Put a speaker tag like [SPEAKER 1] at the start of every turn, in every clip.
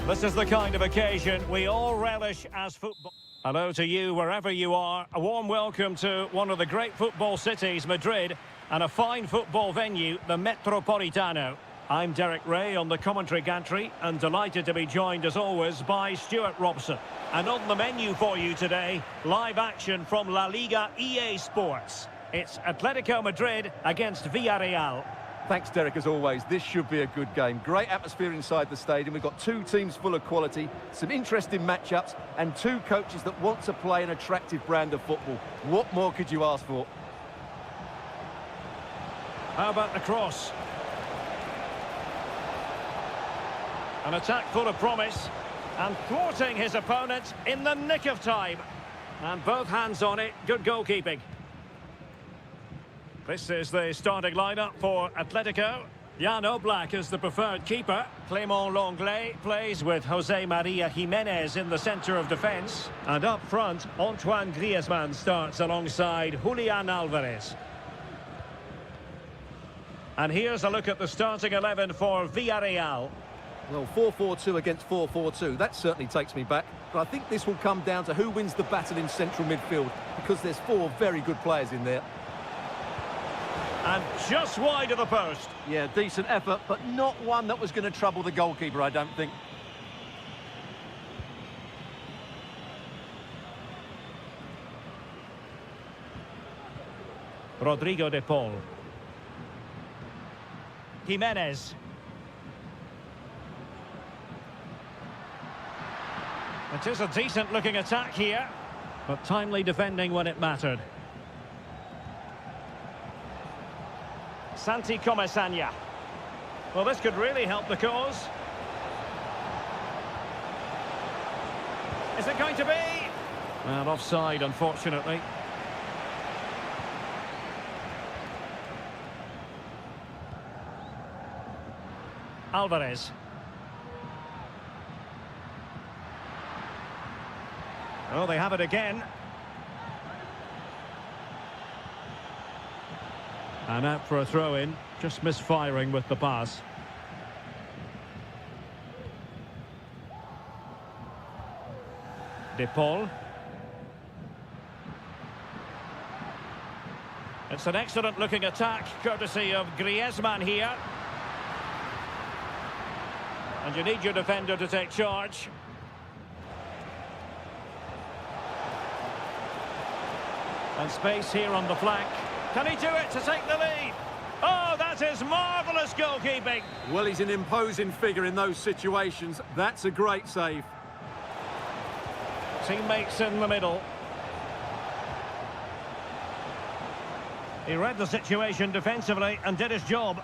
[SPEAKER 1] This is the kind of occasion we all relish as football. Hello to you wherever you are. A warm welcome to one of the great football cities, Madrid, and a fine football venue, the Metropolitano. I'm Derek Ray on the commentary gantry and delighted to be joined as always by Stuart Robson. And on the menu for you today, live action from La Liga EA Sports. It's Atletico Madrid against Villarreal.
[SPEAKER 2] Thanks, Derek, as always. This should be a good game. Great atmosphere inside the stadium. We've got two teams full of quality, some interesting matchups, and two coaches that want to play an attractive brand of football. What more could you ask for?
[SPEAKER 1] How about the cross? An attack full of promise, and thwarting his opponent in the nick of time. And both hands on it, good goalkeeping. This is the starting lineup for Atletico. Jan Oblak is the preferred keeper. Clément Lenglet plays with José María Jiménez in the centre of defence. And up front, Antoine Griezmann starts alongside Julián Álvarez. And here's a look at the starting 11 for Villarreal.
[SPEAKER 2] Well, 4-4-2 against 4-4-2, that certainly takes me back. But I think this will come down to who wins the battle in central midfield, because there's four very good players in there.
[SPEAKER 1] And just wide of the post.
[SPEAKER 2] Yeah, decent effort, but not one that was going to trouble the goalkeeper, I don't think.
[SPEAKER 1] Rodrigo de Paul. Jiménez. It is a decent-looking attack here, but timely defending when it mattered. Santi Comesaña. Well, this could really help the cause. Is it going to be? Well, offside, unfortunately. Álvarez. Oh, they have it again. And out for a throw-in, just misfiring with the pass. De Paul. It's an excellent-looking attack, courtesy of Griezmann here. And you need your defender to take charge. And space here on the flank. Can he do it to take the lead? Oh, that is marvellous goalkeeping.
[SPEAKER 2] Well, he's an imposing figure in those situations. That's a great save.
[SPEAKER 1] Teammates in the middle. He read the situation defensively and did his job.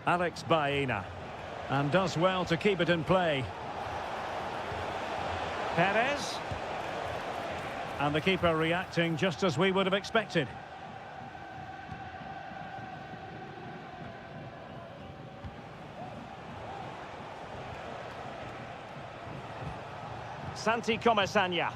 [SPEAKER 1] Alex Baena, and does well to keep it in play. Perez, and the keeper reacting just as we would have expected. Santi Comesaña.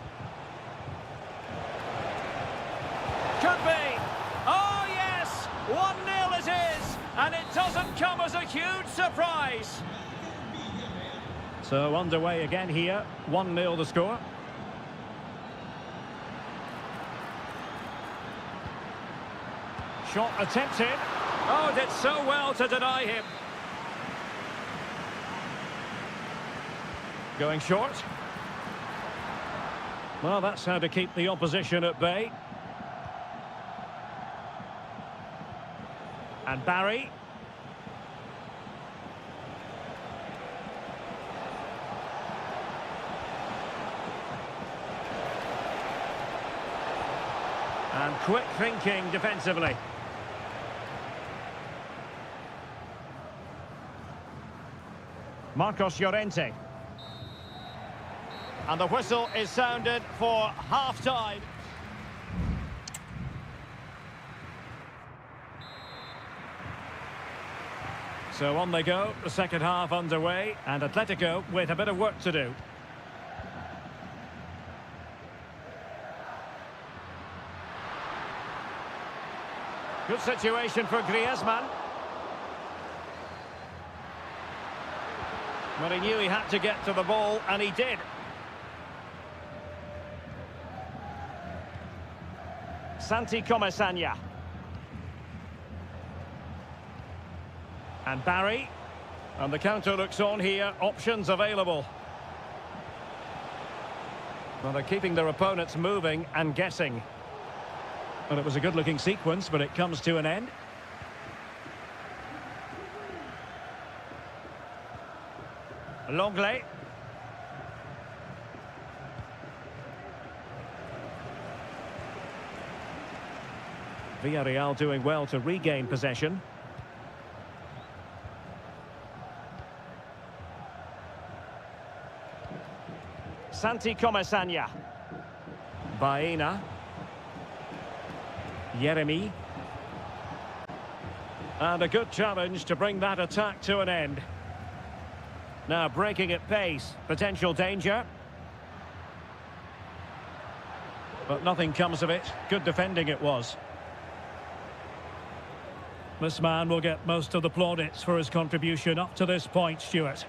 [SPEAKER 1] Could be. Oh yes, 1-0 it is. And it doesn't come as a huge surprise. So underway again here. 1-0 the score. Shot attempted. Oh, did so well to deny him. Going short. Well, that's how to keep the opposition at bay. And Barry. And quick thinking defensively. Marcos Llorente. And the whistle is sounded for half-time. So on they go, the second half underway, and Atletico with a bit of work to do. Good situation for Griezmann. But he knew he had to get to the ball, and he did. Santi Comesaña. And Barry. And the counter looks on here. Options available. Well, they're keeping their opponents moving and guessing. Well, it was a good-looking sequence, but it comes to an end. Longley. Villarreal doing well to regain possession. Santi Comesaña. Baena. Yeremy. And a good challenge to bring that attack to an end. Now breaking at pace, potential danger. But nothing comes of it. Good defending it was. This man will get most of the plaudits for his contribution up to this point, Stuart.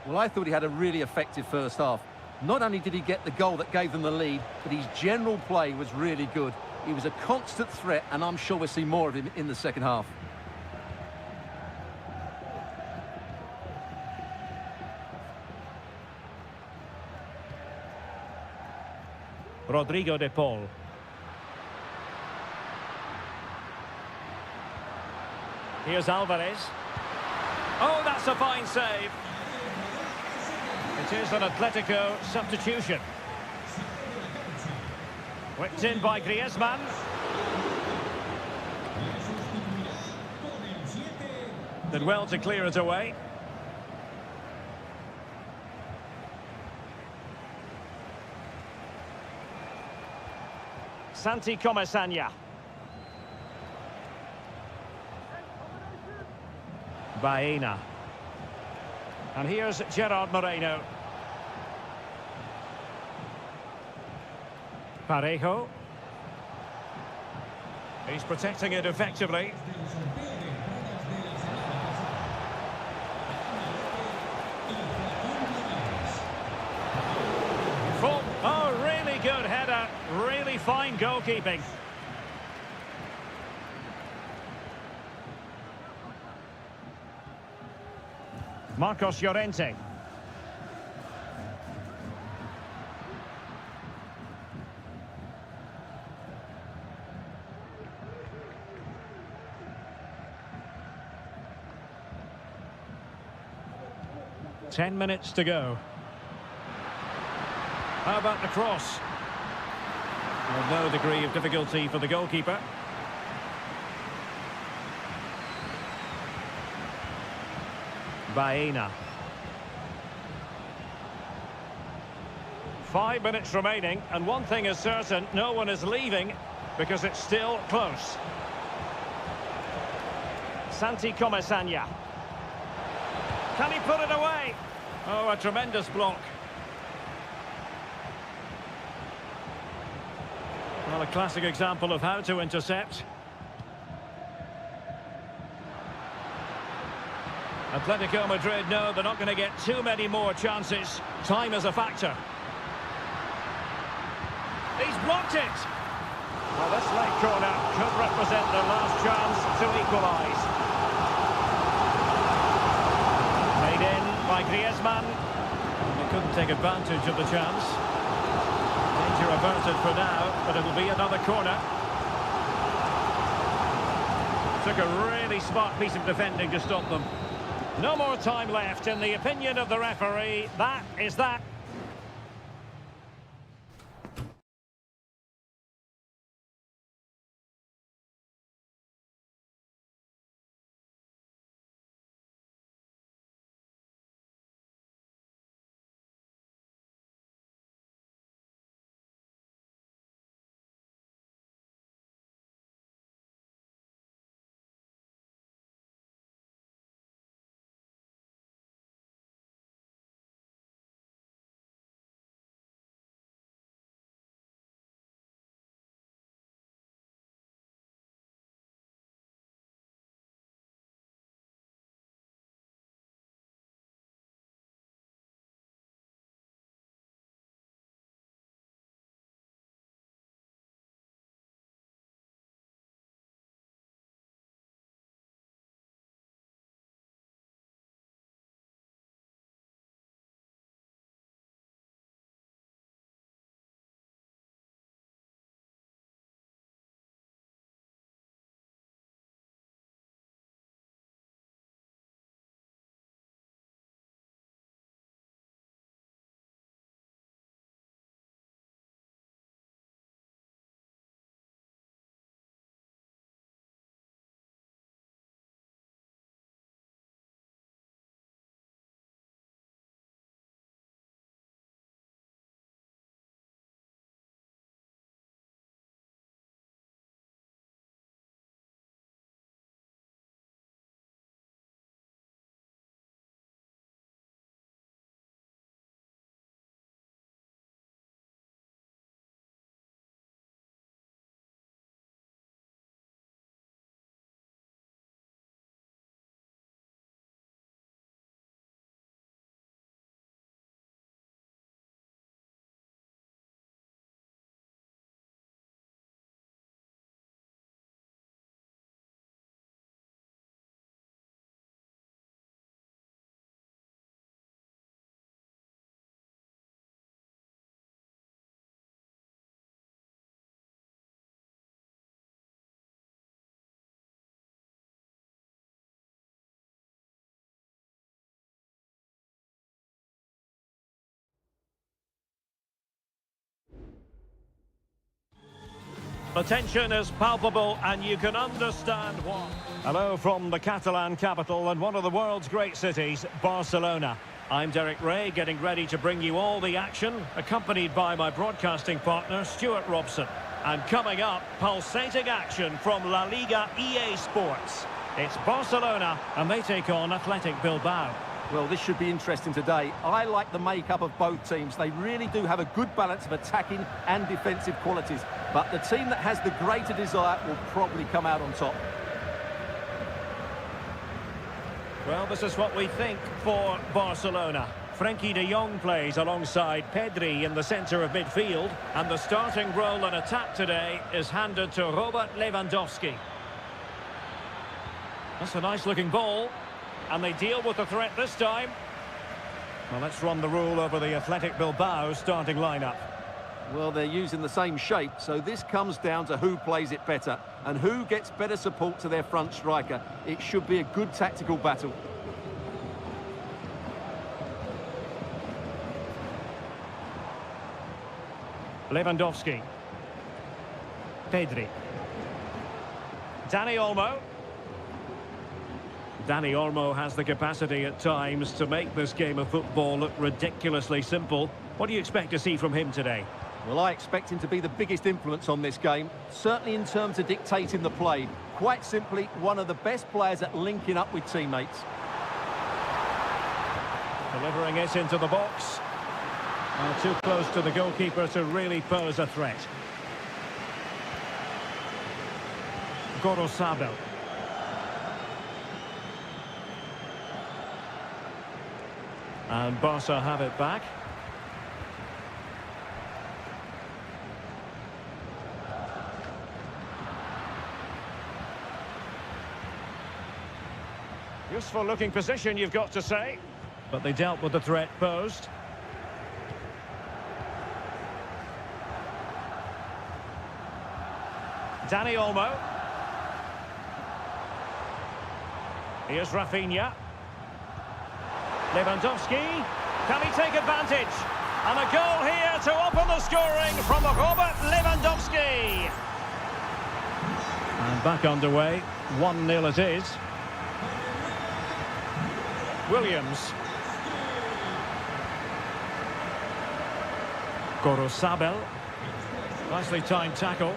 [SPEAKER 2] Well, I thought he had a really effective first half. Not only did he get the goal that gave them the lead, but his general play was really good. He was a constant threat, and I'm sure we'll see more of him in the second half.
[SPEAKER 1] Rodrigo de Paul. Here's Alvarez. Oh, that's a fine save. It is an Atletico substitution. Whipped in by Griezmann. Did well to clear it away. Santi Comesaña. Baena. And here's Gerard Moreno. Parejo. He's protecting it effectively. Full. Oh, really good header. Really fine goalkeeping. Marcos Llorente. Ten minutes to go. How about the cross? Well, no degree of difficulty for the goalkeeper. Baena. 5 minutes remaining, and one thing is certain, no one is leaving because it's still close. Santi Comesaña. Can he put it away? Oh, a tremendous block. Well, a classic example of how to intercept. Atletico Madrid know they're not going to get too many more chances. Time is a factor. He's blocked it. Well, this late corner could represent their last chance to equalise. Made in by Griezmann. They couldn't take advantage of the chance. Danger averted for now, but it'll be another corner. Took a really smart piece of defending to stop them. No more time left. In the opinion of the referee, that is that. The tension is palpable and you can understand why. Hello from the Catalan capital and one of the world's great cities, Barcelona. I'm Derek Ray, getting ready to bring you all the action, accompanied by my broadcasting partner, Stuart Robson. And coming up, pulsating action from La Liga EA Sports. It's Barcelona, and they take on Athletic Bilbao.
[SPEAKER 2] Well, this should be interesting today. I like the makeup of both teams. They really do have a good balance of attacking and defensive qualities. But the team that has the greater desire will probably come out on top.
[SPEAKER 1] Well, this is what we think for Barcelona. Frenkie de Jong plays alongside Pedri in the centre of midfield. And the starting role in attack today is handed to Robert Lewandowski. That's a nice-looking ball. And they deal with the threat this time. Well, let's run the rule over the Athletic Bilbao starting lineup.
[SPEAKER 2] Well, they're using the same shape, so this comes down to who plays it better and who gets better support to their front striker. It should be a good tactical battle.
[SPEAKER 1] Lewandowski. Pedri. Dani Olmo. Dani Olmo has the capacity at times to make this game of football look ridiculously simple. What do you expect to see from him today?
[SPEAKER 2] Well, I expect him to be the biggest influence on this game, certainly in terms of dictating the play. Quite simply, one of the best players at linking up with teammates.
[SPEAKER 1] Delivering it into the box. Too close to the goalkeeper to really pose a threat. Gorosabel. And Barca have it back. Useful looking position, you've got to say. But they dealt with the threat posed. Dani Olmo. Here's Rafinha. Lewandowski, can he take advantage? And a goal here to open the scoring from Robert Lewandowski. And back underway, 1-0 it is. Williams. Gorosabel. Nicely timed tackle.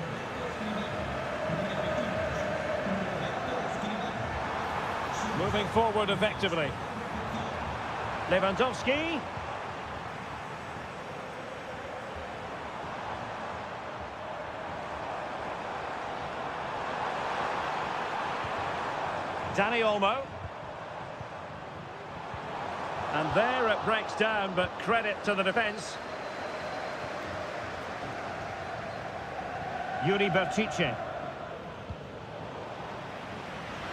[SPEAKER 1] Moving forward effectively. Lewandowski. Dani Olmo. And there it breaks down, but credit to the defence. Yuri Berchiche.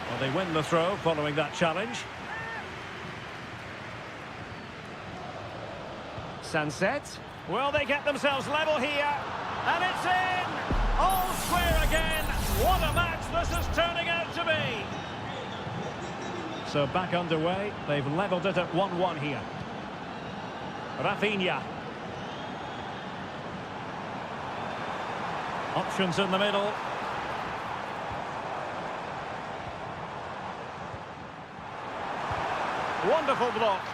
[SPEAKER 1] Well, they win the throw following that challenge. Sunset. Well, they get themselves level here. And it's in! All square again. What a match this is turning out to be. So back underway. They've levelled it at 1-1 here. Rafinha. Options in the middle. Wonderful block.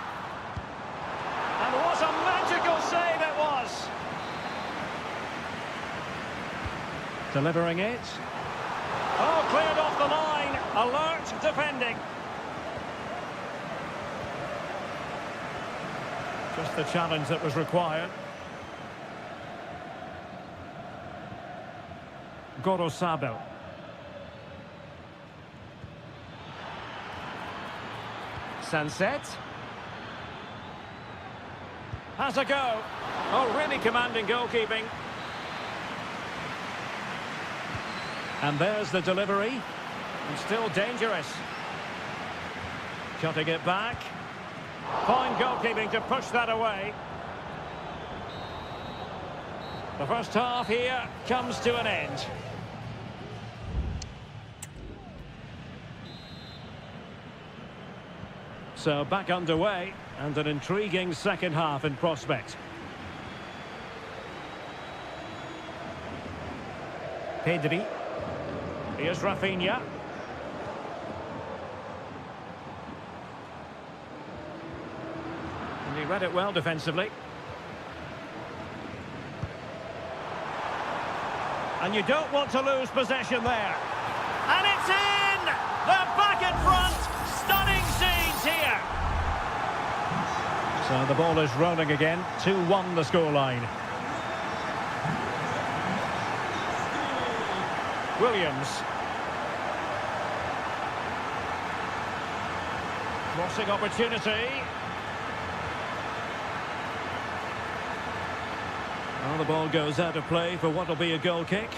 [SPEAKER 1] And what a magical save it was. Delivering it. Oh, cleared off the line. Alert defending. Just the challenge that was required. Gorosabel. Sunset. Has a go. Oh, really commanding goalkeeping. And there's the delivery. And still dangerous. Cutting it back. Fine goalkeeping to push that away. The first half here comes to an end. So back underway and an intriguing second half in prospect. Pedri. Here's Rafinha. And he read it well defensively. And you don't want to lose possession there. And it's in! They're back in front! Stunning scenes here! So the ball is rolling again. 2-1 the scoreline. Williams. Crossing opportunity. Well, the ball goes out of play for what will be a goal kick.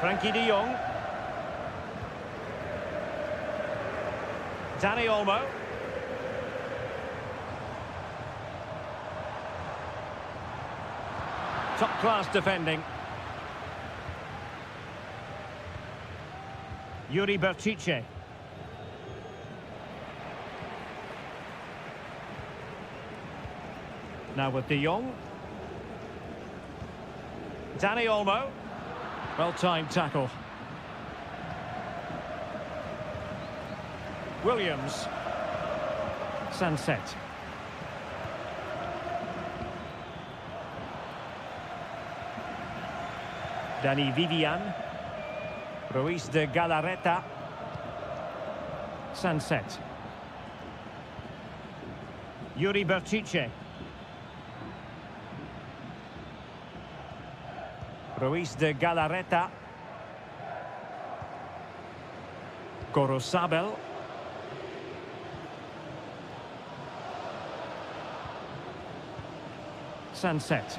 [SPEAKER 1] Frankie de Jong. Dani Olmo. Top-class defending. Yuri Berchiche. Now with de Jong. Dani Olmo. Well-timed tackle. Williams. Sunset. Dani Vivian. Ruiz de Galarreta. Sunset. Yuri Berchiche. Ruiz de Galarreta. Gorosabel. Sunset.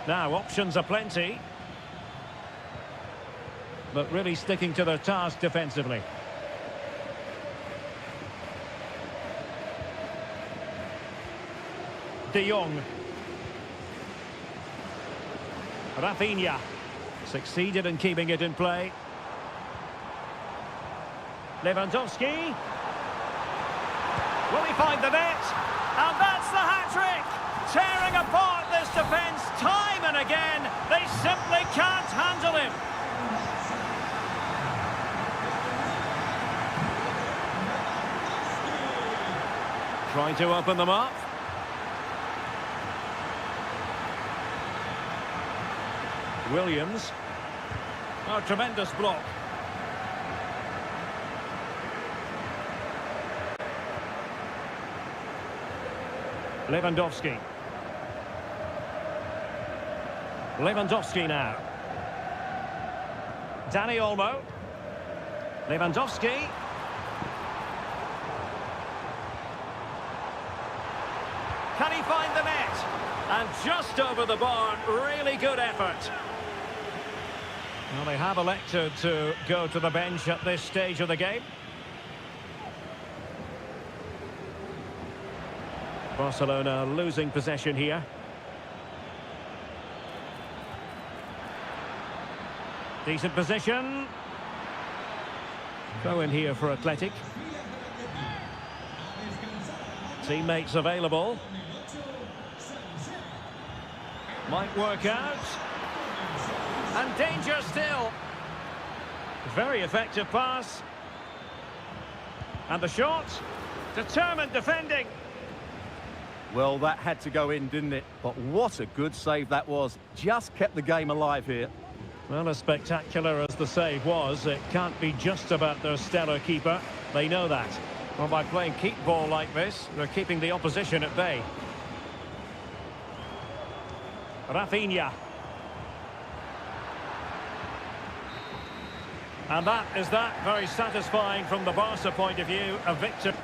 [SPEAKER 1] Now, options are plenty. But really sticking to their task defensively. De Jong. Rafinha. Succeeded in keeping it in play. Lewandowski. Will he find the net? And that's the hat-trick! Tearing apart this defence time and again. They simply can't handle him. Trying to open them up. Williams. Oh, tremendous block. Lewandowski. Lewandowski now. Dani Olmo. Lewandowski. Can he find the net? And just over the bar, really good effort. Well, they have elected to go to the bench at this stage of the game. Barcelona losing possession here. Decent position. Throw in here for Athletic. Teammates available. Might work out. And danger still. Very effective pass. And the shot. Determined defending.
[SPEAKER 2] Well, that had to go in, didn't it? But what a good save that was. Just kept the game alive here.
[SPEAKER 1] Well, as spectacular as the save was, it can't be just about their stellar keeper. They know that. Well, by playing keep ball like this, they're keeping the opposition at bay. Rafinha. And that is that. Very satisfying from the Barca point of view. A victory.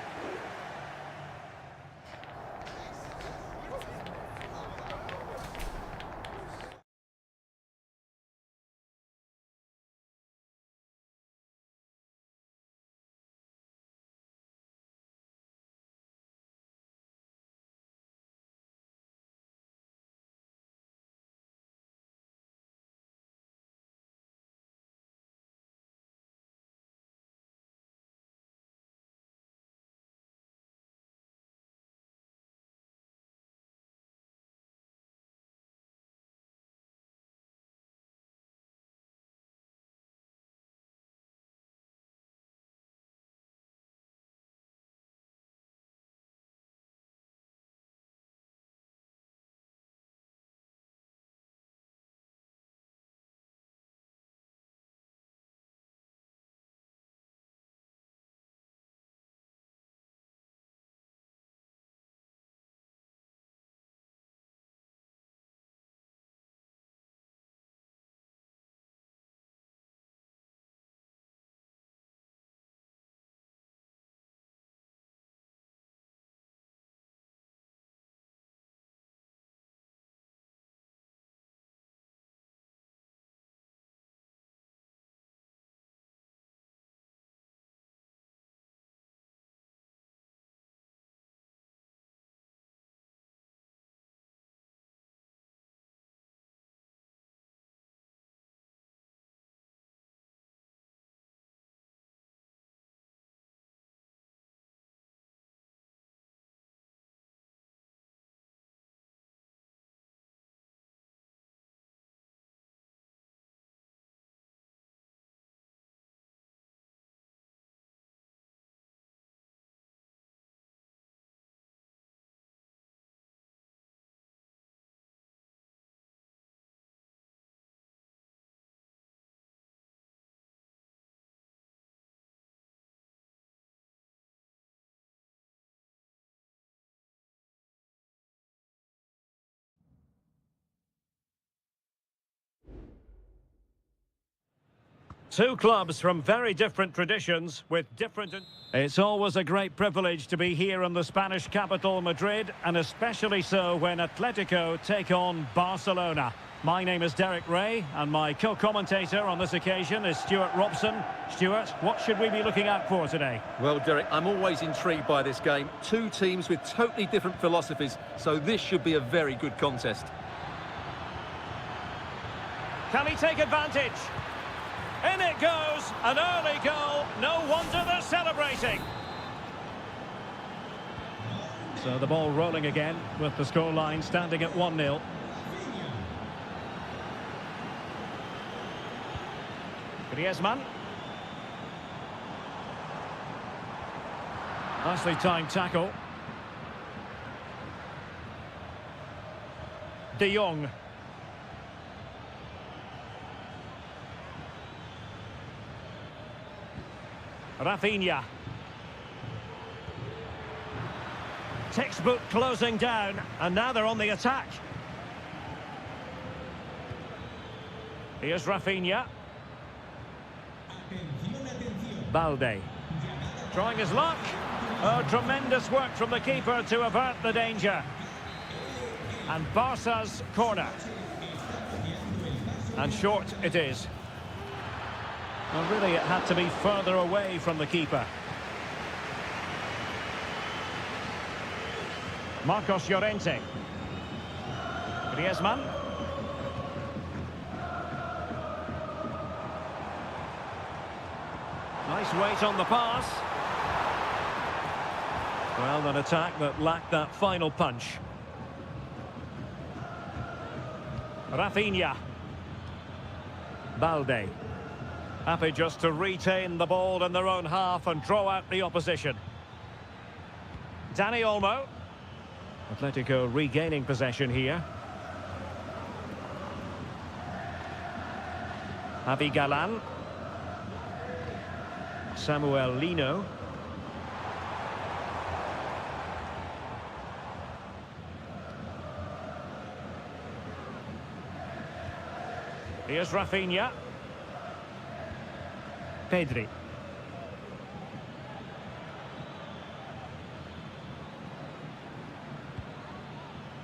[SPEAKER 1] Two clubs from very different traditions with different... It's always a great privilege to be here in the Spanish capital, Madrid, and especially so when Atletico take on Barcelona. My name is Derek Ray, and my co-commentator on this occasion is Stuart Robson. Stuart, what should we be looking out for today?
[SPEAKER 2] Well, Derek, I'm always intrigued by this game. Two teams with totally different philosophies, so this should be a very good contest.
[SPEAKER 1] Can he take advantage? In it goes, an early goal. No wonder they're celebrating. So the ball rolling again with the scoreline standing at 1-0. Griezmann. Nicely timed tackle. De Jong. Rafinha. Textbook closing down, and now they're on the attack. Here's Rafinha. Balde. Trying his luck. Oh, tremendous work from the keeper to avert the danger. And Barca's corner. And short it is. Well, really, it had to be further away from the keeper. Marcos Llorente. Griezmann. Nice weight on the pass. Well, an attack that lacked that final punch. Rafinha. Balde. Happy just to retain the ball in their own half and draw out the opposition. Dani Olmo. Atletico regaining possession here. Javi Galán. Samuel Lino. Here's Rafinha. Pedri.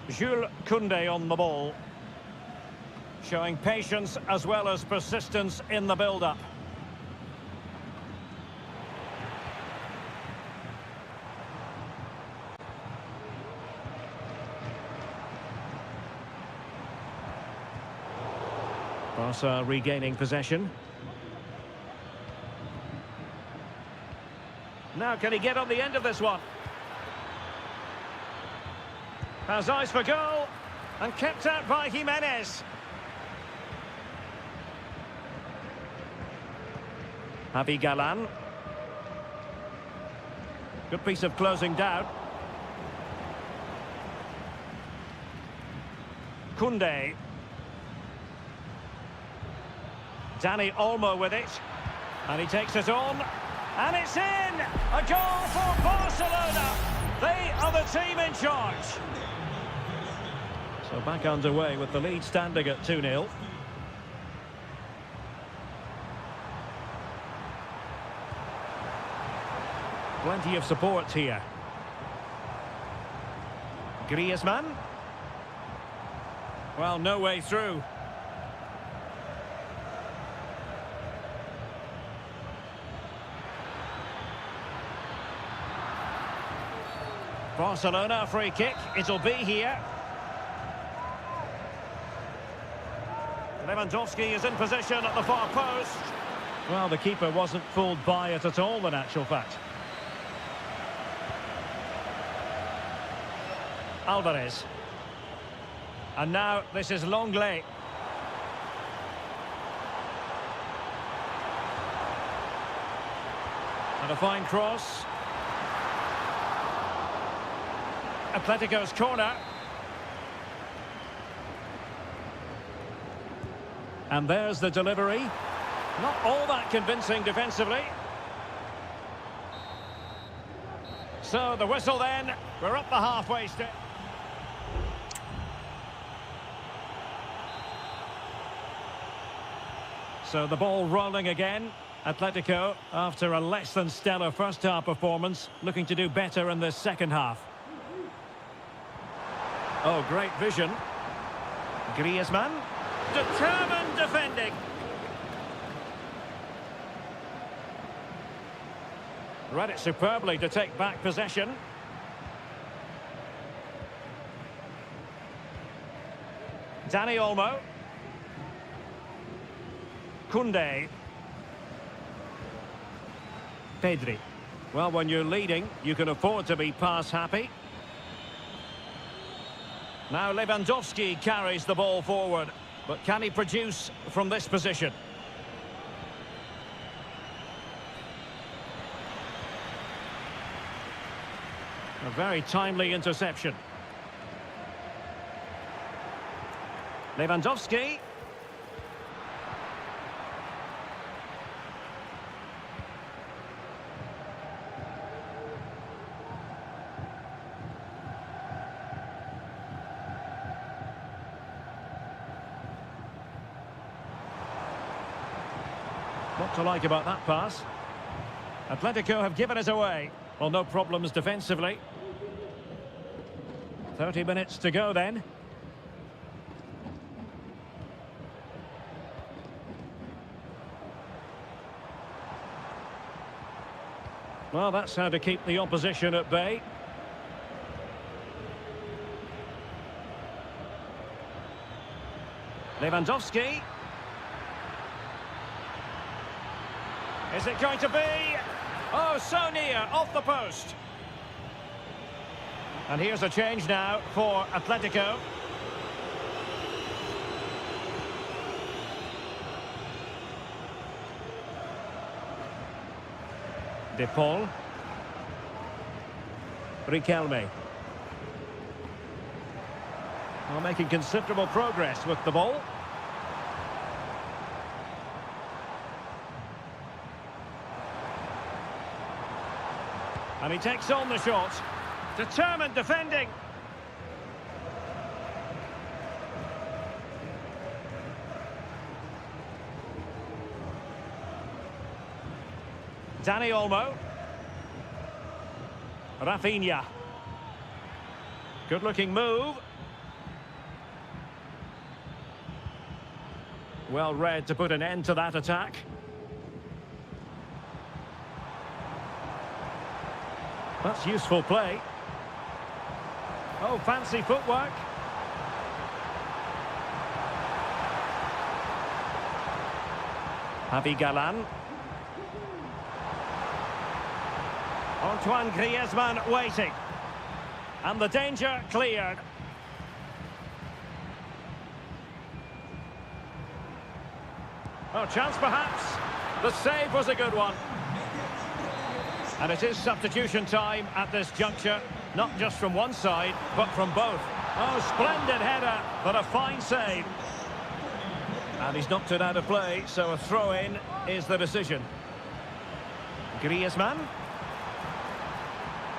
[SPEAKER 1] Jules Koundé on the ball. Showing patience as well as persistence in the build-up. Barca regaining possession. Now can he get on the end of this one? Has eyes for goal and kept out by Jimenez. Javi Galán. Good piece of closing down. Koundé. Dani Olmo with it. And he takes it on. And it's in! A goal for Barcelona! They are the team in charge. So back underway with the lead standing at 2-0. Plenty of support here. Griezmann. Well, no way through. Barcelona, a free kick. It'll be here. Lewandowski is in position at the far post. Well, the keeper wasn't fooled by it at all, in actual fact. Alvarez. And now this is Longley. And a fine cross. Atletico's corner. And there's the delivery. Not all that convincing defensively. So the whistle then. We're up the halfway step. So the ball rolling again. Atletico, after a less than stellar first half performance, looking to do better in the second half. Oh, great vision. Griezmann. Determined defending. Read it superbly to take back possession. Dani Olmo. Koundé. Pedri. Well, when you're leading, you can afford to be pass happy. Now Lewandowski carries the ball forward, but can he produce from this position? A very timely interception. Lewandowski. What to like about that pass? Atletico have given it away. Well, no problems defensively. 30 minutes to go then. Well, that's how to keep the opposition at bay. Lewandowski. Is it going to be? Oh, so near, off the post. And here's a change now for Atletico. De Paul. Riquelme. Well, making considerable progress with the ball. And he takes on the shot. Determined defending. Dani Olmo. Rafinha. Good-looking move. Well read to put an end to that attack. That's useful play. Oh, fancy footwork. Javi Galán. Antoine Griezmann waiting. And the danger cleared. Oh, chance perhaps. The save was a good one. And it is substitution time at this juncture, not just from one side, but from both. Oh, splendid header, but a fine save. And he's knocked it out of play, so a throw-in is the decision. Griezmann.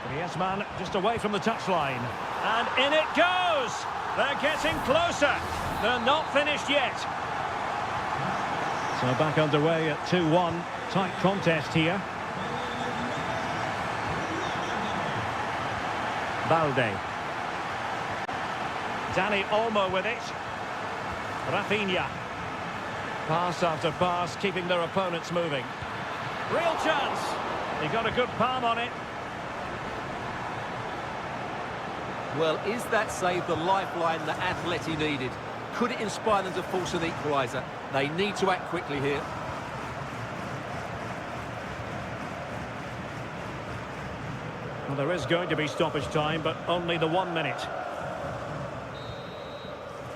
[SPEAKER 1] Griezmann just away from the touchline. And in it goes! They're getting closer. They're not finished yet. So back underway at 2-1. Tight contest here. Balde. Dani Olmo with it. Rafinha. Pass after pass, keeping their opponents moving. Real chance. He got a good palm on it.
[SPEAKER 2] Well, is that save the lifeline that Atleti needed? Could it inspire them to force an equaliser? They need to act quickly here.
[SPEAKER 1] Well, there is going to be stoppage time, but only the 1 minute.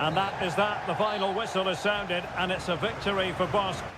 [SPEAKER 1] And that is that. The final whistle is sounded, and it's a victory for Barcelona.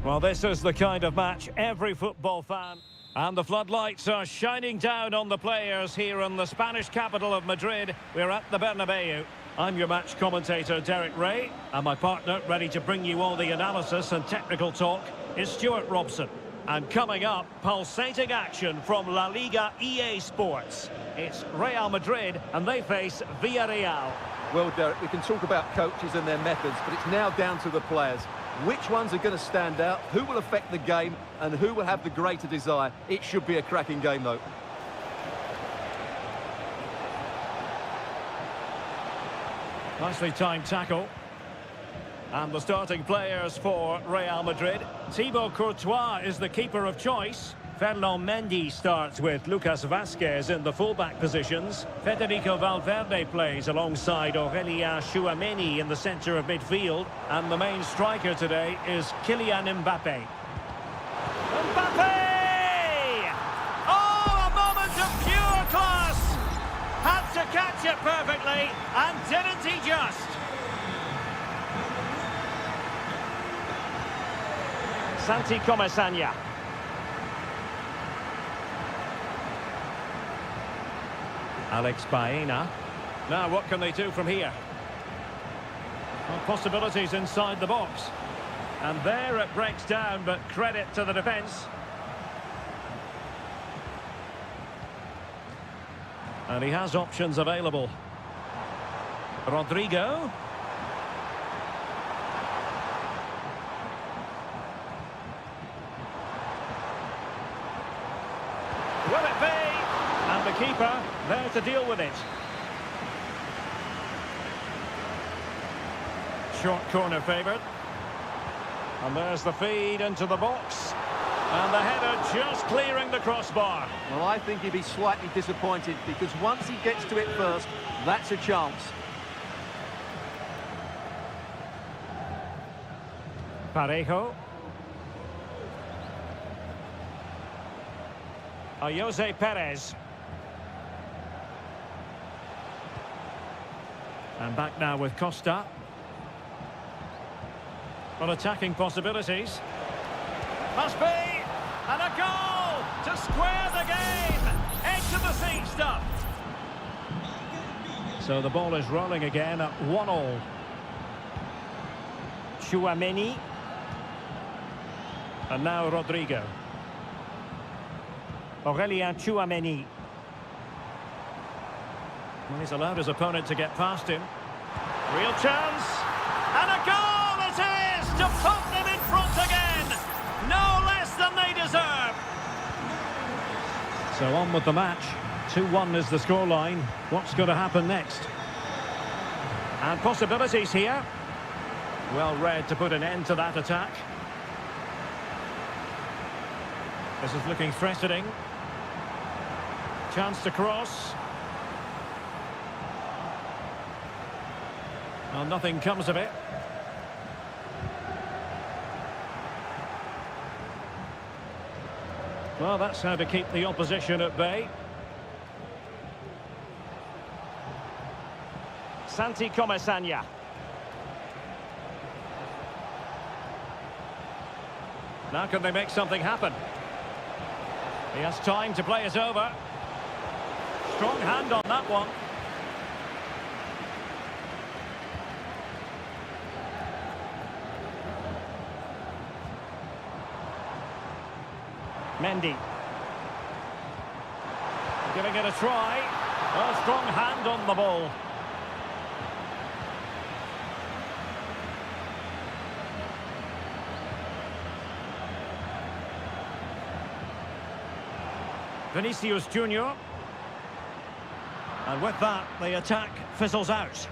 [SPEAKER 1] Well, this is the kind of match every football fan... And the floodlights are shining down on the players here in the Spanish capital of Madrid. We're at the Bernabeu. I'm your match commentator, Derek Ray, and my partner, ready to bring you all the analysis and technical talk, is Stuart Robson. And coming up, pulsating action from La Liga EA Sports. It's Real Madrid, and they face Villarreal.
[SPEAKER 2] Well, Derek, we can talk about coaches and their methods, but it's now down to the players. Which ones are going to stand out, who will affect the game, and who will have the greater desire? It should be a cracking game, though.
[SPEAKER 1] Nicely timed tackle. And the starting players for Real Madrid. Thibaut Courtois is the keeper of choice. Ferland Mendy starts with Lucas Vazquez in the fullback positions. Federico Valverde plays alongside Aurélien Tchouameni in the centre of midfield. And the main striker today is Kylian Mbappé. Mbappé! Oh, a moment of pure class! Had to catch it perfectly, and didn't he just? Santi Comesaña. Alex Baena. Now what can they do from here? Well, possibilities inside the box. And there it breaks down, but credit to the defence. And he has options available. Rodrigo. Will it be? And the keeper there to deal with it. Short corner favoured. And there's the feed into the box. And the header just clearing the crossbar.
[SPEAKER 2] Well, I think he'd be slightly disappointed because once he gets to it first, that's a chance.
[SPEAKER 1] Parejo. Jose Perez. And back now with Costa. On attacking possibilities. Must be! And a goal to square the game! Edge of the seat stuff. So the ball is rolling again at 1-1. Tchouameni. And now Rodrigo. Aurélien Tchouameni. Well, he's allowed his opponent to get past him. Real chance. And a goal it is to put them in front again. No less than they deserve. So on with the match. 2-1 is the scoreline. What's going to happen next? And possibilities here. Well read to put an end to that attack. This is looking threatening. Chance to cross. Well, nothing comes of it. Well, that's how to keep the opposition at bay. Santi Comesaña. Now can they make something happen? He has time to play it over. Strong hand on that one. Mendy. Giving it a try. A strong hand on the ball. Vinicius Junior. And with that, the attack fizzles out.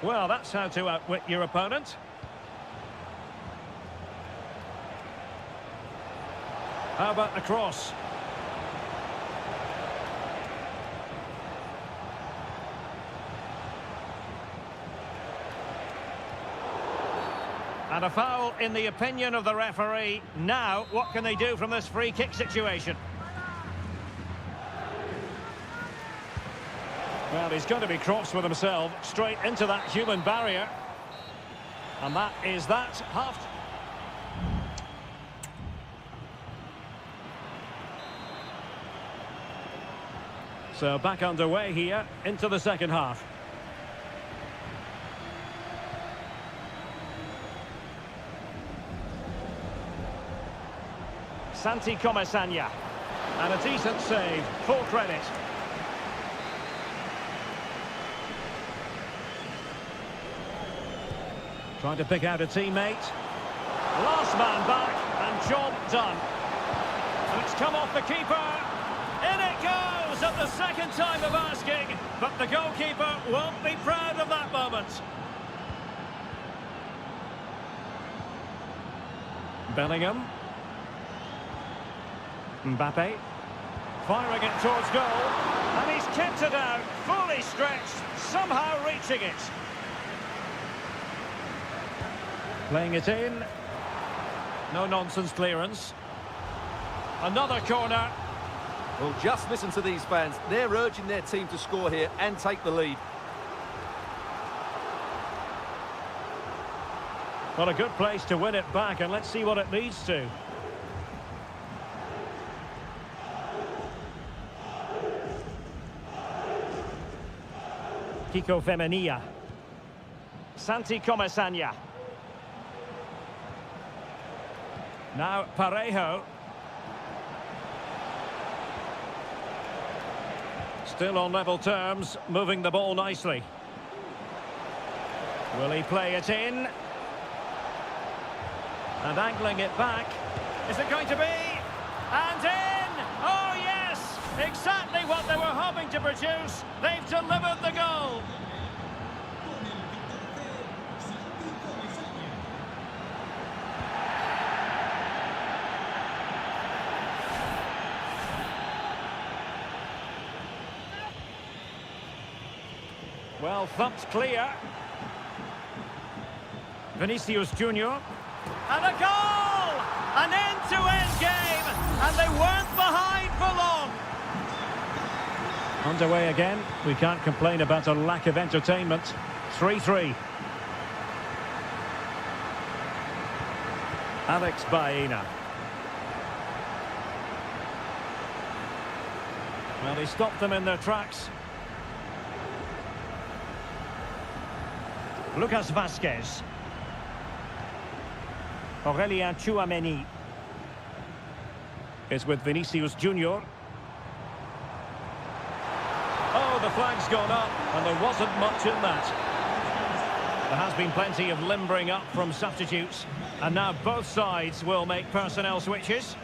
[SPEAKER 1] Well, that's how to outwit your opponent. How about the cross? And a foul in the opinion of the referee. Now, what can they do from this free kick situation? Well, he's going to be cross with himself, straight into that human barrier. And that is that. Half. So back underway here into the second half. Santi Comesaña. And a decent save, full credit. Trying to pick out a teammate. Last man back, and job done. And it's come off the keeper. In it goes at the second time of asking. But the goalkeeper won't be proud of that moment. Bellingham. Mbappe. Firing it towards goal. And he's kept it out, fully stretched, somehow reaching it. Playing it in. No nonsense clearance. Another corner.
[SPEAKER 2] Well, just listen to these fans. They're urging their team to score here and take the lead.
[SPEAKER 1] Well, a good place to win it back, and let's see what it leads to. Kiko Femenia. Santi Comesaña. Now Parejo. Still on level terms, moving the ball nicely. Will he play it in? And angling it back. Is it going to be? And in! Oh yes! Exactly what they were hoping to produce. They've delivered the goal. Well, thumped clear. Vinicius Junior. And a goal! An end-to-end game, and they weren't behind for long. Underway again. We can't complain about a lack of entertainment. 3-3. Alex Baena. Well, he stopped them in their tracks. Lucas Vazquez. Aurelien Tchouameni is with Vinicius Junior. Oh, the flag's gone up, and there wasn't much in that. There has been plenty of limbering up from substitutes, and now both sides will make personnel switches.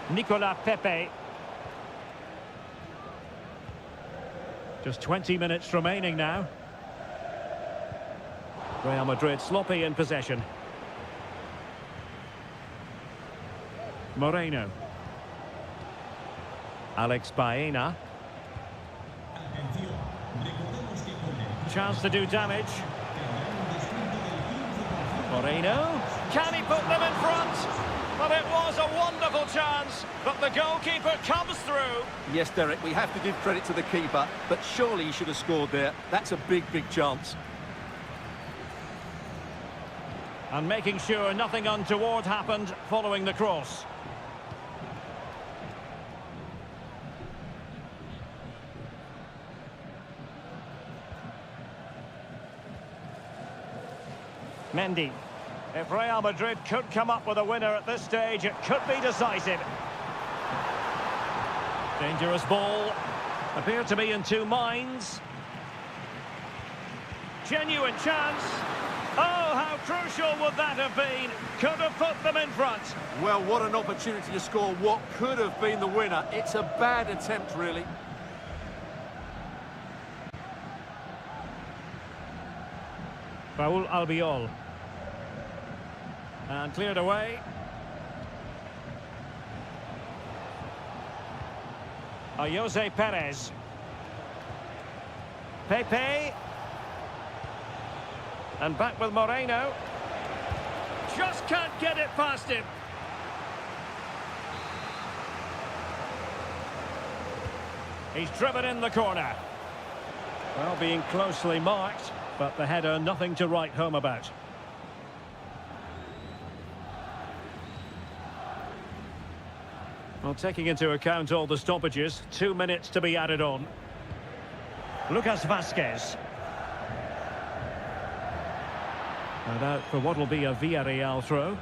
[SPEAKER 1] Nicolas Pepe. Just 20 minutes remaining now. Real Madrid sloppy in possession. Moreno. Alex Baena. Chance to do damage. Moreno. Can he put them in front? Well, it was a wonderful chance, but the goalkeeper comes through.
[SPEAKER 2] Yes, Derek, we have to give credit to the keeper, but surely he should have scored there. That's a big, big chance.
[SPEAKER 1] And making sure nothing untoward happened following the cross. Mendy. If Real Madrid could come up with a winner at this stage, it could be decisive. Dangerous ball. Appeared to be in two minds. Genuine chance. Oh, how crucial would that have been? Could have put them in front.
[SPEAKER 2] Well, what an opportunity to score what could have been the winner. It's a bad attempt, really.
[SPEAKER 1] Raúl Albiol. And cleared away. Jose Perez. Pepe. And back with Moreno. Just can't get it past him. He's driven in the corner. Well, being closely marked, but the header nothing to write home about. Well, taking into account all the stoppages, 2 minutes to be added on. Lucas Vazquez. And out for what will be a Villarreal throw.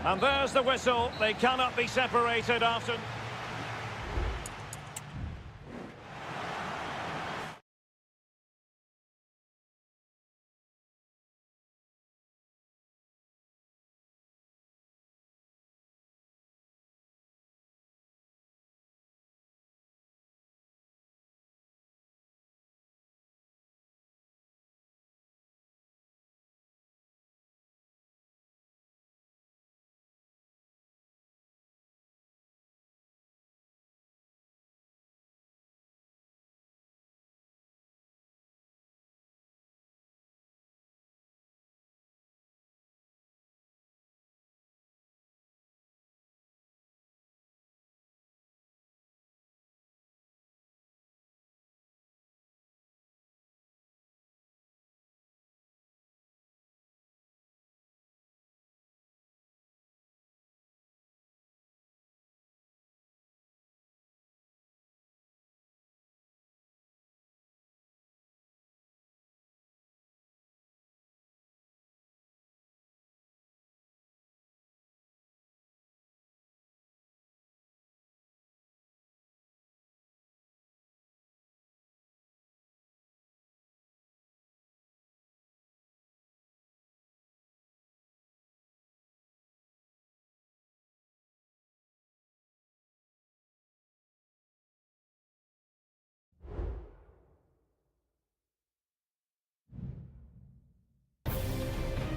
[SPEAKER 1] And there's the whistle. They cannot be separated after...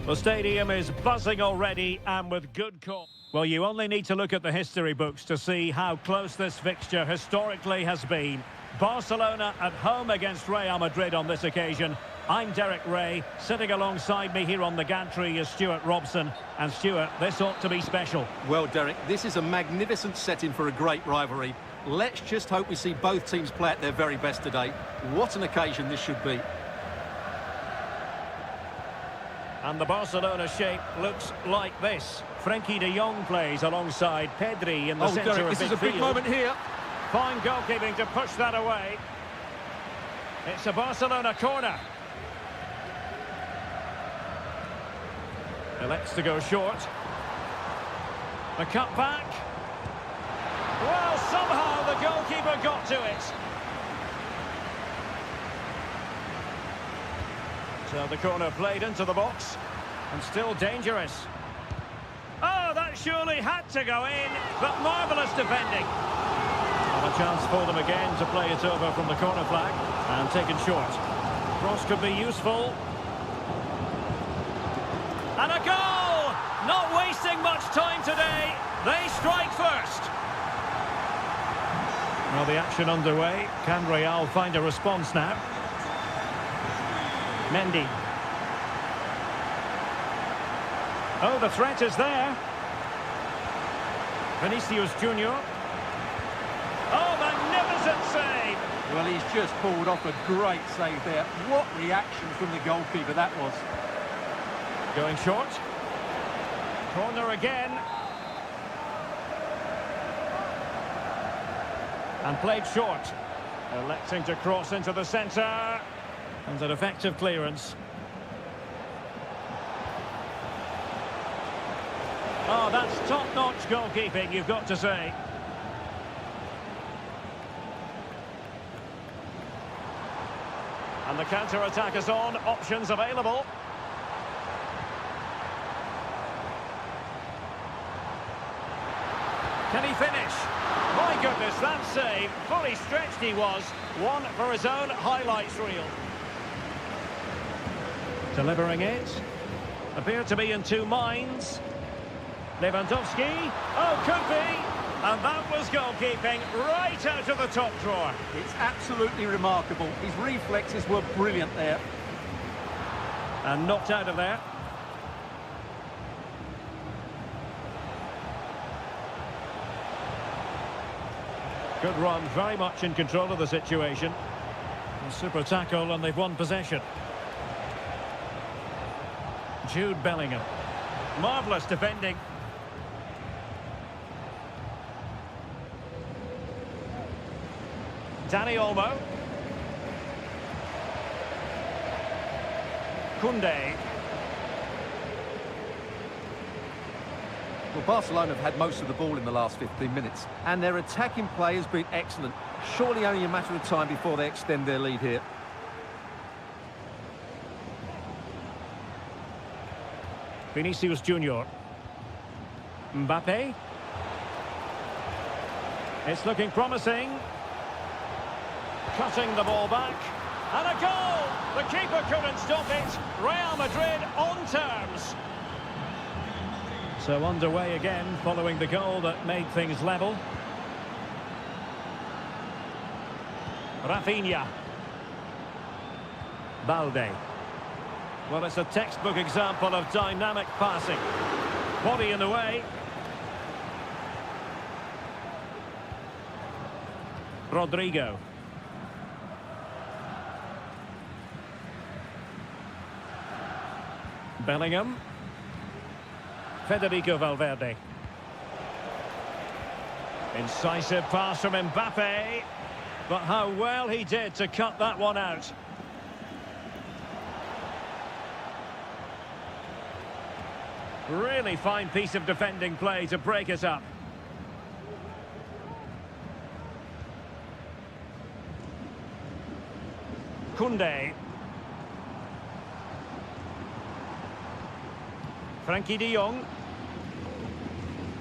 [SPEAKER 1] The stadium is buzzing already, and with good call. Well, you only need to look at the history books to see how close this fixture historically has been. Barcelona at home against Real Madrid on this occasion. I'm Derek Ray. Sitting alongside me here on the gantry is Stuart Robson. And Stuart, this ought to be special.
[SPEAKER 2] Well, Derek, this is a magnificent setting for a great rivalry. Let's just hope we see both teams play at their very best today. What an occasion this should be.
[SPEAKER 1] And the Barcelona shape looks like this. Frenkie de Jong plays alongside Pedri in the centre
[SPEAKER 2] Derek,
[SPEAKER 1] of
[SPEAKER 2] this is a big moment here.
[SPEAKER 1] Fine goalkeeping to push that away. It's a Barcelona corner. Elects to go short. The cut back. Well, somehow the goalkeeper got to it. So the corner played into the box, and still dangerous. Oh, that surely had to go in, but marvellous defending. And a chance for them again to play it over from the corner flag, and taken short. Cross could be useful. And a goal! Not wasting much time today. They strike first. Well, the action underway. Can Real find a response now? Mendy. Oh, the threat is there. Vinicius Junior. Oh, magnificent save.
[SPEAKER 2] Well, he's just pulled off a great save there. What reaction from the goalkeeper that was.
[SPEAKER 1] Going short. Corner again. And played short. Electing to cross into the centre. And an effective clearance. Oh, that's top-notch goalkeeping, you've got to say. And the counter-attack is on. Options available. Can he finish? My goodness, that save. Fully stretched he was. One for his own highlights reel. Delivering it. Appeared to be in two minds. Lewandowski. Oh, could be. And that was goalkeeping right out of the top drawer.
[SPEAKER 2] It's absolutely remarkable. His reflexes were brilliant there.
[SPEAKER 1] And knocked out of there. Good run, very much in control of the situation. A super tackle and they've won possession. Jude Bellingham. Marvellous defending. Dani Olmo. Koundé.
[SPEAKER 2] Well, Barcelona have had most of the ball in the last 15 minutes, and their attacking play has been excellent. Surely only a matter of time before they extend their lead here.
[SPEAKER 1] Vinicius Junior. Mbappe. It's looking promising. Cutting the ball back. And a goal! The keeper couldn't stop it. Real Madrid on terms. So underway again following the goal that made things level. Rafinha. Balde. Well, it's a textbook example of dynamic passing. Body in the way. Rodrigo. Bellingham. Federico Valverde. Incisive pass from Mbappe. But how well he did to cut that one out. Really fine piece of defending play to break it up. Koundé. Frankie de Jong.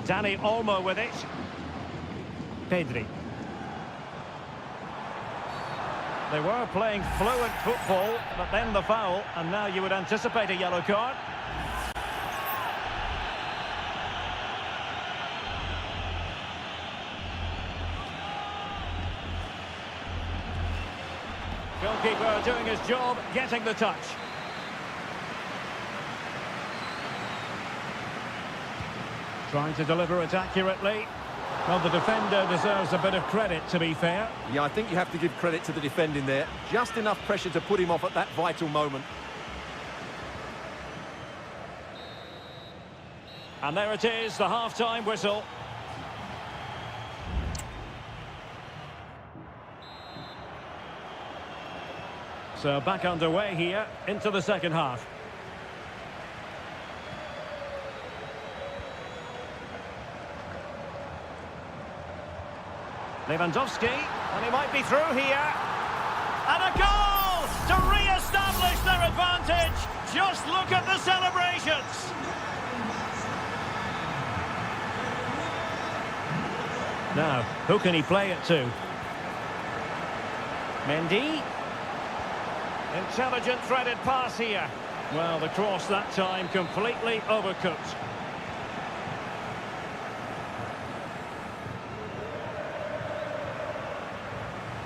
[SPEAKER 1] Dani Olmo with it. Pedri. They were playing fluent football, but then the foul, and now you would anticipate a yellow card. Goalkeeper doing his job, getting the touch. Trying to deliver it accurately. Well, the defender deserves a bit of credit, to be fair.
[SPEAKER 2] Yeah, I think you have to give credit to the defending there. Just enough pressure to put him off at that vital moment.
[SPEAKER 1] And there it is, the half-time whistle. So back underway here into the second half. Lewandowski, and he might be through here. And a goal to re-establish their advantage. Just look at the celebrations. Now, who can he play it to? Mendy. Intelligent threaded pass here. Well, the cross that time completely overcooked.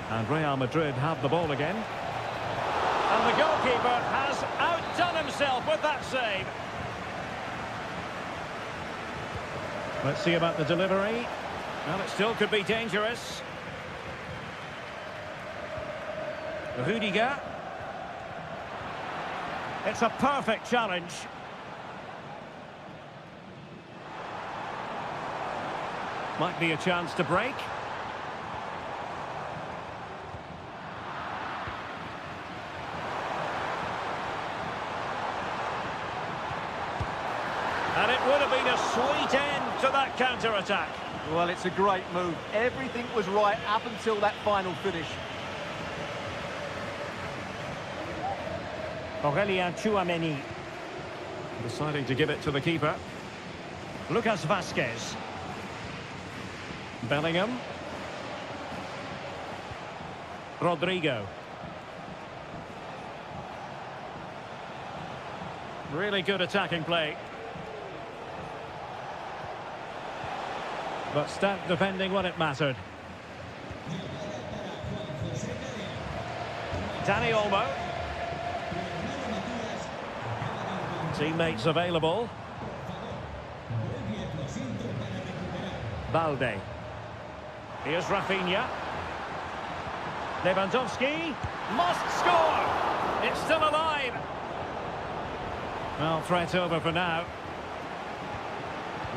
[SPEAKER 1] And Real Madrid have the ball again. And the goalkeeper has outdone himself with that save. Let's see about the delivery. Well, it still could be dangerous. Rudiger. It's a perfect challenge. Might be a chance to break. And it would have been a sweet end to that counter-attack.
[SPEAKER 2] Well, it's a great move. Everything was right up until that final finish.
[SPEAKER 1] Aurelien Tchouameni. Deciding to give it to the keeper. Lucas Vazquez. Bellingham. Rodrigo. Really good attacking play. But stout defending when it mattered. Dani Olmo. Teammates available. Balde. Here's Rafinha. Lewandowski must score. It's still alive. Well, threat over for now.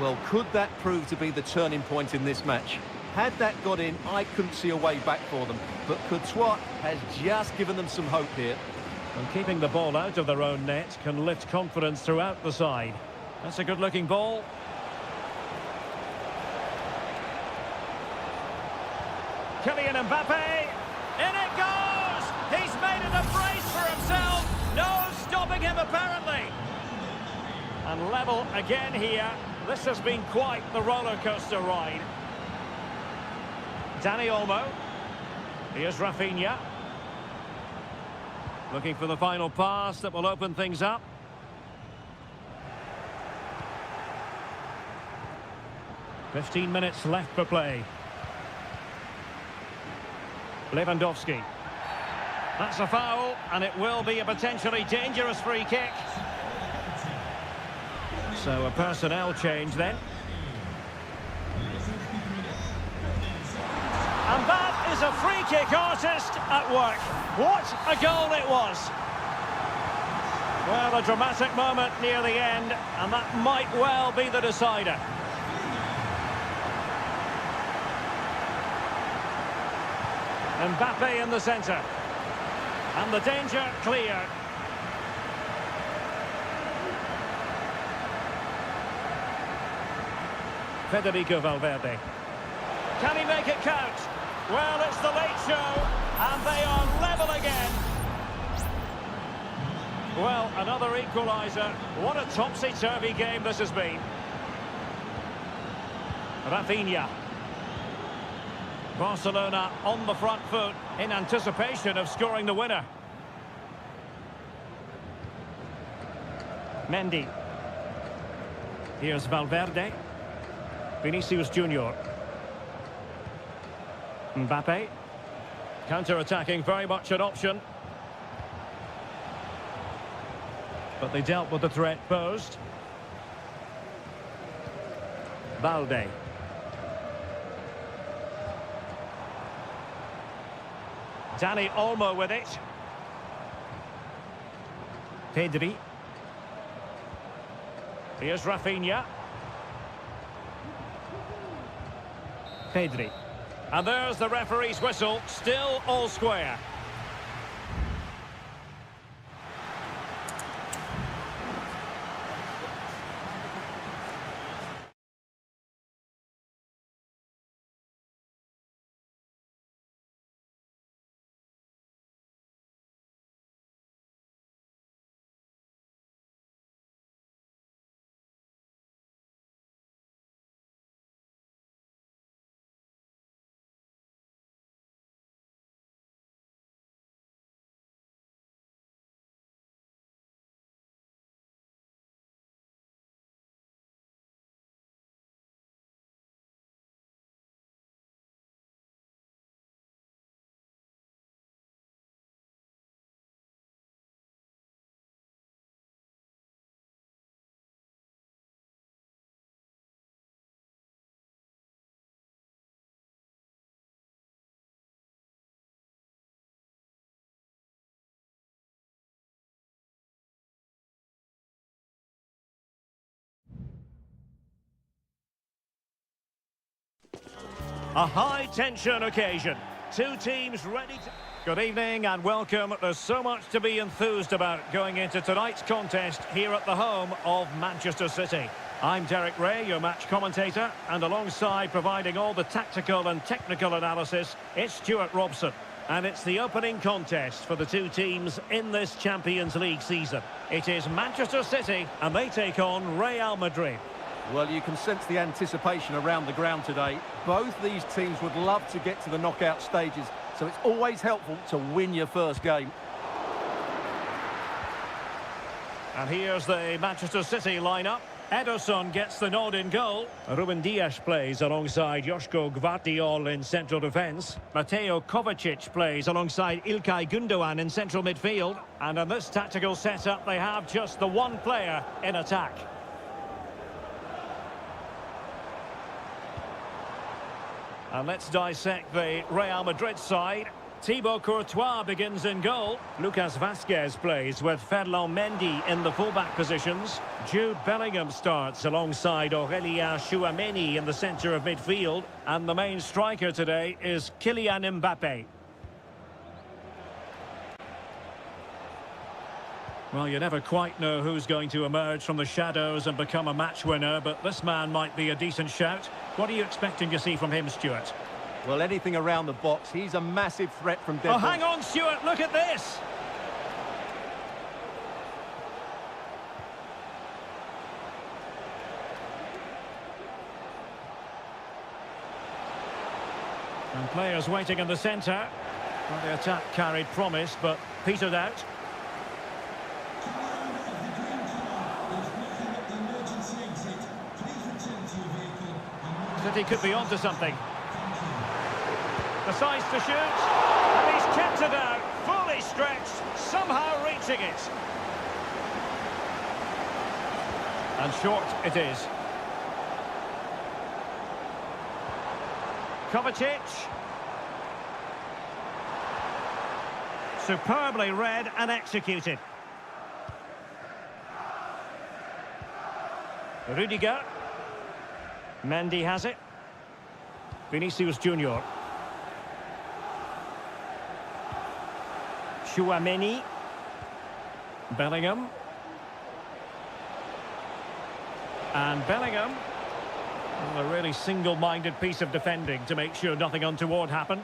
[SPEAKER 2] Well, could that prove to be the turning point in this match? Had that got in, I couldn't see a way back for them. But Courtois has just given them some hope here.
[SPEAKER 1] And keeping the ball out of their own net can lift confidence throughout the side. That's a good-looking ball. Kylian Mbappe. In it goes! He's made it a brace for himself. No stopping him, apparently. And level again here. This has been quite the roller coaster ride. Dani Olmo. Here's Rafinha. Looking for the final pass that will open things up. "15 minutes left for play. Lewandowski. That's a foul, and it will be a potentially dangerous free kick. So a personnel change then. And that is a free kick artist at work. What a goal it was. Well, a dramatic moment near the end, and that might well be the decider. Mbappe in the centre. And the danger clear. Federico Valverde. Can he make it count? Well, it's the late show, and they are level again. Well, another equaliser. What a topsy-turvy game this has been. Rafinha. Barcelona on the front foot in anticipation of scoring the winner. Mendy. Here's Valverde. Vinicius Junior. Mbappe. Counter-attacking, very much an option. But they dealt with the threat posed. Balde. Dani Olmo with it. Pedri. Here's Rafinha. Pedri. And there's the referee's whistle, still all square. A high-tension occasion. Two teams ready to... Good evening and welcome. There's so much to be enthused about going into tonight's contest here at the home of Manchester City. I'm Derek Ray, your match commentator, and alongside providing all the tactical and technical analysis, it's Stuart Robson. And it's the opening contest for the two teams in this Champions League season. It is Manchester City, and they take on Real Madrid.
[SPEAKER 2] Well, you can sense the anticipation around the ground today. Both these teams would love to get to the knockout stages, so it's always helpful to win your first game.
[SPEAKER 1] And here's the Manchester City lineup. Ederson gets the nod in goal. Ruben Dias plays alongside Joško Gvardiol in central defence. Mateo Kovacic plays alongside Ilkay Gundogan in central midfield. And in this tactical setup, they have just the one player in attack. And let's dissect the Real Madrid side. Thibaut Courtois begins in goal. Lucas Vazquez plays with Ferland Mendy in the fullback positions. Jude Bellingham starts alongside Aurélien Tchouameni in the centre of midfield. And the main striker today is Kylian Mbappé. Well, you never quite know who's going to emerge from the shadows and become a match winner, but this man might be a decent shout. What are you expecting to see from him, Stuart?
[SPEAKER 2] Well, anything around the box. He's a massive threat from dead.
[SPEAKER 1] Oh, hang on, Stuart, look at this! And players waiting in the centre. Well, the attack carried promise, but petered out. City could be onto something. Decides to shoot, and he's kept it out, fully stretched, somehow reaching it. And short it is. Kovacic. Superbly read and executed. Rudiger. Mendy has it. Vinicius Junior. Tchouameni. Bellingham. And Bellingham. Well, a really single-minded piece of defending to make sure nothing untoward happened.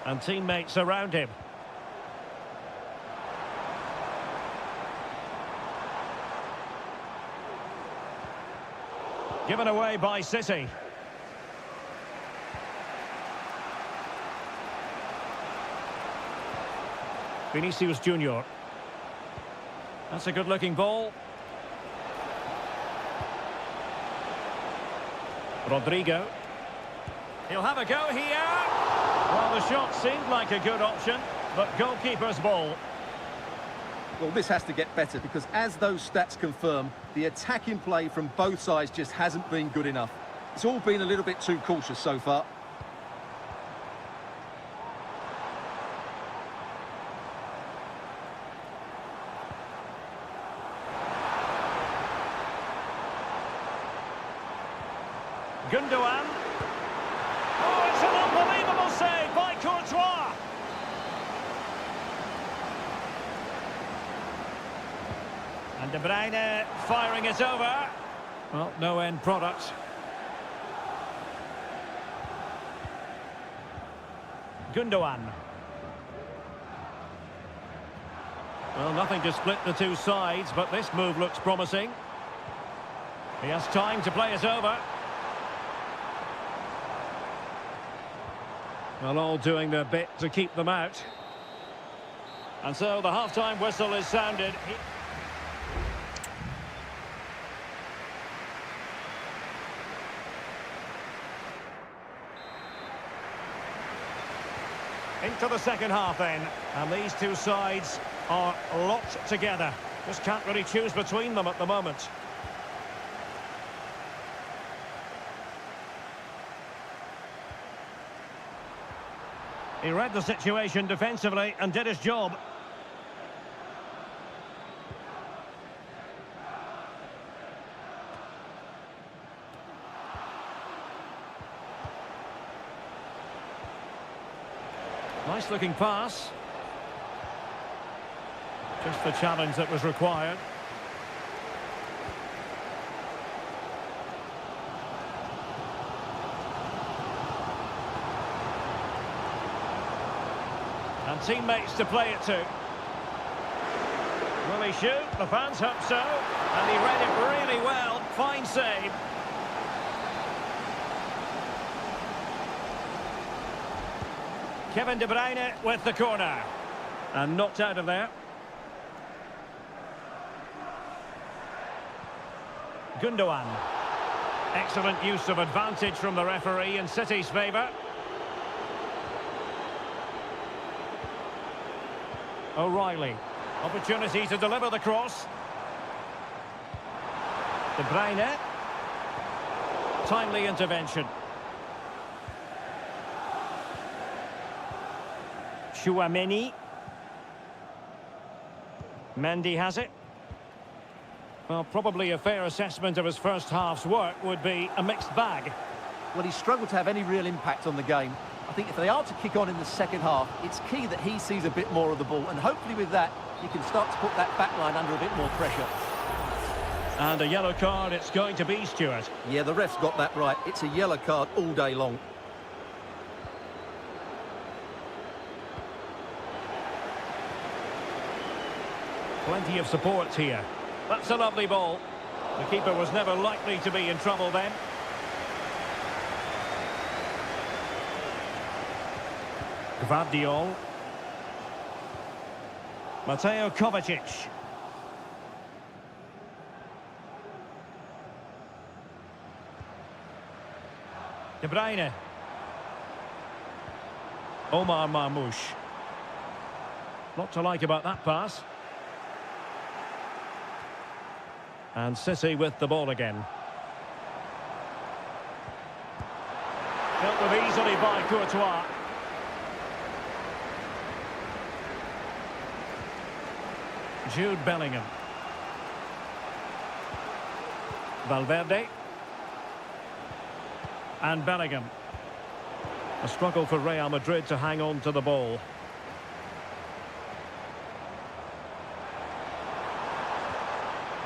[SPEAKER 1] And teammates around him. Given away by City. Vinicius Junior. That's a good-looking ball. Rodrigo. He'll have a go here. Well, the shot seemed like a good option, but goalkeeper's ball.
[SPEAKER 2] Well, this has to get better because as those stats confirm, the attacking play from both sides just hasn't been good enough. It's all been a little bit too cautious so far.
[SPEAKER 1] Gundogan. Oh, it's an unbelievable save by Courtois. And De Bruyne firing it over. Well, no end product. Gundogan. Well, nothing to split the two sides, but this move looks promising. He has time to play it over. Well, all doing their bit to keep them out. And so the half-time whistle is sounded. Into the second half then. And these two sides are locked together. Just can't really choose between them at the moment. He read the situation defensively and did his job. Nice looking pass. Just the challenge that was required. And teammates to play it to. Will he shoot? The fans hope so. And he read it really well. Fine save. Kevin De Bruyne with the corner. And knocked out of there. Gundogan. Excellent use of advantage from the referee in City's favour. O'Reilly. Opportunity to deliver the cross. De Bruyne. Timely intervention. Chouameni. Mendy has it. Well, probably a fair assessment of his first half's work would be a mixed bag.
[SPEAKER 2] Well, he struggled to have any real impact on the game. I think if they are to kick on in the second half, it's key that he sees a bit more of the ball, and hopefully with that, he can start to put that back line under a bit more pressure.
[SPEAKER 1] And a yellow card it's going to be, Stuart.
[SPEAKER 2] Yeah, the ref's got that right. It's a yellow card all day long.
[SPEAKER 1] Plenty of support here. That's a lovely ball. The keeper was never likely to be in trouble then. Gvardiol. Mateo Kovacic. De Bruyne. Omar Marmoush. Lot to like about that pass. And City with the ball again. Dealt with easily by Courtois. Jude Bellingham. Valverde. And Bellingham. A struggle for Real Madrid to hang on to the ball.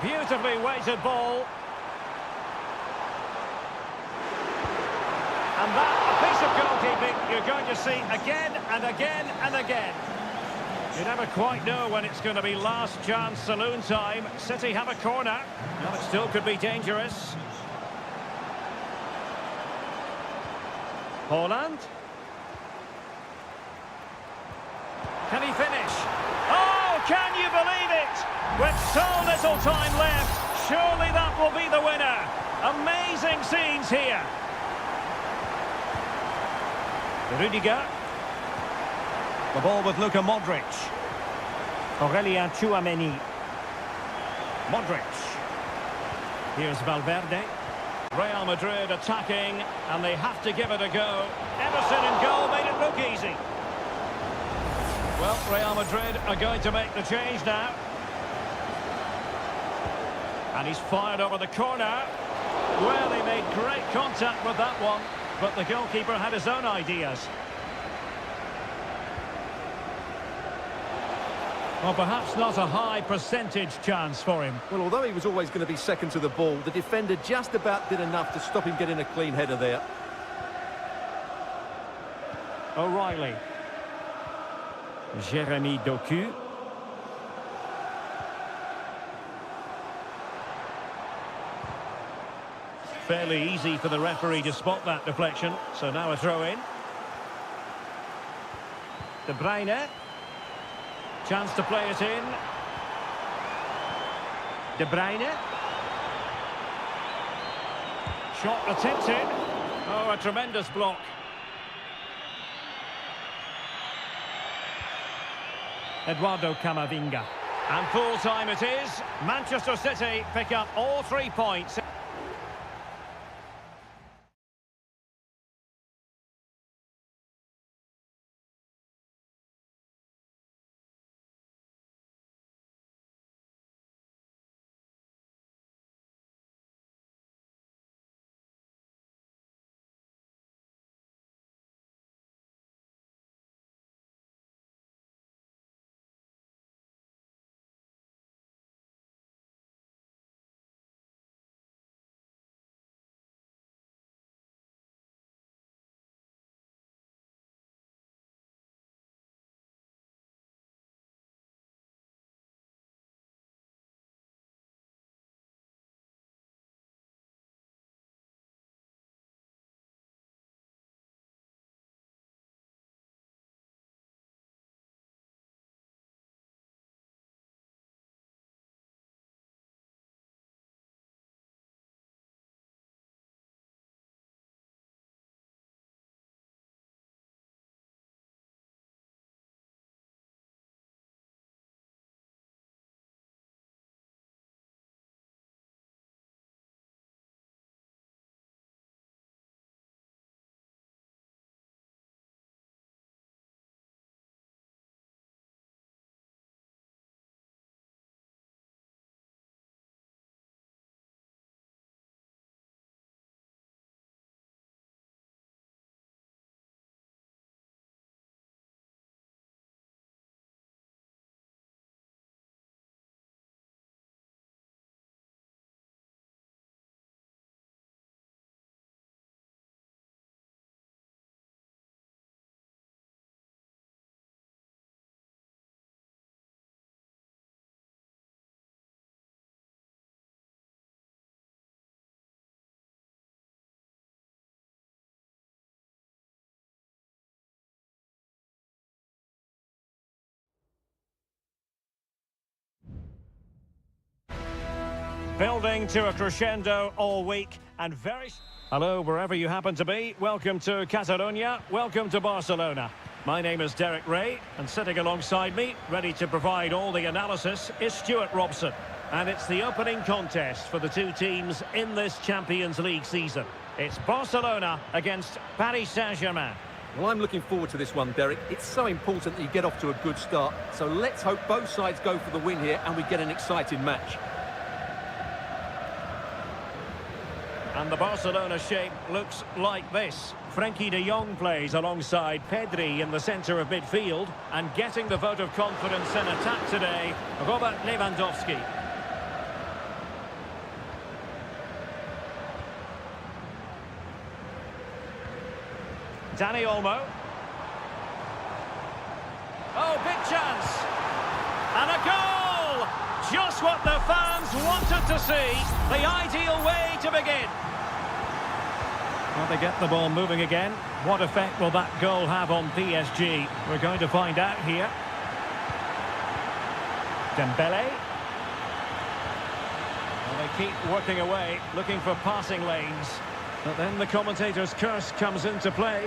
[SPEAKER 1] Beautifully weighted ball. And that, a piece of goalkeeping you're going to see again and again and again. You never quite know when it's going to be last chance saloon time. City have a corner. Well, it still could be dangerous. Haaland. Can he finish? Oh, can you believe it? With so little time left, surely that will be the winner. Amazing scenes here. Rudiger. The ball with Luka Modric. Aurelien Chouameni. Modric. Here's Valverde. Real Madrid attacking, and they have to give it a go. Emerson in goal made it look easy. Well, Real Madrid are going to make the change now. And he's fired over the corner. Well, he made great contact with that one, but the goalkeeper had his own ideas. Well, perhaps not a high percentage chance for him.
[SPEAKER 2] Well, although he was always going to be second to the ball, the defender just about did enough to stop him getting a clean header there.
[SPEAKER 1] O'Reilly. Jeremy Doku. Fairly easy for the referee to spot that deflection, so now a throw-in. De Bruyne. Chance to play it in. De Bruyne. Shot attempted. Oh, a tremendous block. Eduardo Camavinga. And full time it is. Manchester City pick up all 3 points. Building to a crescendo all week and very... Hello, wherever you happen to be. Welcome to Catalonia. Welcome to Barcelona. My name is Derek Ray, and sitting alongside me, ready to provide all the analysis, is Stuart Robson. And it's the opening contest for the two teams in this Champions League season. It's Barcelona against Paris Saint-Germain.
[SPEAKER 2] Well, I'm looking forward to this one, Derek. It's so important that you get off to a good start. So let's hope both sides go for the win here and we get an exciting match.
[SPEAKER 1] And the Barcelona shape looks like this. Frenkie de Jong plays alongside Pedri in the centre of midfield. And getting the vote of confidence in attack today, Robert Lewandowski. Dani Olmo. Oh, big chance. And a goal! Just what the fans wanted to see. The ideal way to begin. Well, they get the ball moving again. What effect will that goal have on PSG? We're going to find out here. Dembele. Well, they keep working away, looking for passing lanes. But then the commentator's curse comes into play.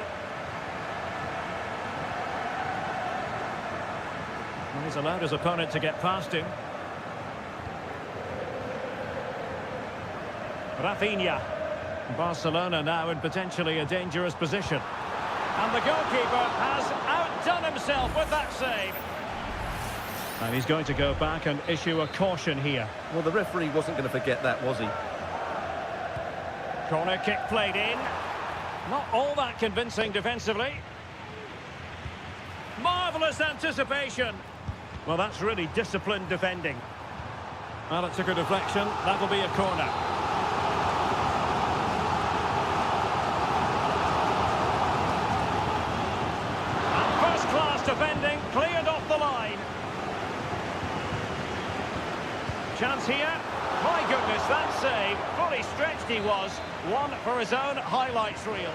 [SPEAKER 1] Well, he's allowed his opponent to get past him. Rafinha. Barcelona now in potentially a dangerous position. And the goalkeeper has outdone himself with that save. And he's going to go back and issue a caution here.
[SPEAKER 2] Well, the referee wasn't going to forget that, was he?
[SPEAKER 1] Corner kick played in. Not all that convincing defensively. Marvellous anticipation. Well, that's really disciplined defending. Well, it took a deflection. That'll be a corner. Defending, cleared off the line. Chance here. My goodness, that save. Fully stretched he was. One for his own highlights reel.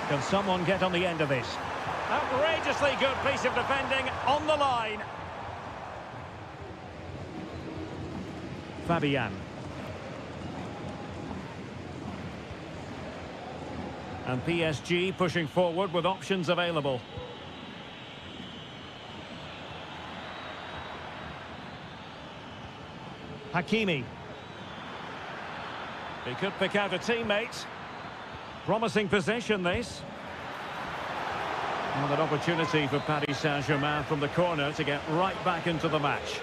[SPEAKER 1] Can someone get on the end of this? Outrageously good piece of defending on the line. Fabian. And PSG pushing forward with options available. Hakimi. He could pick out a teammate. Promising possession, this. And an opportunity for Paris Saint-Germain from the corner to get right back into the match.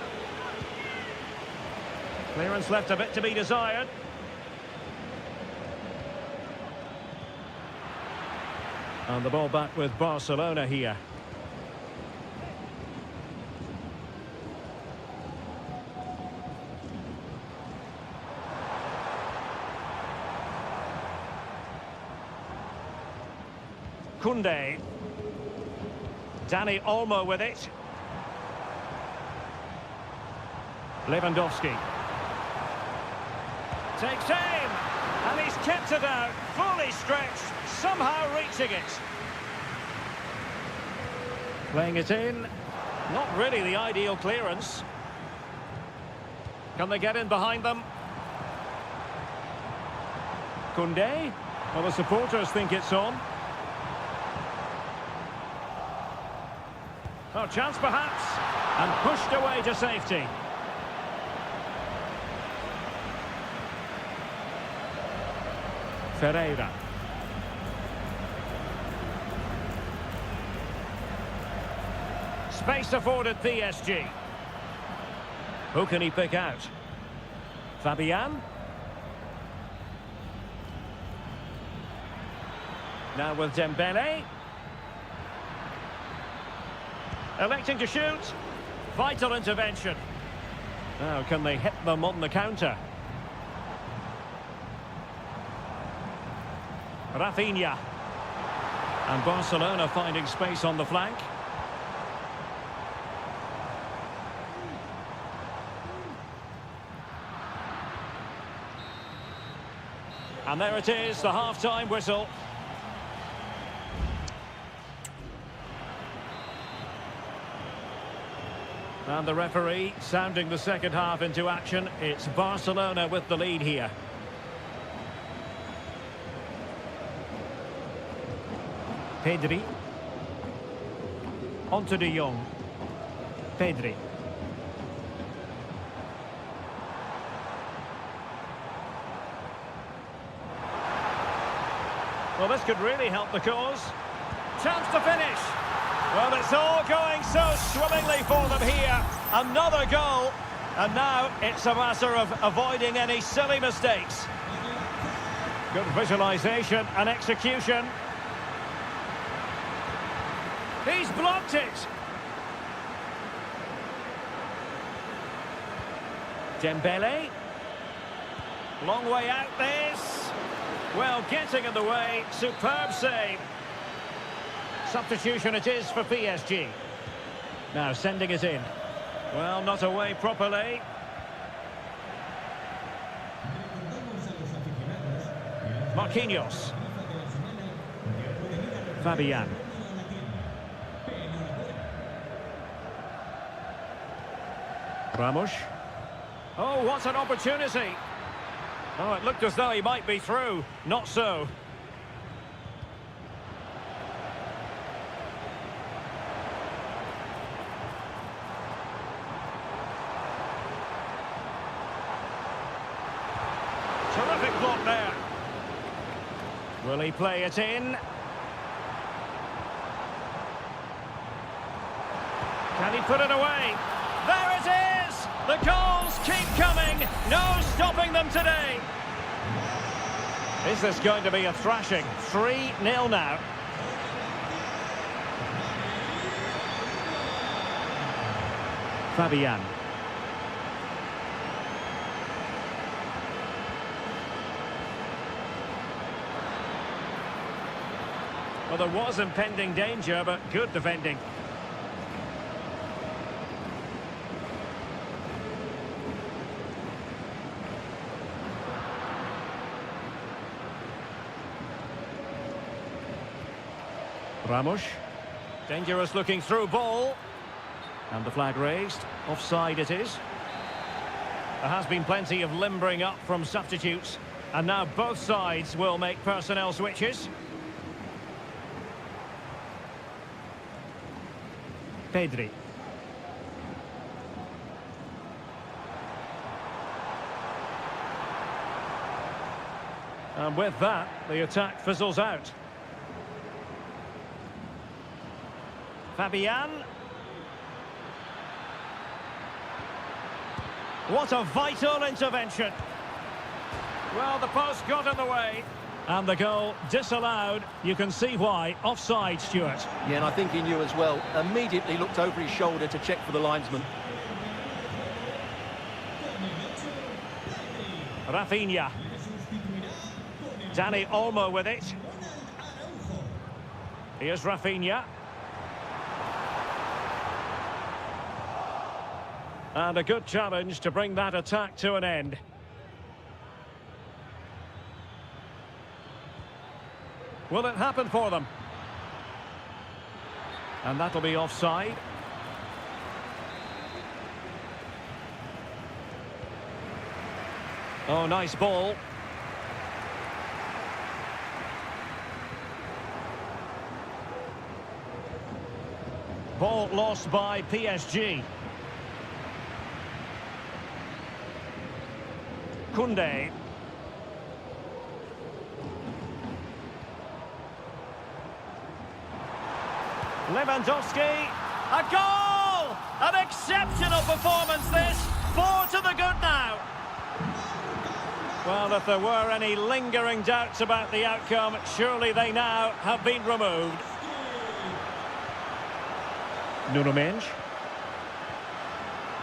[SPEAKER 1] Clearance left a bit to be desired. And the ball back with Barcelona here. Koundé. Dani Olmo with it. Lewandowski. Takes aim. And he's kept it out. Fully stretched. Somehow reaching it. Playing it in. Not really the ideal clearance. Can they get in behind them? Koundé. Well, the supporters think it's on. Oh, chance perhaps. And pushed away to safety. Ferreira. Space afforded PSG. Who can he pick out? Fabian. Now with Dembele. Electing to shoot. Vital intervention. Now can they hit them on the counter? Rafinha. And Barcelona finding space on the flank. And there it is, the half-time whistle. And the referee sounding the second half into action. It's Barcelona with the lead here. Pedri. On to De Jong. Pedri. Well, this could really help the cause. Chance to finish. Well, it's all going so swimmingly for them here. Another goal. And now it's a matter of avoiding any silly mistakes. Good visualisation and execution. He's blocked it. Dembele. Long way out this. Well, getting in the way. Superb save. Substitution it is for PSG. Now sending it in. Well, not away properly. Marquinhos. Fabian. Ramos. Oh, what an opportunity. Oh, it looked as though he might be through. Not so. Terrific block there. Will he play it in? Can he put it away? There it is! The goals keep coming. No stopping them today. Is this going to be a thrashing? 3-0 now. Fabian. Well, there was impending danger, but good defending. Ramos. Dangerous looking through ball. And the flag raised. Offside it is. There has been plenty of limbering up from substitutes. And now both sides will make personnel switches. Pedri. And with that, the attack fizzles out. Fabian. What a vital intervention. Well, the post got in the way. And the goal disallowed. You can see why. Offside, Stuart.
[SPEAKER 2] Yeah, and I think he knew as well. Immediately looked over his shoulder to check for the linesman.
[SPEAKER 1] Rafinha. Dani Olmo with it. Here's Rafinha. And a good challenge to bring that attack to an end. Will it happen for them? And that'll be offside. Oh, nice ball. Ball lost by PSG. Koundé. Lewandowski. A goal! An exceptional performance this. 4 to the good now. Well, if there were any lingering doubts about the outcome, surely they now have been removed. Nuno Mendes.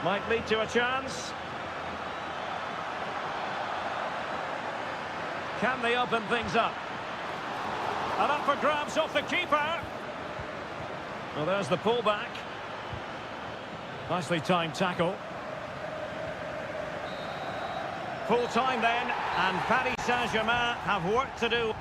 [SPEAKER 1] Might lead to a chance. Can they open things up? And up for grabs off the keeper. Well, there's the pullback. Nicely timed tackle. Full time then, and Paris Saint-Germain have work to do.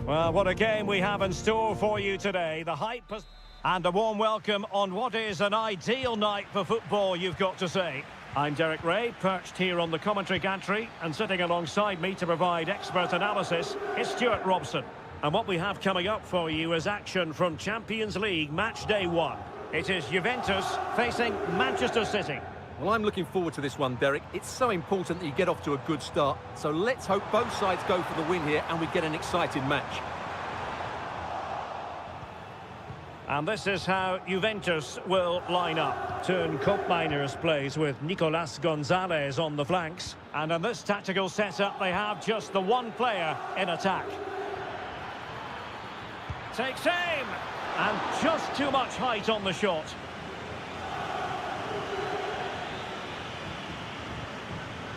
[SPEAKER 1] Well, what a game we have in store for you today. The hype has... And a warm welcome on what is an ideal night for football, you've got to say. I'm Derek Ray, perched here on the commentary gantry, and sitting alongside me to provide expert analysis is Stuart Robson. And what we have coming up for you is action from Champions League match day 1. It is Juventus facing Manchester City.
[SPEAKER 2] Well, I'm looking forward to this one, Derek. It's so important that you get off to a good start. So let's hope both sides go for the win here and we get an exciting match.
[SPEAKER 1] And this is how Juventus will line up. Turn Koopmeiners plays with Nicolas Gonzalez on the flanks. And in this tactical setup, they have just the one player in attack. Takes aim! And just too much height on the shot.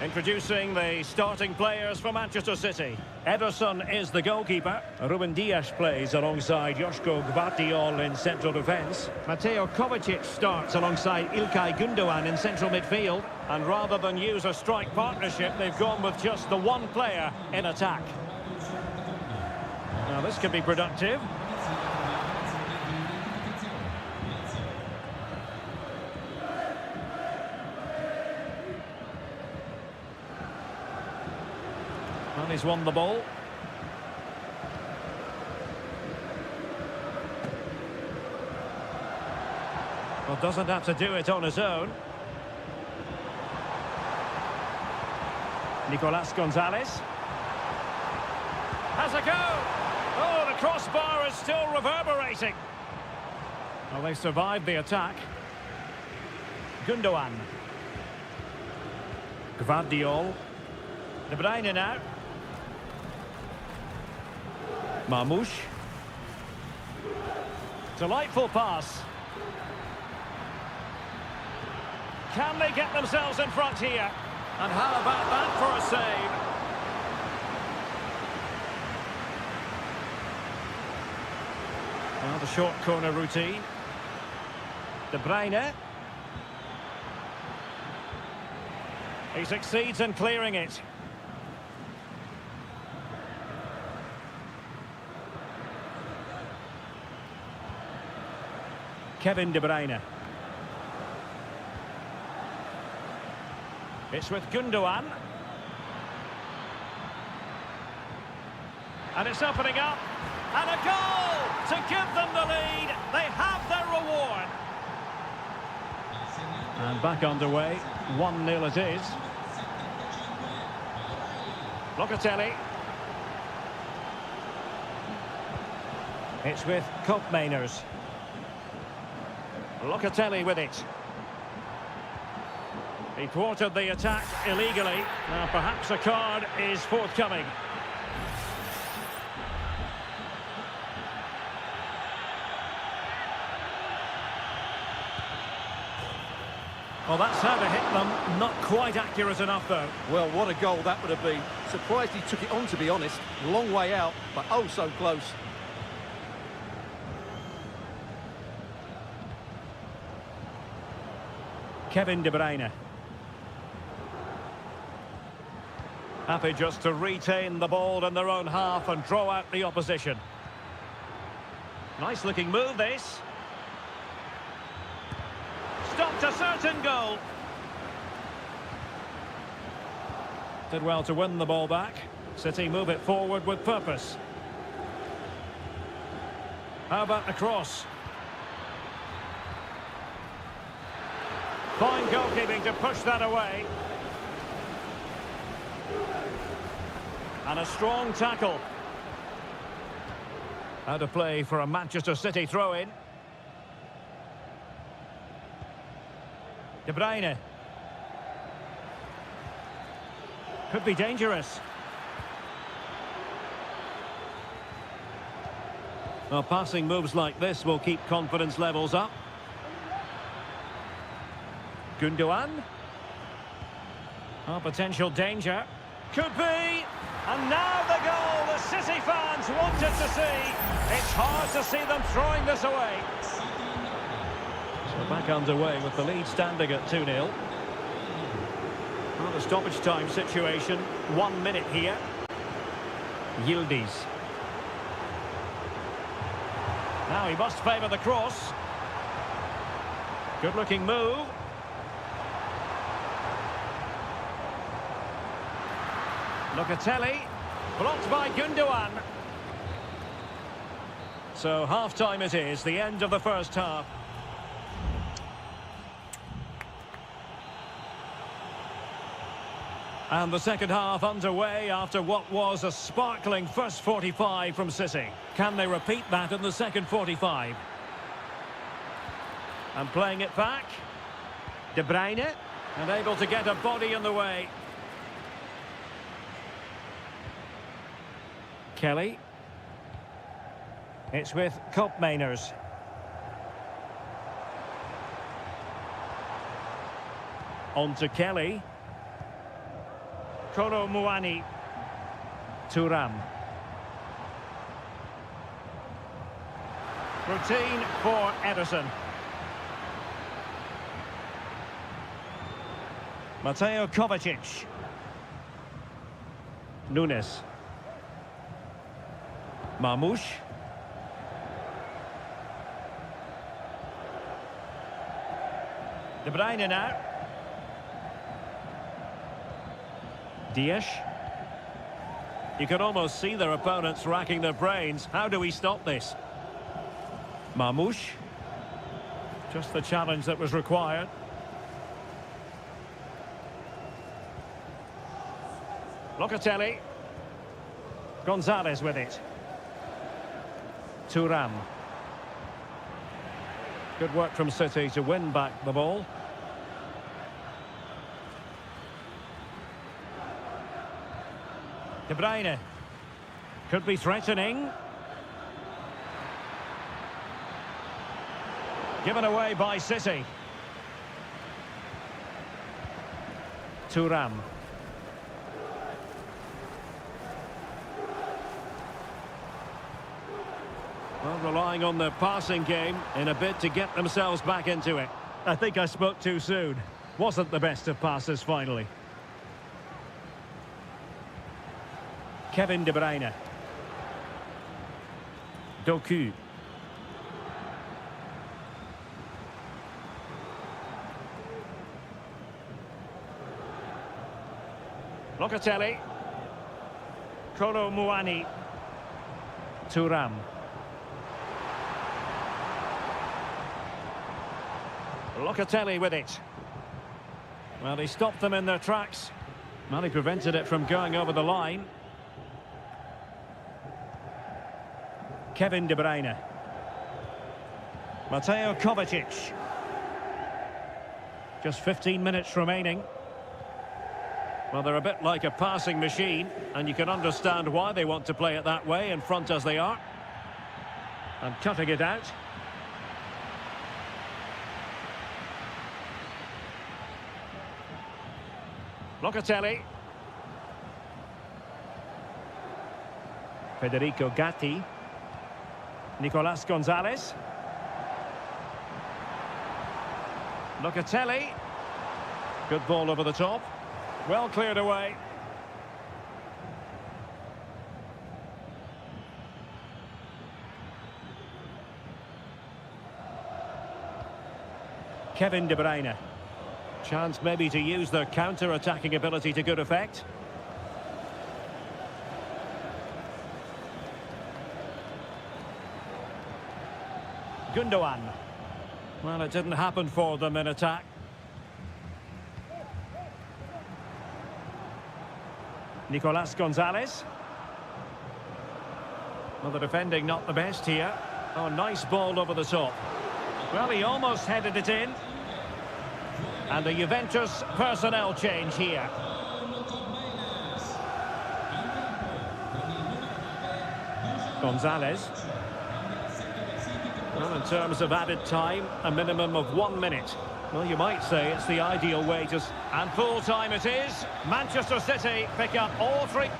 [SPEAKER 1] Introducing the starting players for Manchester City. Ederson is the goalkeeper. Ruben Dias plays alongside Joško Gvardiol in central defence. Mateo Kovacic starts alongside Ilkay Gundogan in central midfield. And rather than use a strike partnership, they've gone with just the one player in attack. Now this could be productive. And he's won the ball. Well, doesn't have to do it on his own. Nicolas Gonzalez. Has a go! Oh, the crossbar is still reverberating. Well, they survived the attack. Gundogan. Gvardiol. De Bruyne now. Marmoush. Delightful pass. Can they get themselves in front here? And how about that for a save? Well, the short corner routine. De Bruyne. He succeeds in clearing it. Kevin De Bruyne. It's with Gundogan. And it's opening up. And a goal to give them the lead. They have their reward. And back underway. 1-0 it is. Locatelli. It's with Koopmeiners. Locatelli with it. He thwarted the attack illegally. Now perhaps a card is forthcoming. Well, that's how to hit them. Not quite accurate enough, though.
[SPEAKER 2] Well, what a goal that would have been. Surprised he took it on, to be honest. Long way out, but oh so close.
[SPEAKER 1] Kevin De Bruyne. Happy just to retain the ball in their own half and draw out the opposition. Nice looking move, this. Stopped a certain goal. Did well to win the ball back. City move it forward with purpose. How about the cross? Fine goalkeeping to push that away. And a strong tackle. Out of play for a Manchester City throw-in. De Bruyne. Could be dangerous. Well, passing moves like this will keep confidence levels up. Gundogan. Oh, potential danger. Could be. And now the goal the City fans wanted to see. It's hard to see them throwing this away. So back underway with the lead standing at 2-0. Well, the stoppage time situation. 1 minute here. Yildiz. Now he must favour the cross. Good-looking move. Locatelli. Blocked by Gundogan. So half-time it is, the end of the first half. And the second half underway after what was a sparkling first 45 from City. Can they repeat that in the second 45? And playing it back. De Bruyne. And able to get a body in the way. Kelly. It's with Koopmeiners. On to Kelly. Kolo Muani. Thuram. Routine for Ederson. Mateo Kovacic. Nunes. Marmoush. De Bruyne now. Dias. You can almost see their opponents racking their brains. How do we stop this? Marmoush. Just the challenge that was required. Locatelli. Gonzalez with it. Thuram. Good work from City to win back the ball. De Bruyne. Could be threatening. Given away by City. Thuram. Well, relying on their passing game in a bid to get themselves back into it. I think I spoke too soon. Wasn't the best of passes finally. Kevin De Bruyne. Doku. Locatelli. Kolo Muani. Thuram. Locatelli with it. Well, he stopped them in their tracks. Well, he prevented it from going over the line. Kevin De Bruyne. Mateo Kovacic. Just 15 minutes remaining. Well, they're a bit like a passing machine, and you can understand why they want to play it that way, in front as they are. And cutting it out. Locatelli. Federico Gatti. Nicolas Gonzalez. Locatelli. Good ball over the top. Well cleared away. Kevin De Bruyne. Chance maybe to use their counter-attacking ability to good effect. Gundogan. Well, it didn't happen for them in attack. Nicolas Gonzalez. Well, the defending not the best here. Oh, nice ball over the top. Well, he almost headed it in. And a Juventus personnel change here. Gonzalez. Well, in terms of added time, a minimum of 1 minute. Well, you might say it's the ideal way to... And full time it is. Manchester City pick up all three...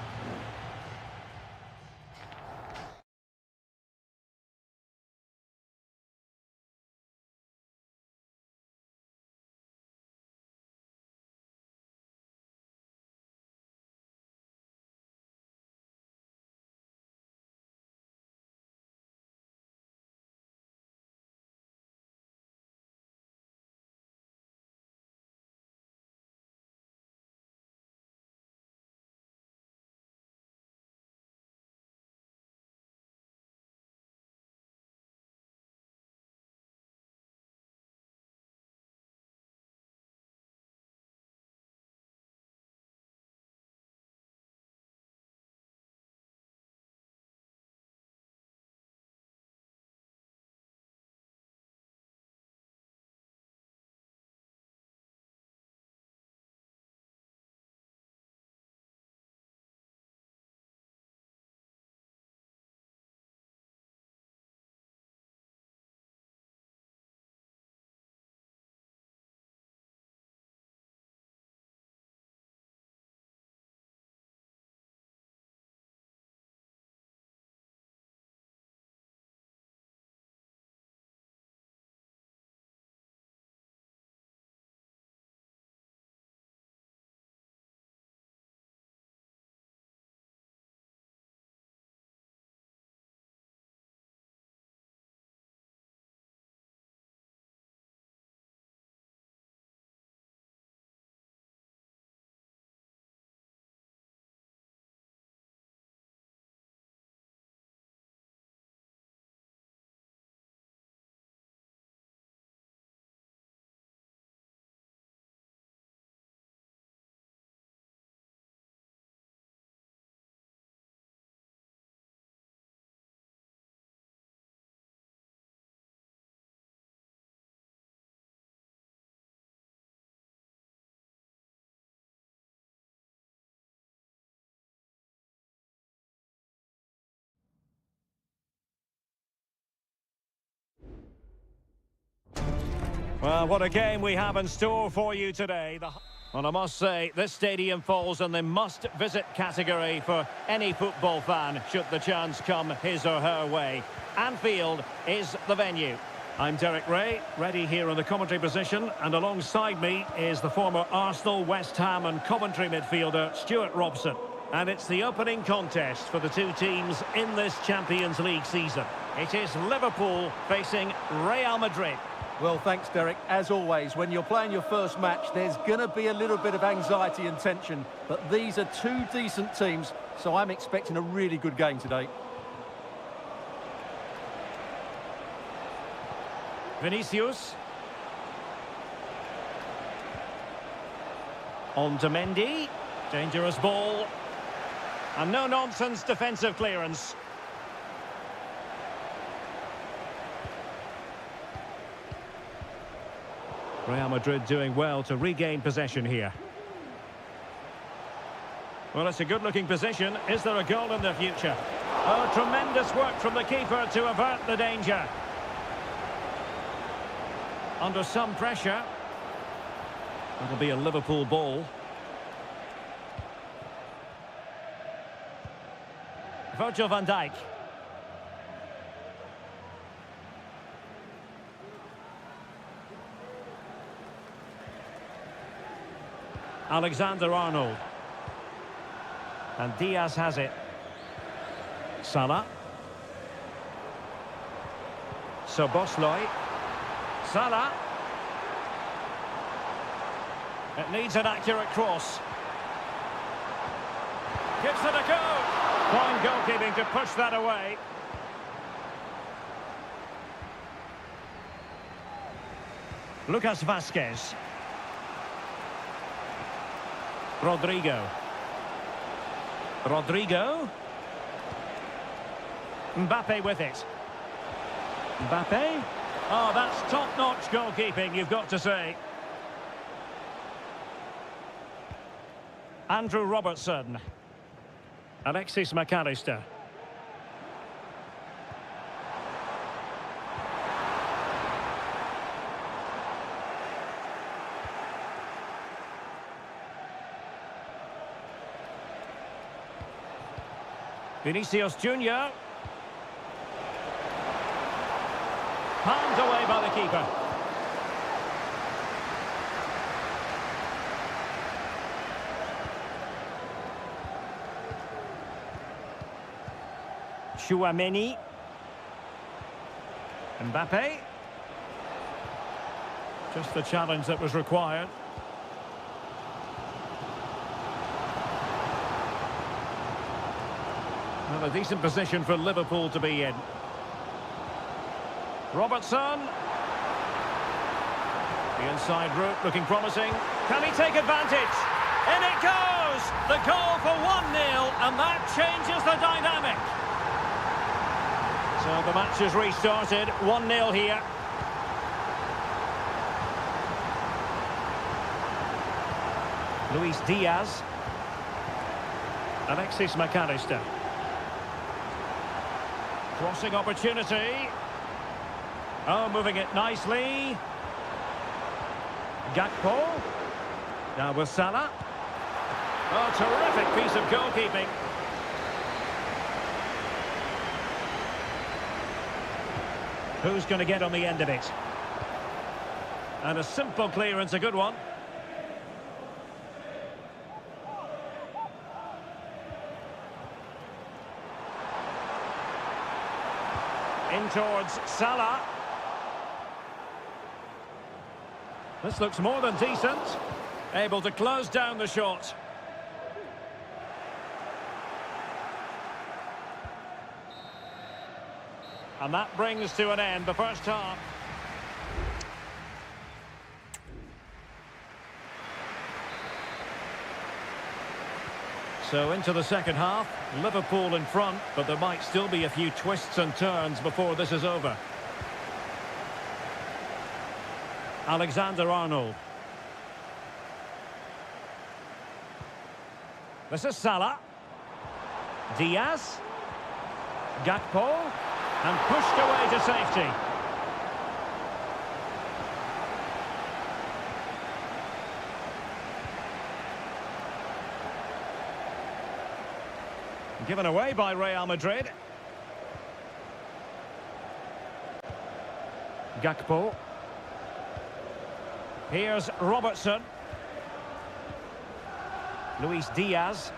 [SPEAKER 1] Well, what a game we have in store for you today. Well, I must say, this stadium falls in the must-visit category for any football fan, should the chance come his or her way. Anfield is the venue. I'm Derek Ray, ready here in the commentary position, and alongside me is the former Arsenal, West Ham and Coventry midfielder, Stuart Robson. And it's the opening contest for the two teams in this Champions League season. It is Liverpool facing Real Madrid.
[SPEAKER 2] Well, thanks, Derek. As always, when you're playing your first match, there's going to be a little bit of anxiety and tension. But these are two decent teams, so I'm expecting a really good game today.
[SPEAKER 1] Vinicius. On to Mendy. Dangerous ball. And no-nonsense defensive clearance. Real Madrid doing well to regain possession here. Well, it's a good-looking position. Is there a goal in the future? Oh, tremendous work from the keeper to avert the danger. Under some pressure. It'll be a Liverpool ball. Virgil van Dijk. Alexander-Arnold. And Diaz has it. Salah. Soboslai. Salah. It needs an accurate cross. Gives it a go. Fine goalkeeping to push that away. Lucas Vazquez. Rodrigo. Mbappe with it. Mbappe. Oh, that's top-notch goalkeeping, you've got to say. Andrew Robertson. Alexis McAllister. Vinicius Junior. Palmed away by the keeper. Chouameni. Mbappe. Just the challenge that was required. Well, a decent position for Liverpool to be in. Robertson. The inside route looking promising. Can he take advantage? In it goes! The goal for 1-0, and that changes the dynamic. So the match is restarted. 1-0 here. Luis Diaz. Alexis McAllister. Crossing opportunity. Oh, moving it nicely. Gakpo. Now with Salah. Oh, terrific piece of goalkeeping. Who's going to get on the end of it? And a simple clearance, a good one. In towards Salah. This looks more than decent. Able to close down the shot. And that brings to an end the first half. So into the second half, Liverpool in front, but there might still be a few twists and turns before this is over. Alexander-Arnold. This is Salah. Diaz. Gakpo. And pushed away to safety. Given away by Real Madrid. Gakpo. Here's Robertson. Luis Diaz.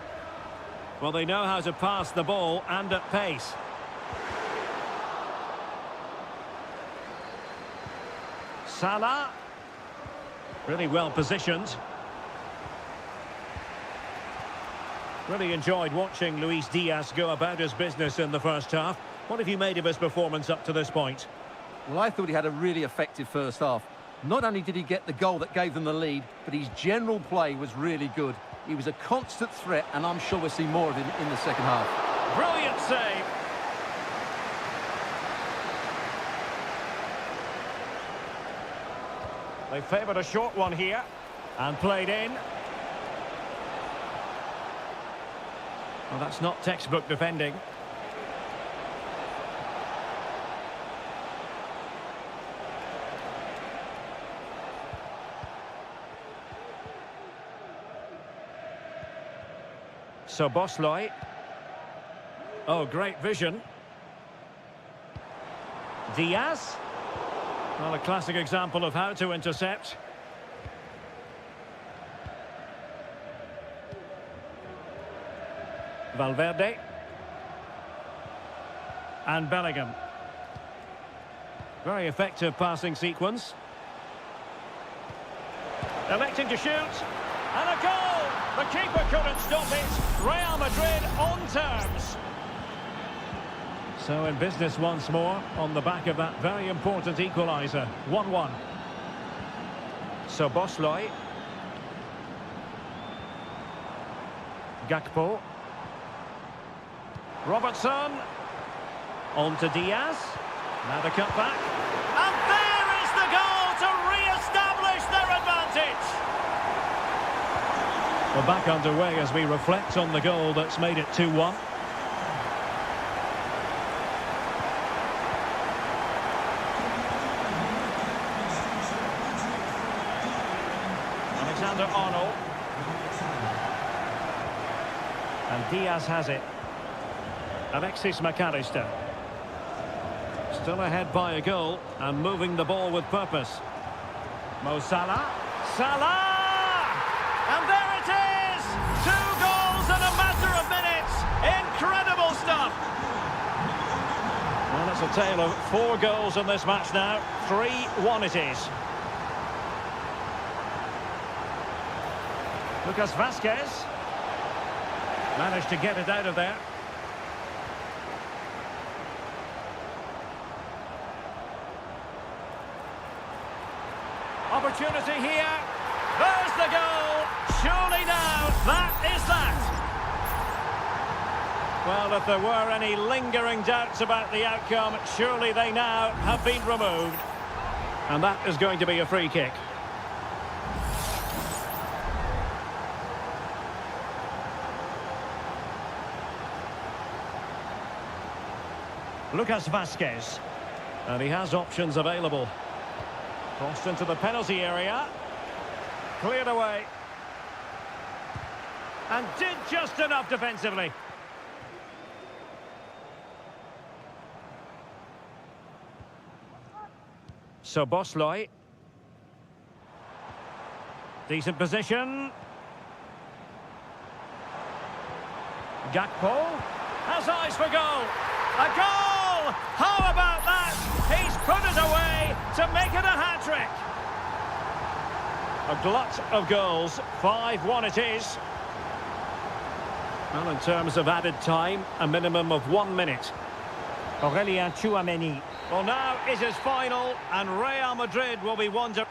[SPEAKER 1] Well, they know how to pass the ball and at pace. Salah. Really well positioned. Really enjoyed watching Luis Diaz go about his business in the first half. What have you made of his performance up to this point?
[SPEAKER 2] Well, I thought he had a really effective first half. Not only did he get the goal that gave them the lead, but his general play was really good. He was a constant threat, and I'm sure we'll see more of him in the second half.
[SPEAKER 1] Brilliant save. They favoured a short one here and played in. Well, that's not textbook defending. So Bosley. Oh, great vision. Diaz. Well, a classic example of how to intercept. Valverde. And Bellingham. Very effective passing sequence. Electing to shoot. And a goal! The keeper couldn't stop it. Real Madrid on terms. So in business once more on the back of that very important equaliser. 1-1. So Bosley. Gakpo. Robertson. On to Diaz. Now the cut back. And there is the goal to re-establish their advantage. We're back underway as we reflect on the goal that's made it 2-1. Alexander-Arnold. And Diaz has it. Alexis McAllister. Still ahead by a goal and moving the ball with purpose. Mo Salah. Salah! And there it is! 2 goals in a matter of minutes. Incredible stuff. Well, it's a tale of 4 goals in this match now. 3-1 it is. Lucas Vazquez managed to get it out of there. Opportunity here. There's the goal. Surely now, that is that. Well, if there were any lingering doubts about the outcome, surely they now have been removed. And that is going to be a free kick. Lucas Vazquez. And he has options available. Crossed into the penalty area. Cleared away. And did just enough defensively. So Bosley. Decent position. Gakpo has eyes for goal. A goal! How about that? He's put it away to make it a hat-trick. A glut of goals. 5-1 it is. Well, in terms of added time, a minimum of 1 minute. Aurelien Tchouameni. Well, now it is final, and Real Madrid will be wondering.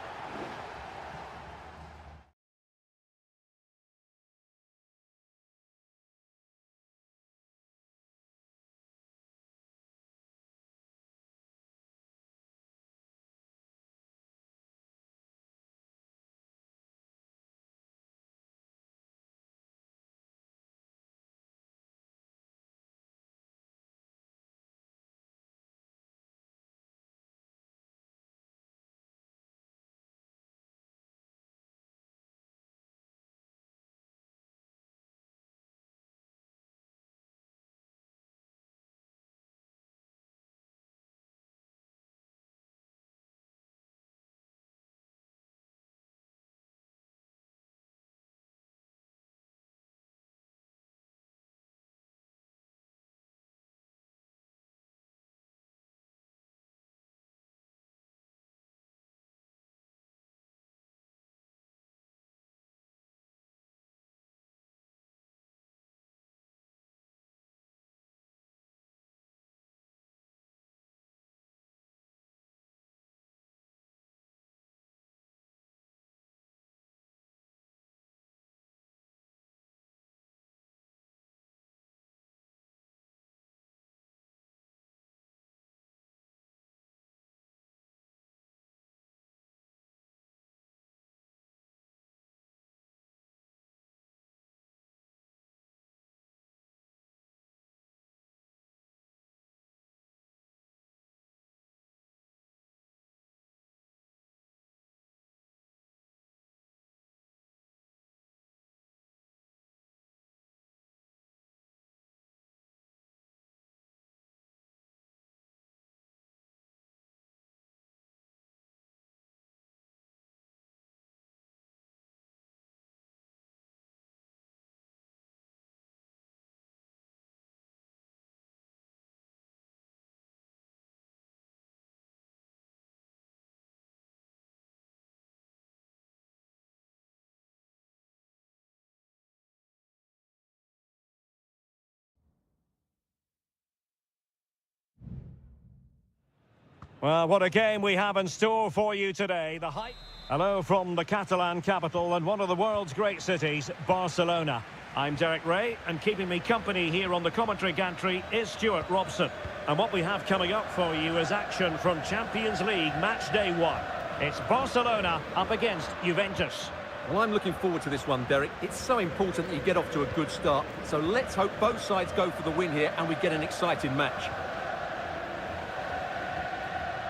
[SPEAKER 1] Well, what a game we have in store for you today. The hype. Hello from the Catalan capital and one of the world's great cities, Barcelona. I'm Derek Ray, and keeping me company here on the commentary gantry is Stuart Robson. And what we have coming up for you is action from Champions League match day 1. It's Barcelona up against Juventus.
[SPEAKER 2] Well, I'm looking forward to this one, Derek. It's so important that you get off to a good start. So let's hope both sides go for the win here and we get an exciting match.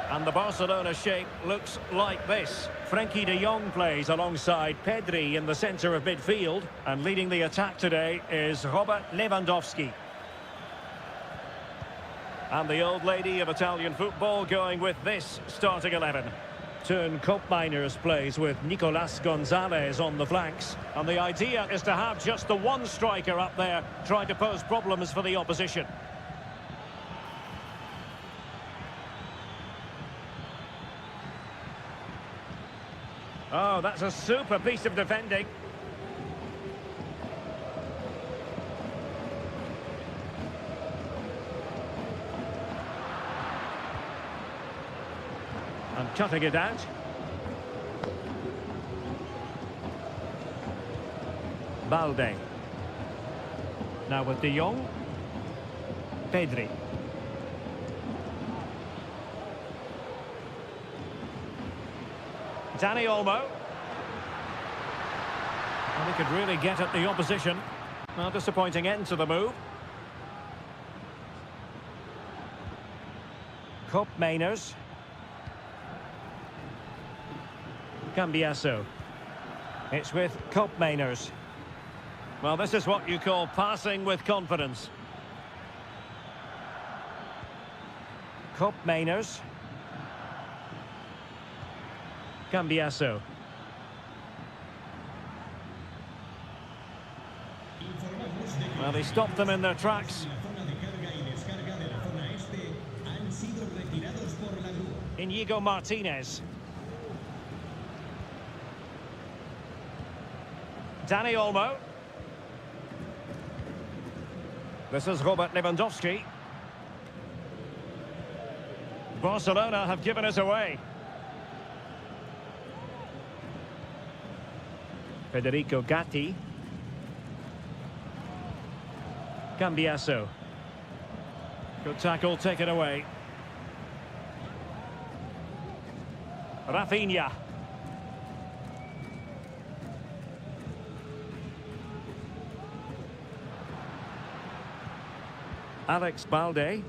[SPEAKER 1] And the Barcelona shape looks like this. Frenkie de Jong plays alongside Pedri in the centre of midfield. And leading the attack today is Robert Lewandowski. And the old lady of Italian football going with this starting 11. Turn Koopmeiners plays with Nicolas Gonzalez on the flanks. And the idea is to have just the one striker up there trying to pose problems for the opposition. Oh, that's a super piece of defending. And cutting it out. Balde. Now with de Jong. Pedri. Dani Olmo. And he could really get at the opposition. A disappointing end to the move. Koopmeiners. Cambiasso. It's with Koopmeiners. Well, this is what you call passing with confidence. Koopmeiners. Cambiasso. Well, they stopped them in their tracks. Inigo Martinez. Dani Olmo. This is Robert Lewandowski. Barcelona have given us away. Federico Gatti. Cambiasso. Good tackle, taken away. Rafinha. Alex Balde.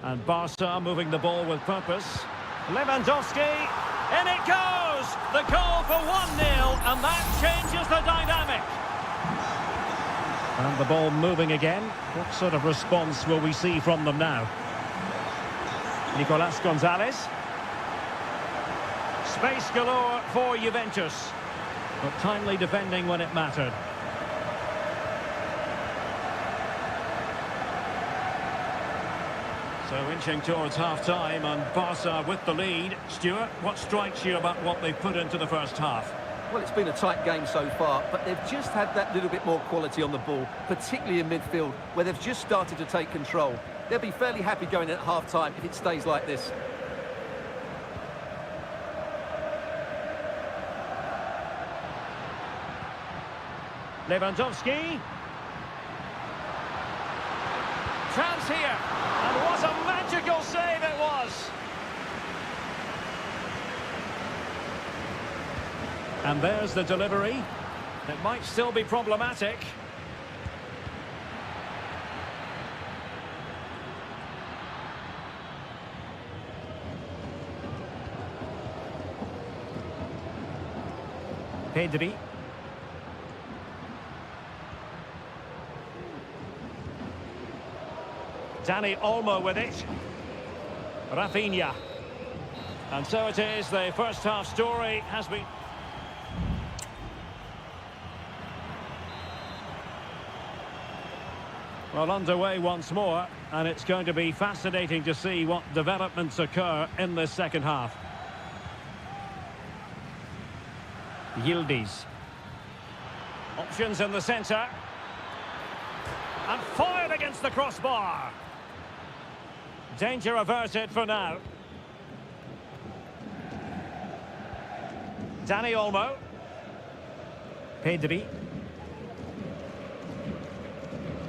[SPEAKER 1] And Barca moving the ball with purpose. Lewandowski. In it goes! The goal for 1-0, and that changes the dynamic. And the ball moving again. What sort of response will we see from them now? Nicolas Gonzalez. Space galore for Juventus, but timely defending when it mattered. So inching towards half-time and Barca with the lead. Stuart, what strikes you about what they've put into the first half?
[SPEAKER 2] Well, it's been a tight game so far, but they've just had that little bit more quality on the ball, particularly in midfield, where they've just started to take control. They'll be fairly happy going at half-time if it stays like this.
[SPEAKER 1] Lewandowski. Chance here. And what a magical save it was. And there's the delivery. It might still be problematic. Pedri. Dani Olmo with it. Rafinha. And so it is, the first half story has been... Well, underway once more, and it's going to be fascinating to see what developments occur in this second half. Yildiz. Options in the centre. And fired against the crossbar. Danger averted for now. Dani Olmo. Pedri.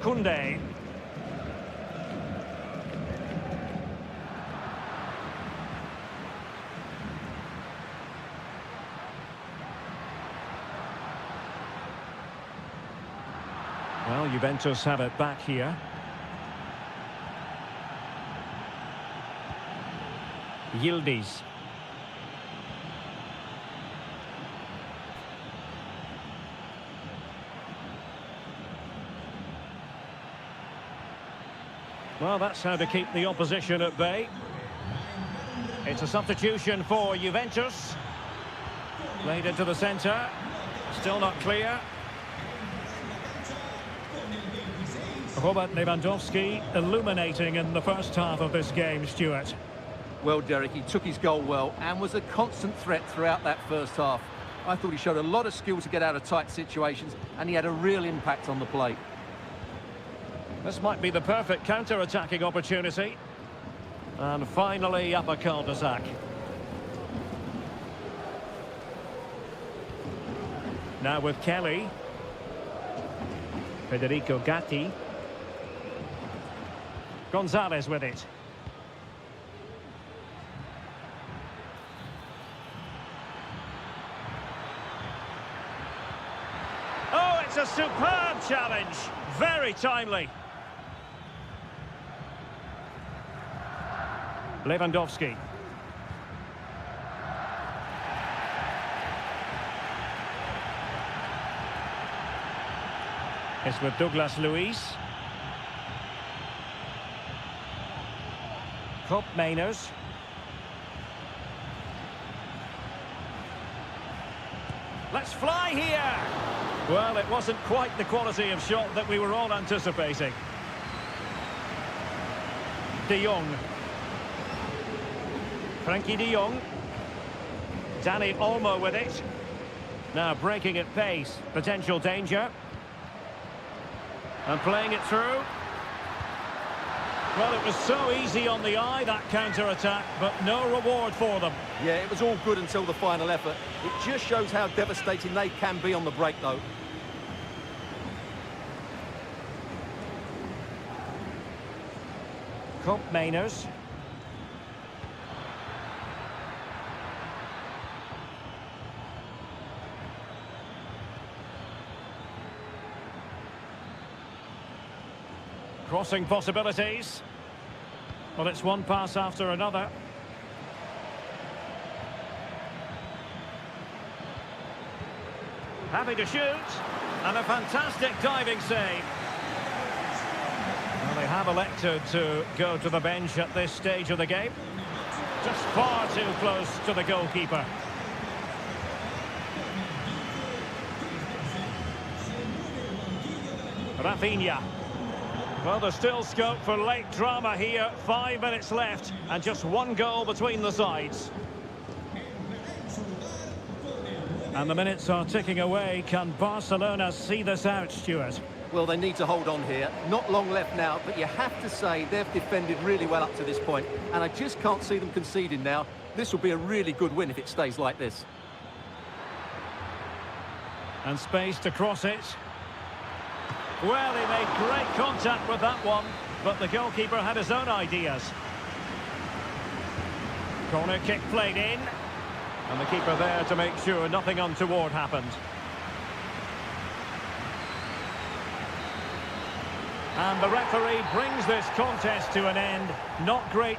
[SPEAKER 1] Koundé. Well, Juventus have it back here. Yildiz. Well, that's how to keep the opposition at bay. It's a substitution for Juventus. Played into the centre. Still not clear. Robert Lewandowski illuminating in the first half of this game, Stuart.
[SPEAKER 2] Well, Derek, he took his goal well and was a constant threat throughout that first half. I thought he showed a lot of skill to get out of tight situations, and he had a real impact on the play.
[SPEAKER 1] This might be the perfect counter-attacking opportunity. And finally up a cul-de-sac. Now with Kelly. Federico Gatti. Gonzalez with it. Oh, it's a superb challenge. Very timely. Lewandowski. It's with Douglas Luiz. Cup Mainers. Let's fly here! Well, it wasn't quite the quality of shot that we were all anticipating. De Jong. Frankie de Jong. Dani Olmo with it. Now breaking at pace. Potential danger. And playing it through. Well, it was so easy on the eye, that counter-attack, but no reward for them.
[SPEAKER 2] Yeah, it was all good until the final effort. It just shows how devastating they can be on the break, though.
[SPEAKER 1] Cup Mainers. Crossing possibilities. Well, it's one pass after another. Happy to shoot. And a fantastic diving save. Well, they have elected to go to the bench at this stage of the game. Just far too close to the goalkeeper. Rafinha. Well, there's still scope for late drama here. 5 minutes left and just one goal between the sides. And the minutes are ticking away. Can Barcelona see this out, Stuart?
[SPEAKER 2] Well, they need to hold on here. Not long left now, but you have to say they've defended really well up to this point, and I just can't see them conceding now. This will be a really good win if it stays like this.
[SPEAKER 1] And space to cross it. Well, he made great contact with that one, but the goalkeeper had his own ideas. Corner kick played in, and the keeper there to make sure nothing untoward happened. And the referee brings this contest to an end. Not great.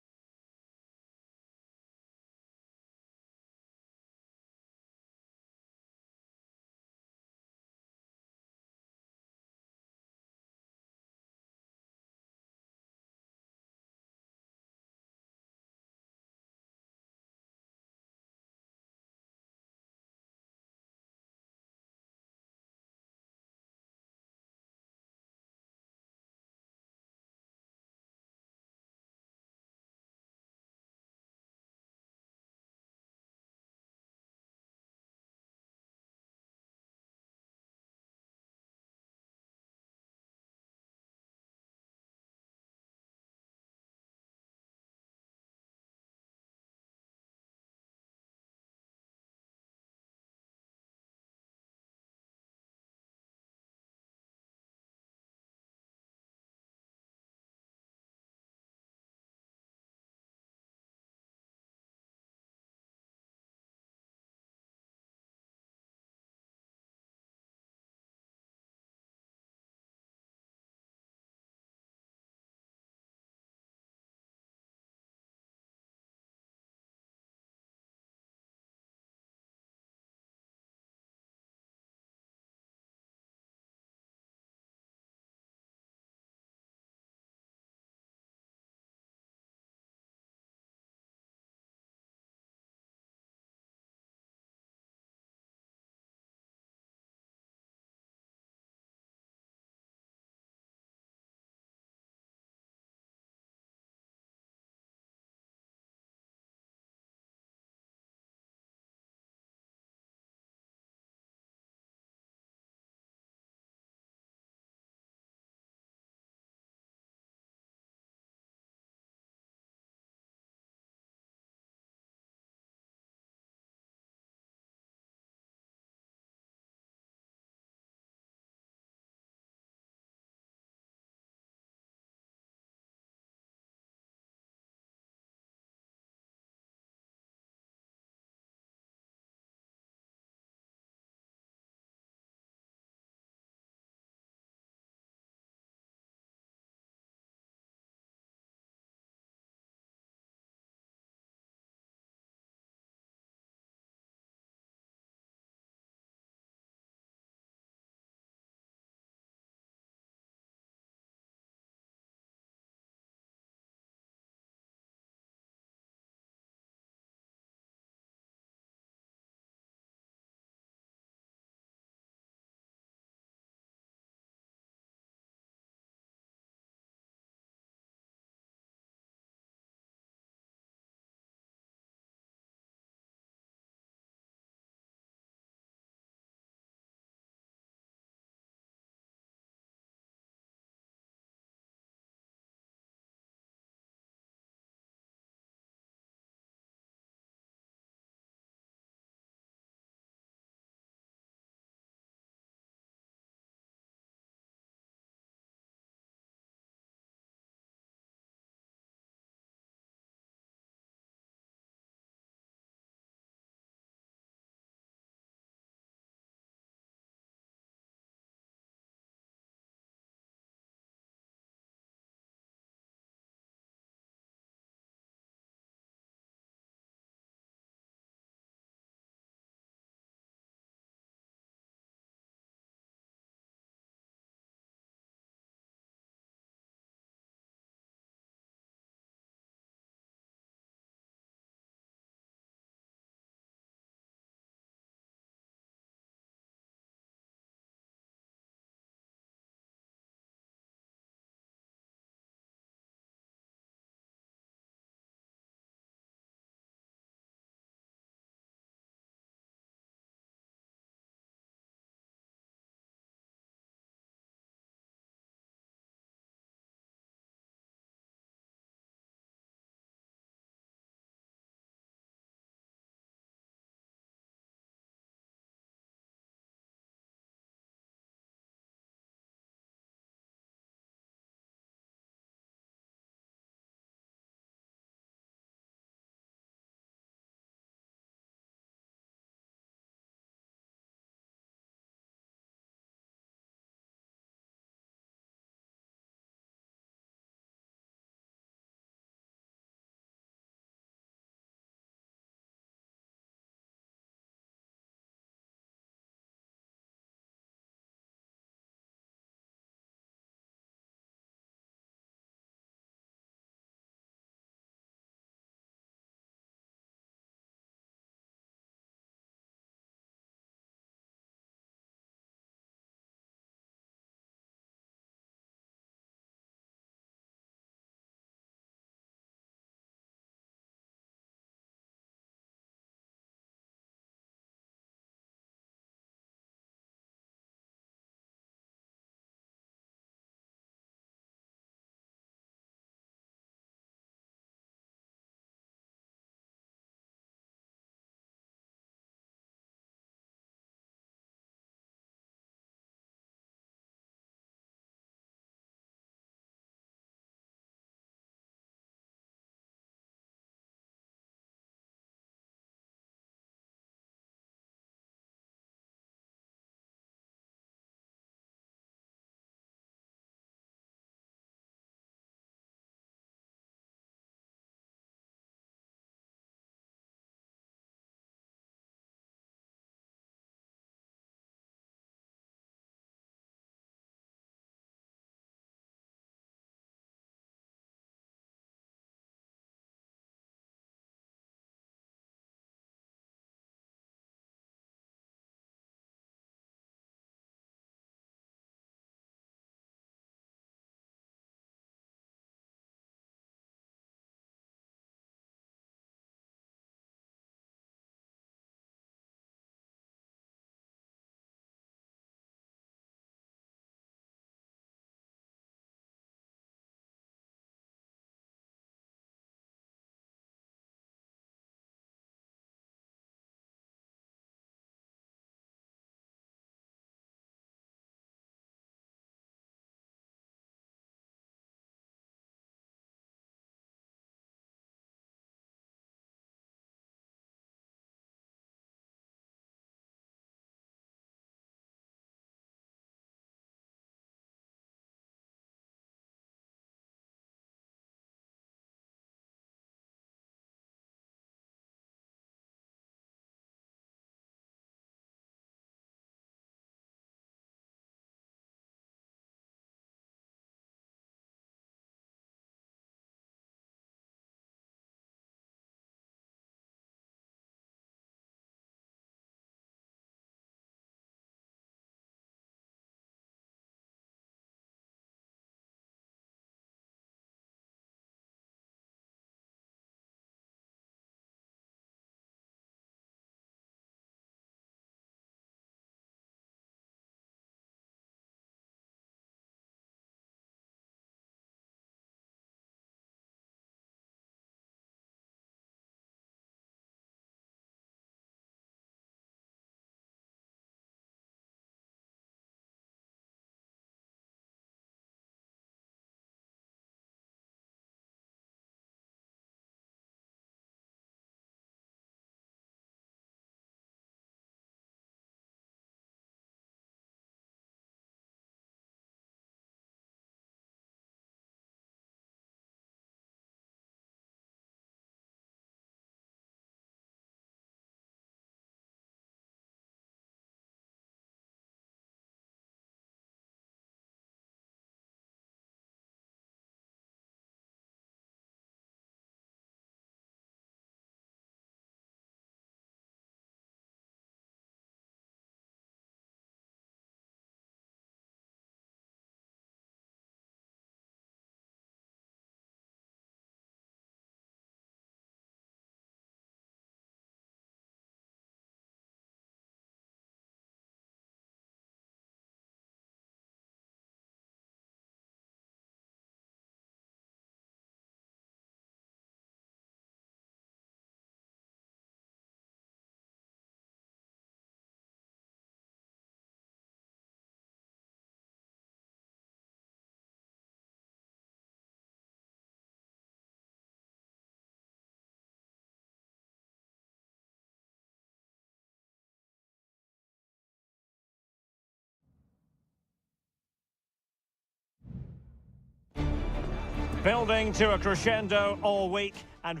[SPEAKER 1] Building to a crescendo all week and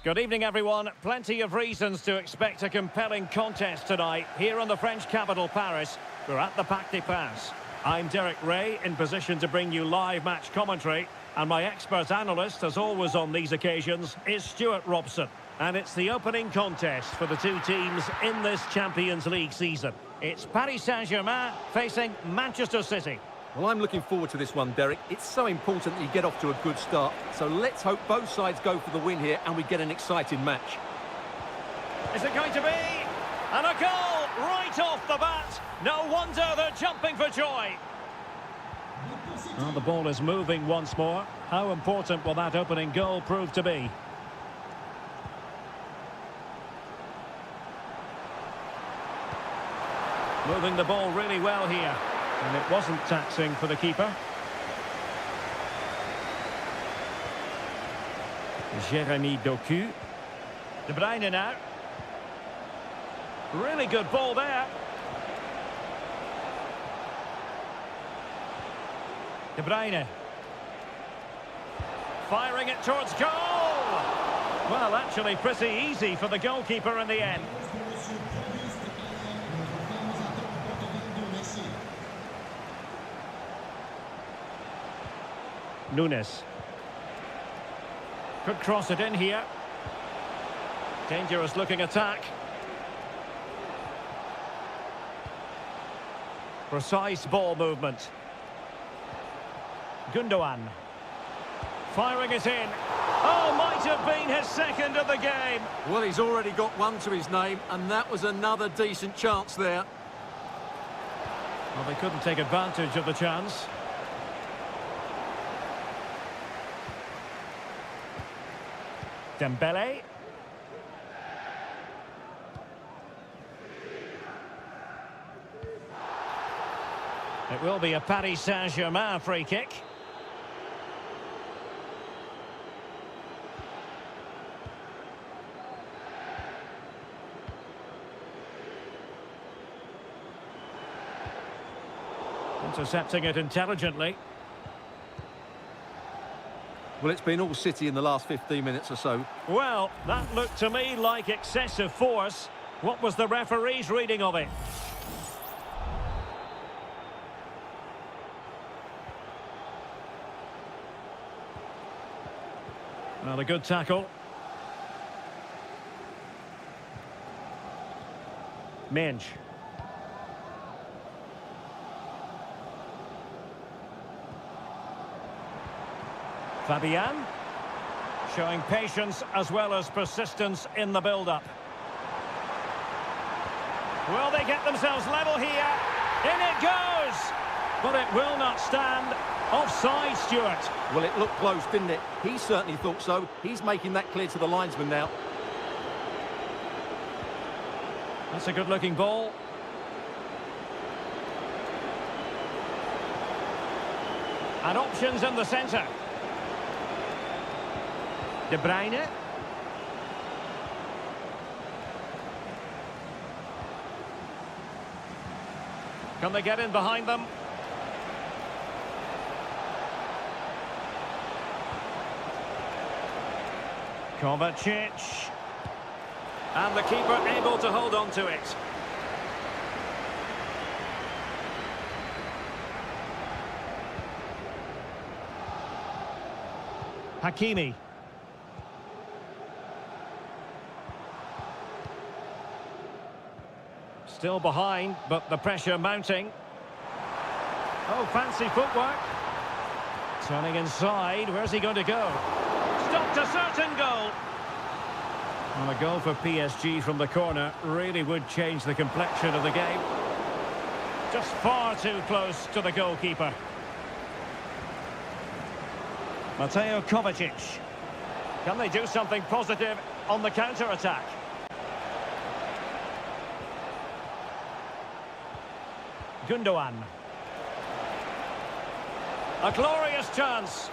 [SPEAKER 1] good evening, everyone. Plenty of reasons to expect a compelling contest tonight here in the French capital, Paris. We're at the Parc des Princes. I'm Derek Ray, in position to bring you live match commentary. And my expert analyst, as always on these occasions, is Stuart Robson. And it's the opening contest for the two teams in this Champions League season. It's Paris Saint-Germain facing Manchester City.
[SPEAKER 2] Well, I'm looking forward to this one, Derek. It's so important that you get off to a good start. So let's hope both sides go for the win here and we get an exciting match.
[SPEAKER 1] Is it going to be? And a goal right off the bat. No wonder they're jumping for joy. Well, the ball is moving once more. How important will that opening goal prove to be? Moving the ball really well here. And it wasn't taxing for the keeper. Jérémy Doku. De Bruyne now. Really good ball there. De Bruyne. Firing it towards goal. Well, actually pretty easy for the goalkeeper in the end. Nunes. Could cross it in here. Dangerous looking attack. Precise ball movement. Gundogan. Firing it in. Oh, might have been his second of the game.
[SPEAKER 2] Well, he's already got one to his name, and that was another decent chance there.
[SPEAKER 1] Well, they couldn't take advantage of the chance. Dembele. It will be a Paris Saint-Germain free kick. Intercepting it intelligently.
[SPEAKER 2] Well, it's been all City in the last 15 minutes or so.
[SPEAKER 1] Well, that looked to me like excessive force. What was the referee's reading of it? Well, a good tackle. Minch. Fabian, showing patience as well as persistence in the build-up. Will they get themselves level here? In it goes! But it will not stand. Offside, Stuart.
[SPEAKER 2] Well, it looked close, didn't it? He certainly thought so. He's making that clear to the linesman now.
[SPEAKER 1] That's a good-looking ball. And options in the centre. De Bruyne. Can they get in behind them? Kovacic. And the keeper able to hold on to it. Hakimi. Still behind, but the pressure mounting. Oh, fancy footwork. Turning inside, where's he going to go? Stopped a certain goal. Well, a goal for PSG from the corner really would change the complexion of the game. Just far too close to the goalkeeper. Mateo Kovacic. Can they do something positive on the counter-attack? Gundogan. A glorious chance.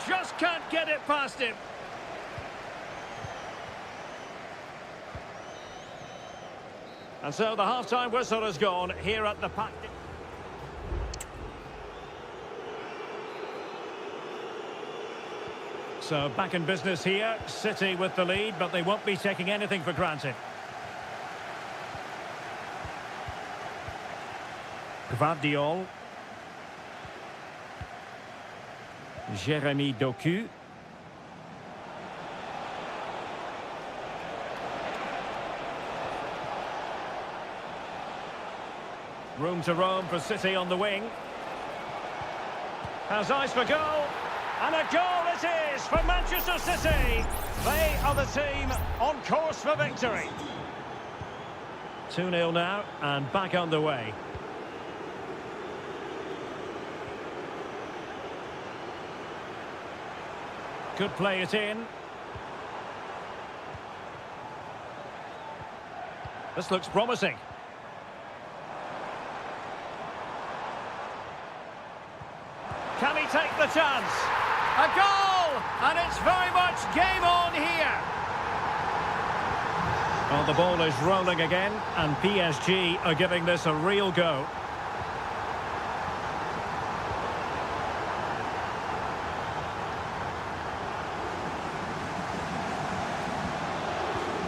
[SPEAKER 1] Just can't get it past him. And so the half-time whistle has gone here at the Parc. So back in business here. City with the lead, but they won't be taking anything for granted. Gvardiol. Jérémy Doku. Room to roam for City on the wing. Has eyes for goal. And a goal it is for Manchester City. They are the team on course for victory. 2-0 now and back underway. Could play it in. This looks promising. Can he take the chance? A goal! And it's very much game on here. Well, the ball is rolling again, and PSG are giving this a real go.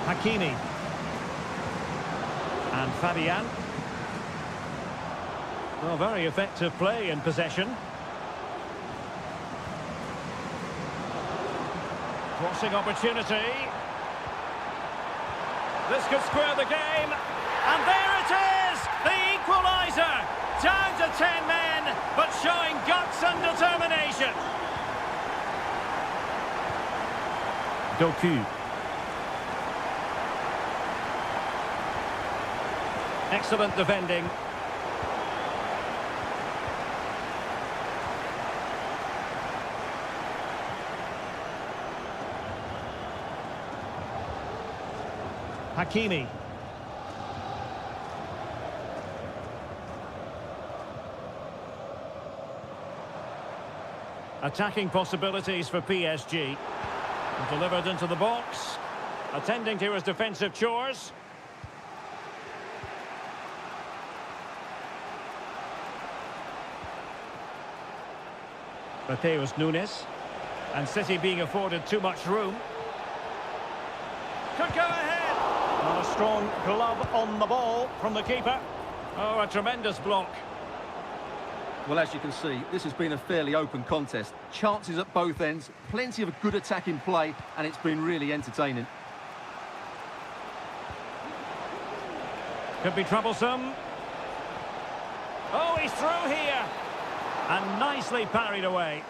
[SPEAKER 1] Hakimi. And Fabian. Well, very effective play in possession. Crossing opportunity. This could square the game. And there it is! The equaliser! Down to 10 men, but showing guts and determination. Doku. Excellent defending. Hakimi. Attacking possibilities for PSG. Delivered into the box. Attending to his defensive chores. Mateus Nunes. And City being afforded too much room. Could go ahead. And a strong glove on the ball from the keeper. Oh, a tremendous block.
[SPEAKER 2] Well, as you can see, this has been a fairly open contest. Chances at both ends, plenty of good attacking play, and it's been really entertaining.
[SPEAKER 1] Could be troublesome. Oh, he's through here. And nicely parried away.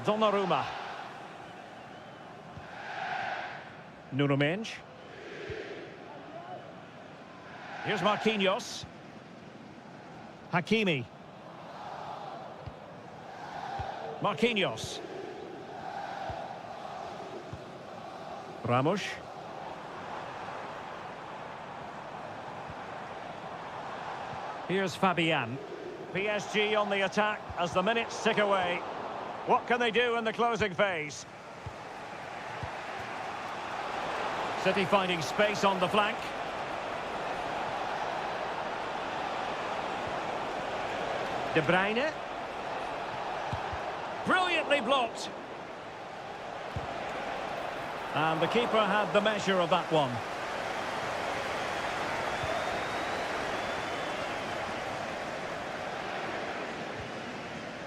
[SPEAKER 1] Donnarumma. Nuno Mendes. Here's Marquinhos. Hakimi. Marquinhos. Ramos. Here's Fabian. PSG on the attack as the minutes tick away. What can they do in the closing phase? City finding space on the flank. De Bruyne. Brilliantly blocked. And the keeper had the measure of that one.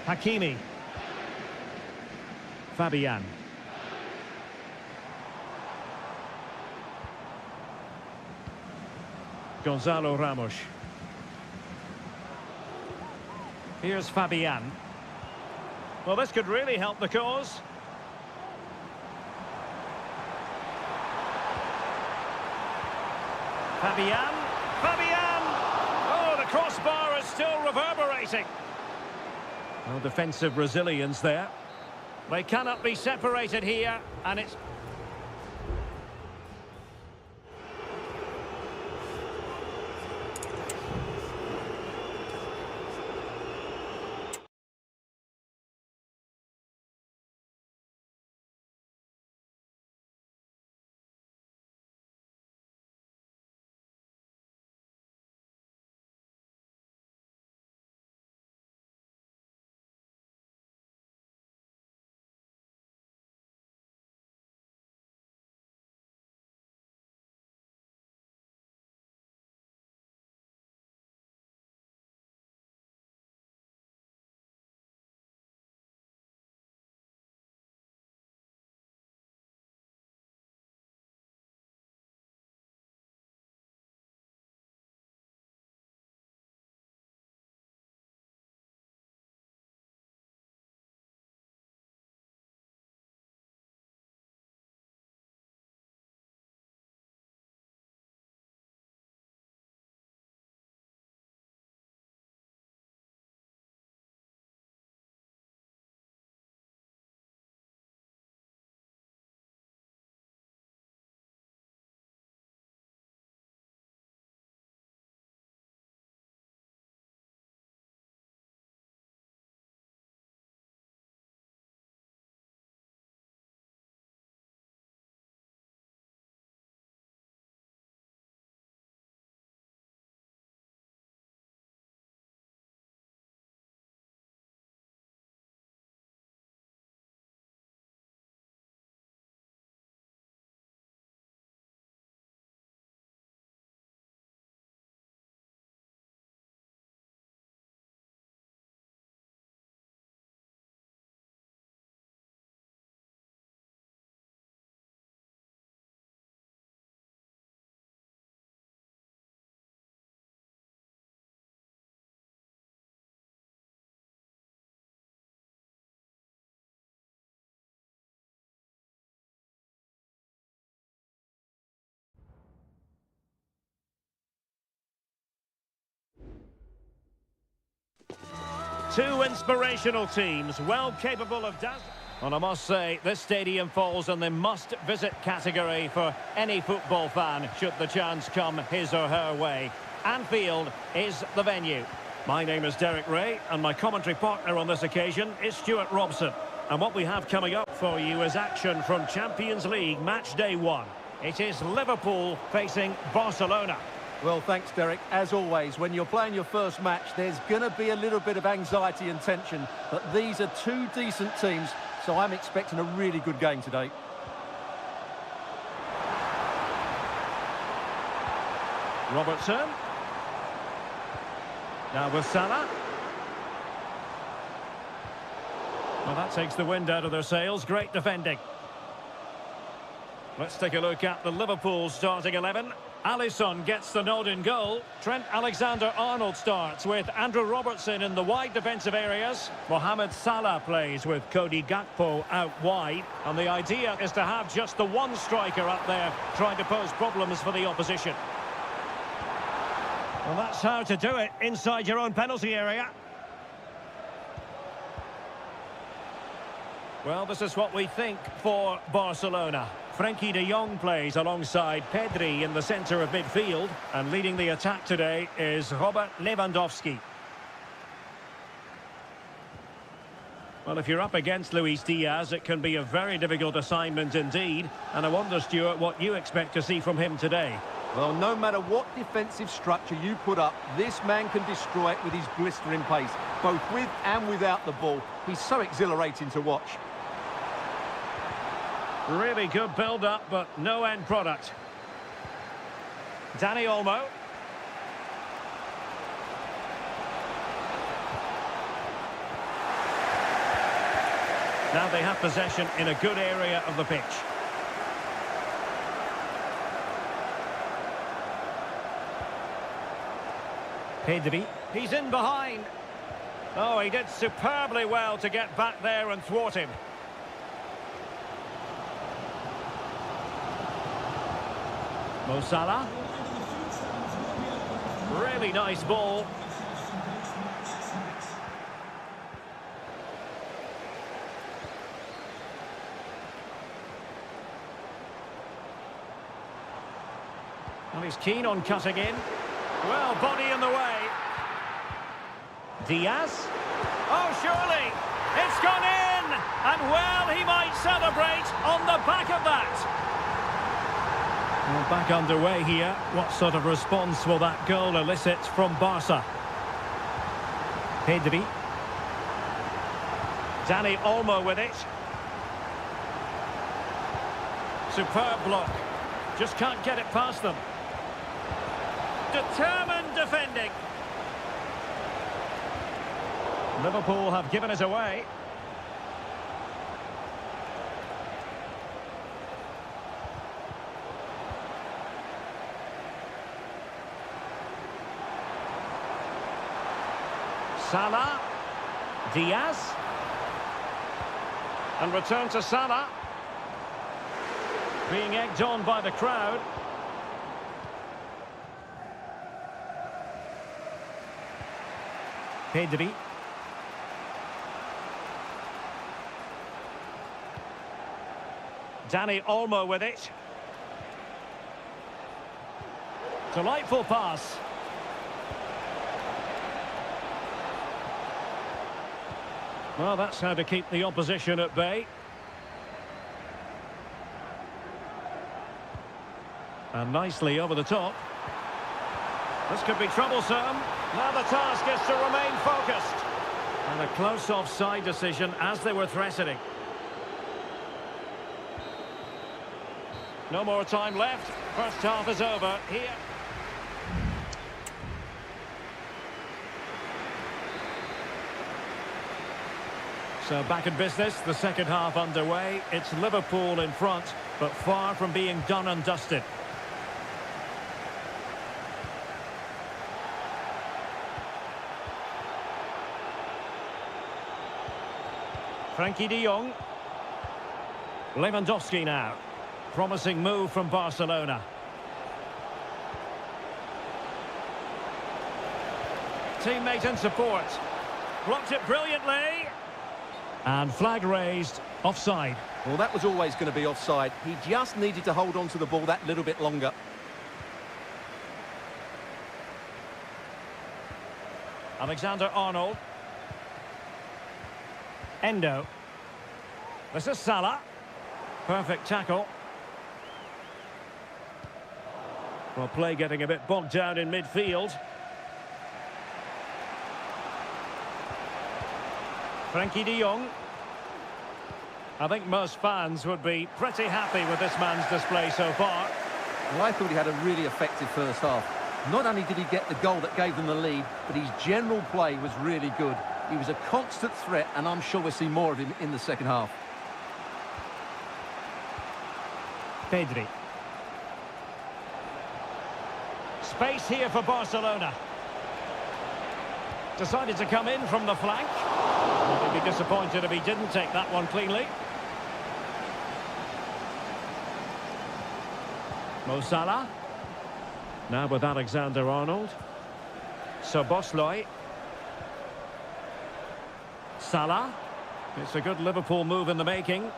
[SPEAKER 1] Hakimi. Fabian. Gonzalo Ramos. Here's Fabian. Well, this could really help the cause. Fabian. Fabian! Oh, the crossbar is still reverberating. Well, defensive resilience there. They cannot be separated here, and it's Two inspirational teams, well capable of dazzling. And I must say, this stadium falls in the must-visit category for any football fan, should the chance come his or her way. Anfield is the venue. My name is Derek Ray, and my commentary partner on this occasion is Stuart Robson. And what we have coming up for you is action from Champions League match day 1. It is Liverpool facing Barcelona.
[SPEAKER 2] Well, thanks, Derek. As always, when you're playing your first match, there's going to be a little bit of anxiety and tension. But these are two decent teams, so I'm expecting a really good game today.
[SPEAKER 1] Robertson. Now with Salah. Well, that takes the wind out of their sails. Great defending. Let's take a look at the Liverpool starting 11. Alisson gets the nod in goal. Trent Alexander-Arnold starts with Andrew Robertson in the wide defensive areas. Mohamed Salah plays with Cody Gakpo out wide. And the idea is to have just the one striker up there trying to pose problems for the opposition. Well, that's how to do it inside your own penalty area. Well, this is what we think for Barcelona. Frenkie de Jong plays alongside Pedri in the centre of midfield. And leading the attack today is Robert Lewandowski. Well, if you're up against Luis Diaz, it can be a very difficult assignment indeed. And I wonder, Stuart, what you expect to see from him today.
[SPEAKER 2] Well, no matter what defensive structure you put up, this man can destroy it with his blistering pace, both with and without the ball. He's so exhilarating to watch.
[SPEAKER 1] Really good build-up, but no end product. Dani Olmo. Now they have possession in a good area of the pitch. Pedri. He's in behind. Oh, he did superbly well to get back there and thwart him. Mo Salah. Really nice ball. Well, he's keen on cutting in. Well, body in the way. Diaz. Oh, surely. It's gone in. And, well, he might celebrate on the back of that. Well, back underway here. What sort of response will that goal elicit from Barca? Pedri. Dani Olmo with it. Superb block. Just can't get it past them. Determined defending. Liverpool have given it away. Salah. Diaz. And return to Salah. Being egged on by the crowd. Pedri. Dani Olmo with it. Delightful pass. Well, that's how to keep the opposition at bay. And nicely over the top. This could be troublesome. Now the task is to remain focused. And a close offside decision as they were threatening. No more time left. First half is over here. So back in business, the second half underway. It's Liverpool in front, but far from being done and dusted. Frenkie de Jong. Lewandowski now. Promising move from Barcelona. Teammate in support. Blocked it brilliantly. And flag raised, offside.
[SPEAKER 2] Well, that was always going to be offside. He just needed to hold on to the ball that little bit longer.
[SPEAKER 1] Alexander-Arnold. Endo. This is Salah. Perfect tackle. Well, play getting a bit bogged down in midfield. Frankie de Jong. I think most fans would be pretty happy with this man's display so far.
[SPEAKER 2] Well, I thought he had a really effective first half. Not only did he get the goal that gave them the lead, but his general play was really good. He was a constant threat, and I'm sure we'll see more of him in the second half.
[SPEAKER 1] Pedri. Space here for Barcelona. Decided to come in from the flank. He'd be disappointed if he didn't take that one cleanly. Mo Salah. Now with Alexander-Arnold. Szoboszlai. Salah. It's a good Liverpool move in the making.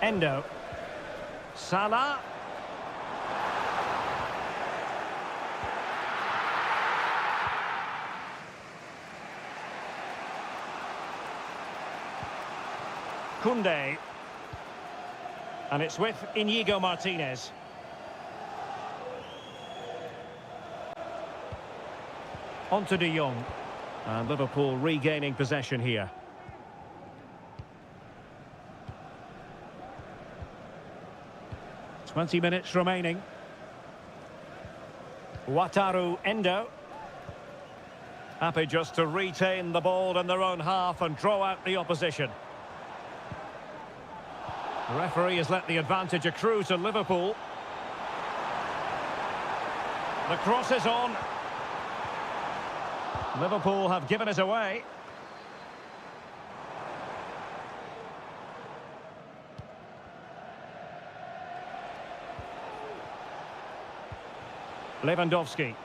[SPEAKER 1] Endo. Salah. Koundé. And it's with Inigo Martinez. On to de Jong. And Liverpool regaining possession here. "20 minutes remaining. Wataru Endo. Happy just to retain the ball in their own half and draw out the opposition. The referee has let the advantage accrue to Liverpool. The cross is on. Liverpool have given it away. Lewandowski.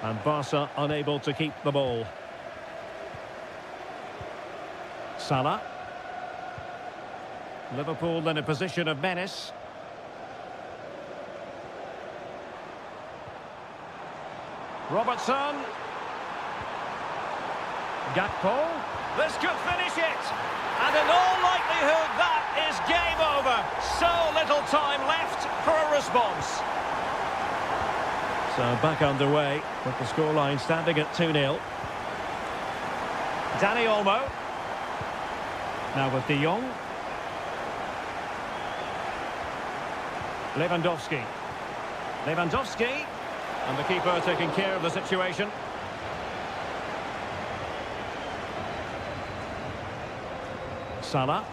[SPEAKER 1] And Barca unable to keep the ball. Salah. Liverpool in a position of menace. Robertson. Gakpo. This could finish it. And in all likelihood, that is game over. So little time left for a response. So back underway with the scoreline standing at 2-0. Dani Olmo. Now with de Jong. Lewandowski. Lewandowski. And the keeper taking care of the situation. Salah.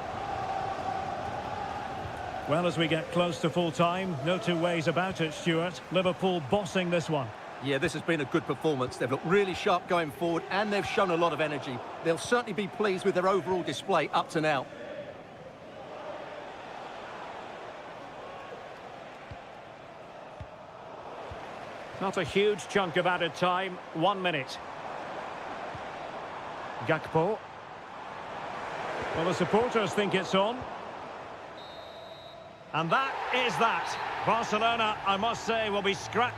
[SPEAKER 1] Well, as we get close to full time, no two ways about it, Stuart. Liverpool bossing this one.
[SPEAKER 2] Yeah, this has been a good performance. They've looked really sharp going forward, and they've shown a lot of energy. They'll certainly be pleased with their overall display up to now.
[SPEAKER 1] Not a huge chunk of added time. 1 minute. Gakpo. Well, the supporters think it's on. And that is that. Barcelona, I must say, will be scrapped.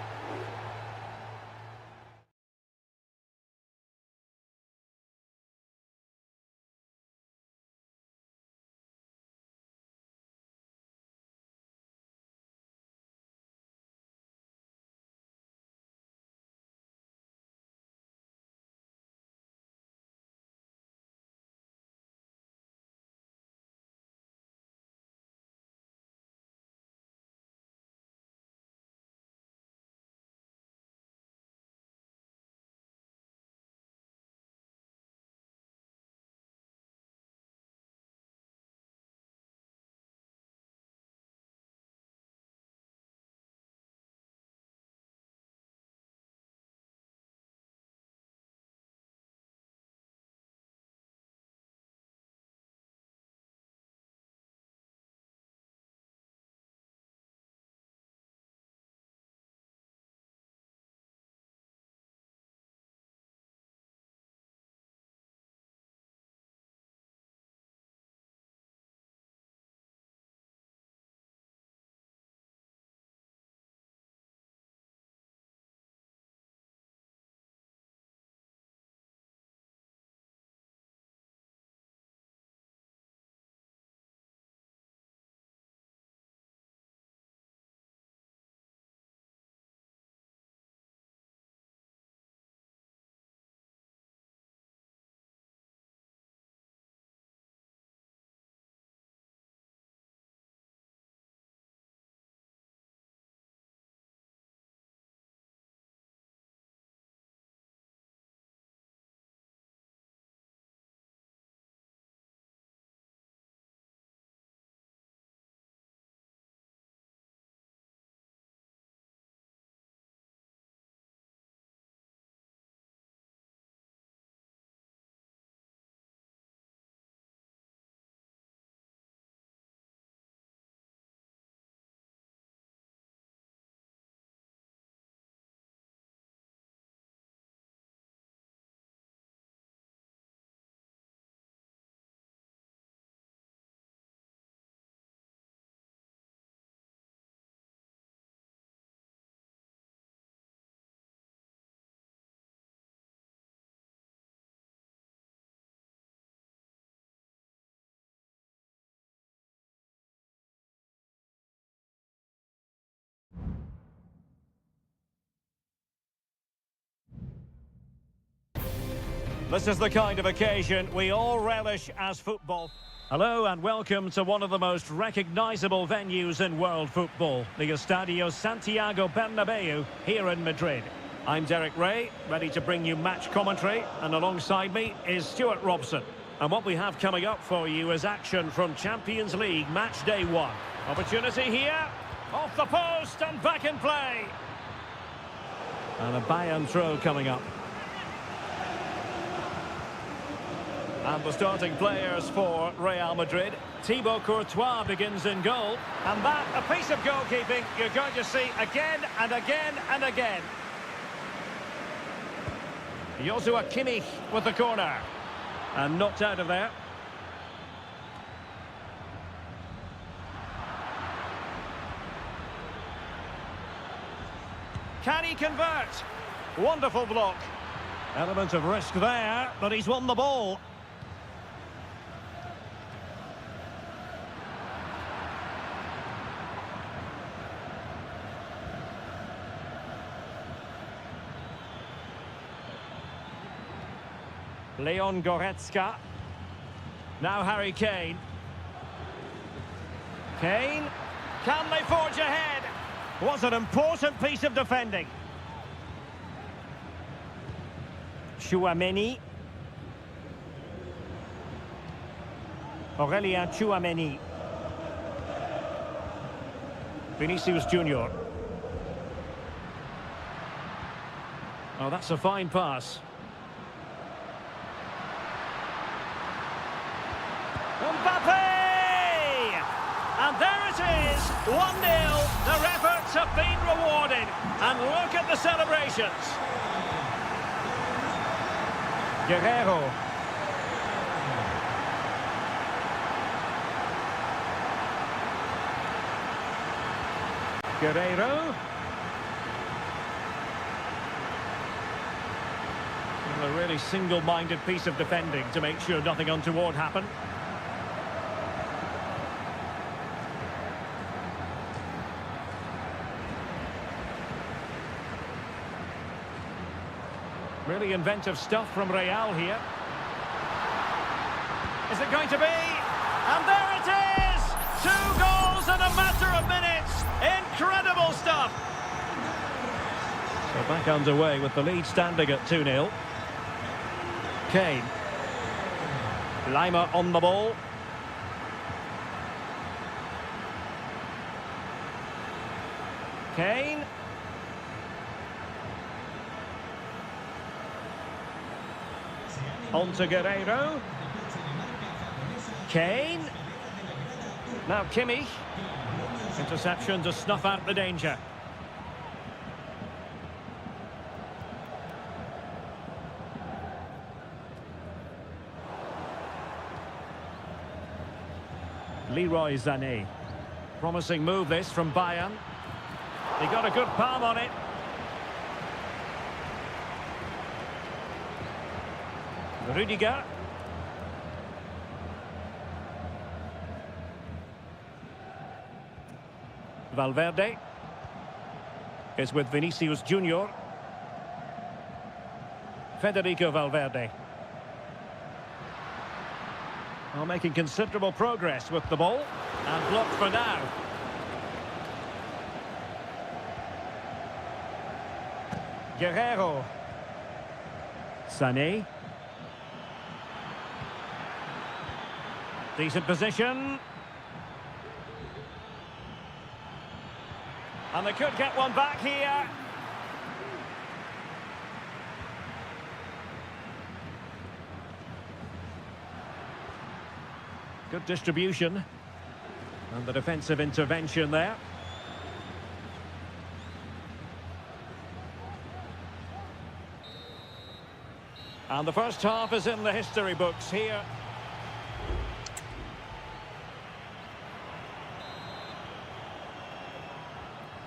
[SPEAKER 1] This is the kind of occasion we all relish as football. Hello and welcome to one of the most recognisable venues in world football, the Estadio Santiago Bernabeu here in Madrid. I'm Derek Ray, ready to bring you match commentary, and alongside me is Stuart Robson. And what we have coming up for you is action from Champions League match day 1. Opportunity here, off the post and back in play. And a Bayern throw coming up. And the starting players for Real Madrid. Thibaut Courtois begins in goal. And that, a piece of goalkeeping you're going to see again and again and again. Joshua Kimmich with the corner. And knocked out of there. Can he convert? Wonderful block. Element of risk there, but he's won the ball. Leon Goretzka. Now Harry Kane. Kane. Can they forge ahead? Was an important piece of defending. Tchouaméni. Aurélien Tchouaméni. Vinicius Junior. Oh, that's a fine pass. Mbappe! And there it is, 1-0. Their efforts have been rewarded. And look at the celebrations. Guerrero. Guerrero. And a really single-minded piece of defending to make sure nothing untoward happened. Really inventive stuff from Real here. Is it going to be? And there it is! 2 goals in a matter of minutes! Incredible stuff! So back underway with the lead standing at 2-0. Kane. Lima on the ball. Kane. On to Guerrero. Kane. Now Kimmich. Interception to snuff out the danger. Leroy Sané. Promising move this from Bayern. He got a good palm on it. Rudiger. Valverde is with Vinicius Junior. Federico Valverde. Well, making considerable progress with the ball. And blocked for now. Guerrero. Sané. Decent position. And they could get one back here. Good distribution. And the defensive intervention there. And the first half is in the history books here.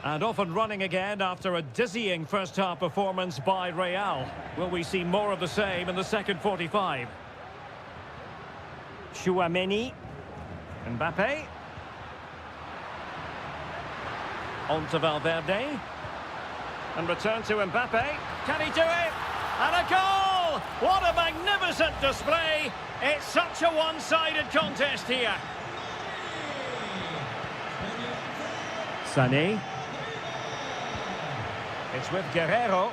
[SPEAKER 1] And off and running again after a dizzying first-half performance by Real. Will we see more of the same in the second 45? Tchouaméni. Mbappe. On to Valverde. And return to Mbappe. Can he do it? And a goal! What a magnificent display. It's such a one-sided contest here. Sané. It's with Guerrero.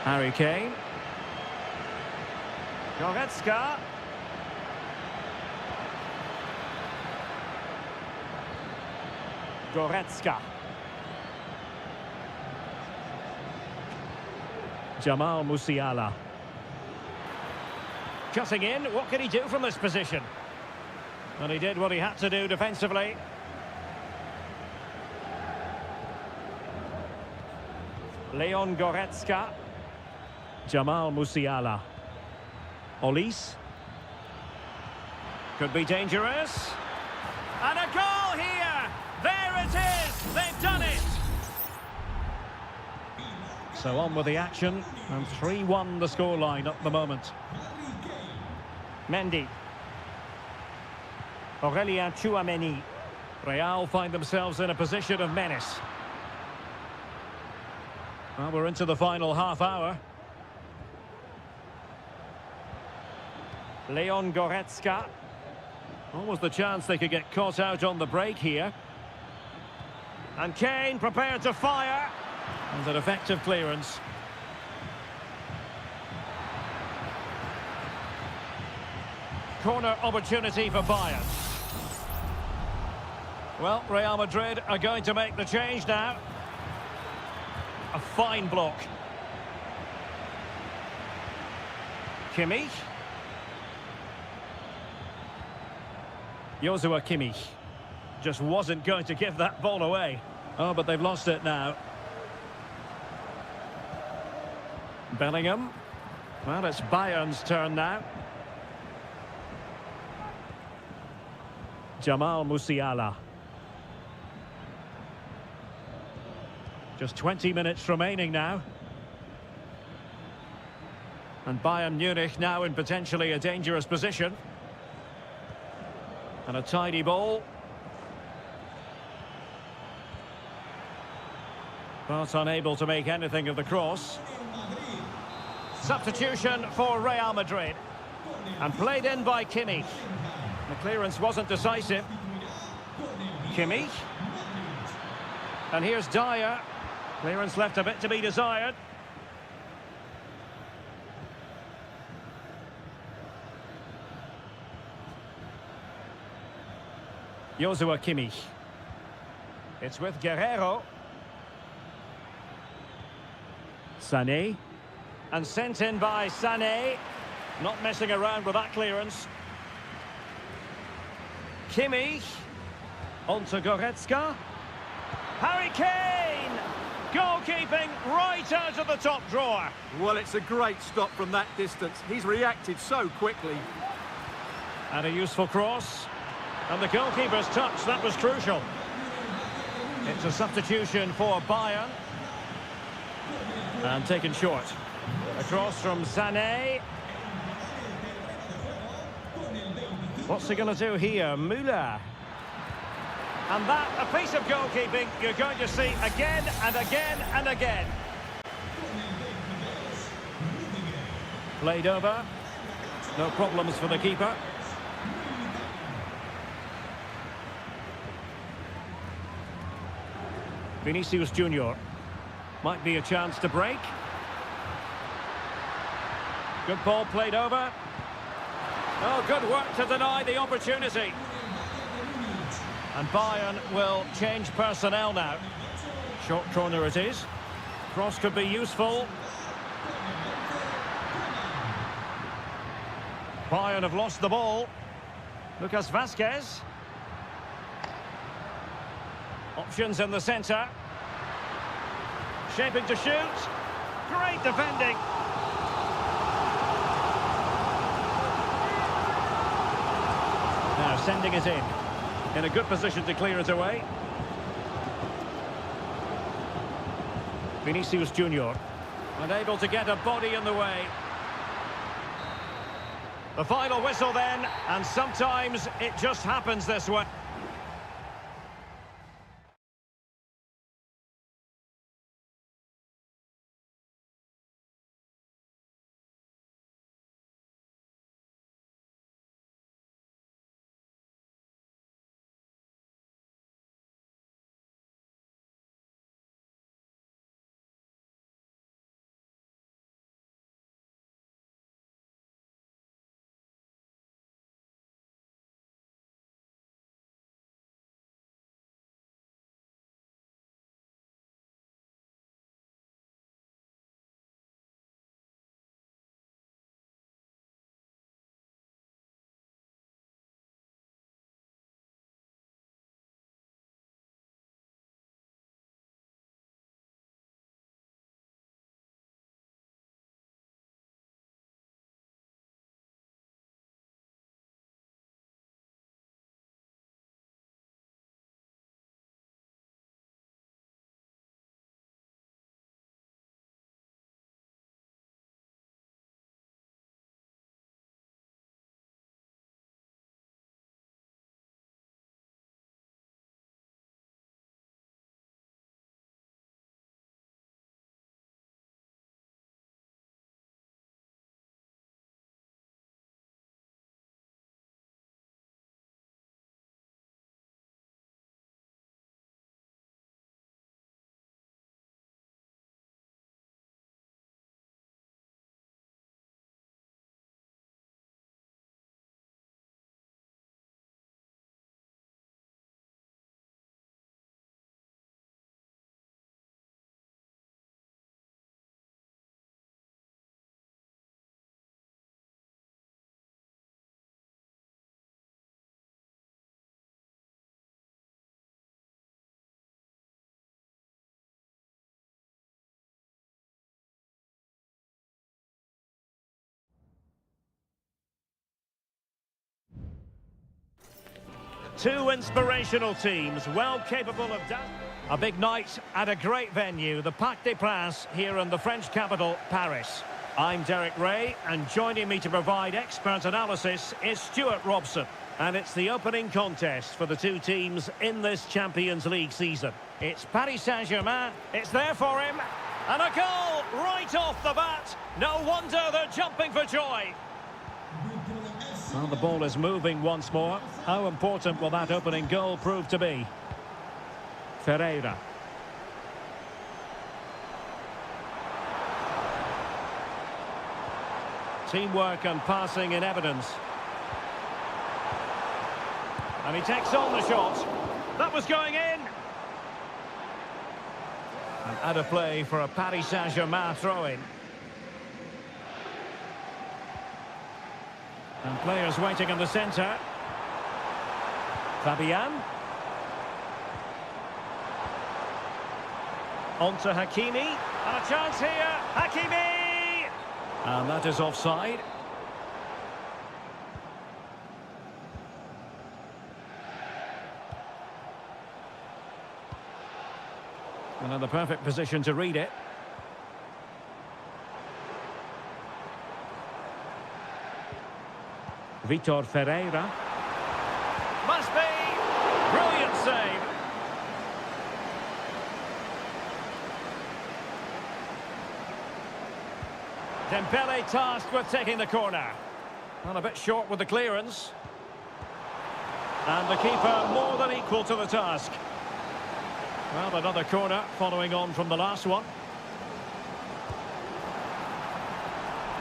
[SPEAKER 1] Harry Kane. Goretzka. Goretzka. Jamal Musiala. Cutting in, what can he do from this position? And he did what he had to do defensively. Leon Goretzka. Jamal Musiala. Olise. Could be dangerous. And a goal here! There it is! They've done it! So on with the action, and 3-1 the scoreline at the moment. Mendy. Aurelien Tchouameni. Real find themselves in a position of menace. Well, we're into the final half hour. Leon Goretzka. Almost the chance they could get caught out on the break here. And Kane prepared to fire. And an effective clearance. Corner opportunity for Bayern. Well, Real Madrid are going to make the change now. A fine block. Kimmich. Joshua Kimmich just wasn't going to give that ball away. Oh, but they've lost it now. Bellingham. Well, it's Bayern's turn now. Jamal Musiala. Just 20 minutes remaining now. And Bayern Munich now in potentially a dangerous position. And a tidy ball. But unable to make anything of the cross. Substitution for Real Madrid. And played in by Kimmich. The clearance wasn't decisive. Kimmich. And here's Dyer. Clearance left a bit to be desired. Joshua Kimmich. It's with Guerrero. Sané. And sent in by Sané. Not messing around with that clearance. Kimmich. On to Goretzka. Harry Kane! Goalkeeping right out of the top drawer.
[SPEAKER 2] Well, it's a great stop from that distance. He's reacted so quickly.
[SPEAKER 1] And a useful cross. And the goalkeeper's touch, that was crucial. It's a substitution for Bayern. And taken short. A cross from Sané. What's he going to do here? Müller. And that, a piece of goalkeeping you're going to see again and again and again. Played over. No problems for the keeper. Vinicius Junior. Might be a chance to break. Good ball played over. Oh, good work to deny the opportunity. And Bayern will change personnel now. Short corner it is. Cross could be useful. Bayern have lost the ball. Lucas Vazquez. Options in the centre. Shaping to shoot. Great defending. Now sending it in a good position to clear it away. Vinicius Junior. Unable to get a body in the way. The final whistle then, and sometimes it just happens this way. Two inspirational teams, well capable of a big night at a great venue, the Parc des Princes here in the French capital, Paris. I'm Derek Ray, and joining me to provide expert analysis is Stuart Robson. And it's the opening contest for the two teams in this Champions League season. It's Paris Saint-Germain, it's there for him, and a goal right off the bat. No wonder they're jumping for joy. Well, the ball is moving once more. How important will that opening goal prove to be? Ferreira. Teamwork and passing in evidence. And he takes on the shot. That was going in. And out of play for a Paris Saint-Germain throw-in. And players waiting in the centre. Fabian. On to Hakimi. And a chance here. Hakimi! And that is offside. And in the perfect position to read it. Vitor Ferreira. Must be! Brilliant save. Dembele tasked with taking the corner. And a bit short with the clearance. And the keeper more than equal to the task. Well, another corner following on from the last one.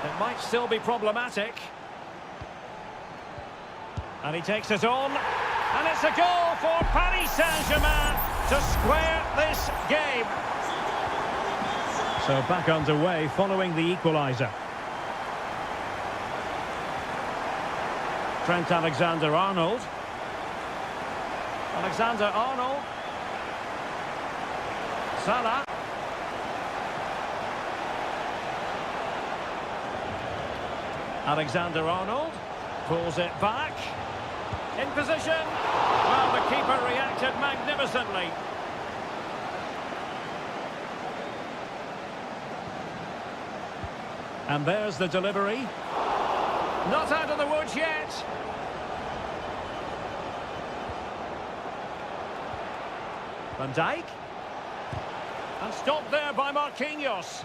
[SPEAKER 1] It might still be problematic. And he takes it on. And it's a goal for Paris Saint-Germain to square this game. So back underway following the equaliser. Trent Alexander-Arnold. Alexander-Arnold. Salah. Alexander-Arnold pulls it back. In position. Well, the keeper reacted magnificently. And there's the delivery. Not out of the woods yet. Van Dijk. And stopped there by Marquinhos.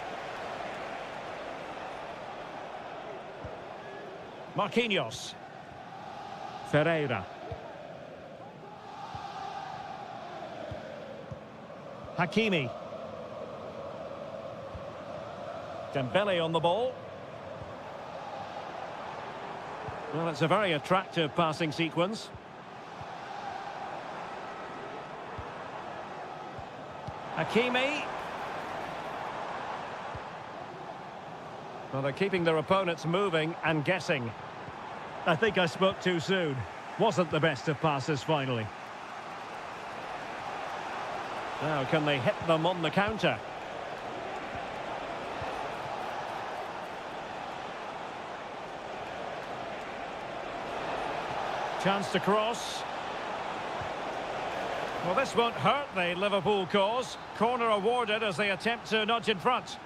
[SPEAKER 1] Marquinhos. Ferreira. Hakimi. Dembele on the ball. Well, it's a very attractive passing sequence. Hakimi. Well, they're keeping their opponents moving and guessing. I think I spoke too soon. Wasn't the best of passes finally. Now, can they hit them on the counter? Chance to cross. Well, this won't hurt the Liverpool cause. Corner awarded as they attempt to nudge in front.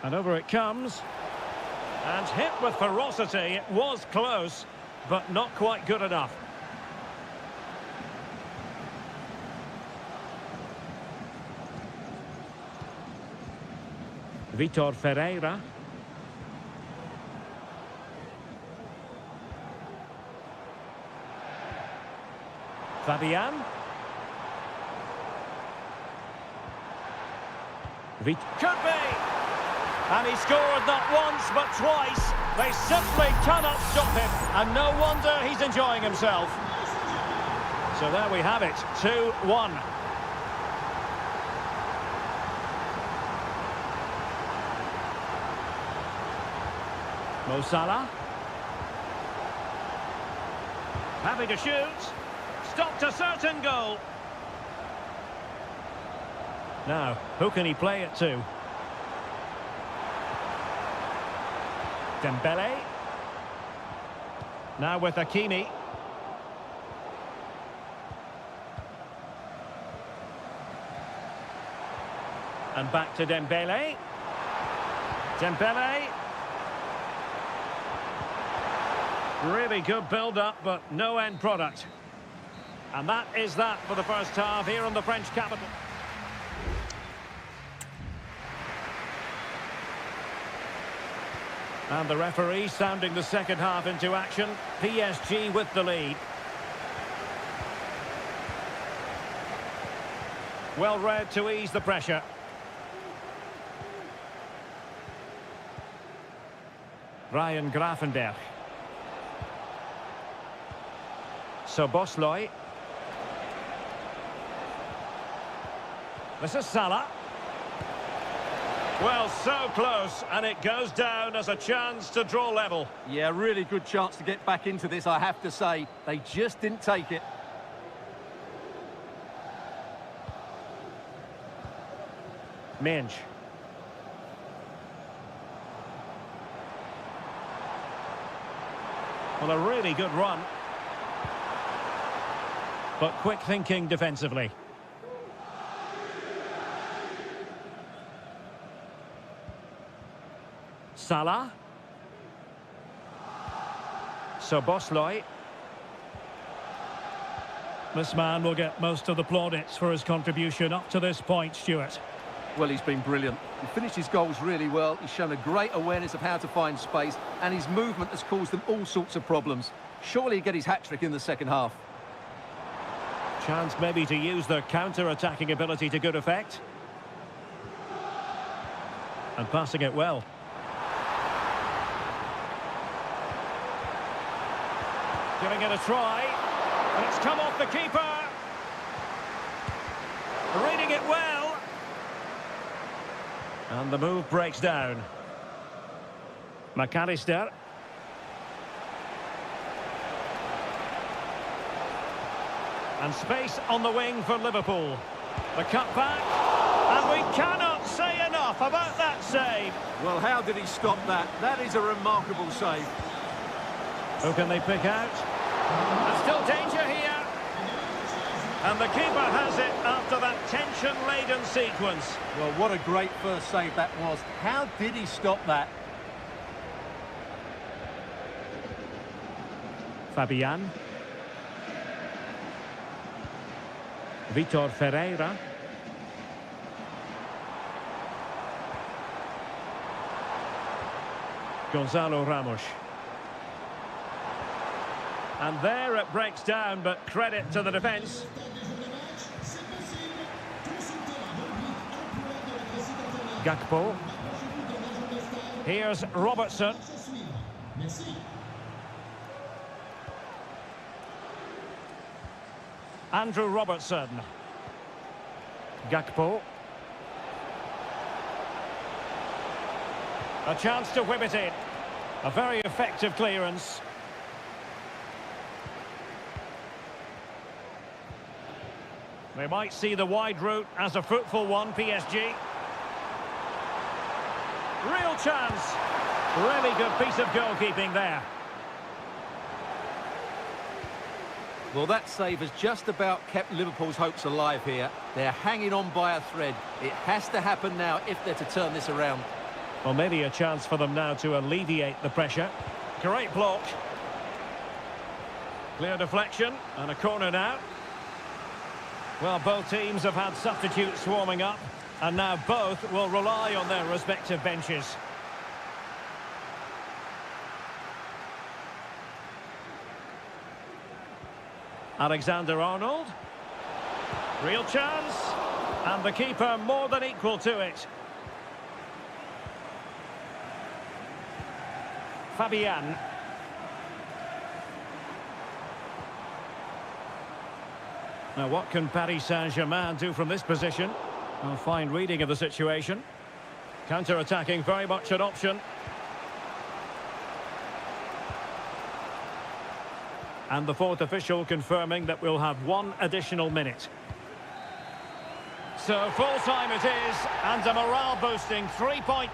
[SPEAKER 1] And over it comes. And hit with ferocity. It was close, but not quite good enough. Vitor Ferreira. Fabian. Could be! And he scored not once, but twice. They simply cannot stop him. And no wonder he's enjoying himself. So there we have it, 2-1. Mo Salah. Happy to shoot. Stopped a certain goal. Now, who can he play it to? Dembele. Now with Hakimi. And back to Dembele. Dembele. Really good build-up, but no end product. And that is that for the first half here in the French capital. And the referee sounding the second half into action. PSG with the lead. Well read to ease the pressure. Ryan Gravenberch. Szoboszlai. This is Salah. Well, so close, and it goes down as a chance to draw level.
[SPEAKER 2] Yeah, really good chance to get back into this, I have to say. They just didn't take it.
[SPEAKER 1] Minge. Well, a really good run. But quick thinking defensively. Salah. Szoboszlai. This man will get most of the plaudits for his contribution up to this point, Stuart.
[SPEAKER 2] Well, he's been brilliant. He finished his goals really well. He's shown a great awareness of how to find space, and his movement has caused them all sorts of problems. Surely he'll get his hat-trick in the second half.
[SPEAKER 1] Chance maybe to use their counter-attacking ability to good effect. And passing it well. Giving it a try. And it's come off the keeper. Reading it well. And the move breaks down. McAllister. And space on the wing for Liverpool. The cutback. And we cannot say enough about that save.
[SPEAKER 2] Well, how did he stop that? That is a remarkable save.
[SPEAKER 1] Who can they pick out? And still danger here. And the keeper has it after that tension-laden sequence.
[SPEAKER 2] Well, what a great first save that was. How did he stop that?
[SPEAKER 1] Fabian. Vitor Ferreira. Gonzalo Ramos. And there it breaks down, but credit to the defence. Gakpo. Here's Robertson. Andrew Robertson. Gakpo. A chance to whip it in. A very effective clearance. They might see the wide route as a fruitful one, PSG. Real chance. Really good piece of goalkeeping there.
[SPEAKER 2] Well, that save has just about kept Liverpool's hopes alive here. They're hanging on by a thread. It has to happen now if they're to turn this around.
[SPEAKER 1] Well, maybe a chance for them now to alleviate the pressure. Great block. Clear deflection and a corner now. Well, both teams have had substitutes warming up, and now both will rely on their respective benches. Alexander-Arnold. Real chance. And the keeper more than equal to it. Fabian. Now, what can Paris Saint-Germain do from this position? A fine reading of the situation. Counter-attacking, very much an option. And the fourth official confirming that we'll have one additional minute. So full-time it is, and a morale-boosting 3-point...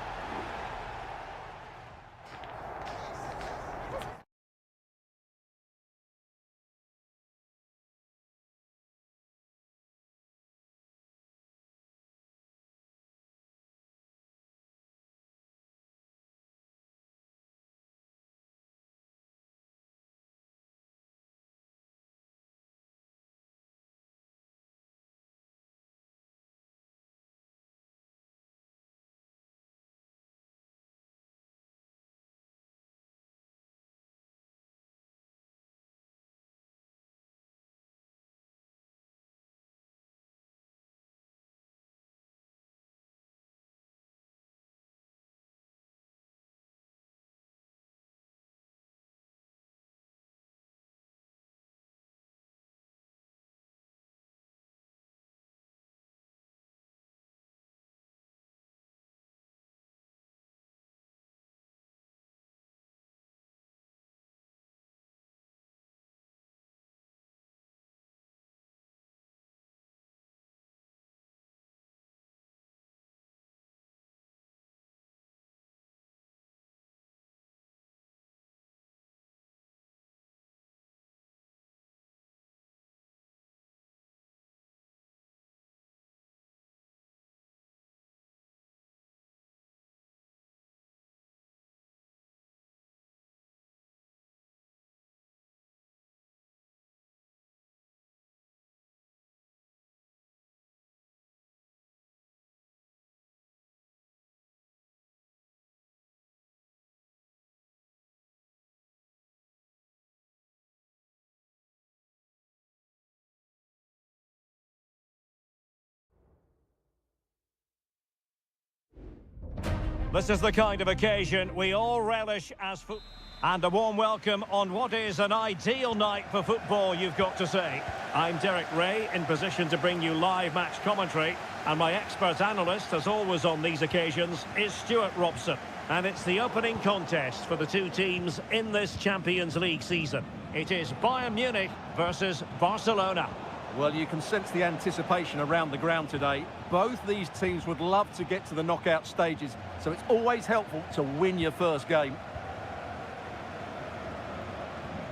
[SPEAKER 1] This is the kind of occasion we all relish as football. And a warm welcome on what is an ideal night for football, you've got to say. I'm Derek Ray, in position to bring you live match commentary. And my expert analyst, as always on these occasions, is Stuart Robson. And it's the opening contest for the two teams in this Champions League season. It is Bayern Munich versus Barcelona.
[SPEAKER 2] Well, you can sense the anticipation around the ground today. Both these teams would love to get to the knockout stages, so it's always helpful to win your first game.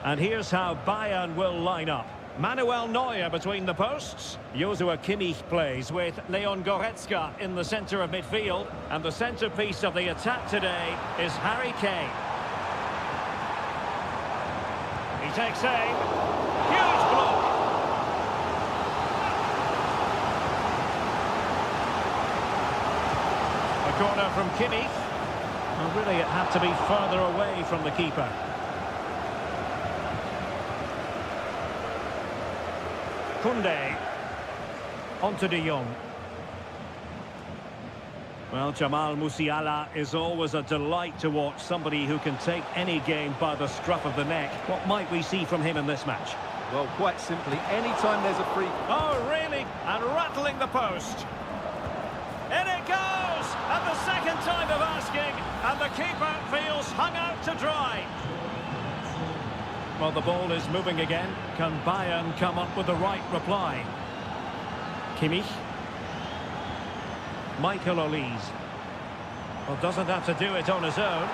[SPEAKER 1] And here's how Bayern will line up. Manuel Neuer between the posts. Joshua Kimmich plays with Leon Goretzka in the centre of midfield. And the centrepiece of the attack today is Harry Kane. He takes aim. Huge block. A corner from Kimmich. Well, really, it had to be further away from the keeper. Koundé, onto De Jong. Well, Jamal Musiala is always a delight to watch, somebody who can take any game by the scruff of the neck. What might we see from him in this match?
[SPEAKER 2] Well, quite simply, anytime there's a free...
[SPEAKER 1] Oh, really? And rattling the post. In it goes! And the second time of asking, and the keeper feels hung out to dry. Well, the ball is moving again. Can Bayern come up with the right reply? Kimmich. Michael Olise. Well, doesn't have to do it on his own.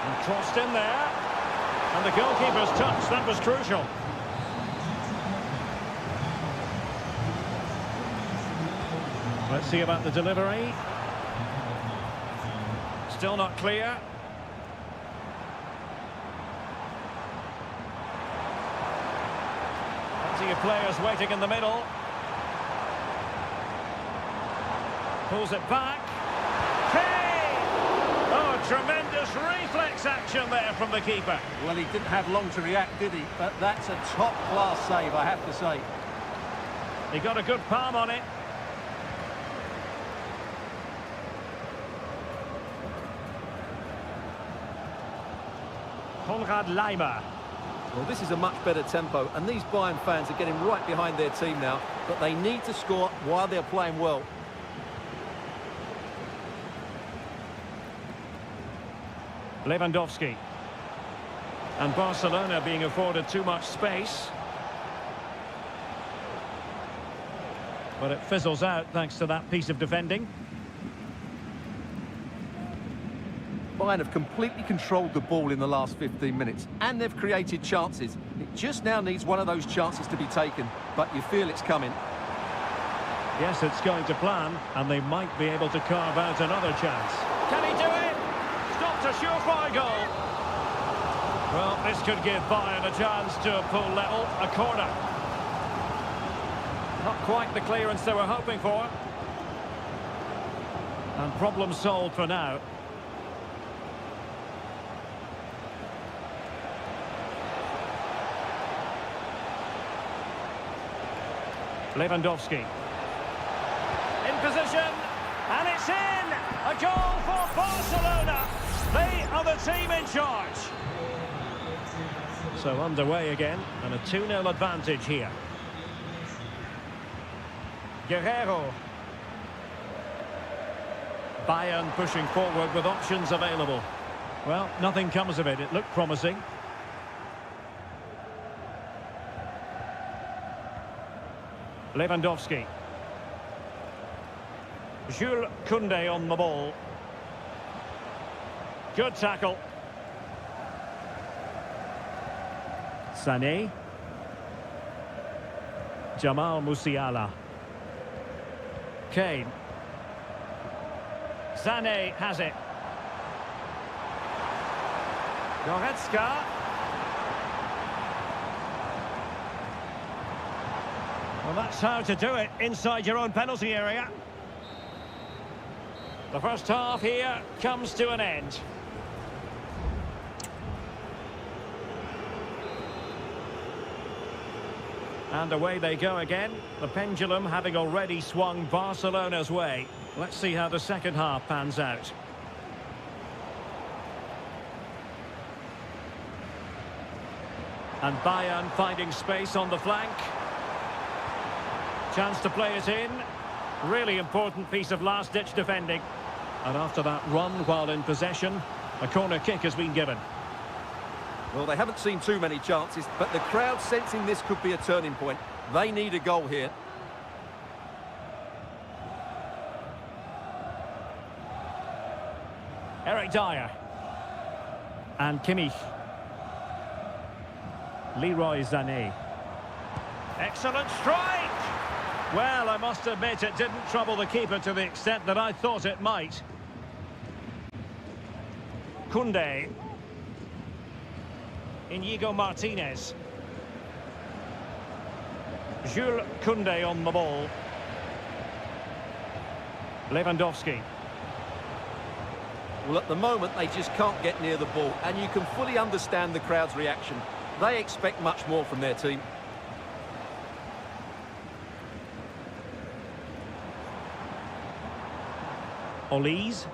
[SPEAKER 1] And crossed in there. And the goalkeeper's touch, that was crucial. Let's see about the delivery. Still not clear. Plenty of players waiting in the middle. Pulls it back. Kane! Oh, tremendous reflex action there from the keeper.
[SPEAKER 2] Well, he didn't have long to react, did he? But that's a top-class save, I have to say.
[SPEAKER 1] He got a good palm on it. Konrad Laimer.
[SPEAKER 2] Well, this is a much better tempo, and these Bayern fans are getting right behind their team now, but they need to score while they're playing well.
[SPEAKER 1] Lewandowski. And Barcelona being afforded too much space. But it fizzles out thanks to that piece of defending.
[SPEAKER 2] Bayern have completely controlled the ball in the last 15 minutes, and they've created chances. It just now needs one of those chances to be taken, but you feel it's coming.
[SPEAKER 1] Yes, it's going to plan, and they might be able to carve out another chance. Can he do it? Stopped a surefire goal. Well, this could give Bayern a chance to pull level, a corner. Not quite the clearance they were hoping for. And problem solved for now. Lewandowski. In position, and it's in! A goal for Barcelona! They are the team in charge. So underway again, and a 2-0 advantage here. Guerrero. Bayern pushing forward with options available. Well, nothing comes of it. It looked promising. Lewandowski. Jules Koundé on the ball. Good tackle. Sané. Jamal Musiala. Kane. Sané has it. Goretzka. Well, that's how to do it inside your own penalty area. The first half here comes to an end. And away they go again. The pendulum having already swung Barcelona's way. Let's see how the second half pans out. And Bayern finding space on the flank. Chance to play it in. Really important piece of last-ditch defending. And after that run while in possession, a corner kick has been given.
[SPEAKER 2] Well, they haven't seen too many chances, but the crowd sensing this could be a turning point. They need a goal here.
[SPEAKER 1] Eric Dyer. And Kimmich. Leroy Sané. Excellent strike! Well, I must admit it didn't trouble the keeper to the extent that I thought it might. Koundé. Inigo Martinez. Jules Koundé on the ball. Lewandowski.
[SPEAKER 2] Well, at the moment, they just can't get near the ball, and you can fully understand the crowd's reaction. They expect much more from their team.
[SPEAKER 1] Olise.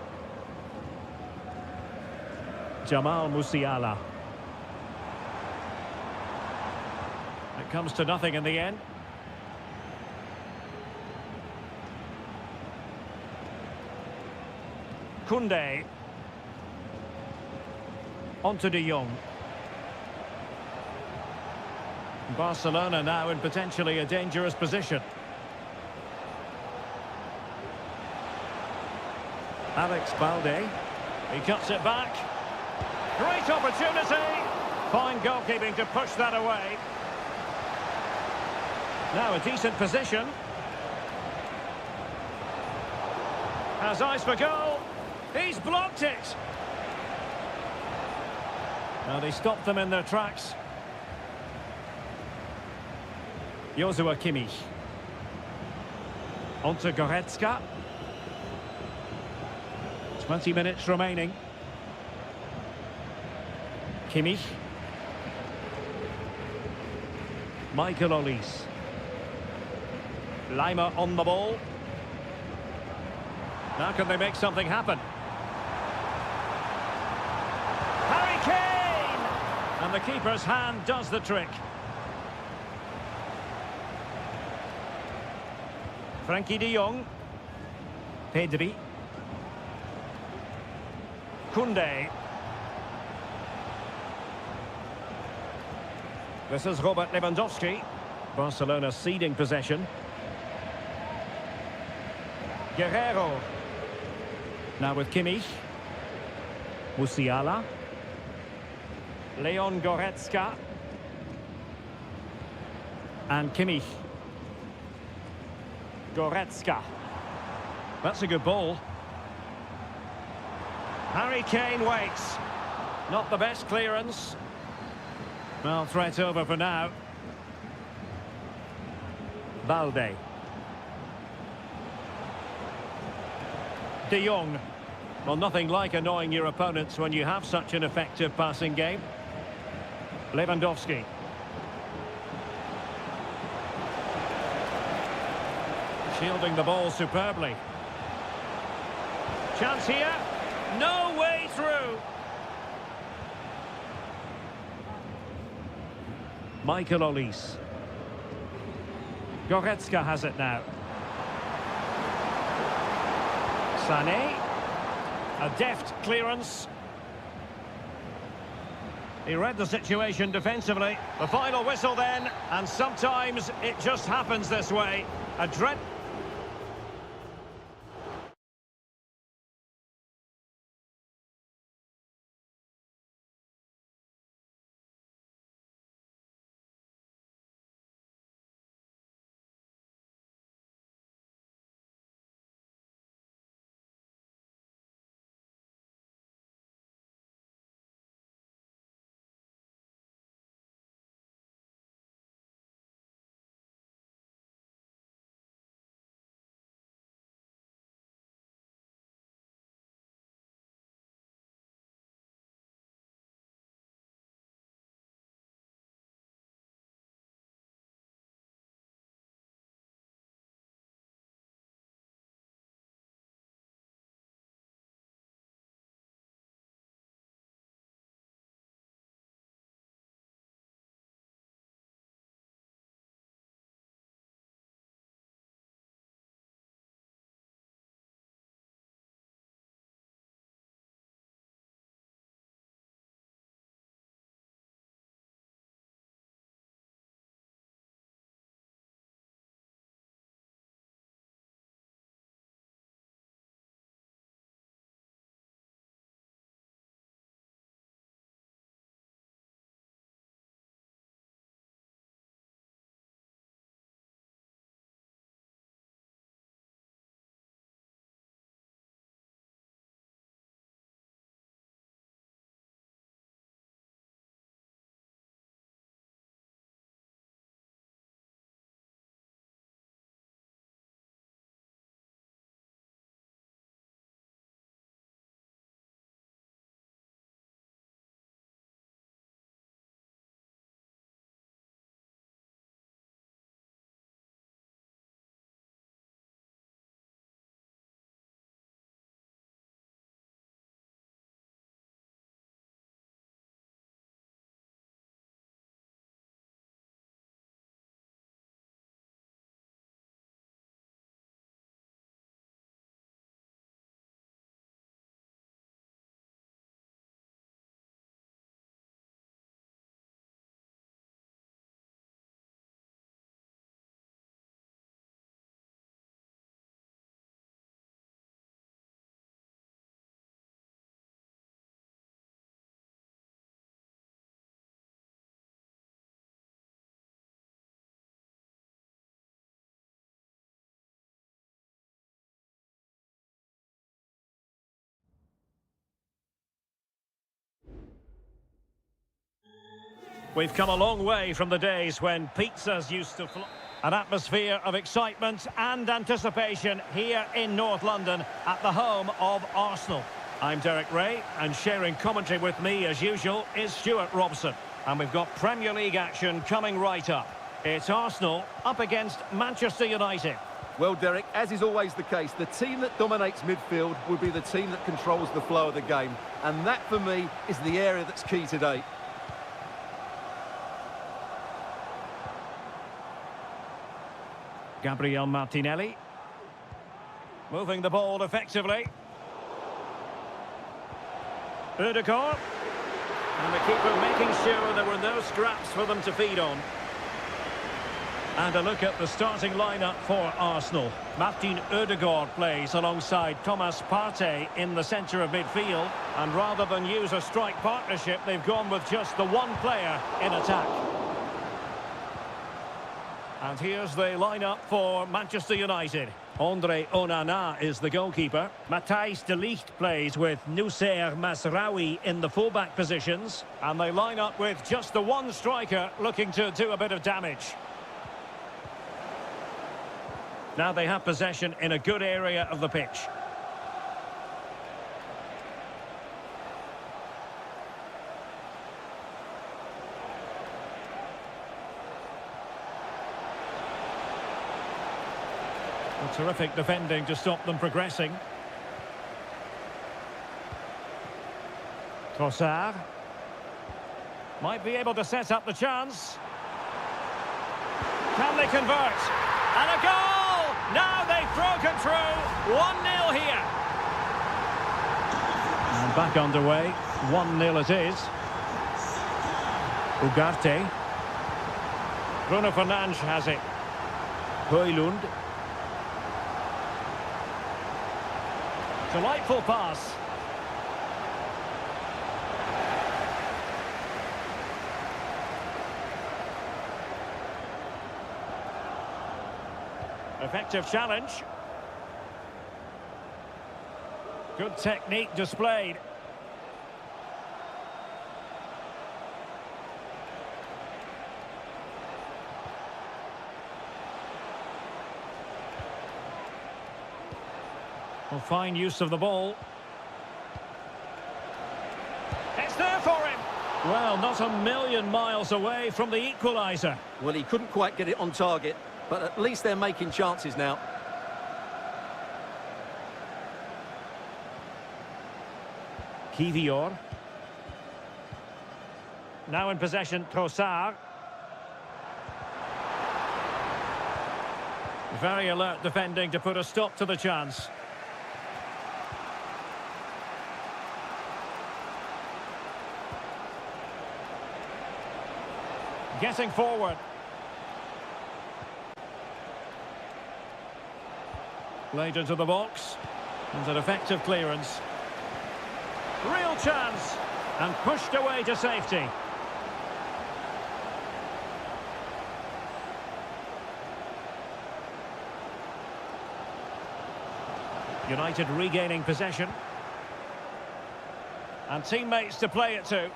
[SPEAKER 1] Jamal Musiala. It comes to nothing in the end. Koundé. On to De Jong. Barcelona now in potentially a dangerous position. Alex Balde. He cuts it back. Great opportunity. Fine goalkeeping to push that away. Now a decent position. Has eyes for goal. He's blocked it. Now they stopped them in their tracks. Joshua Kimmich. On to Goretzka. 20 minutes remaining. Kimmich. Michael Olise. Lima on the ball. Now can they make something happen? Harry Kane! And the keeper's hand does the trick. Frankie de Jong. Pedri. Koundé. This is Robert Lewandowski. Barcelona ceding possession. Guerrero. Now with Kimmich. Musiala. Leon Goretzka. And Kimmich. Goretzka. That's a good ball. Harry Kane waits. Not the best clearance. Well, threat over for now. Balde. De Jong. Well, nothing like annoying your opponents when you have such an effective passing game. Lewandowski. Shielding the ball superbly. Chance here. No way through. Michael Olise. Goretzka has it now. Sané. A deft clearance. He read the situation defensively. The final whistle then, and sometimes it just happens this way. A dread... We've come a long way from the days when pizzas used to fly. An atmosphere of excitement and anticipation here in North London at the home of Arsenal. I'm Derek Ray, and sharing commentary with me as usual is Stuart Robson. And we've got Premier League action coming right up. It's Arsenal up against Manchester United.
[SPEAKER 2] Well, Derek, as is always the case, the team that dominates midfield will be the team that controls the flow of the game. And that, for me, is the area that's key today.
[SPEAKER 1] Gabriel Martinelli. Moving the ball effectively. Ødegaard. And the keeper making sure there were no scraps for them to feed on. And a look at the starting lineup for Arsenal. Martin Ødegaard plays alongside Thomas Partey in the centre of midfield. And rather than use a strike partnership, they've gone with just the one player in attack. And here's the lineup for Manchester United. Andre Onana is the goalkeeper. Matthijs de Ligt plays with Noussair Masraoui in the fullback positions. And they line up with just the one striker looking to do a bit of damage. Now they have possession in a good area of the pitch. Terrific defending to stop them progressing. Trossard might be able to set up the chance. Can they convert? And a goal! Now they've broken through. 1-0 here. And back underway. 1-0 it is. Ugarte. Bruno Fernandes has it. Højlund. Delightful pass. Effective challenge. Good technique displayed. Well, fine use of the ball. It's there for him. Well, not a million miles away from the equaliser.
[SPEAKER 2] Well, he couldn't quite get it on target, but at least they're making chances now.
[SPEAKER 1] Kivior. Now in possession, Trossard. Very alert defending to put a stop to the chance. Getting forward. Laid into the box. And an effective clearance. Real chance. And pushed away to safety. United regaining possession. And teammates to play it to.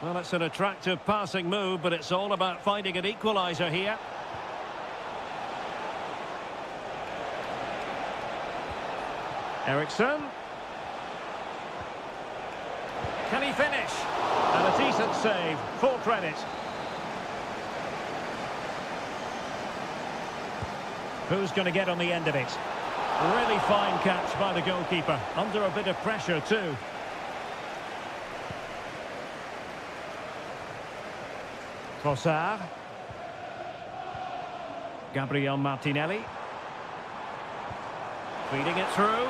[SPEAKER 1] Well, it's an attractive passing move, but it's all about finding an equaliser here. Eriksson. Can he finish? And a decent save. Full credit. Who's going to get on the end of it? Really fine catch by the goalkeeper. Under a bit of pressure too. Trossard. Gabriel Martinelli. Feeding it through.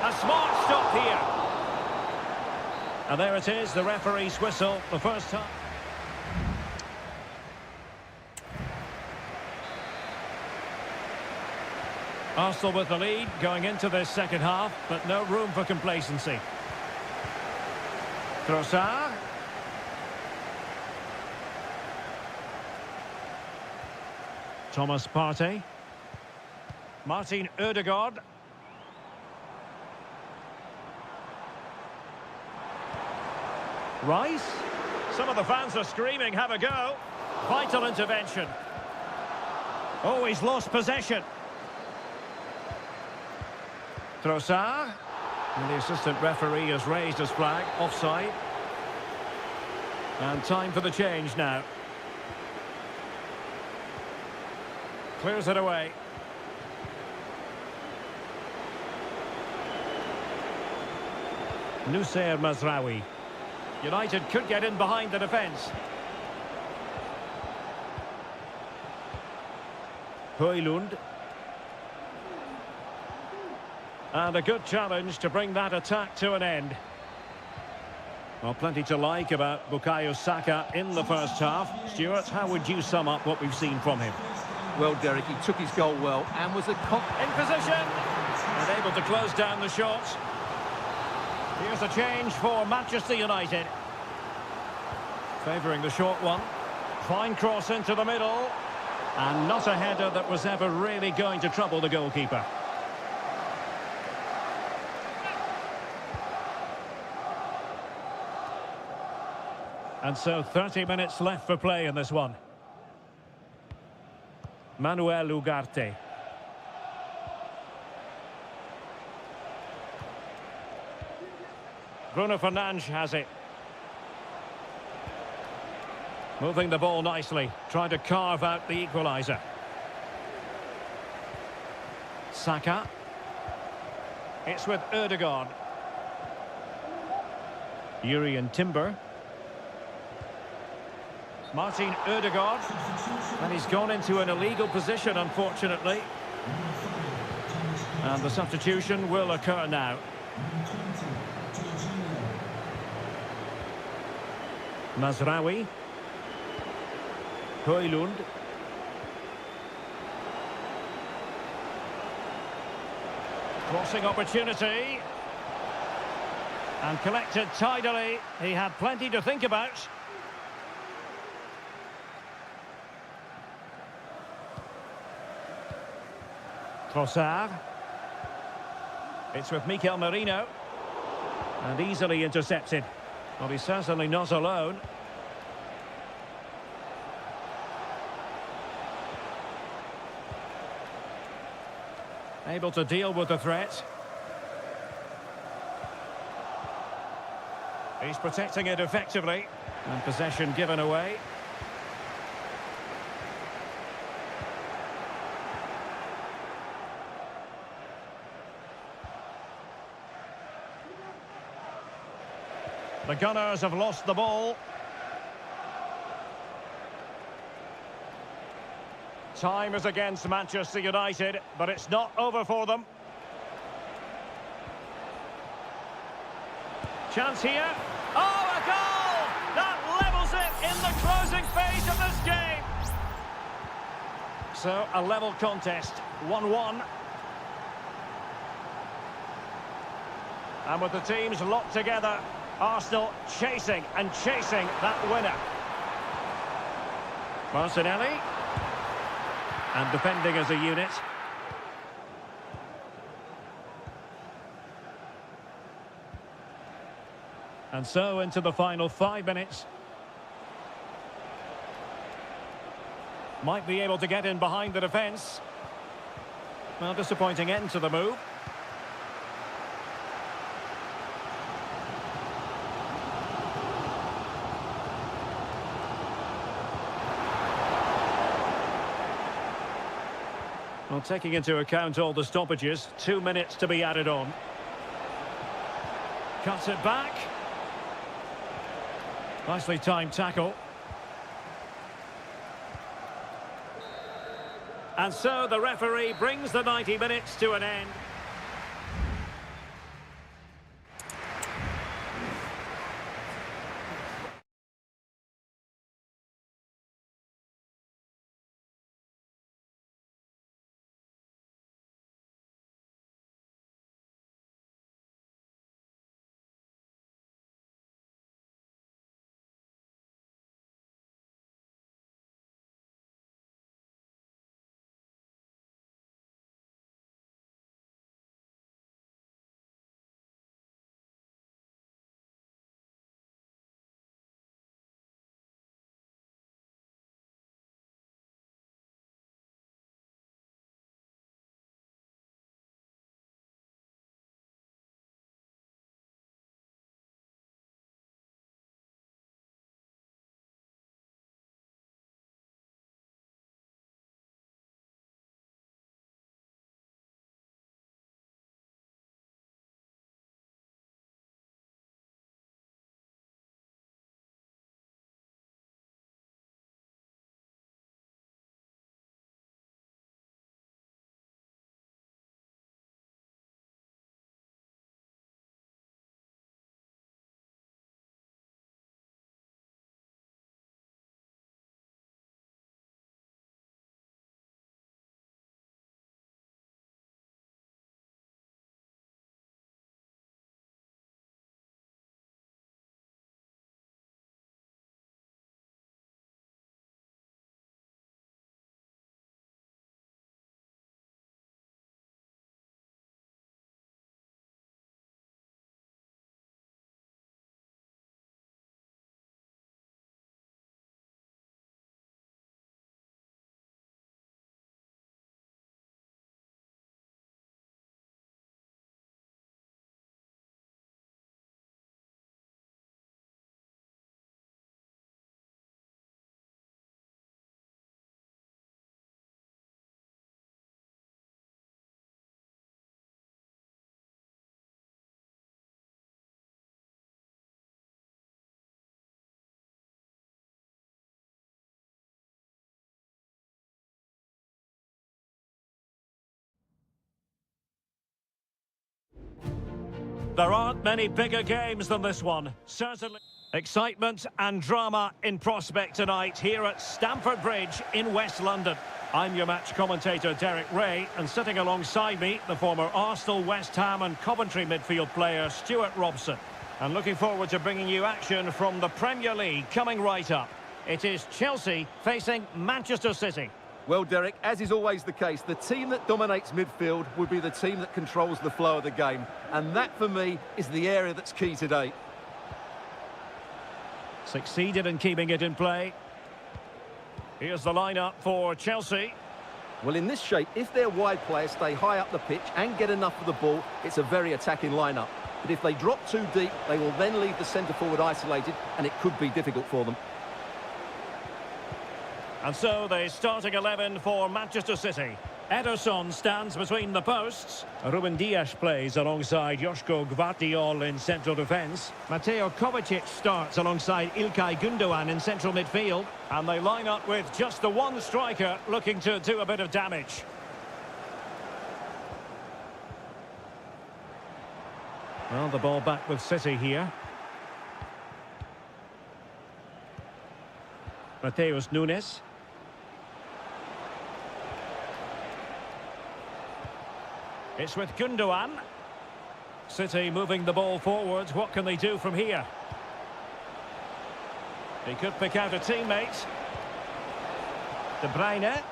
[SPEAKER 1] A smart stop here. And there it is, the referee's whistle, the first time. Arsenal with the lead going into this second half, but no room for complacency. Trossard. Thomas Partey. Martin Ødegaard. Rice. Some of the fans are screaming, have a go. Vital intervention. Oh, he's lost possession. Trossard. And the assistant referee has raised his flag. Offside. And time for the change now. Clears it away. Nusayr Mazraoui. United could get in behind the defence. Højlund. And a good challenge to bring that attack to an end. Well, plenty to like about Bukayo Saka in the first half. Stuart, how would you sum up what we've seen from him?
[SPEAKER 2] Well, Derek, he took his goal well and was
[SPEAKER 1] in position and able to close down the shot. Here's a change for Manchester United. Favouring the short one. Fine cross into the middle. And not a header that was ever really going to trouble the goalkeeper. And so 30 minutes left for play in this one. Manuel Ugarte. Bruno Fernandes has it. Moving the ball nicely, trying to carve out the equaliser. Saka. It's with Ødegaard. Jurrien Timber. Martin Ødegaard. And he's gone into an illegal position, unfortunately. And the substitution will occur now. Mazraoui. Højlund. Crossing opportunity. And collected tidily. He had plenty to think about. Trossard. It's with Mikel Merino. And easily intercepted. Well, he's certainly not alone. Able to deal with the threat. He's protecting it effectively. And possession given away. The Gunners have lost the ball. Time is against Manchester United, but it's not over for them. Chance here. Oh, a goal! That levels it in the closing phase of this game. So, a level contest, 1-1. And with the teams locked together, Arsenal chasing that winner. Martinelli. And defending as a unit. And so into the final 5 minutes. Might be able to get in behind the defence. Well, disappointing end to the move. Well, taking into account all the stoppages, 2 minutes to be added on. Cuts it back. Nicely timed tackle. And so the referee brings the 90 minutes to an end. There aren't many bigger games than this one, certainly. Excitement and drama in prospect tonight here at Stamford Bridge in West London. I'm your match commentator Derek Ray, and sitting alongside me, the former Arsenal, West Ham and Coventry midfield player Stuart Robson. And looking forward to bringing you action from the Premier League coming right up. It is Chelsea facing Manchester City.
[SPEAKER 2] Well, Derek, as is always the case, the team that dominates midfield will be the team that controls the flow of the game. And that, for me, is the area that's key today.
[SPEAKER 1] Succeeded in keeping it in play. Here's the lineup for Chelsea.
[SPEAKER 2] Well, in this shape, if their wide players stay high up the pitch and get enough of the ball, it's a very attacking lineup. But if they drop too deep, they will then leave the centre-forward isolated, and it could be difficult for them.
[SPEAKER 1] And so the starting 11 for Manchester City. Ederson stands between the posts. Ruben Dias plays alongside Joško Gvardiol in central defence. Mateo Kovacic starts alongside Ilkay Gundogan in central midfield. And they line up with just the one striker looking to do a bit of damage. Well, the ball back with City here. Mateus Nunes. It's with Gundogan. City moving the ball forward. What can they do from here? He could pick out a teammate. De Bruyne.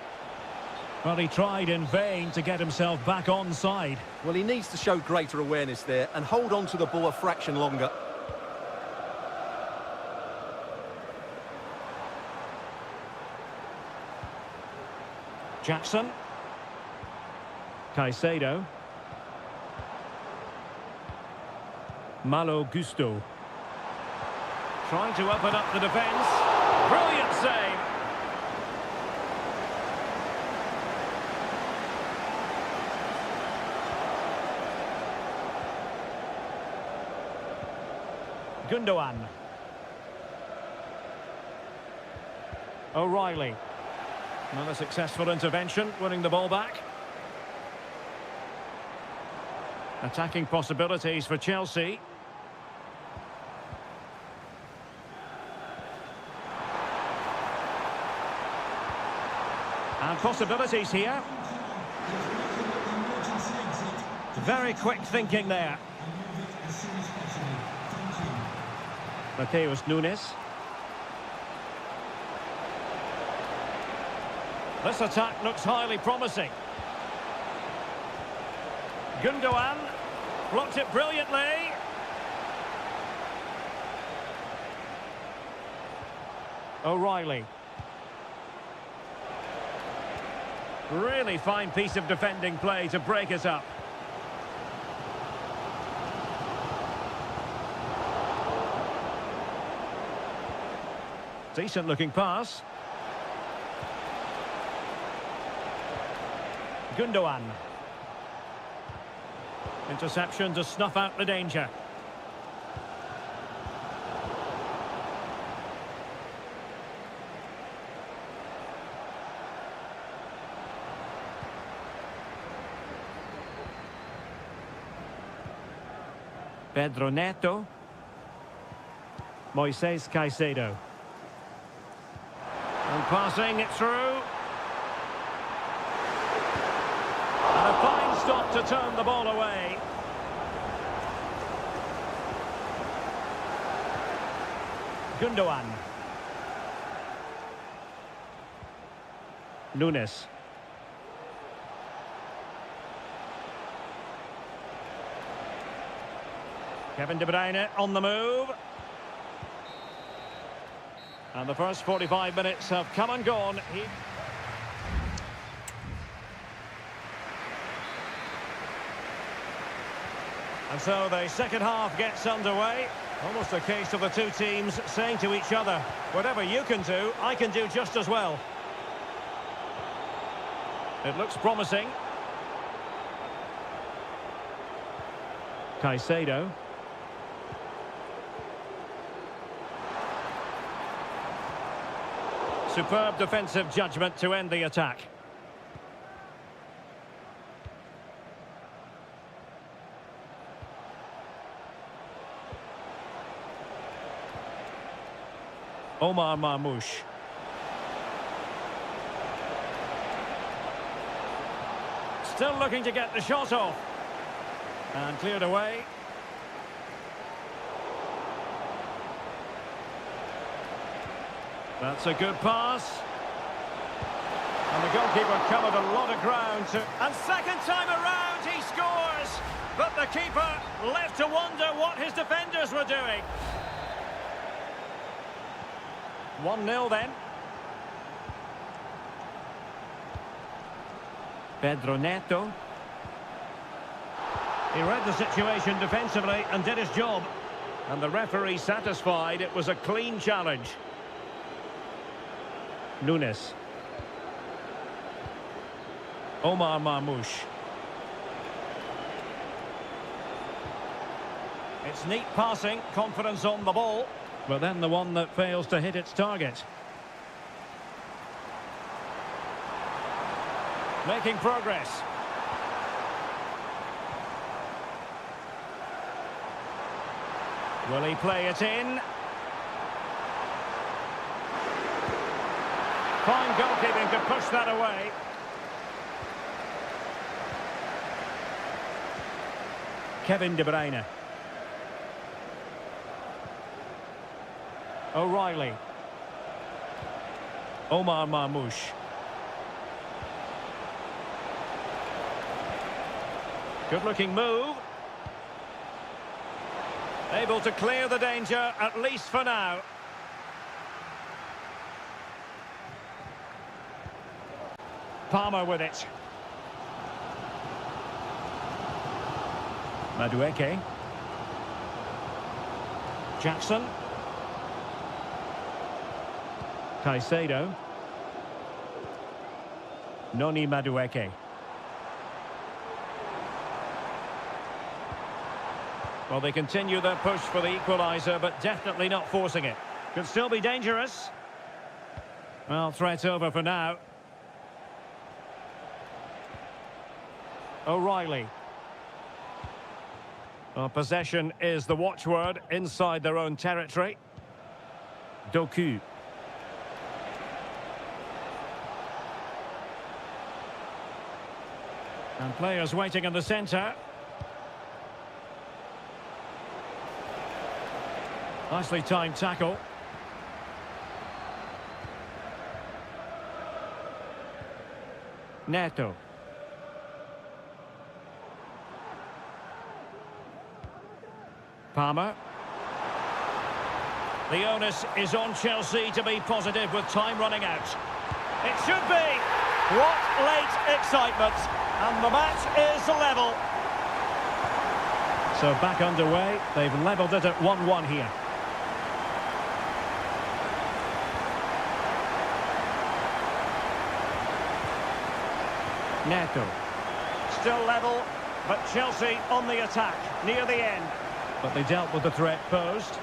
[SPEAKER 1] Well, he tried in vain to get himself back onside.
[SPEAKER 2] Well, he needs to show greater awareness there and hold on to the ball a fraction longer.
[SPEAKER 1] Jackson. Caicedo. Malo Gusto. Trying to open up the defence. Brilliant save. Gundogan. O'Reilly. Another successful intervention, winning the ball back. Attacking possibilities for Chelsea. And possibilities here. Very quick thinking there. Mateus Nunes. This attack looks highly promising. Gundogan blocked it brilliantly. O'Reilly. Really fine piece of defending play to break it up. Decent looking pass. Gundogan. Interception to snuff out the danger. Pedro Neto. Moises Caicedo. And passing it through. And a fine stop to turn the ball away. Gundogan. Nunes. Kevin De Bruyne on the move. And the first 45 minutes have come and gone. And so the second half gets underway. Almost a case of the two teams saying to each other, whatever you can do, I can do just as well. It looks promising. Caicedo. Superb defensive judgment to end the attack. Omar Marmoush. Still looking to get the shot off. And cleared away. That's a good pass. And the goalkeeper covered a lot of ground. And second time around he scores. But the keeper left to wonder what his defenders were doing. 1-0 then. Pedro Neto. He read the situation defensively and did his job. And the referee satisfied it was a clean challenge. Nunes. Omar Marmoush. It's neat passing, confidence on the ball. But then the one that fails to hit its target. Making progress. Will he play it in? Fine goalkeeping to push that away. Kevin De Bruyne. O'Reilly. Omar Marmoush. Good-looking move. Able to clear the danger, at least for now. Palmer with it. Madueke. Jackson. Caicedo. Noni Madueke. Well, they continue their push for the equaliser, but definitely not forcing it. Could still be dangerous. Well, threat over for now. O'Reilly. Well, possession is the watchword inside their own territory. Doku. And players waiting in the centre. Nicely timed tackle. Neto. Palmer. The onus is on Chelsea to be positive with time running out. It should be. What late excitement. And the match is level. So back underway. They've levelled it at 1-1 here. Neto. Still level, but Chelsea on the attack, near the end. But they dealt with the threat posed.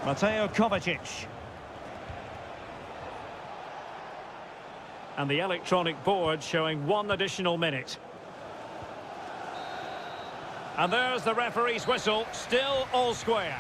[SPEAKER 1] Mateo Kovacic. And the electronic board showing 1 additional minute. And there's the referee's whistle, still all square.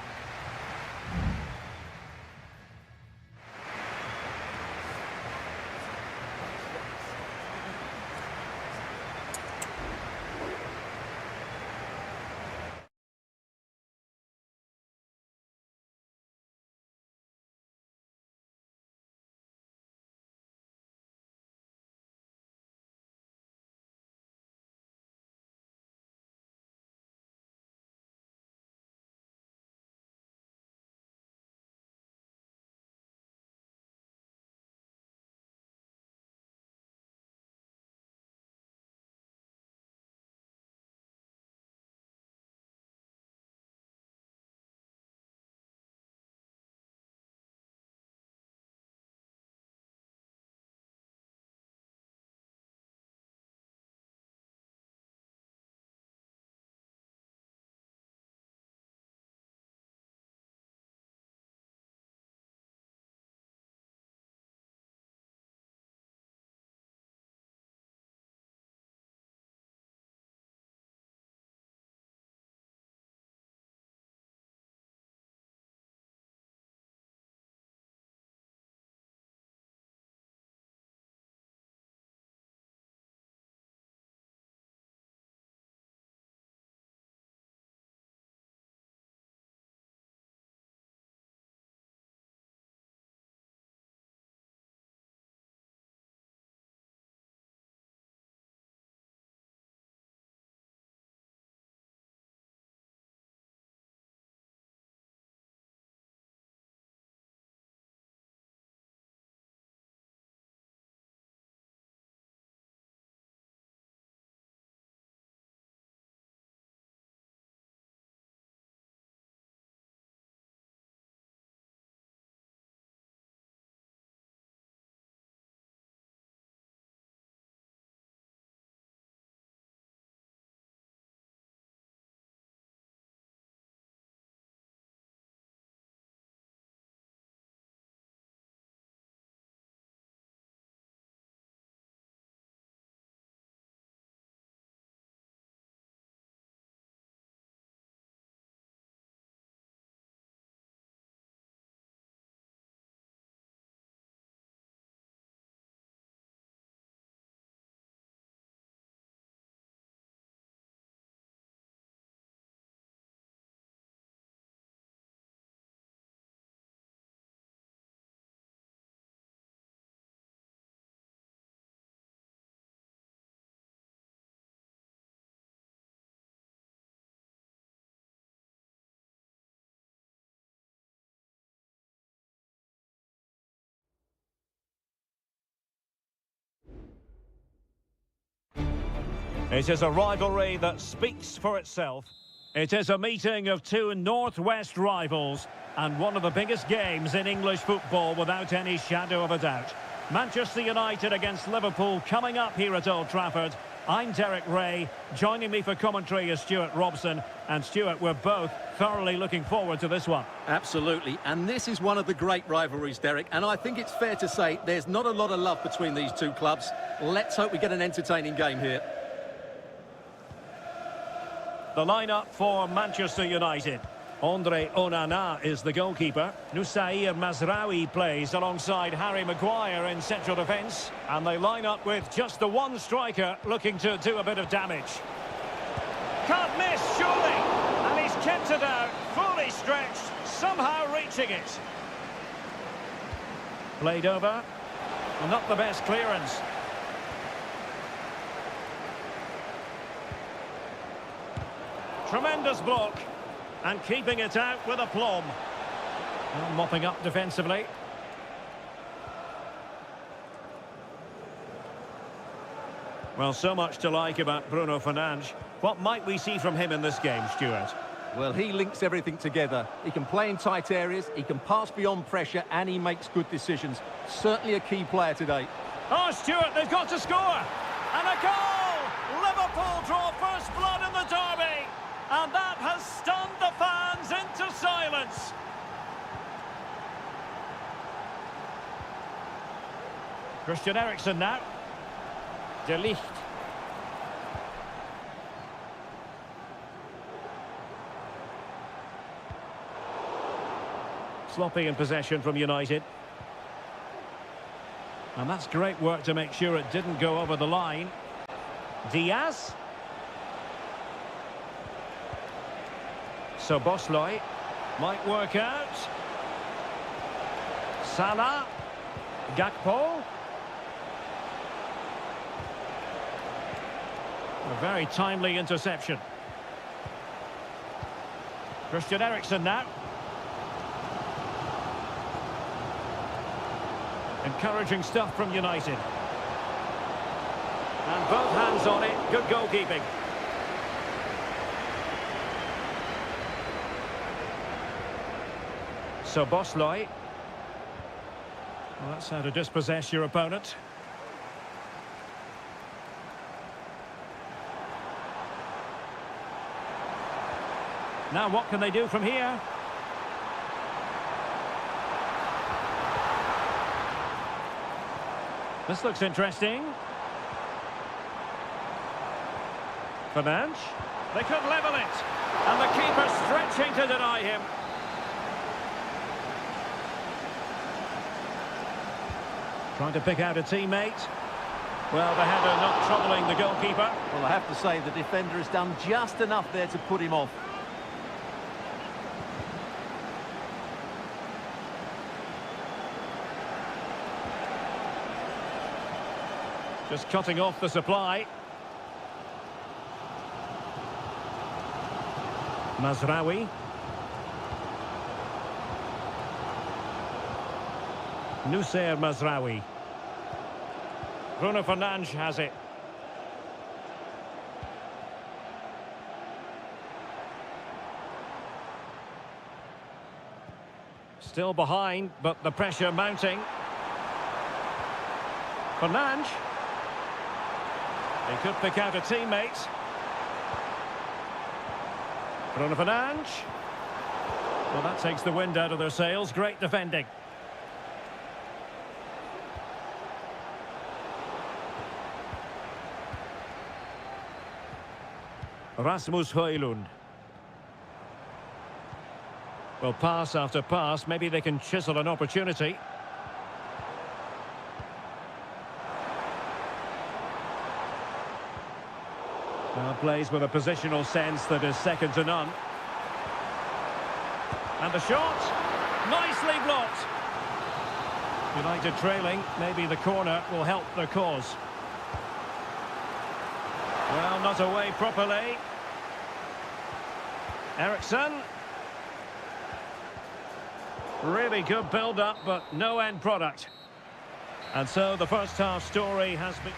[SPEAKER 1] It is a rivalry that speaks for itself. It is a meeting of two northwest rivals and one of the biggest games in English football without any shadow of a doubt. Manchester United against Liverpool coming up here at Old Trafford. I'm Derek Ray. Joining me for commentary is Stuart Robson. And Stuart, we're both thoroughly looking forward to this one.
[SPEAKER 3] Absolutely. And this is one of the great rivalries, Derek. And I think it's fair to say there's not a lot of love between these two clubs. Let's hope we get an entertaining game here.
[SPEAKER 1] The lineup for Manchester United. Andre Onana is the goalkeeper. Nusair Mazraoui plays alongside Harry Maguire in central defence. And they line up with just the one striker looking to do a bit of damage. Can't miss, surely. And he's kept it out, fully stretched, somehow reaching it. Played over. And not the best clearance. Tremendous block. And keeping it out with aplomb. Well, mopping up defensively. Well, so much to like about Bruno Fernandes. What might we see from him in this game, Stuart?
[SPEAKER 2] Well, he links everything together. He can play in tight areas, he can pass beyond pressure, and he makes good decisions. Certainly a key player today.
[SPEAKER 1] Oh, Stuart, they've got to score! And a goal! Liverpool draw first blood in the derby! And that has stunned the fans into silence. Christian Eriksen now. De Ligt. Sloppy in possession from United. And that's great work to make sure it didn't go over the line. Diaz. So Bosley might work out. Salah. Gakpo. A very timely interception. Christian Eriksen now. Encouraging stuff from United. And both hands on it. Good goalkeeping. So Bosley. Well, that's how to dispossess your opponent. Now what can they do from here? This looks interesting. Fernandes. They could level it. And the keeper stretching to deny him. Trying to pick out a teammate. Well, the header not troubling the goalkeeper.
[SPEAKER 2] Well, I have to say the defender has done just enough there to put him off.
[SPEAKER 1] Just cutting off the supply. Mazraoui. Nusair Mazraoui. Bruno Fernandes has it. Still behind, but the pressure mounting. Fernandes. He could pick out a teammate. Bruno Fernandes. Well, that takes the wind out of their sails. Great defending. Rasmus Højlund. Well, pass after pass. Maybe they can chisel an opportunity. Well, plays with a positional sense that is second to none. And the shot, nicely blocked. United trailing, maybe the corner will help their cause. Well, not away properly. Eriksen. Really good build-up, but no end product. And so the first half story has been...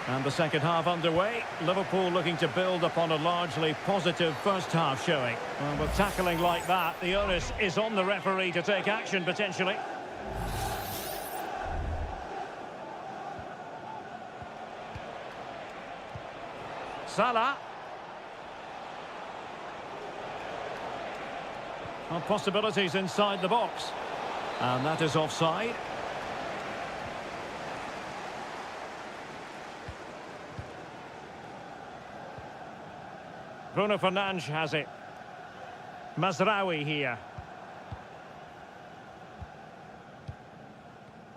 [SPEAKER 1] And the second half underway. Liverpool looking to build upon a largely positive first half showing. Well, with tackling like that, the onus is on the referee to take action potentially. Salah. Well, possibilities inside the box. And that is offside. Bruno Fernandes has it. Mazraoui here.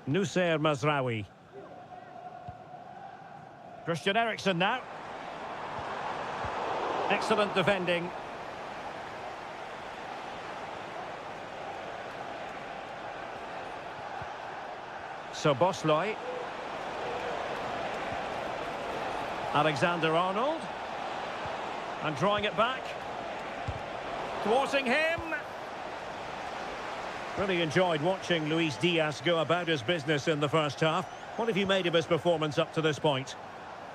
[SPEAKER 1] Nussair Mazraoui. Christian Eriksen now. Excellent defending. Szoboszlai. Alexander-Arnold. And drawing it back. Thwarting him. Really enjoyed watching Luis Diaz go about his business in the first half. What have you made of his performance up to this point?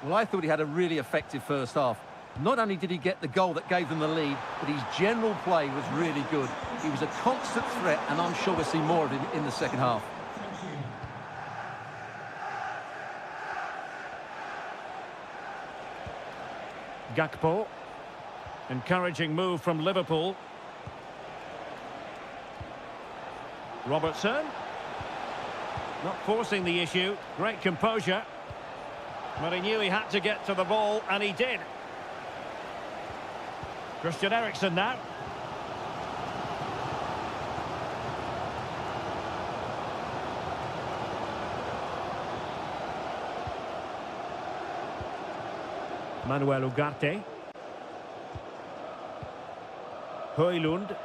[SPEAKER 2] Well, I thought he had a really effective first half. Not only did he get the goal that gave them the lead, but his general play was really good. He was a constant threat, and I'm sure we'll see more of him in the second half.
[SPEAKER 1] Gakpo. Encouraging move from Liverpool. Robertson. Not forcing the issue. Great composure. But he knew he had to get to the ball, and he did. Christian Eriksen now. Manuel Ugarte. Højlund.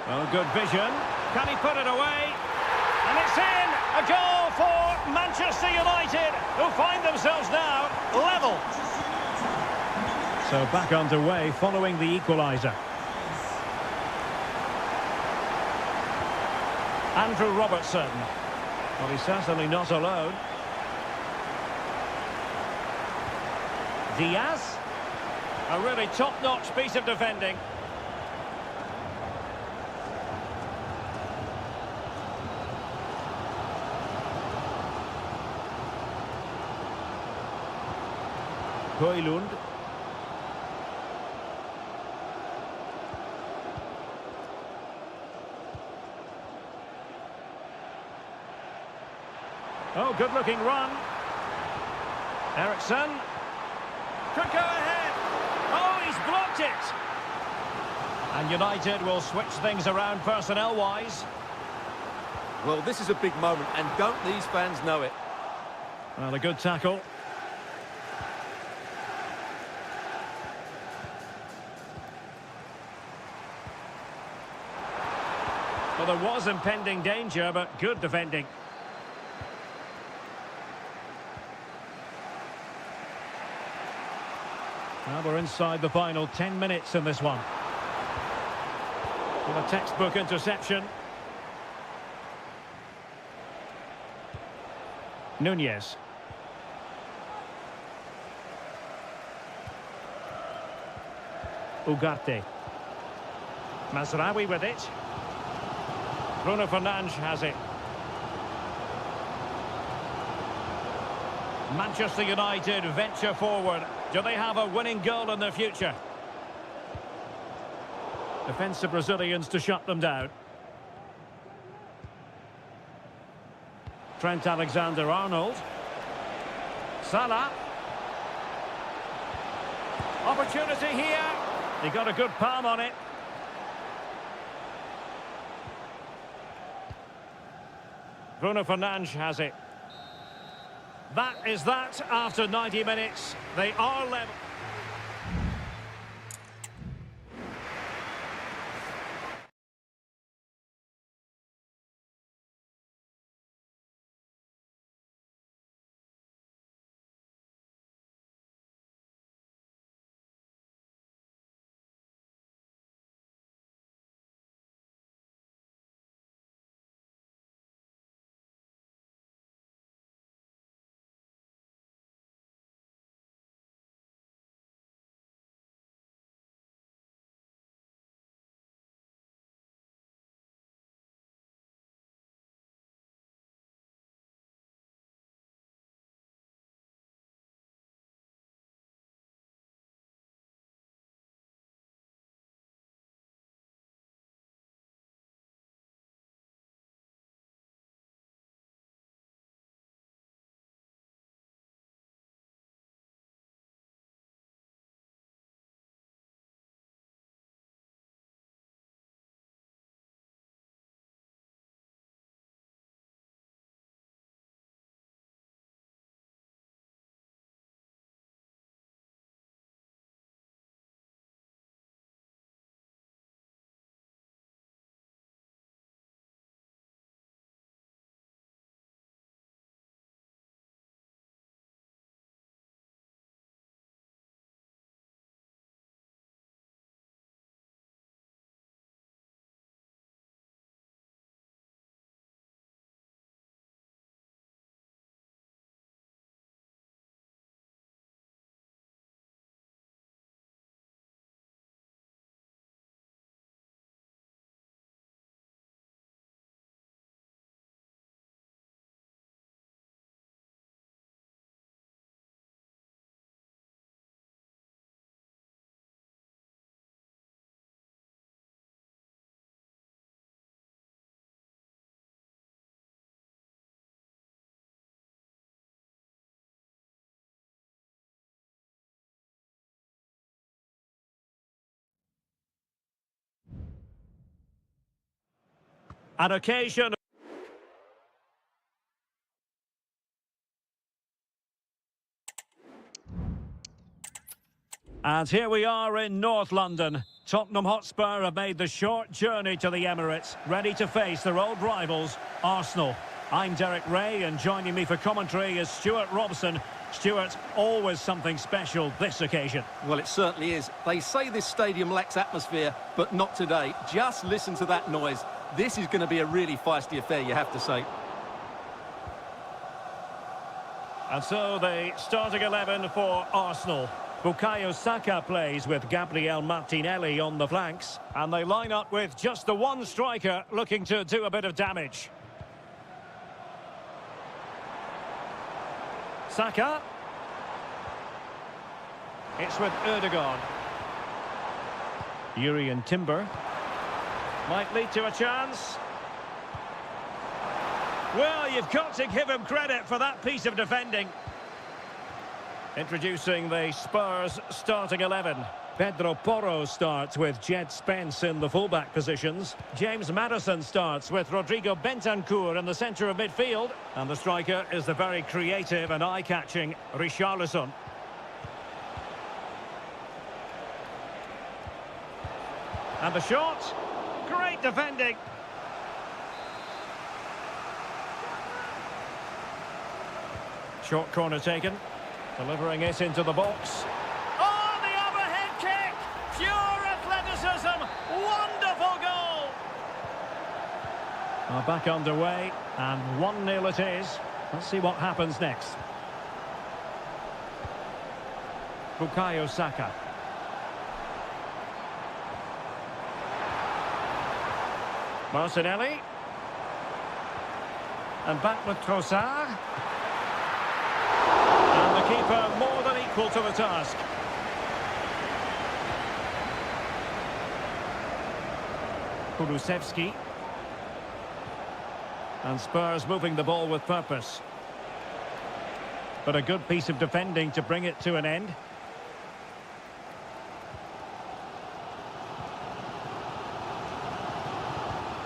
[SPEAKER 1] Well, good vision. Can he put it away? And it's in! A goal for Manchester United, who find themselves now level. So back underway following the equaliser. Andrew Robertson. Well, he's certainly not alone. Diaz. A really top-notch piece of defending. Højlund. Oh, good-looking run. Eriksen. Could go ahead. Oh, he's blocked it. And United will switch things around personnel-wise.
[SPEAKER 2] Well, this is a big moment, and don't these fans know it?
[SPEAKER 1] Well, a good tackle. Well, there was impending danger, but good defending. Well, we're inside the final 10 minutes in this one. With a textbook interception. Nunez. Ugarte. Mazraoui with it. Bruno Fernandes has it. Manchester United venture forward. Do they have a winning goal in their future? Defensive Brazilians to shut them down. Trent Alexander-Arnold. Salah. Opportunity here. He got a good palm on it. Bruno Fernandes has it. That is that after 90 minutes. They are level. An occasion. And here we are in North London. Tottenham Hotspur have made the short journey to the Emirates, ready to face their old rivals, Arsenal. I'm Derek Ray, and joining me for commentary is Stuart Robson. Stuart, always something special this occasion.
[SPEAKER 3] Well, it certainly is. They say this stadium lacks atmosphere, but not today. Just listen to that noise. This is going to be a really feisty affair, you have to say.
[SPEAKER 1] And so the starting 11 for Arsenal. Bukayo Saka plays with Gabriel Martinelli on the flanks. And they line up with just the one striker looking to do a bit of damage. Saka. It's with Erdogan. Yuri and Timber. Might lead to a chance. Well, you've got to give him credit for that piece of defending. Introducing the Spurs starting 11. Pedro Porro starts with Jed Spence in the fullback positions. James Maddison starts with Rodrigo Bentancur in the centre of midfield. And the striker is the very creative and eye-catching Richarlison. And the shot. Great defending. Short corner taken. Delivering it into the box. Oh, the overhead kick! Pure athleticism! Wonderful goal! Back underway, and 1-0 it is. Let's see what happens next. Bukayo Saka. Martinelli. And back with Trossard. And the keeper more than equal to the task. Kulusevski. And Spurs moving the ball with purpose. But a good piece of defending to bring it to an end.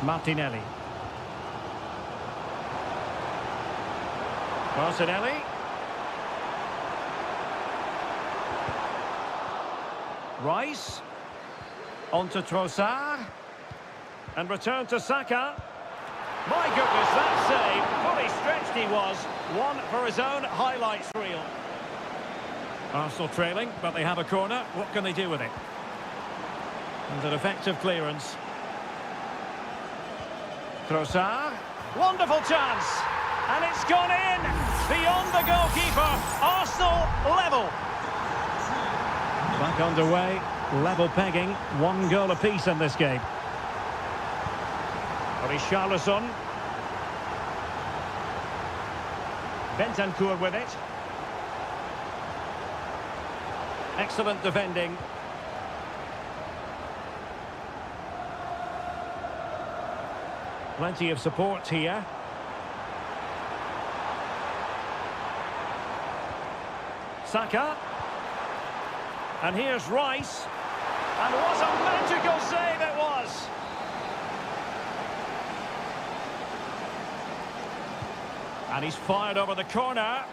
[SPEAKER 1] Martinelli. Martinelli. Rice. On to Trossard. And return to Saka. My goodness, that save. Fully stretched he was. One for his own highlights reel. Arsenal trailing, but they have a corner. What can they do with it? And an effective clearance. Trossard. Wonderful chance. And it's gone in. Beyond the goalkeeper. Arsenal level. Back underway. Level pegging. 1 goal apiece in this game. Richarlison. Bentancur with it. Excellent defending. Plenty of support here. Saka. And here's Rice. And what a magical save it was! And he's fired over the corner.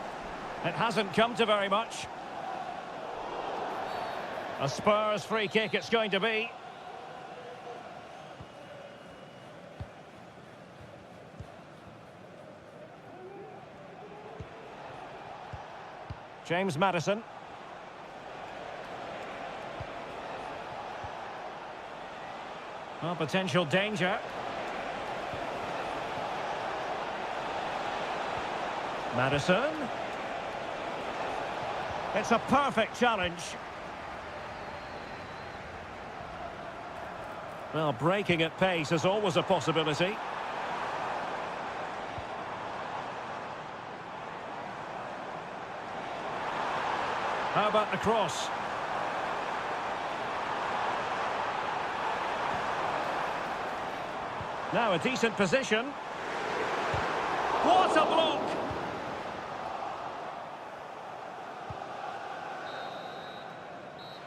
[SPEAKER 1] It hasn't come to very much. A Spurs free kick it's going to be. James Maddison. Well, potential danger. Maddison. It's a perfect challenge. Well, breaking at pace is always a possibility. How about the cross? Now a decent position. What a block!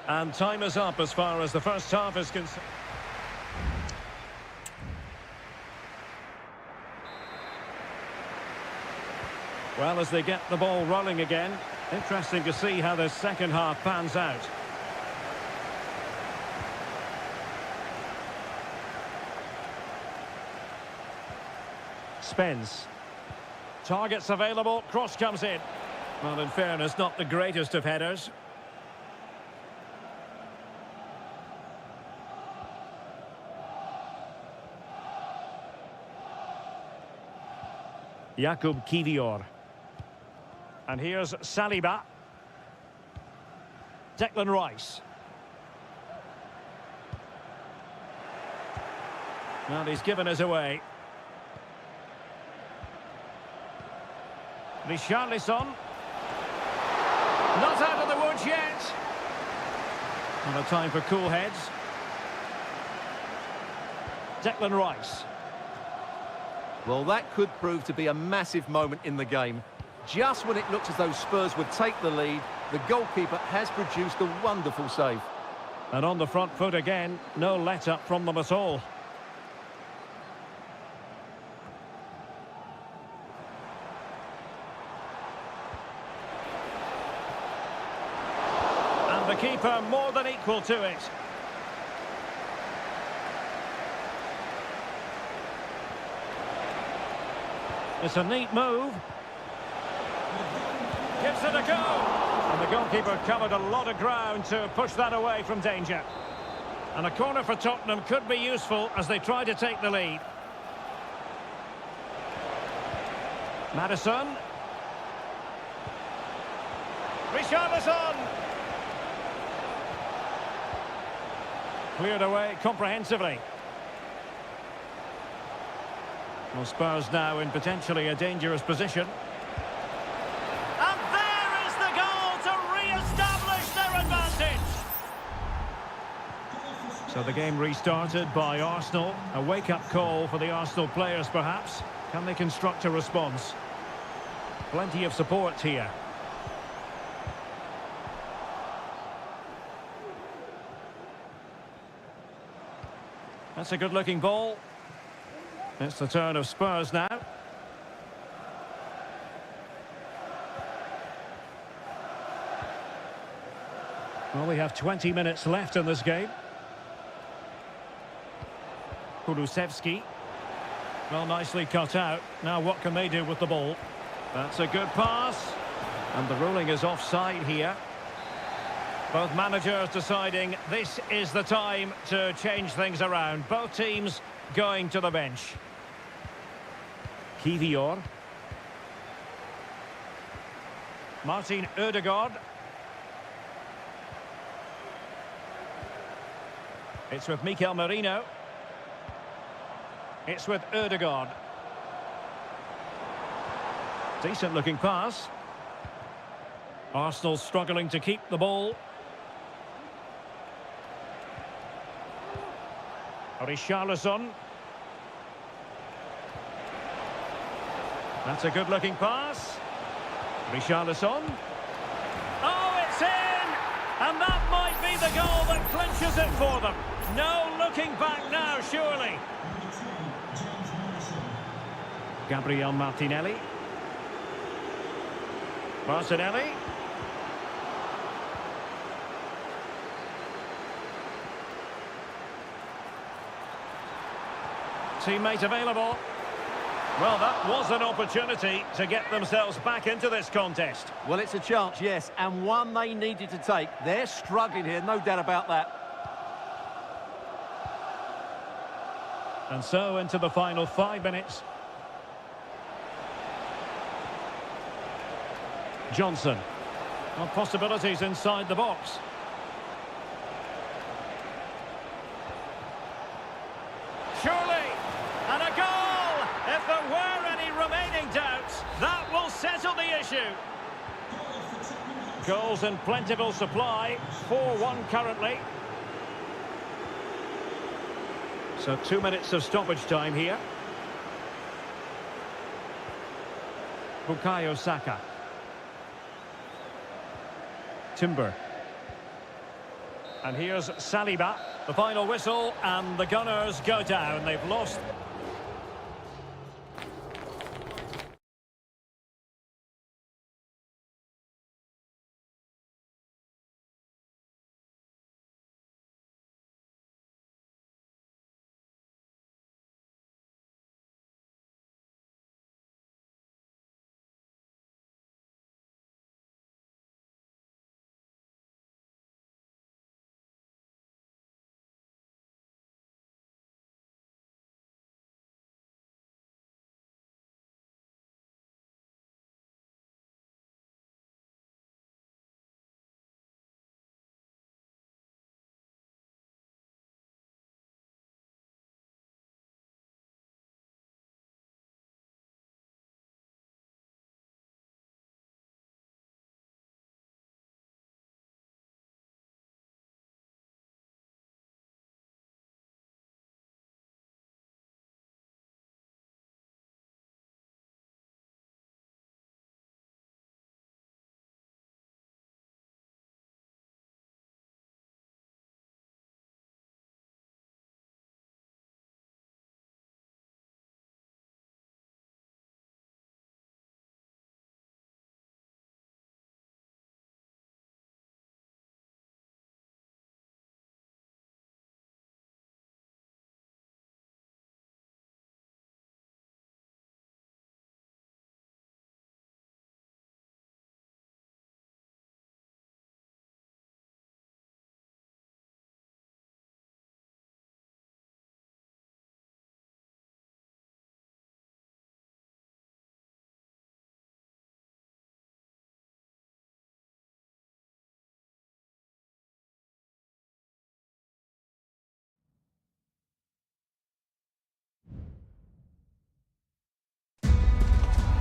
[SPEAKER 1] And time is up as far as the first half is concerned. Well, as they get the ball rolling again, interesting to see how the second half pans out. Spence. Targets available, cross comes in. Well, in fairness, not the greatest of headers. Jakub Kivior. And here's Saliba. Declan Rice. And he's given us away. Richarlison. Not out of the woods yet. And a time for cool heads. Declan Rice.
[SPEAKER 2] Well, that could prove to be a massive moment in the game. Just when it looked as though Spurs would take the lead, the goalkeeper has produced a wonderful save.
[SPEAKER 1] And on the front foot again, no let-up from them at all. And the keeper more than equal to it. It's a neat move. Gives it a go. And the goalkeeper covered a lot of ground to push that away from danger. And a corner for Tottenham could be useful as they try to take the lead. Maddison. Richarlison. Cleared away comprehensively. Well, Spurs now in potentially a dangerous position. And there is the goal to re-establish their advantage. So the game restarted by Arsenal. A wake-up call for the Arsenal players, perhaps. Can they construct a response? Plenty of support here. That's a good-looking ball. It's the turn of Spurs now. Well, we have 20 minutes left in this game. Kulusevski. Well, nicely cut out. Now what can they do with the ball? That's a good pass. And the ruling is offside here. Both managers deciding this is the time to change things around. Both teams going to the bench. Kivior. Martin Ødegaard. It's with Mikel Merino. It's with Ødegaard. Decent looking pass. Arsenal struggling to keep the ball. Richarlison. That's a good-looking pass. Richarlison. Oh, it's in! And that might be the goal that clinches it for them. No looking back now, surely. Gabriel Martinelli. Martinelli. Teammate available. Well, that was an opportunity to get themselves back into this contest.
[SPEAKER 2] Well, it's a chance, yes, and one they needed to take. They're struggling here, no doubt about that.
[SPEAKER 1] And so into the final 5 minutes. Johnson. Well, possibilities inside the box. Surely! And a goal! If there were any remaining doubts, that will settle the issue. Goals in plentiful supply. 4-1 currently. So 2 minutes of stoppage time here. Bukayo Saka. Timber. And here's Saliba. The final whistle, and the Gunners go down. They've lost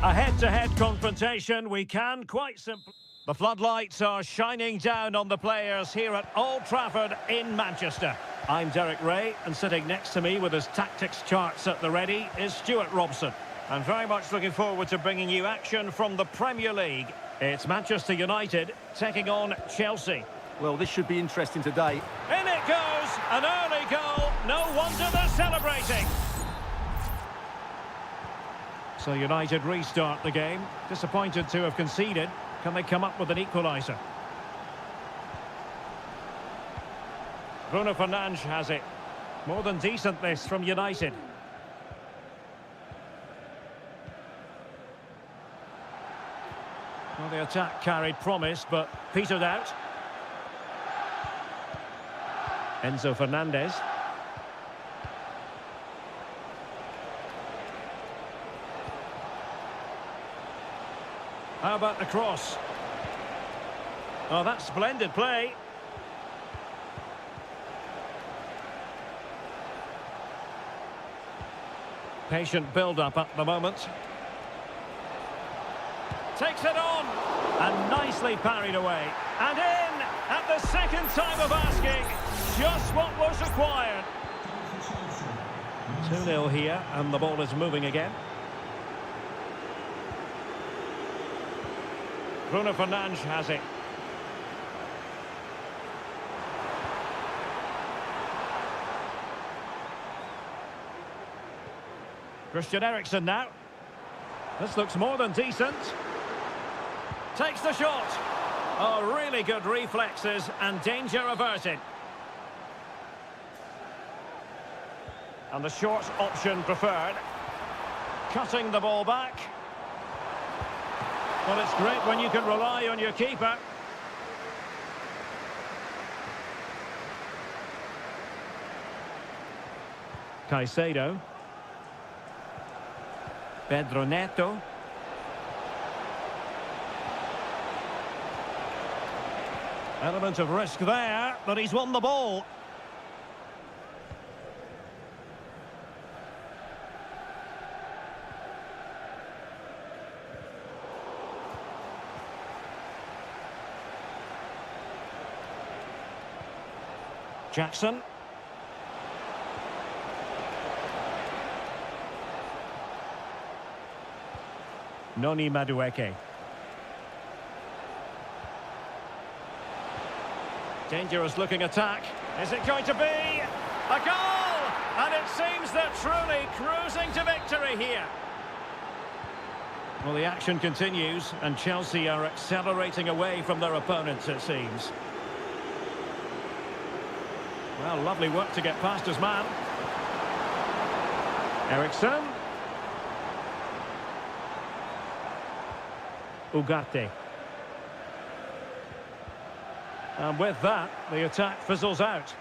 [SPEAKER 1] A head-to-head confrontation, we can quite simply... The floodlights are shining down on the players here at Old Trafford in Manchester. I'm Derek Ray, and sitting next to me with his tactics charts at the ready is Stuart Robson. I'm very much looking forward to bringing you action from the Premier League. It's Manchester United taking on Chelsea.
[SPEAKER 2] Well, this should be interesting today.
[SPEAKER 1] In it goes, an early goal. No wonder they're celebrating. So United restart the game. Disappointed to have conceded. Can they come up with an equaliser? Bruno Fernandes has it. More than decent this from United. Well, the attack carried promise, but petered out. Enzo Fernandez. How about the cross? Oh, that's splendid play. Patient build-up at the moment. Takes it on. And nicely parried away. And in at the second time of asking. Just what was required. 2-0 here, and the ball is moving again. Bruno Fernandes has it. Christian Eriksen now. This looks more than decent. Takes the shot. Oh, really good reflexes and danger averted. And the short option preferred. Cutting the ball back. Well, it's great when you can rely on your keeper. Caicedo. Pedro Neto. Element of risk there, but he's won the ball. Jackson. Noni Madueke. Dangerous looking attack. Is it going to be a goal? And it seems they're truly cruising to victory here. Well, the action continues, and Chelsea are accelerating away from their opponents, it seems. Well, lovely work to get past his man. Eriksen. Ugarte. And with that, the attack fizzles out.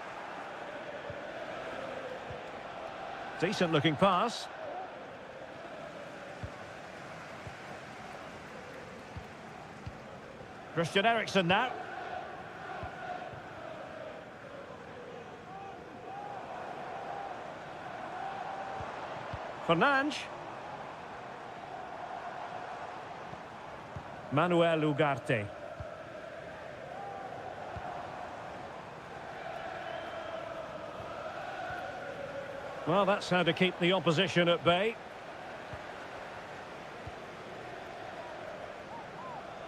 [SPEAKER 1] Decent looking pass. Christian Eriksen now. Fernandes. Manuel Ugarte. Well, that's how to keep the opposition at bay.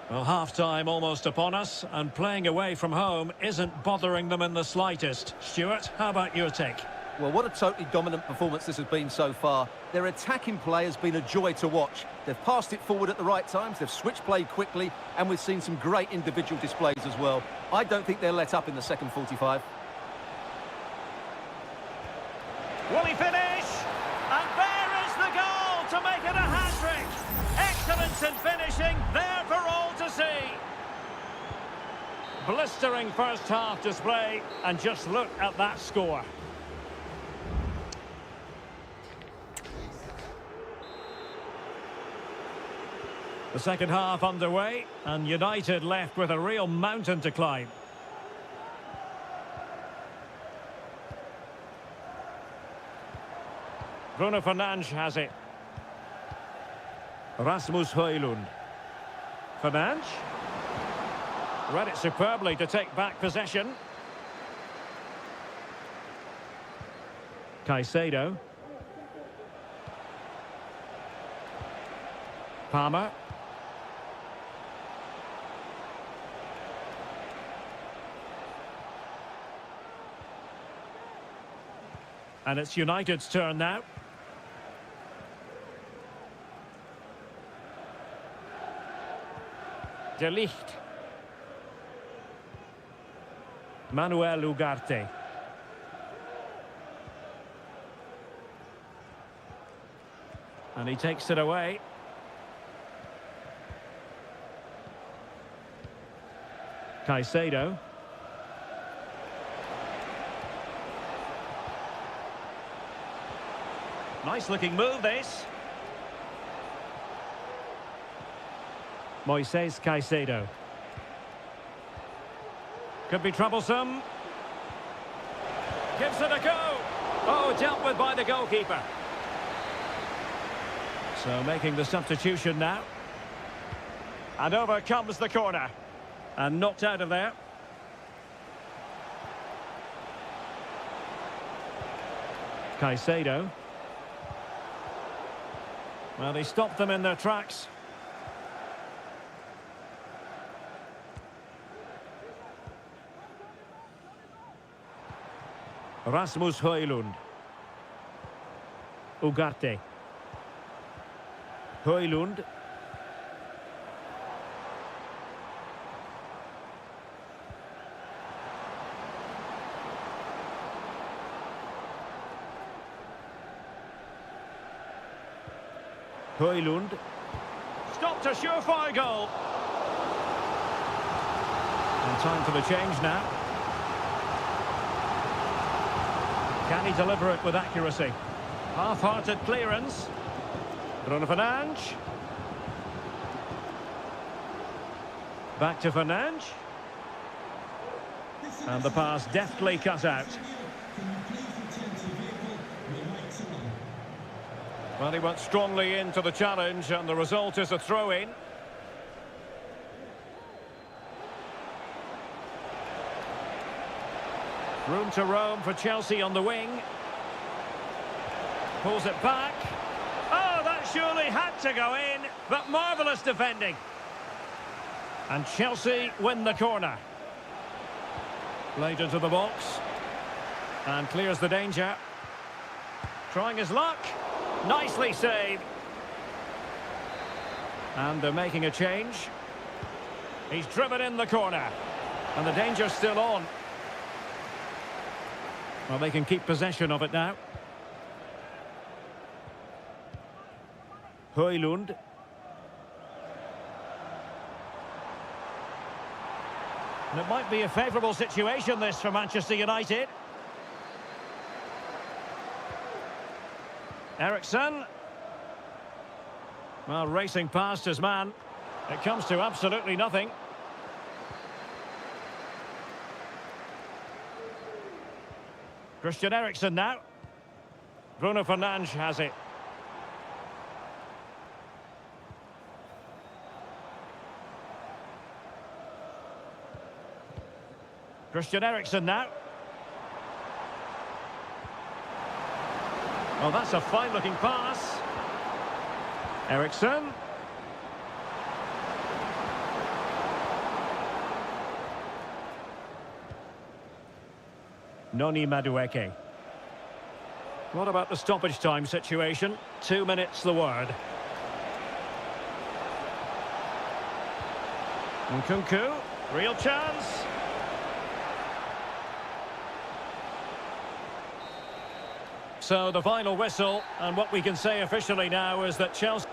[SPEAKER 1] Well, half-time almost upon us, and playing away from home isn't bothering them in the slightest. Stuart, how about your take?
[SPEAKER 2] Well, what a totally dominant performance this has been so far. Their attacking play has been a joy to watch. They've passed it forward at the right times, they've switched play quickly, and we've seen some great individual displays as well. I don't think they'll let up in the second 45.
[SPEAKER 1] Will he finish? And there is the goal to make it a hat-trick. Excellence in finishing, there for all to see. Blistering first-half display, and just look at that score. The second half underway, and United left with a real mountain to climb. Bruno Fernandes has it. Rasmus Højlund. Fernandes. Read it superbly to take back possession. Caicedo. Palmer. And it's United's turn now. De Ligt. Manuel Ugarte. And he takes it away. Caicedo. Nice looking move, this. Moises Caicedo. Could be troublesome. Gives it a go. Oh, dealt with by the goalkeeper. So making the substitution now. And over comes the corner. And knocked out of there. Caicedo. Well, he stopped them in their tracks. Rasmus Højlund. Ugarte. Højlund. Højlund. Stopped a surefire goal. And time for the change now. Can he deliver it with accuracy? Half-hearted clearance. Bruno Fernandes. Back to Fernandes. And the pass deftly cut out. Well, he went strongly into the challenge, and the result is a throw-in. Room to roam for Chelsea on the wing. Pulls it back. Oh, that surely had to go in, but marvellous defending. And Chelsea win the corner. Played into the box. And clears the danger. Trying his luck. Nicely saved. And they're making a change. He's driven in the corner. And the danger's still on. Well, they can keep possession of it now. Højlund. And it might be a favourable situation, this, for Manchester United. Eriksen. Well, racing past his man. It comes to absolutely nothing. Christian Eriksen now. Bruno Fernandes has it. Christian Eriksen now. Well, that's a fine-looking pass. Eriksen. Noni Madueke. What about the stoppage time situation? 2 minutes the word. Nkunku, real chance. So the final whistle, and what we can say officially now is that Chelsea...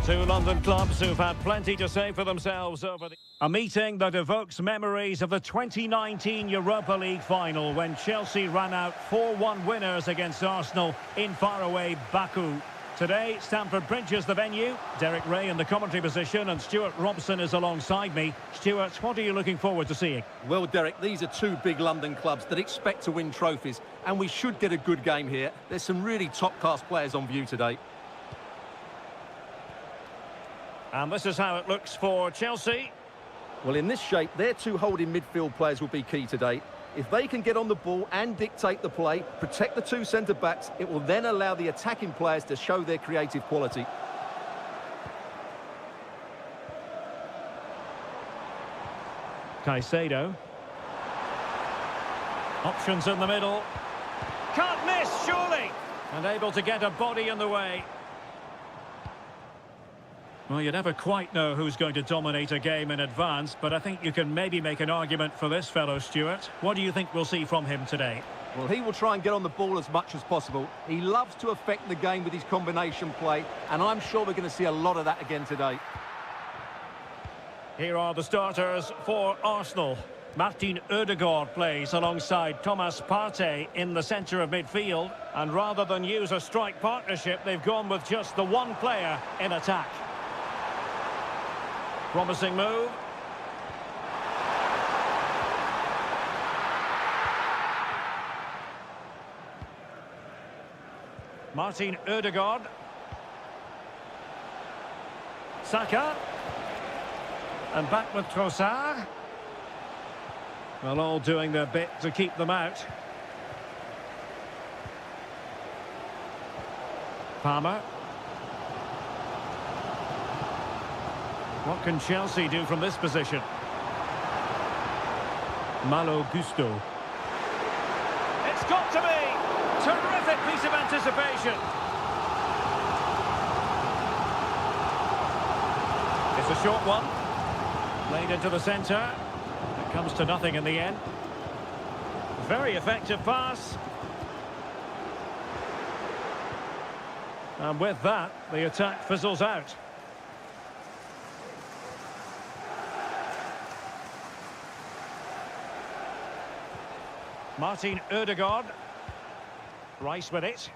[SPEAKER 1] Two London clubs who've had plenty to say for themselves over a meeting that evokes memories of the 2019 Europa League final when Chelsea ran out 4-1 winners against Arsenal in faraway Baku. Today, Stamford Bridge is the venue. Derek Ray in the commentary position and Stuart Robson is alongside me. Stuart, what are you looking forward to seeing?
[SPEAKER 3] Well, Derek, these are two big London clubs that expect to win trophies, and we should get a good game here. There's some really top-class players on view today.
[SPEAKER 1] And this is how it looks for Chelsea.
[SPEAKER 2] Well, in this shape, their two holding midfield players will be key today. If they can get on the ball and dictate the play, protect the two centre-backs, it will then allow the attacking players to show their creative quality.
[SPEAKER 1] Caicedo. Options in the middle. Can't miss, surely! And able to get a body in the way. Well, you never quite know who's going to dominate a game in advance, but I think you can maybe make an argument for this fellow, Stuart. What do you think we'll see from him today?
[SPEAKER 2] Well, he will try and get on the ball as much as possible. He loves to affect the game with his combination play, and I'm sure we're going to see a lot of that again today.
[SPEAKER 1] Here are the starters for Arsenal. Martin Ødegaard plays alongside Thomas Partey in the centre of midfield, and rather than use a strike partnership, they've gone with just the one player in attack. Promising move. Martin Ødegaard. Saka. And back with Trossard. Well, all doing their bit to keep them out. Palmer. What can Chelsea do from this position? Malo Gusto. It's got to be! Terrific piece of anticipation. It's a short one. Played into the centre. It comes to nothing in the end. Very effective pass. And with that, the attack fizzles out. Martin Ødegaard. Rice with it.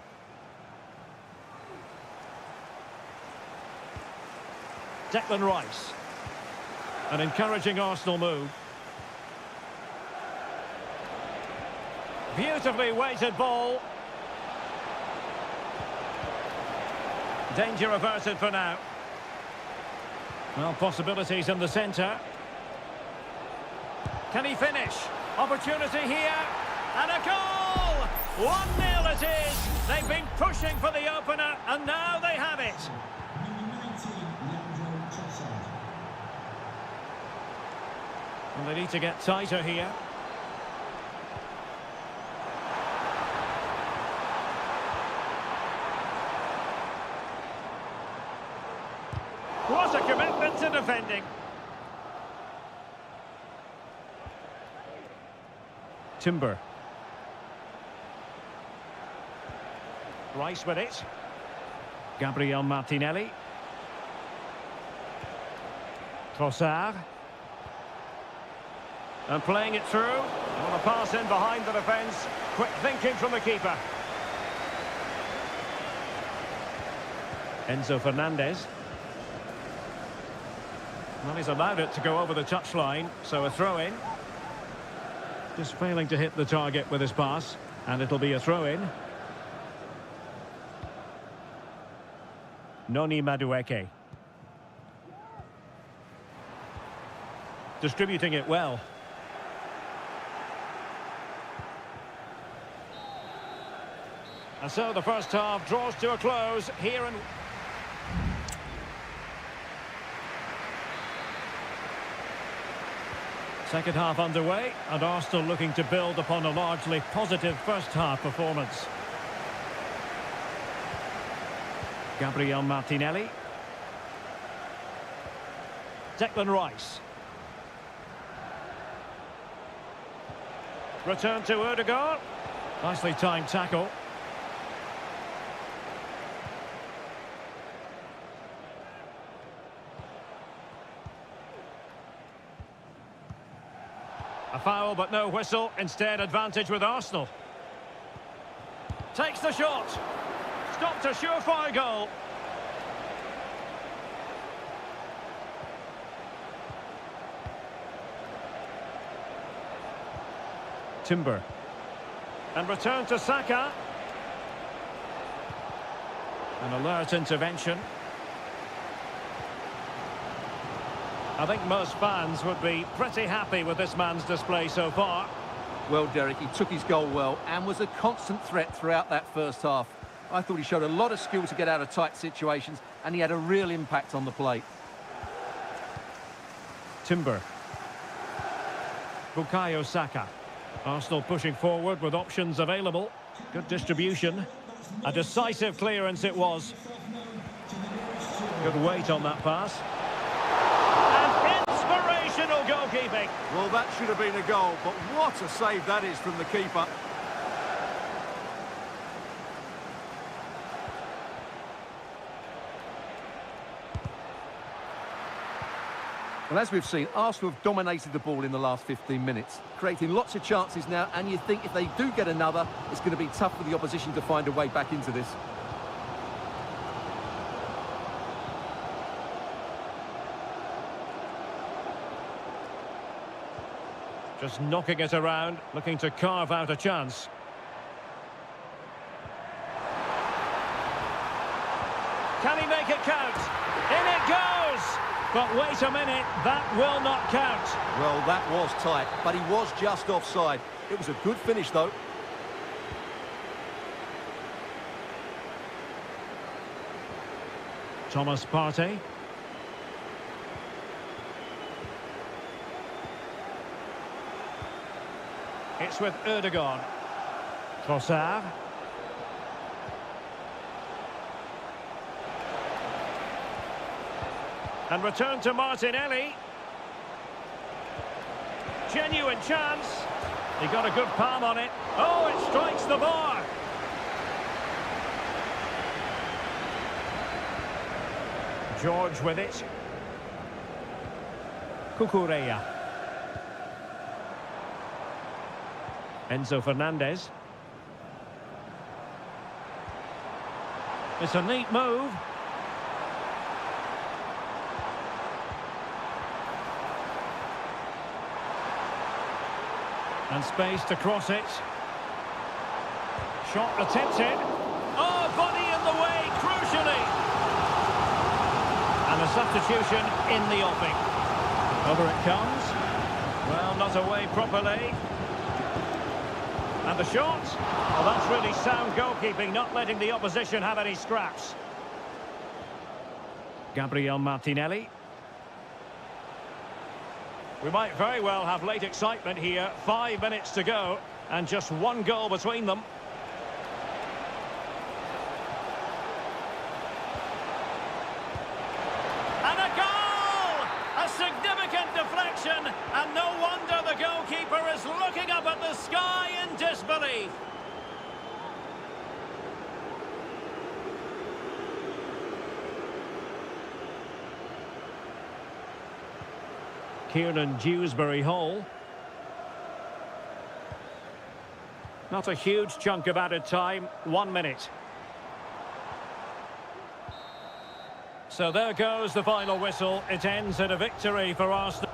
[SPEAKER 1] Declan Rice. An encouraging Arsenal move. Beautifully weighted ball. Danger averted for now. Well, possibilities in the centre. Can he finish? Opportunity here. And a goal! 1-0 it is. They've been pushing for the opener, and now they have it. And they need to get tighter here. What a commitment to defending. Timber. Rice with it. Gabriel Martinelli. Trossard. And playing it through. On a pass in behind the defence. Quick thinking from the keeper. Enzo Fernandez. Well, he's allowed it to go over the touchline, so a throw-in. Just failing to hit the target with his pass, and it'll be a throw-in. Noni Madueke. Distributing it well. And so the first half draws to a close here in... Second half underway, and Arsenal looking to build upon a largely positive first half performance. Gabriel Martinelli. Declan Rice. Return to Ødegaard. Nicely timed tackle. A foul, but no whistle. Instead, advantage with Arsenal. Takes the shot. Stopped a surefire goal. Timber. And return to Saka. An alert intervention. I think most fans would be pretty happy with this man's display so far.
[SPEAKER 2] Well, Derek, he took his goal well and was a constant threat throughout that first half. I thought he showed a lot of skill to get out of tight situations, and he had a real impact on the plate.
[SPEAKER 1] Timber. Bukayo Saka. Arsenal pushing forward with options available. Good distribution. A decisive clearance it was. Good weight on that pass. And inspirational goalkeeping.
[SPEAKER 2] Well, that should have been a goal, but what a save that is from the keeper. Well, as we've seen, Arsenal have dominated the ball in the last 15 minutes, creating lots of chances now, and you think if they do get another, it's going to be tough for the opposition to find a way back into this.
[SPEAKER 1] Just knocking it around, looking to carve out a chance. Can he make it count? In it goes! But wait a minute, that will not count.
[SPEAKER 2] Well, that was tight, but he was just offside. It was a good finish, though.
[SPEAKER 1] Thomas Partey. It's with Erdogan. Trossard. And return to Martinelli. Genuine chance. He got a good palm on it. Oh, it strikes the bar. George with it. Cucurella. Enzo Fernandez. It's a neat move. And space to cross it. Shot attempted. Oh, body in the way, crucially. And a substitution in the offing. Over it comes. Well, not away properly. And the shot. Well, that's really sound goalkeeping, not letting the opposition have any scraps. Gabriel Martinelli. We might very well have late excitement here. 5 minutes to go, and just one goal between them. And a goal! A significant deflection, and no wonder the goalkeeper is looking up at the sky in disbelief. Kieran Dewsbury Hall. Not a huge chunk of added time, 1 minute. So there goes the final whistle. It ends in a victory for Arsenal.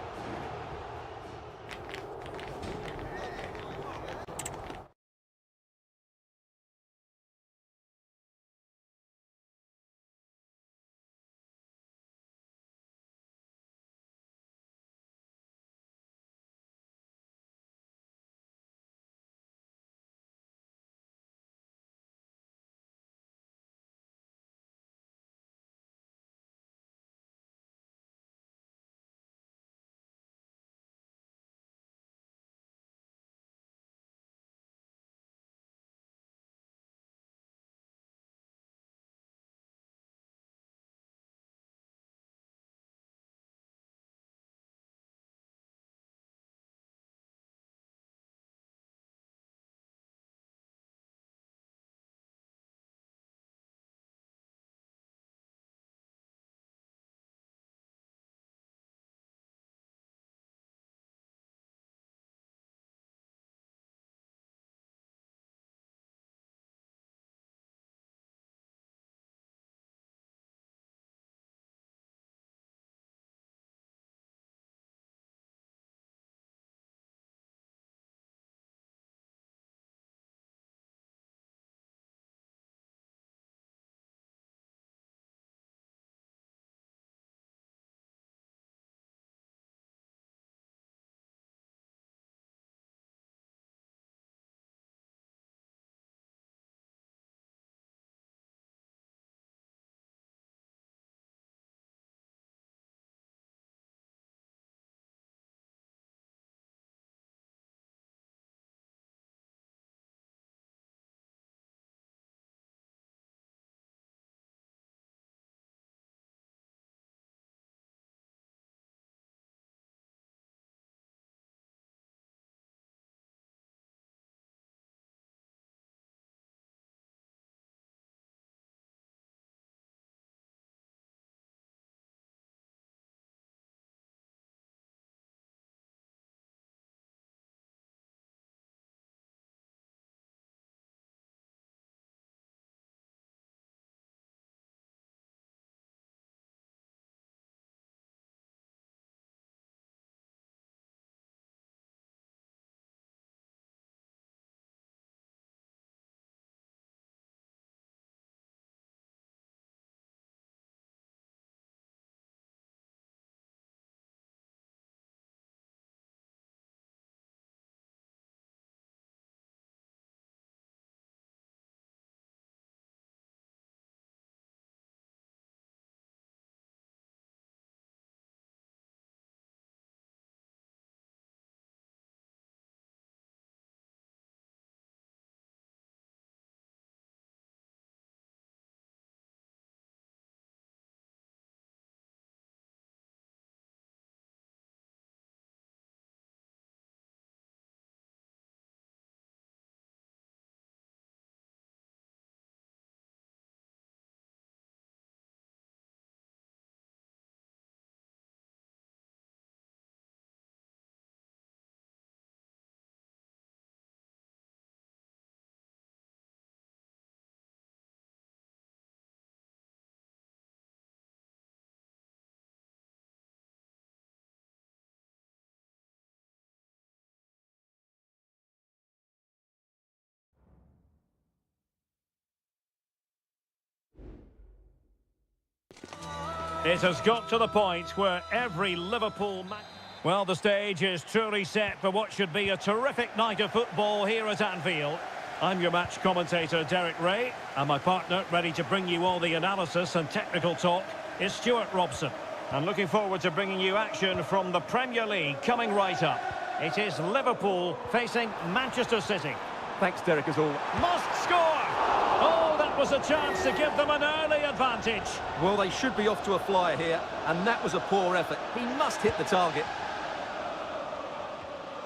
[SPEAKER 1] It has got to the point where every Liverpool match... Well, the stage is truly set for what should be a terrific night of football here at Anfield. I'm your match commentator, Derek Ray, and my partner, ready to bring you all the analysis and technical talk, is Stuart Robson. And looking forward to bringing you action from the Premier League coming right up. It is Liverpool facing Manchester City.
[SPEAKER 2] Thanks, Derek, as always.
[SPEAKER 1] Must score! Oh, that was a chance to give them an early advantage.
[SPEAKER 3] Well, they should be off to a flyer here, and that was a poor effort. He must hit the target.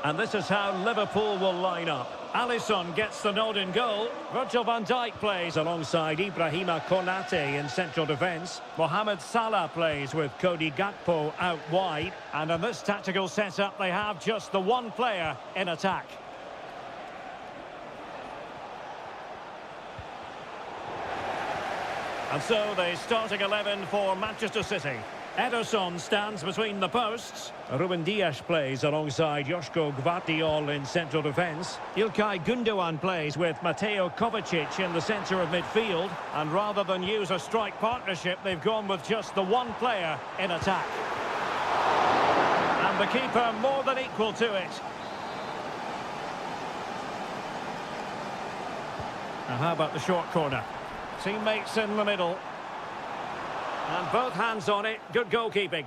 [SPEAKER 1] And this is how Liverpool will line up. Alisson gets the nod in goal. Virgil van Dijk plays alongside Ibrahima Konate in central defence. Mohamed Salah plays with Cody Gakpo out wide. And in this tactical setup, they have just the one player in attack. And so the starting 11 for Manchester City. Ederson stands between the posts. Ruben Dias plays alongside Joško Gvardiol in central defence. Ilkay Gundogan plays with Mateo Kovacic in the centre of midfield. And rather than use a strike partnership, they've gone with just the one player in attack. And the keeper more than equal to it. Now how about the short corner? Teammates in the middle. And both hands on it. Good goalkeeping.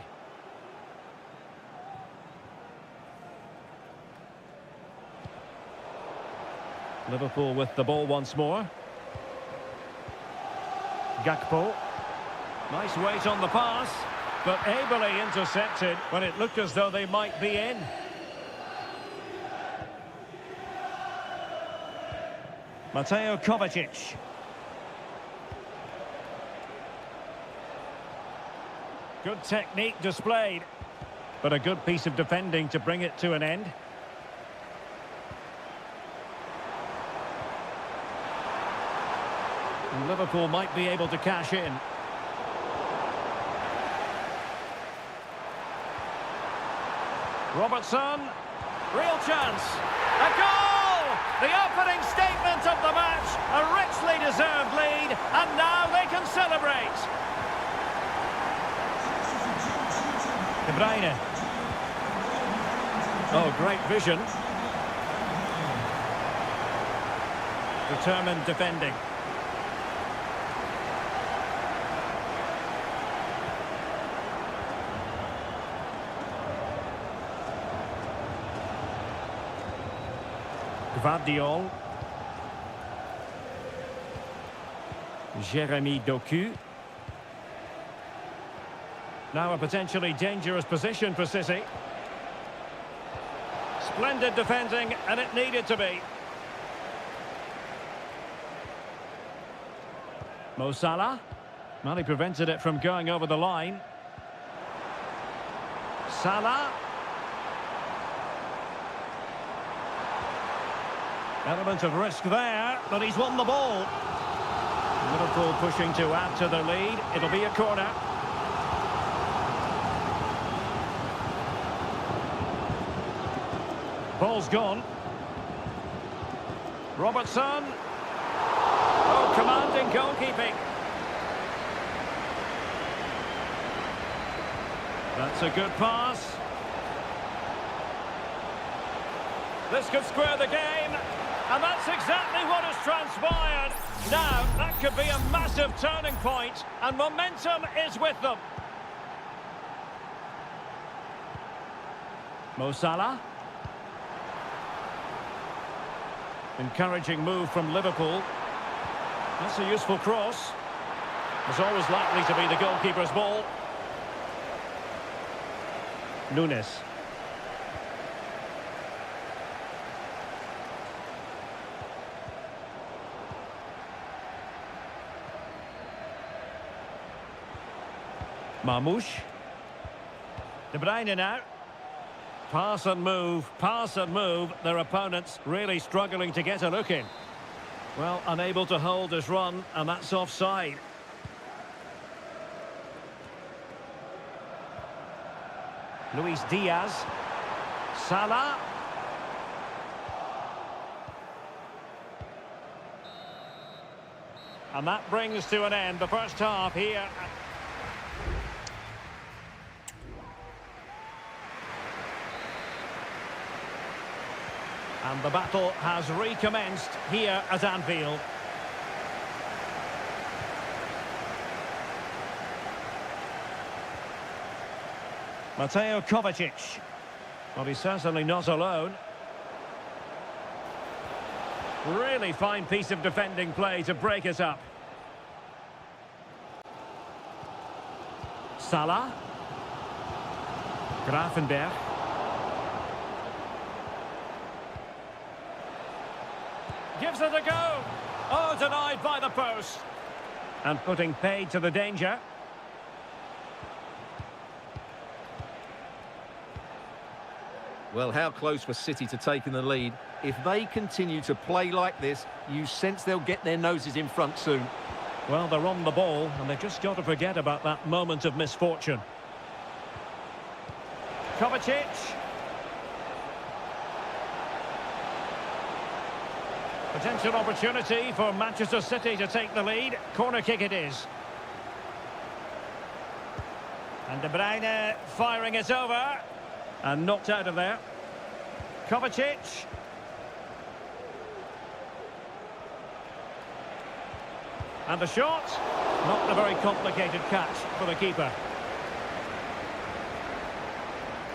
[SPEAKER 1] Liverpool with the ball once more. Gakpo. Nice weight on the pass, but ably intercepted when it looked as though they might be in. Mateo Kovacic. Good technique displayed, but a good piece of defending to bring it to an end. And Liverpool might be able to cash in. Robertson, real chance, a goal! The opening statement of the match, a richly deserved lead, and now they can celebrate. De Bruyne. Oh, great vision. Determined defending. Gvardiol. Jérémy Doku. Now a potentially dangerous position for City. Splendid defending, and it needed to be. Mo Salah. Well, he prevented it from going over the line. Salah. Element of risk there, but he's won the ball. Liverpool pushing to add to their lead. It'll be a corner. Ball's gone. Robertson. Oh, commanding goalkeeping. That's a good pass. This could square the game. And that's exactly what has transpired. Now, that could be a massive turning point, and momentum is with them. Mo Salah. Encouraging move from Liverpool. That's a useful cross. It's always likely to be the goalkeeper's ball. Nunes. Marmoush. De Bruyne now. Pass and move, pass and move. Their opponents really struggling to get a look in. Well, unable to hold his run, and that's offside. Luis Diaz. Salah. And that brings to an end the first half here. And the battle has recommenced here at Anfield. Mateo Kovacic. Well, he's certainly not alone. Really fine piece of defending play to break it up. Salah. Grafenberg. Gives it a go. Oh, denied by the post. And putting paid to the danger.
[SPEAKER 2] Well, how close was City to taking the lead? If they continue to play like this, you sense they'll get their noses in front soon.
[SPEAKER 1] Well, they're on the ball, and they've just got to forget about that moment of misfortune. Kovacic. Potential opportunity for Manchester City to take the lead. Corner kick it is. And De Bruyne firing it over. And knocked out of there. Kovacic. And the shot. Not a very complicated catch for the keeper.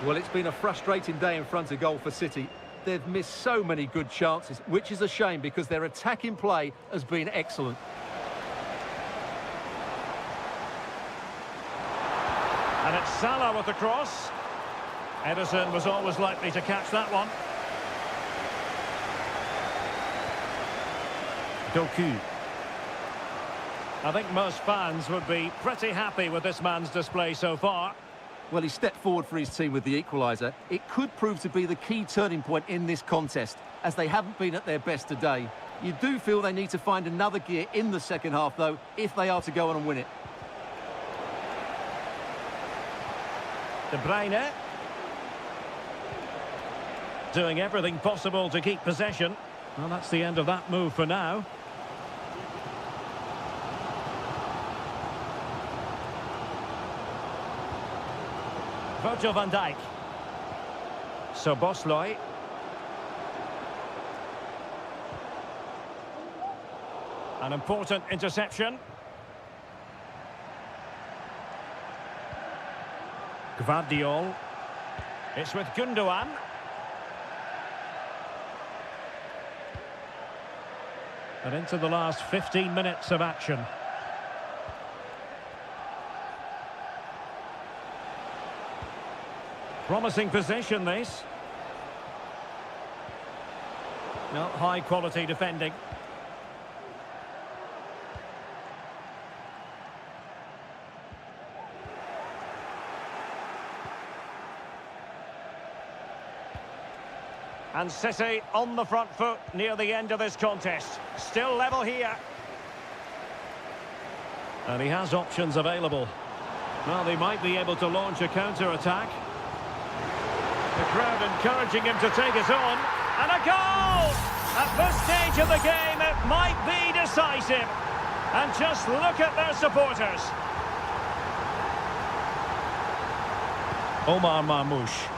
[SPEAKER 2] Well, it's been a frustrating day in front of goal for City. They've missed so many good chances, which is a shame because their attacking play has been excellent.
[SPEAKER 1] And it's Salah with the cross. Ederson was always likely to catch that one. Doku. I think most fans would be pretty happy with this man's display so far.
[SPEAKER 2] Well, he stepped forward for his team with the equaliser. It could prove to be the key turning point in this contest, as they haven't been at their best today. You do feel they need to find another gear in the second half, though, if they are to go on and win it.
[SPEAKER 1] De Bruyne. Doing everything possible to keep possession. Well, that's the end of that move for now. Virgil van Dijk. Szoboszlai. An important interception. Gvardiol. It's with Gundogan. And into the last 15 minutes of action. Promising position, this. No, high quality defending. And City on the front foot near the end of this contest. Still level here. And he has options available. Well, they might be able to launch a counter-attack. The crowd encouraging him to take it on. And a goal! At this stage of the game, it might be decisive. And just look at their supporters. Omar Marmoush.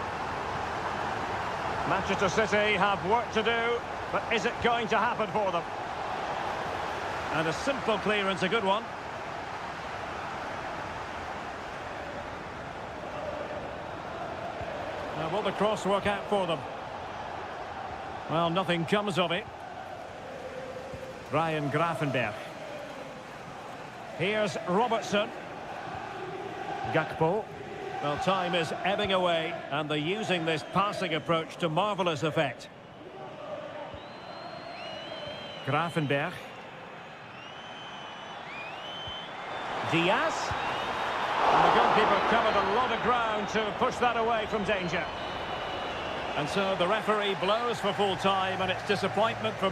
[SPEAKER 1] Manchester City have work to do, but is it going to happen for them? And a simple clearance, a good one. Now, will the cross work out for them? Well, nothing comes of it. Ryan Grafenberg. Here's Robertson. Gakpo. Well, time is ebbing away, and they're using this passing approach to marvellous effect. Grafenberg. Diaz. And the goalkeeper covered a lot of ground to push that away from danger. And so the referee blows for full time, and it's disappointment for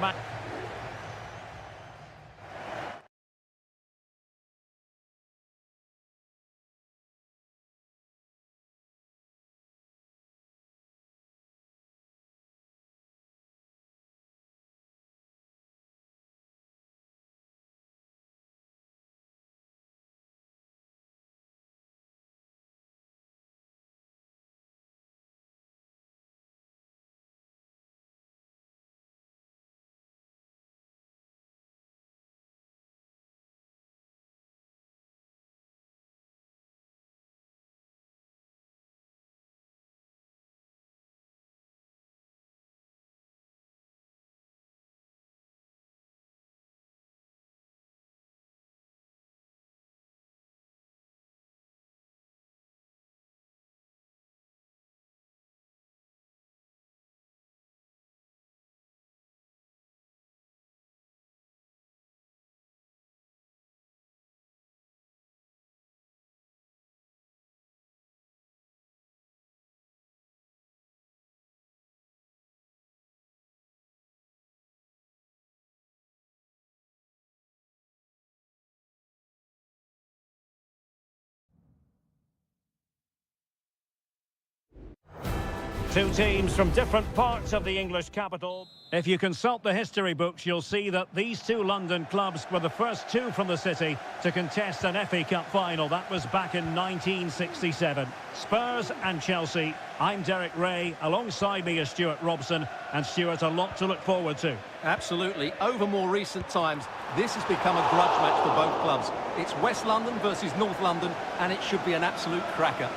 [SPEAKER 1] Two teams from different parts of the English capital. If you consult the history books, you'll see that these two London clubs were the first two from the city to contest an FA Cup final. That was back in 1967. Spurs and Chelsea. I'm Derek Ray. Alongside me is Stuart Robson. And Stuart, a lot to look forward to.
[SPEAKER 3] Absolutely. Over more recent times, this has become a grudge match for both clubs. It's West London versus North London, and it should be an absolute cracker.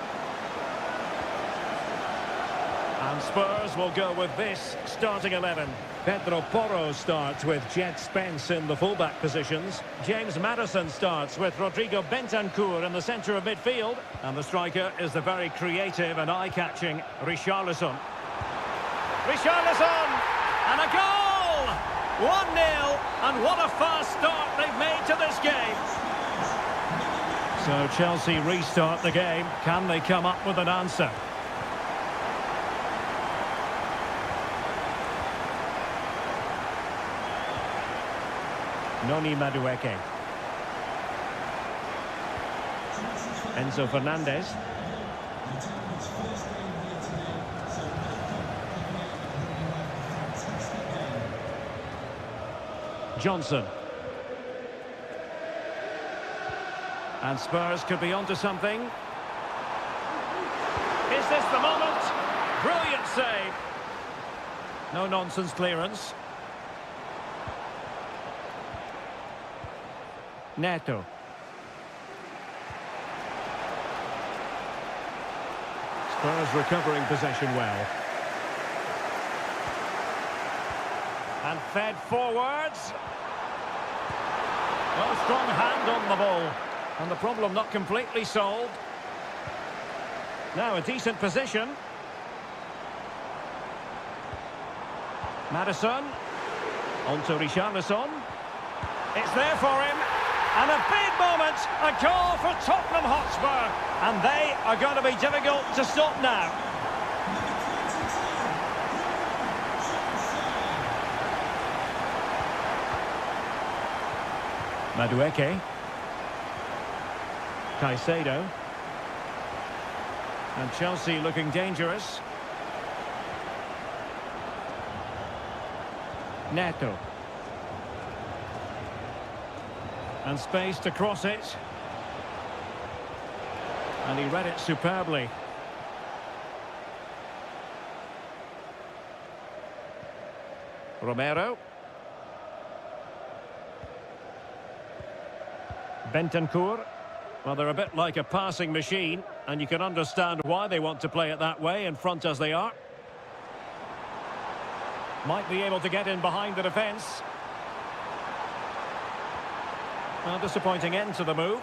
[SPEAKER 1] And Spurs will go with this starting 11. Pedro Porro starts with Jed Spence in the fullback positions. James Maddison starts with Rodrigo Bentancur in the centre of midfield. And the striker is the very creative and eye-catching Richarlison. Richarlison! And a goal! 1-0, and what a fast start they've made to this game. So Chelsea restart the game. Can they come up with an answer? Noni Madueke. Enzo Fernandez. Johnson. And Spurs could be onto something. Is this the moment? Brilliant save. No nonsense clearance. Neto. Spurs recovering possession well. And fed forwards. Well, strong hand on the ball. And the problem not completely solved. Now a decent position. Maddison. On to Richarlison. It's there for him. And a big moment, a goal for Tottenham Hotspur. And they are going to be difficult to stop now. Madueke. Caicedo. And Chelsea looking dangerous. Neto. And space to cross it. And he read it superbly. Romero. Bentancur. Well, they're a bit like a passing machine, and you can understand why they want to play it that way, in front as they are. Might be able to get in behind the defence. A disappointing end to the move.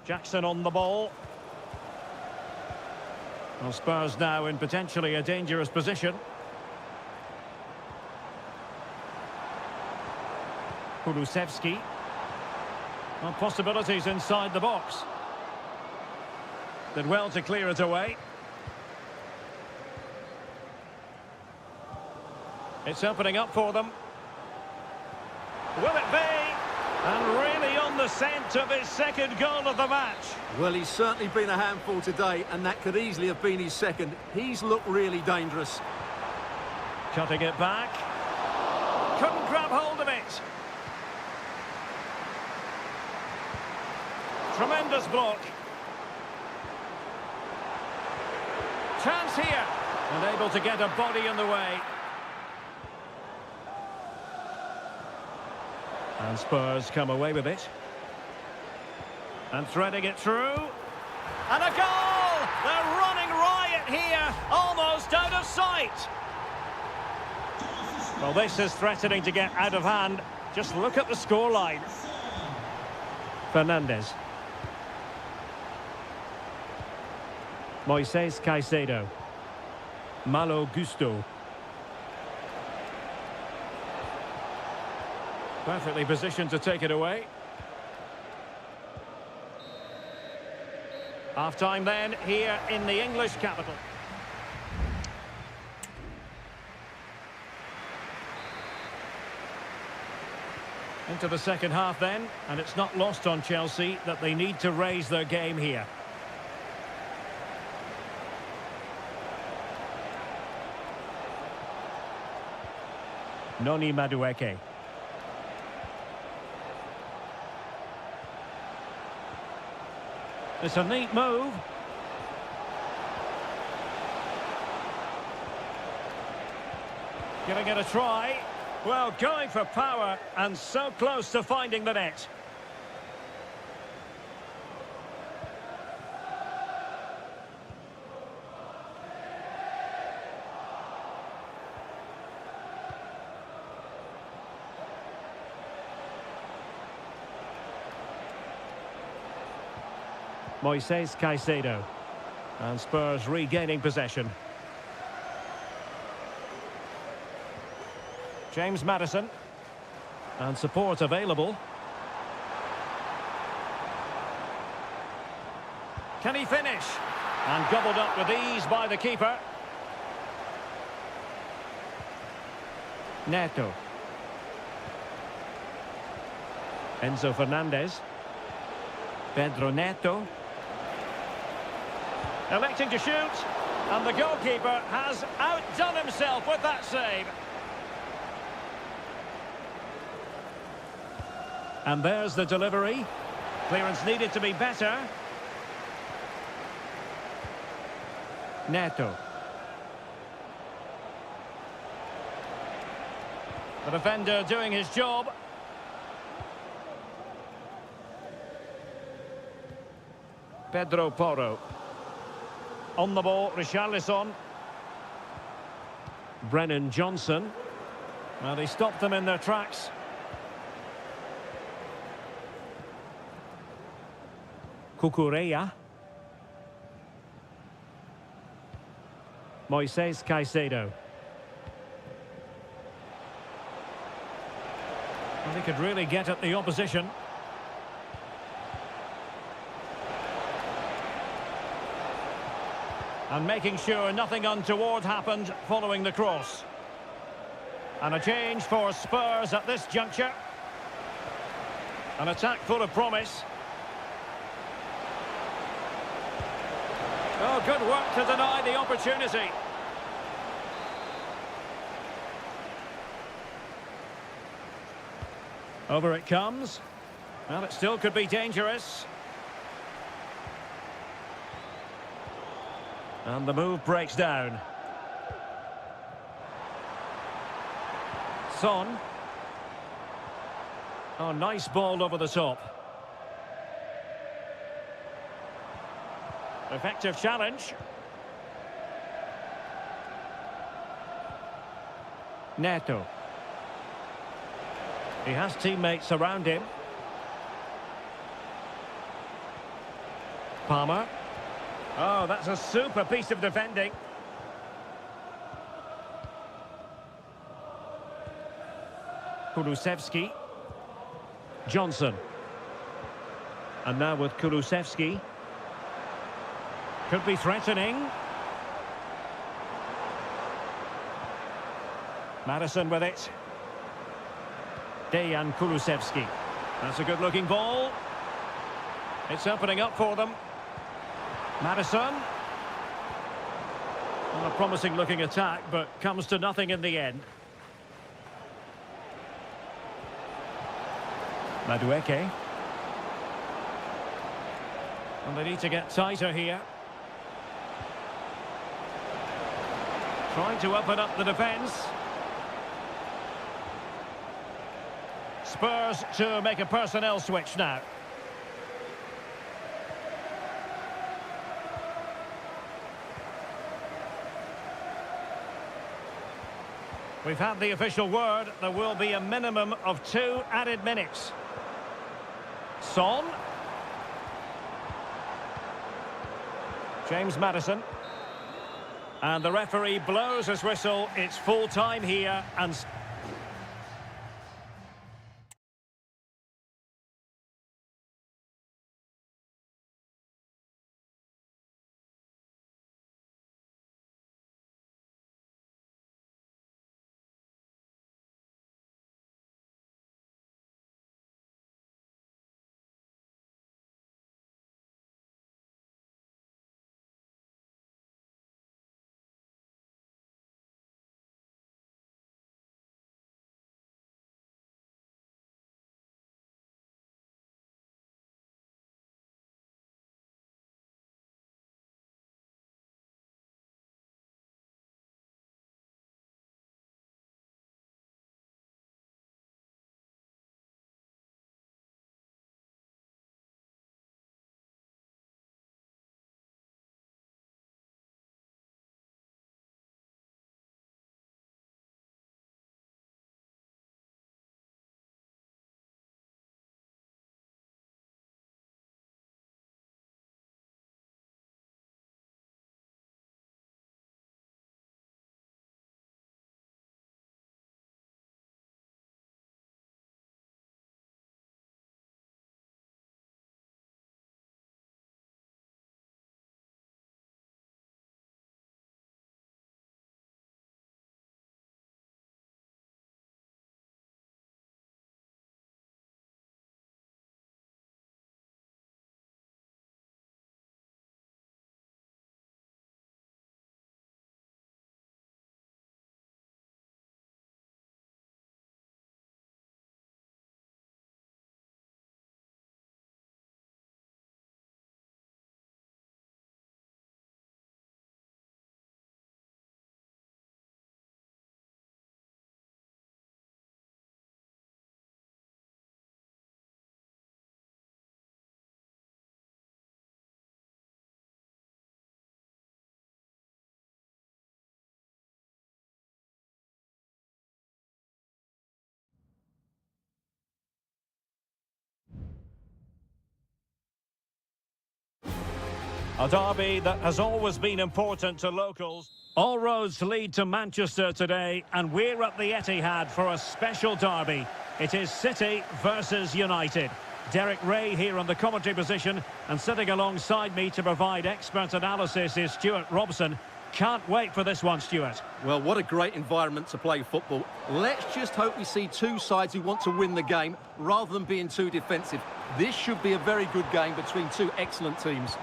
[SPEAKER 1] Jackson on the ball. Well, Spurs now in potentially a dangerous position. Kulusevski. Well, possibilities inside the box. Did well to clear it away. It's opening up for them. Will it be? And really on the scent of his second goal of the match.
[SPEAKER 3] Well, he's certainly been a handful today, and that could easily have been his second. He's looked really dangerous.
[SPEAKER 1] Cutting it back. Couldn't grab hold of it. Tremendous block. Chance here. And able to get a body in the way. And Spurs come away with it. And threading it through. And a goal! They're running riot here, almost out of sight. Well, this is threatening to get out of hand. Just look at the scoreline. Fernandez. Moises Caicedo. Malo Gusto. Perfectly positioned to take it away. Half-time then, here in the English capital. Into the second half then, and it's not lost on Chelsea that they need to raise their game here. Noni Madueke. It's a neat move. Giving it a try. Well, going for power and so close to finding the net. Moises Caicedo. And Spurs regaining possession. James Maddison. And support available. Can he finish? And gobbled up with ease by the keeper. Neto. Enzo Fernandez. Pedro Neto. Electing to shoot. And the goalkeeper has outdone himself with that save. And there's the delivery. Clearance needed to be better. Neto. The defender doing his job. Pedro Porro. On the ball, Richarlison. Brennan Johnson. Well, he stopped them in their tracks. Cucurella. Moises Caicedo. Well, he could really get at the opposition. And making sure nothing untoward happened following the cross. And a change for Spurs at this juncture. An attack full of promise. Oh, good work to deny the opportunity. Over it comes. Well, it still could be dangerous. And the move breaks down. Son. Oh, nice ball over the top. Effective challenge. Neto. He has teammates around him. Palmer. Oh, that's a super piece of defending. Kulusevski. Johnson. And now with Kulusevski. Could be threatening. Maddison with it. Dejan Kulusevski. That's a good-looking ball. It's opening up for them. Maddison. Well, a promising-looking attack, but comes to nothing in the end. Madueke. And they need to get tighter here. Trying to open up the defence. Spurs to make a personnel switch now. We've had the official word. There will be a minimum of 2 added minutes. Son. James Maddison. And the referee blows his whistle. It's full time here and... A derby that has always been important to locals. All roads lead to Manchester today, and we're at the Etihad for a special derby. It is City versus United. Derek Ray here on the commentary position, and sitting alongside me to provide expert analysis is Stuart Robson. Can't wait for this one, Stuart.
[SPEAKER 3] Well, what a great environment to play football. Let's just hope we see two sides who want to win the game rather than being too defensive. This should be a very good game between two excellent teams.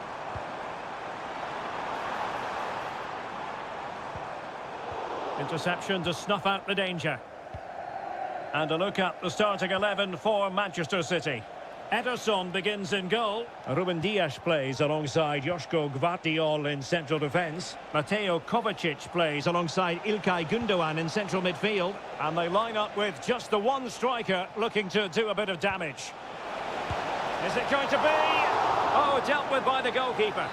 [SPEAKER 1] Interception to snuff out the danger. And a look at the starting 11 for Manchester City. Ederson begins in goal. Ruben Dias plays alongside Joško Gvardiol in central defence. Mateo Kovacic plays alongside İlkay Gündoğan in central midfield. And they line up with just the one striker looking to do a bit of damage. Is it going to be? Oh, dealt with by the goalkeeper.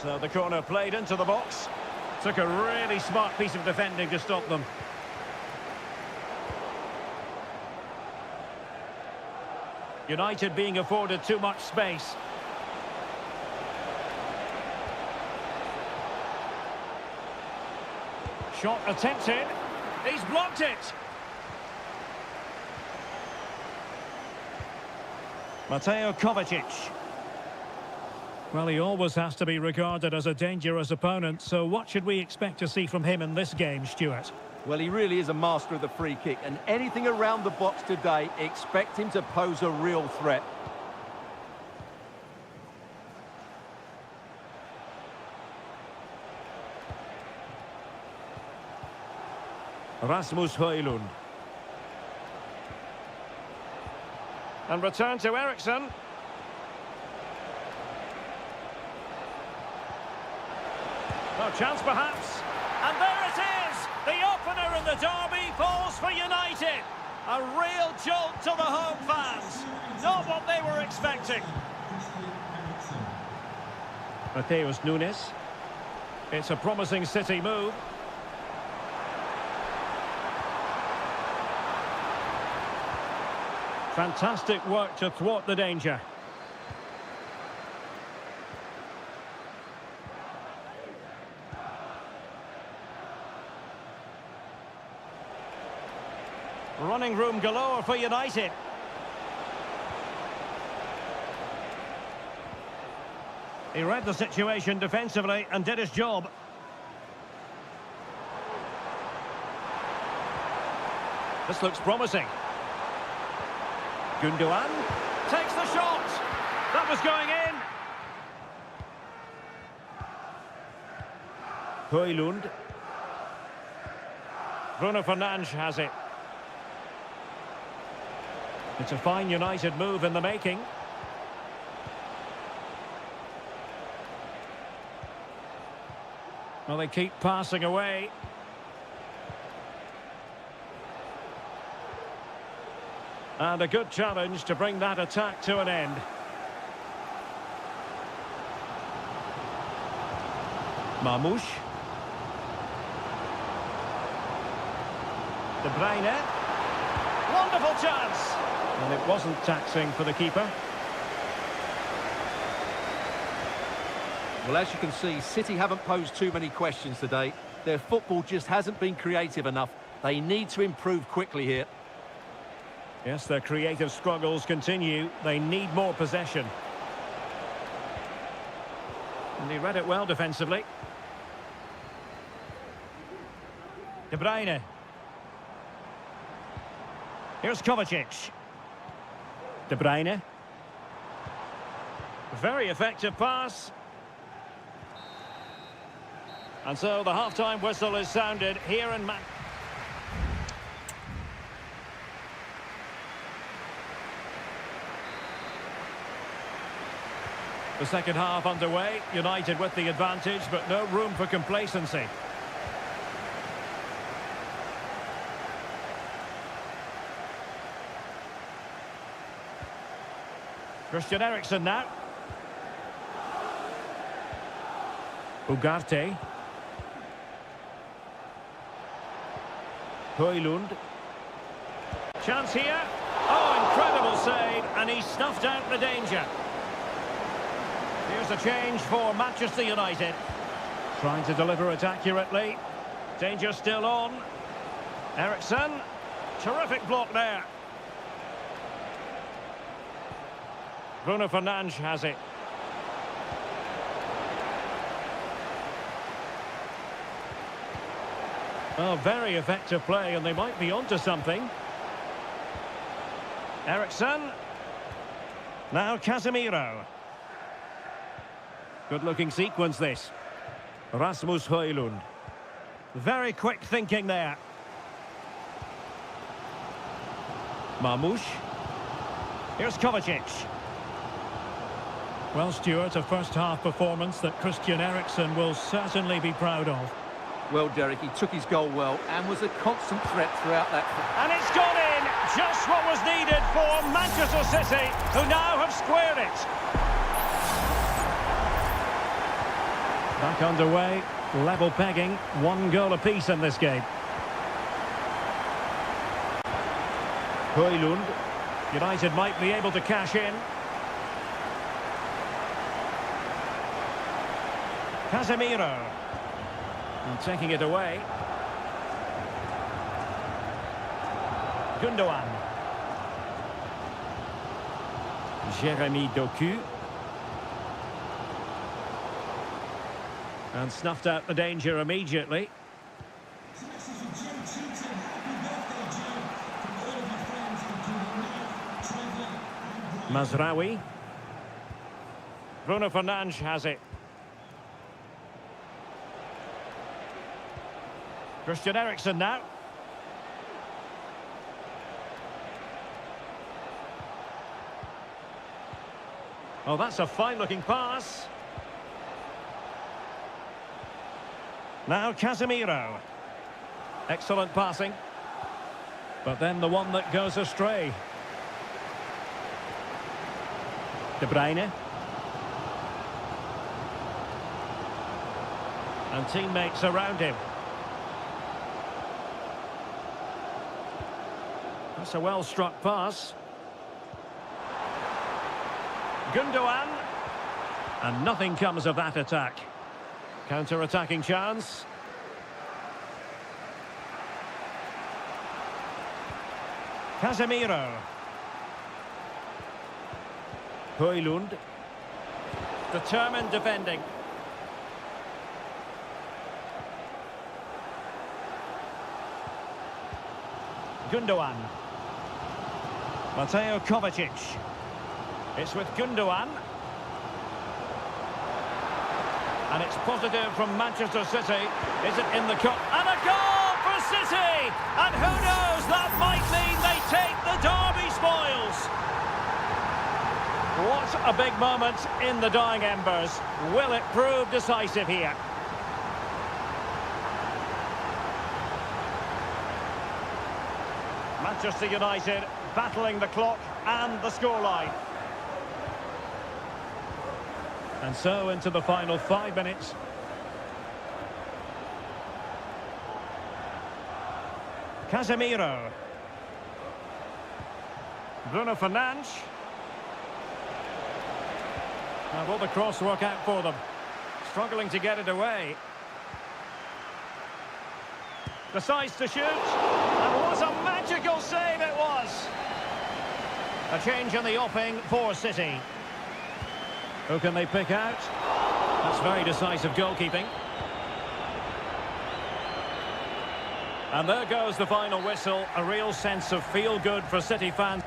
[SPEAKER 1] So the corner played into the box. Took a really smart piece of defending to stop them. United being afforded too much space. Shot attempted. He's blocked it. Mateo Kovacic. Well, he always has to be regarded as a dangerous opponent, so what should we expect to see from him in this game, Stuart?
[SPEAKER 2] Well, he really is a master of the free kick, and anything around the box today, expect him to pose a real threat.
[SPEAKER 1] Rasmus Højlund. And return to Eriksson. No chance perhaps. And there it is! The opener in the derby falls for United. A real jolt to the home fans. Not what they were expecting. Mateus Nunes. It's a promising City move. Fantastic work to thwart the danger. Running room galore for United. He read the situation defensively and did his job. This looks promising. Gündoğan takes the shot. That was going in. Højlund. Bruno Fernandes has it. It's a fine United move in the making. Well, they keep passing away. And a good challenge to bring that attack to an end. Marmoush. De Bruyne. Wonderful chance. And it wasn't taxing for the keeper.
[SPEAKER 2] Well, as you can see, City haven't posed too many questions today. Their football just hasn't been creative enough. They need to improve quickly here.
[SPEAKER 1] Yes, their creative struggles continue. They need more possession. And he read it well defensively. De Bruyne. Here's Kovacic. De Bruyne. Very effective pass. And so the half-time whistle is sounded here in The second half underway. United with the advantage, but no room for complacency. Christian Eriksen now. Ugarte. Højlund. Chance here. Oh, incredible save, and he snuffed out the danger. Here's a change for Manchester United. Trying to deliver it accurately. Danger still on. Ericsson. Terrific block there. Bruno Fernandes has it. Oh, very effective play, and they might be onto something. Ericsson. Now Casemiro. Good-looking sequence, this. Rasmus Højlund. Very quick thinking there. Marmoush. Here's Kovacic. Well, Stuart, a first-half performance that Christian Eriksen will certainly be proud of.
[SPEAKER 3] Well, Derek, he took his goal well and was a constant threat throughout that.
[SPEAKER 1] And it's gone in! Just what was needed for Manchester City, who now have squared it. Back underway, level pegging, 1 goal apiece in this game. Højlund. United might be able to cash in. Casemiro. And taking it away. Gundogan. Jeremy Doku. And snuffed out the danger immediately. Mazraoui. Bruno Fernandes has it. Christian Eriksen now. Oh, that's a fine-looking pass. Now Casemiro. Excellent passing. But then the one that goes astray. De Bruyne. And teammates around him. That's a well-struck pass. Gundogan. And nothing comes of that attack. Counter-attacking chance. Casemiro. Højlund. Determined defending. Gundogan. Mateo Kovacic. It's with Gundogan. And it's positive from Manchester City. Is it in the cup? And a goal for City! And who knows, that might mean they take the derby spoils. What a big moment in the dying embers. Will it prove decisive here? Manchester United battling the clock and the scoreline. And so into the final 5 minutes. Casemiro. Bruno Fernandes. Now will the cross work out for them? Struggling to get it away. Decides to shoot. And what a magical save it was! A change in the offing for City. Who can they pick out? That's very decisive goalkeeping. And there goes the final whistle. A real sense of feel-good for City fans.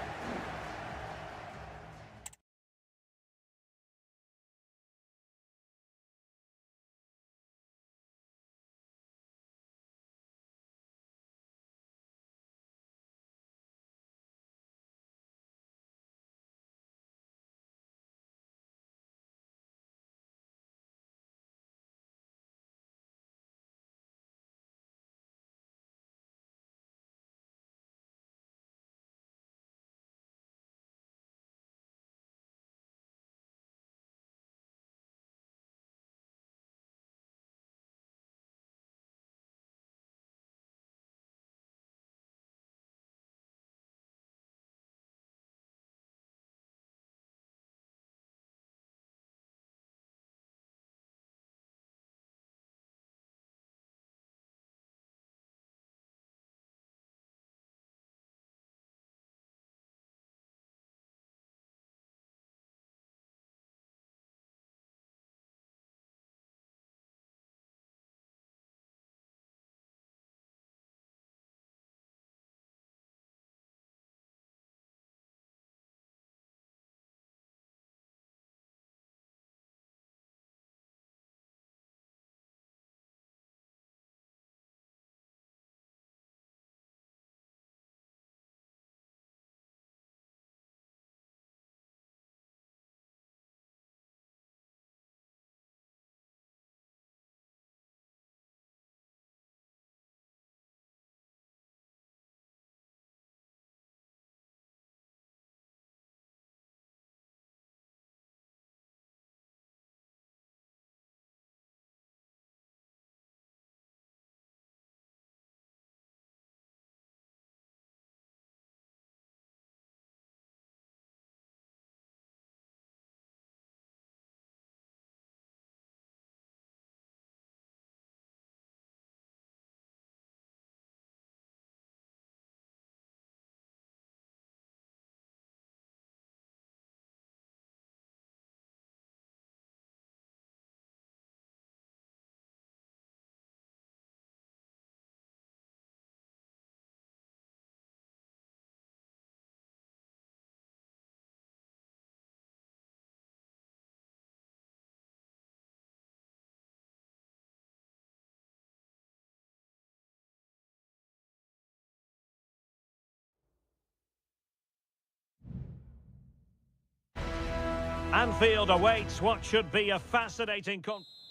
[SPEAKER 1] Anfield awaits what should be a fascinating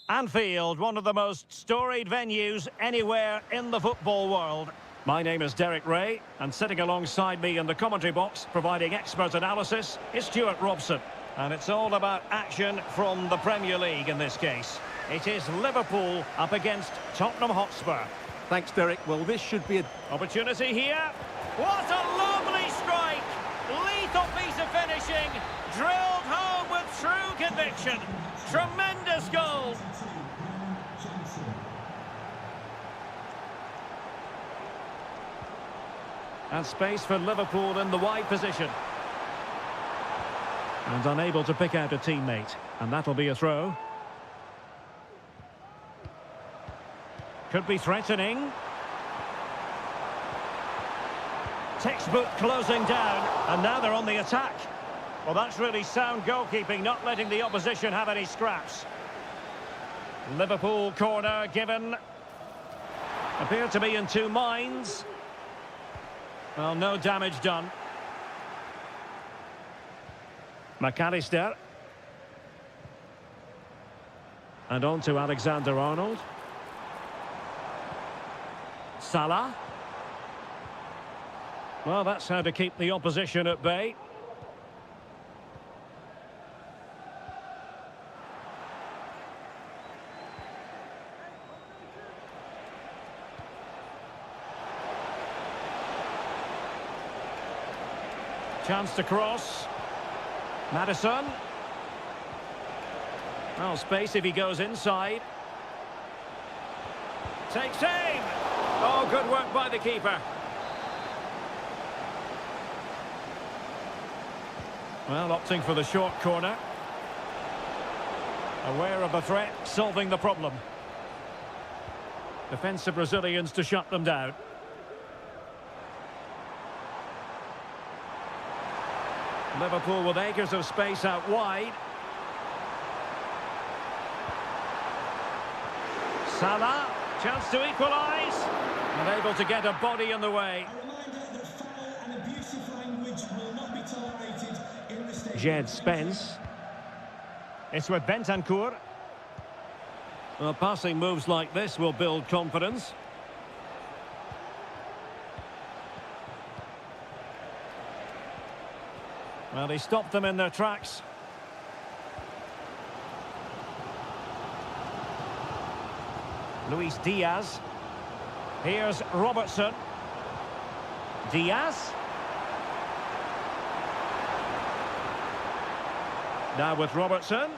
[SPEAKER 1] Anfield, one of the most storied venues anywhere in the football world. My name is Derek Ray, and sitting alongside me in the commentary box, providing expert analysis, is Stuart Robson. And it's all about action from the Premier League in this case. It is Liverpool up against Tottenham Hotspur.
[SPEAKER 3] Thanks, Derek. Well, this should be an
[SPEAKER 1] Opportunity here. What a lovely strike! Lethal piece of finishing. Drilled home with true conviction. Tremendous goal. And space for Liverpool in the wide position. And unable to pick out a teammate. And that'll be a throw. Could be threatening. Textbook closing down. And now they're on the attack. Well, that's really sound goalkeeping, not letting the opposition have any scraps. Liverpool corner given. Appear to be in two minds. Well, no damage done. McAllister. And on to Alexander-Arnold. Salah. Well, that's how to keep the opposition at bay. Chance to cross. Maddison. Well, space if he goes inside. Takes aim. Oh, good work by the keeper. Well, opting for the short corner. Aware of the threat, solving the problem. Defensive Brazilians to shut them down. Liverpool with acres of space out wide. Salah, chance to equalise. And able to get a body in the way. Jed Spence. It's with Bentancur. Well, passing moves like this will build confidence. Well, he stopped them in their tracks. Luis Diaz. Here's Robertson. Diaz. Now with Robertson.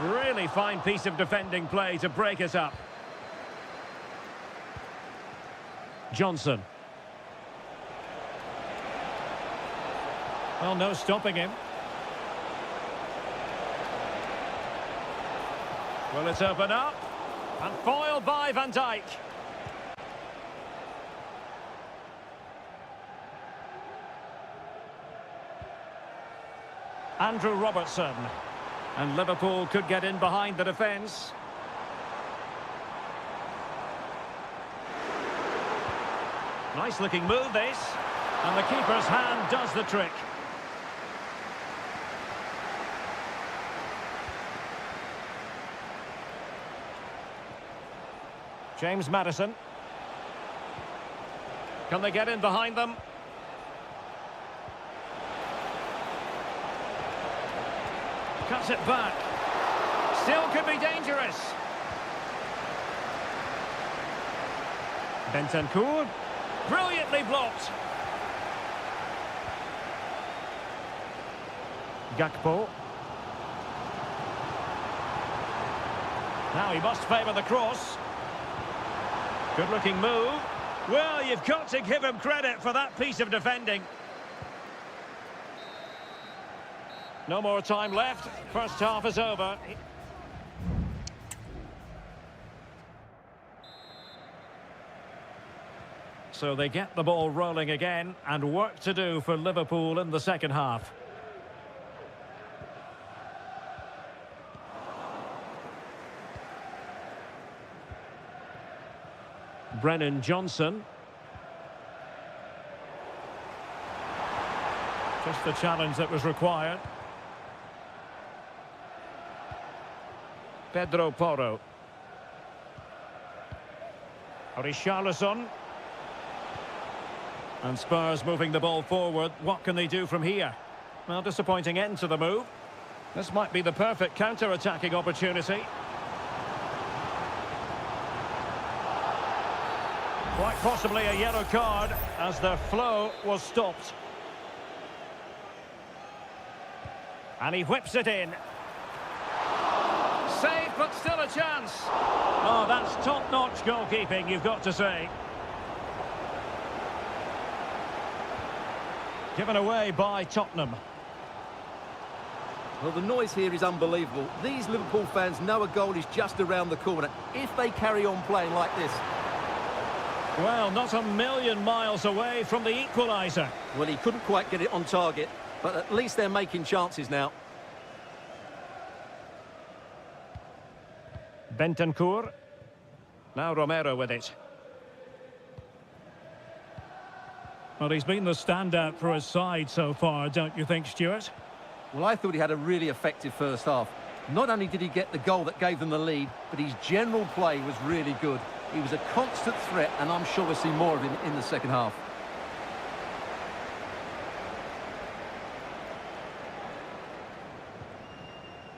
[SPEAKER 1] Really fine piece of defending play to break it up. Johnson. Well, no stopping him. Will it open up? And foiled by Van Dijk. Andrew Robertson. And Liverpool could get in behind the defence. Nice looking move this. And the keeper's hand does the trick. James Maddison. Can they get in behind them? Cuts it back. Still could be dangerous. Bentancur. Brilliantly blocked. Gakpo. Now he must favour the cross. Good looking move. Well, you've got to give him credit for that piece of defending. No more time left. First half is over. So they get the ball rolling again, and work to do for Liverpool in the second half. Brennan Johnson. Just the challenge that was required. Pedro Porro. Richarlison. And Spurs moving the ball forward. What can they do from here? Well, disappointing end to the move. This might be the perfect counter-attacking opportunity. Quite possibly a yellow card as their flow was stopped. And he whips it in. Save, but still a chance. Oh, that's top-notch goalkeeping, you've got to say. Given away by Tottenham.
[SPEAKER 3] Well, the noise here is unbelievable. These Liverpool fans know a goal is just around the corner if they carry on playing like this.
[SPEAKER 1] Well, not a million miles away from the equaliser.
[SPEAKER 3] Well, he couldn't quite get it on target, but at least they're making chances now.
[SPEAKER 1] Bentancur. Now Romero with it. Well, he's been the standout for his side so far, don't you think, Stuart?
[SPEAKER 3] Well, I thought he had a really effective first half. Not only did he get the goal that gave them the lead, but his general play was really good. He was a constant threat, and I'm sure we'll see more of him in the second half.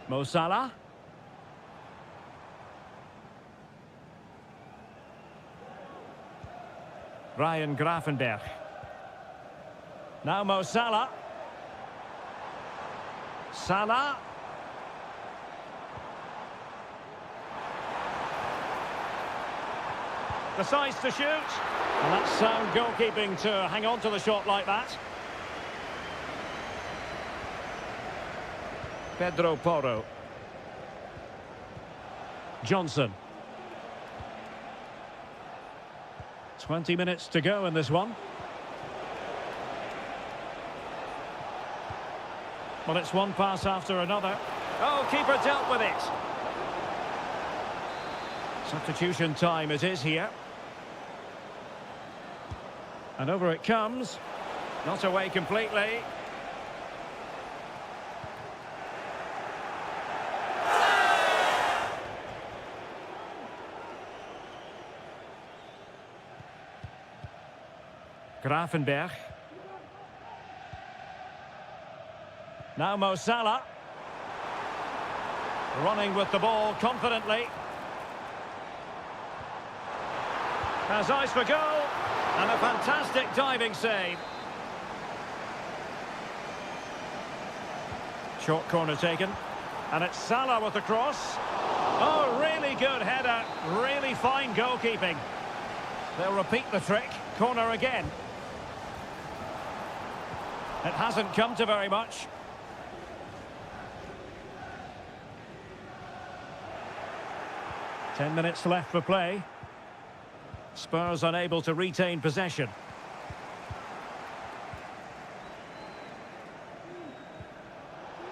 [SPEAKER 1] Mo Salah. Ryan Gravenberch. Now Mo Salah. Salah. Decides to shoot. And that's sound goalkeeping to hang on to the shot like that. Pedro Porro. Johnson. 20 minutes to go in this one. Well, it's one pass after another. Oh, keeper dealt with it. Substitution time it is here. And over it comes. Not away completely. Gravenberch. Now Mo Salah. Running with the ball confidently. Has eyes for goal. And a fantastic diving save. Short corner taken. And it's Salah with the cross. Oh, really good header. Really fine goalkeeping. They'll repeat the trick. Corner again. It hasn't come to very much. Ten minutes left for play. Spurs unable to retain possession.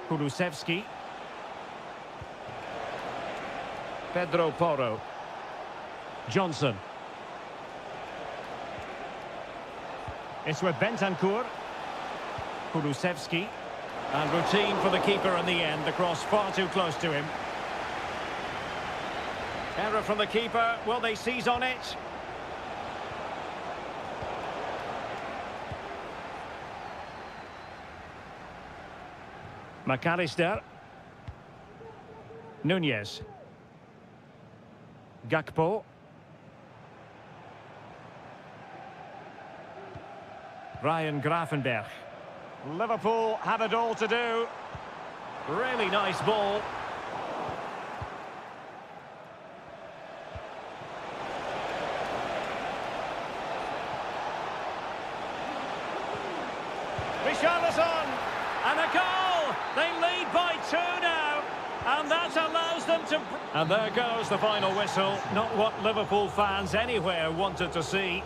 [SPEAKER 1] Kulusevski. Pedro Porro. Johnson. It's with Bentancur. Kulusevski. And routine for the keeper in the end. The cross far too close to him. Error from the keeper. Will they seize on it? McAllister. Nunez. Gakpo. Ryan Gravenberch. Liverpool have it all to do. Really nice ball. Richarlison. And a goal! They lead by 2 now. And that allows them to... And there goes the final whistle. Not what Liverpool fans anywhere wanted to see.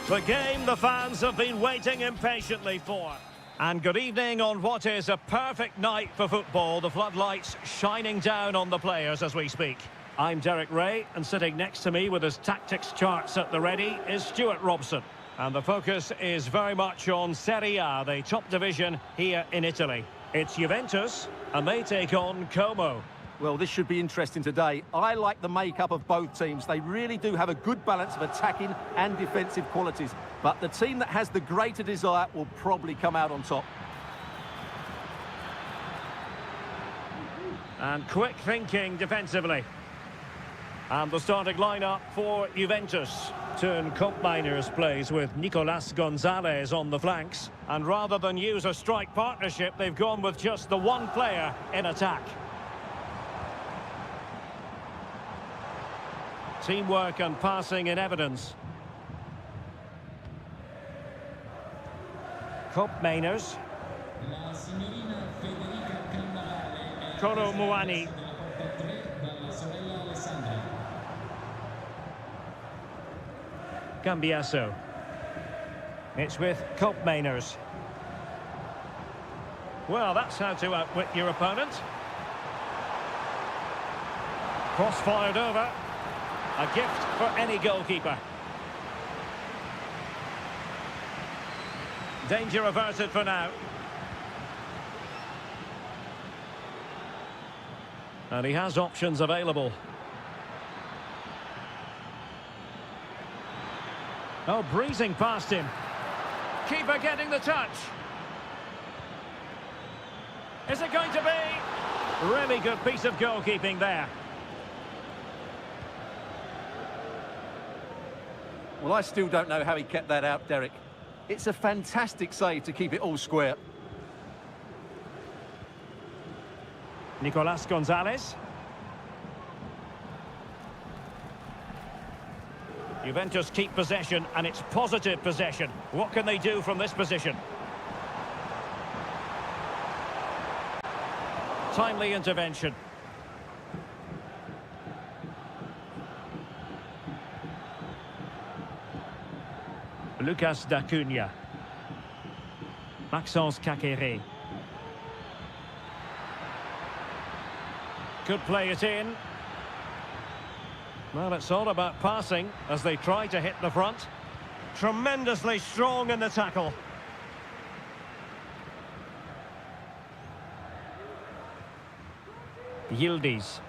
[SPEAKER 1] The game the fans have been waiting impatiently for. And good evening on what is a perfect night for football. The floodlights shining down on the players as we speak. I'm Derek Ray, and sitting next to me with his tactics charts at the ready is Stuart Robson. And the focus is very much on Seria, the top division here in Italy. It's Juventus, and they take on Como.
[SPEAKER 2] Well, this should be interesting today. I like the makeup of both teams. They really do have a good balance of attacking and defensive qualities. But the team that has the greater desire will probably come out on top.
[SPEAKER 1] And quick thinking defensively. And the starting lineup for Juventus. Turn Koopmeiners plays with Nicolas Gonzalez on the flanks. And rather than use a strike partnership, they've gone with just the one player in attack. Teamwork and passing in evidence. Koopmeiners. Koro Muani. Cambiasso. It's with Koopmeiners. Well, that's how to outwit your opponent. Cross fired over. A gift for any goalkeeper. Danger averted for now. And he has options available. Oh, breezing past him. Keeper getting the touch. Is it going to be? Really good piece of goalkeeping there.
[SPEAKER 2] Well, I still don't know how he kept that out, Derek. It's a fantastic save to keep it all square.
[SPEAKER 1] Nicolas Gonzalez. Juventus keep possession, and it's positive possession. What can they do from this position? Timely intervention. Lucas D'Acunha. Maxence Kakere. Could play it in. Well, it's all about passing as they try to hit the front. Tremendously strong in the tackle. Yildiz.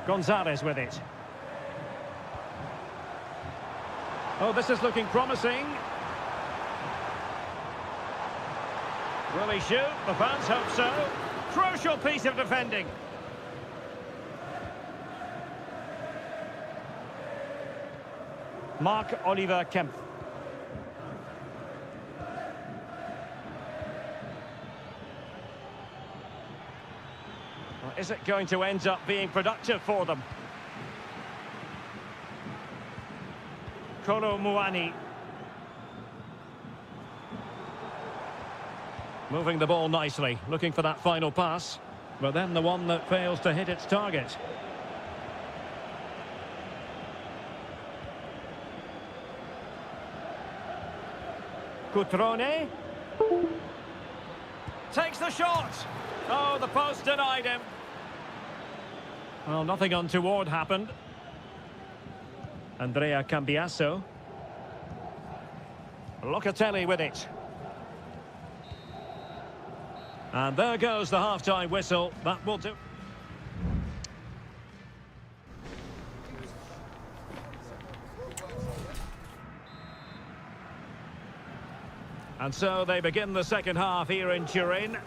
[SPEAKER 1] Gonzalez with it. Oh, this is looking promising. Will he shoot? The fans hope so. Crucial piece of defending. Marc-Oliver Kempf. Well, is it going to end up being productive for them? Koro Muani. Moving the ball nicely, looking for that final pass. But then the one that fails to hit its target. Cutrone. Takes the shot. Oh, the post denied him. Well, nothing untoward happened. Andrea Cambiasso. Locatelli with it. And there goes the half-time whistle. That will do. And so they begin the second half here in Turin.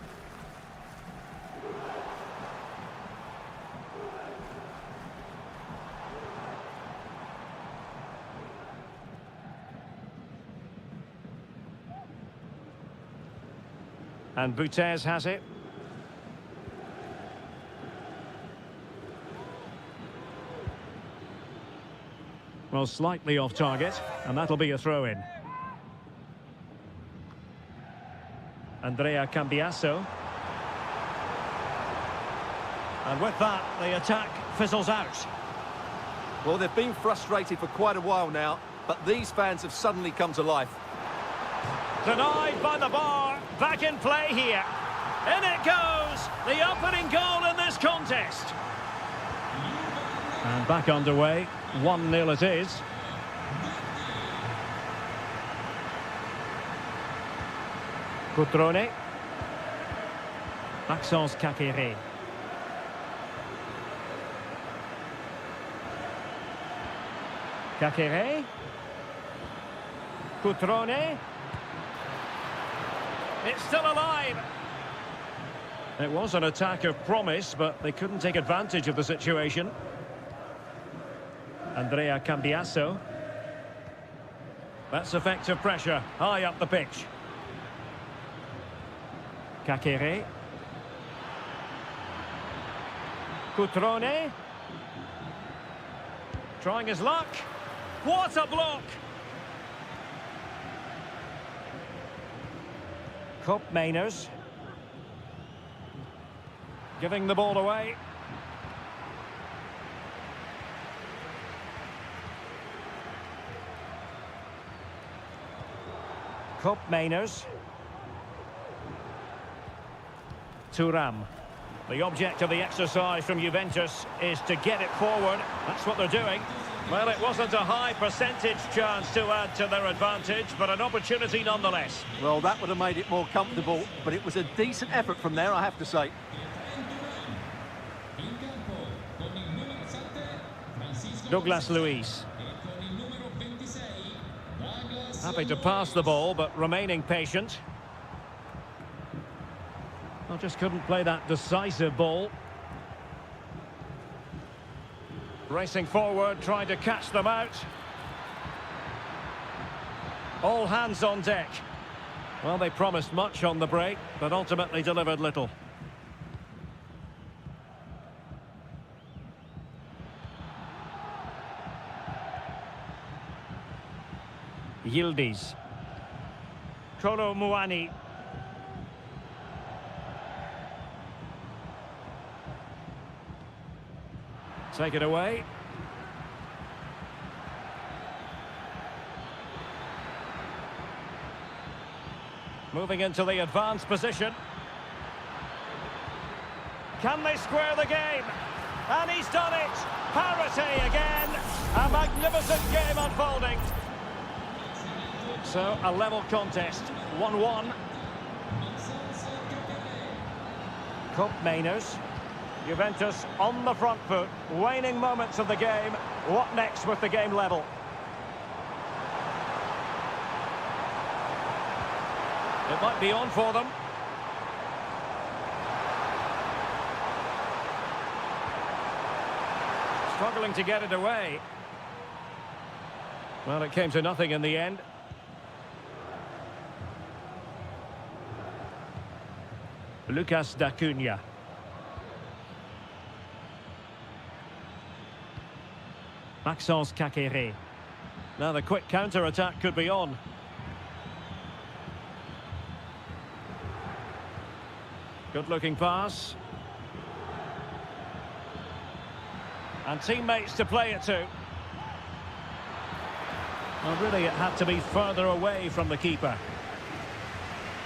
[SPEAKER 1] And Boutez has it. Well, slightly off target, and that'll be a throw-in. Andrea Cambiasso. And with that, the attack fizzles out.
[SPEAKER 3] Well, they've been frustrated for quite a while now, but these fans have suddenly come to life.
[SPEAKER 1] Denied by the bar. Back in play here. In it goes. The opening goal in this contest. And back underway. 1-0 it is. Cutrone. Maxence Caqueret. Caqueret. Cutrone. It's still alive. It was an attack of promise, but they couldn't take advantage of the situation. Andrea Cambiasso. That's effective pressure, high up the pitch. Caqueret. Cutrone. Trying his luck. What a block! Koopmeiners. Giving the ball away. Koopmeiners. Thuram. The object of the exercise from Juventus is to get it forward. That's what they're doing. Well, it wasn't a high percentage chance to add to their advantage, but an opportunity nonetheless.
[SPEAKER 3] Well, that would have made it more comfortable, but it was a decent effort from there, I have to say.
[SPEAKER 1] Douglas Luiz. Happy to pass the ball, but remaining patient. Well, just couldn't play that decisive ball. Racing forward, trying to catch them out. All hands on deck. Well, they promised much on the break, but ultimately delivered little. Yildiz. Kolo Muani. Take it away. Moving into the advanced position. Can they square the game? And he's done it! Parity again! A magnificent game unfolding. So, a level contest. 1-1. Koopmeiners. Juventus on the front foot. Waning moments of the game. What next with the game level? It might be on for them. Struggling to get it away. Well, it came to nothing in the end. Lucas D'Acunha. Maxence Caqueret. Now the quick counter-attack could be on. Good-looking pass. And teammates to play it to. Well, really, it had to be further away from the keeper.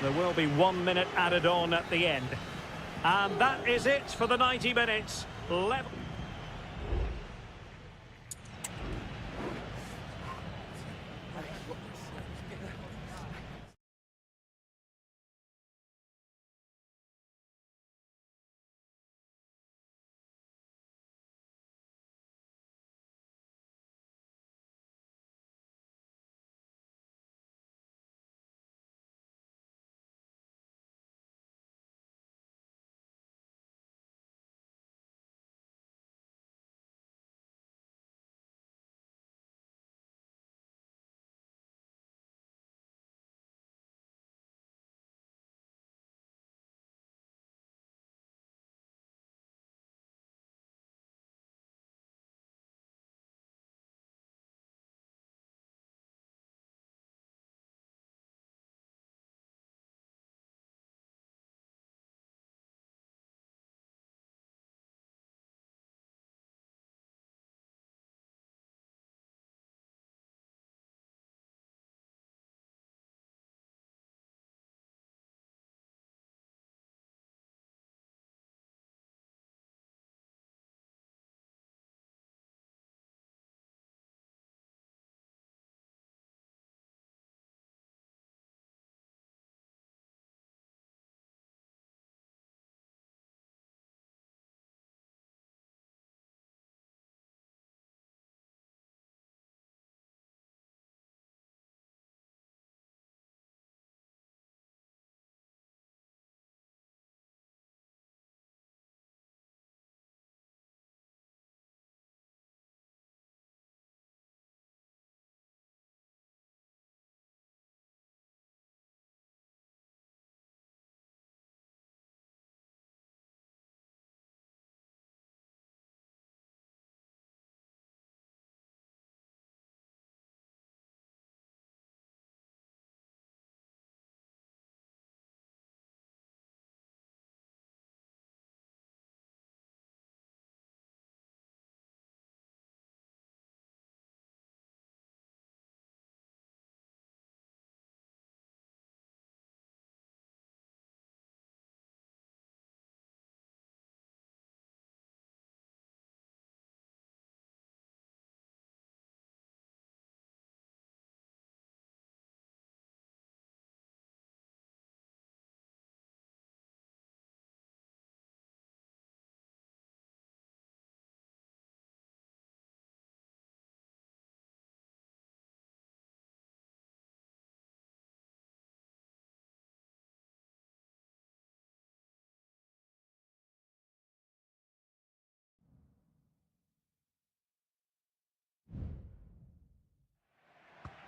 [SPEAKER 1] There will be 1 minute added on at the end. And that is it for the 90 minutes. Level.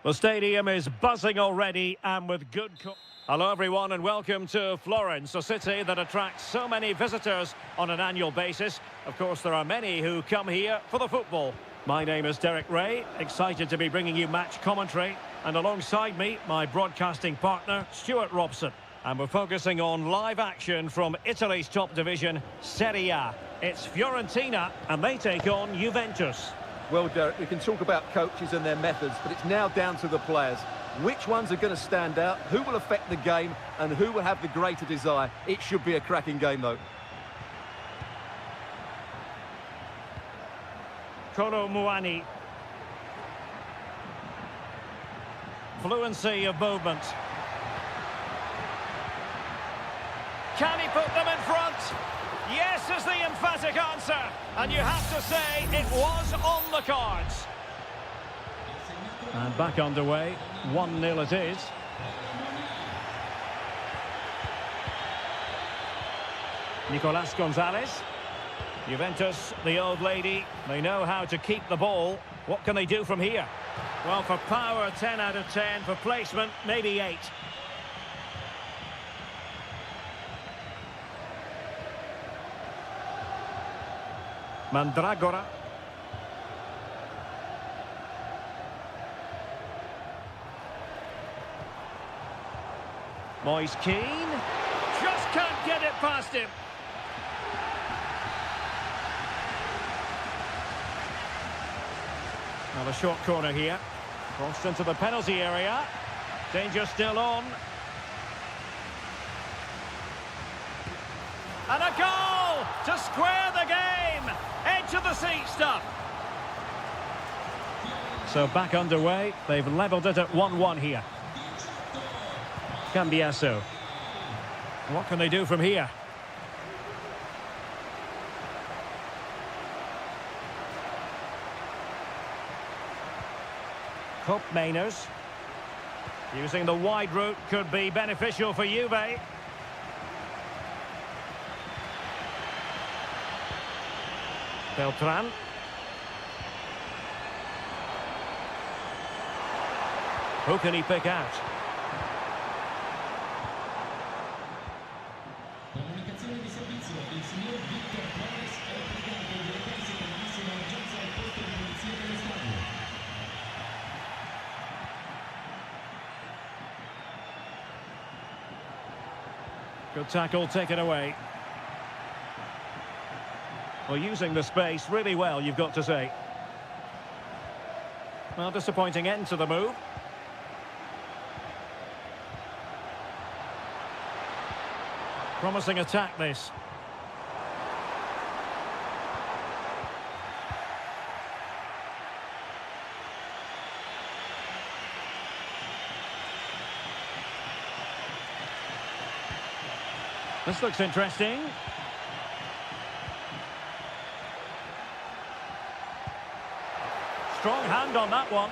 [SPEAKER 1] The stadium is buzzing already and with good... Hello everyone and welcome to Florence, a city that attracts so many visitors on an annual basis. Of course, there are many who come here for the football. My name is Derek Ray, excited to be bringing you match commentary. And alongside me, my broadcasting partner, Stuart Robson. And we're focusing on live action from Italy's top division, Seria. It's Fiorentina and they take on Juventus.
[SPEAKER 2] Well, Derek, we can talk about coaches and their methods, but it's now down to the players. Which ones are going to stand out, who will affect the game, and who will have the greater desire? It should be a cracking game, though.
[SPEAKER 1] Kolo Muani. Fluency of movement. Can he put them in front? Yes is the emphatic answer. And you have to say it was on the cards. And back underway. 1-0 it is. Nicolas Gonzalez. Juventus, the old lady, they know how to keep the ball. What can they do from here? Well, for power, 10 out of 10. For placement, maybe 8. Mandragora. Moise Keane. Just can't get it past him. Now a short corner here. Crossed into the penalty area. Danger still on. And a goal to square the game. Edge of the seat stuff. So back underway. They've levelled it at 1-1 here. Cambiasso. What can they do from here? Cup Mainers. Using the wide route could be beneficial for Juve. Beltran. Who can he pick out? Good tackle, taken away. Well, using the space really well, you've got to say. Well, disappointing end to the move. Promising attack, this. This looks interesting. Strong hand on that one.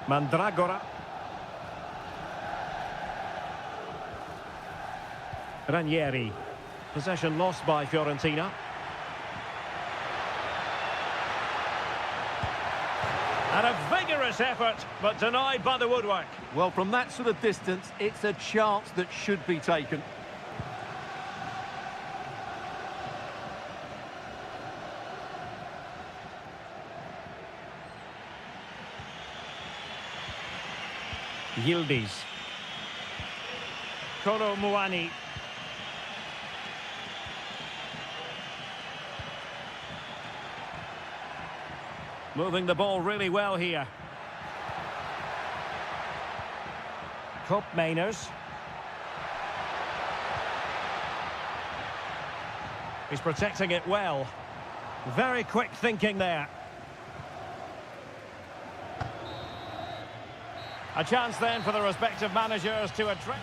[SPEAKER 1] Mandragora. Ranieri. Possession lost by Fiorentina. And a vigorous effort, but denied by the woodwork.
[SPEAKER 2] Well, from that sort of distance, it's a chance that should be taken.
[SPEAKER 1] Yildiz. Kolo Muani. Moving the ball really well here. Cup Mainers. He's protecting it well. Very quick thinking there. A chance then for the respective managers to address.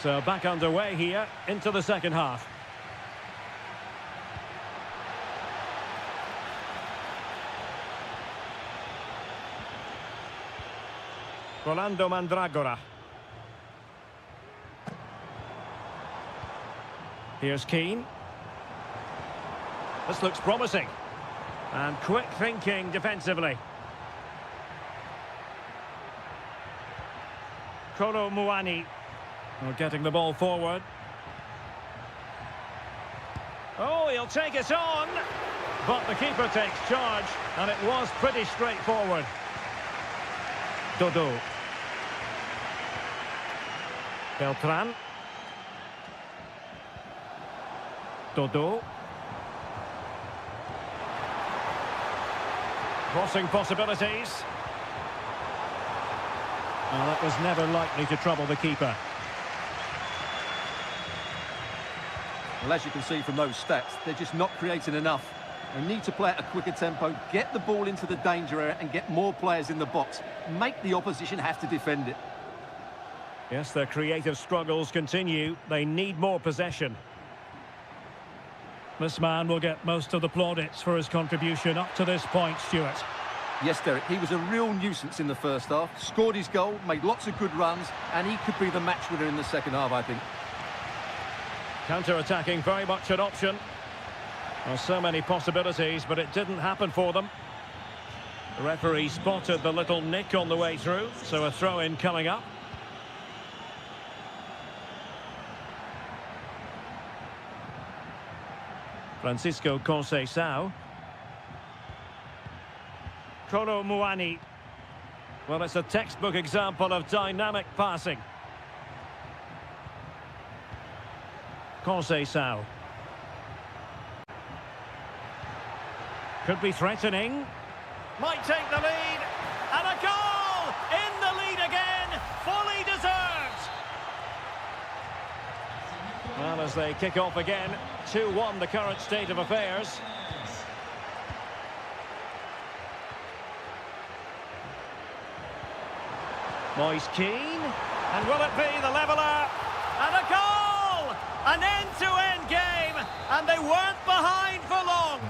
[SPEAKER 1] So back underway here into the second half. Rolando Mandragora. Here's Keane. This looks promising. And quick thinking defensively. Kolo Muani. We're getting the ball forward. Oh, he'll take it on. But the keeper takes charge. And it was pretty straightforward. Dodo. Beltran. Dodo. Crossing possibilities. Well, that was never likely to trouble the keeper.
[SPEAKER 3] Well, as you can see from those stats, they're just not creating enough. They need to play at a quicker tempo, get the ball into the danger area and get more players in the box. Make the opposition have to defend it.
[SPEAKER 1] Yes, their creative struggles continue. They need more possession. This man will get most of the plaudits for his contribution up to this point, Stuart.
[SPEAKER 3] Yes, Derek, he was a real nuisance in the first half. Scored his goal, made lots of good runs, and he could be the match winner in the second half, I think.
[SPEAKER 1] Counter-attacking, very much an option. Well, so many possibilities, but it didn't happen for them. The referee spotted the little nick on the way through, so a throw-in coming up. Francisco Conceição. Kolo Muani. Well, it's a textbook example of dynamic passing. Conceição. Could be threatening. Might take the lead. And a goal! In the lead again. Fully deserved. Well, as they kick off again, 2-1 the current state of affairs. Moise Keane. And will it be the leveller? And a goal! An end-to-end game. And they weren't behind for long.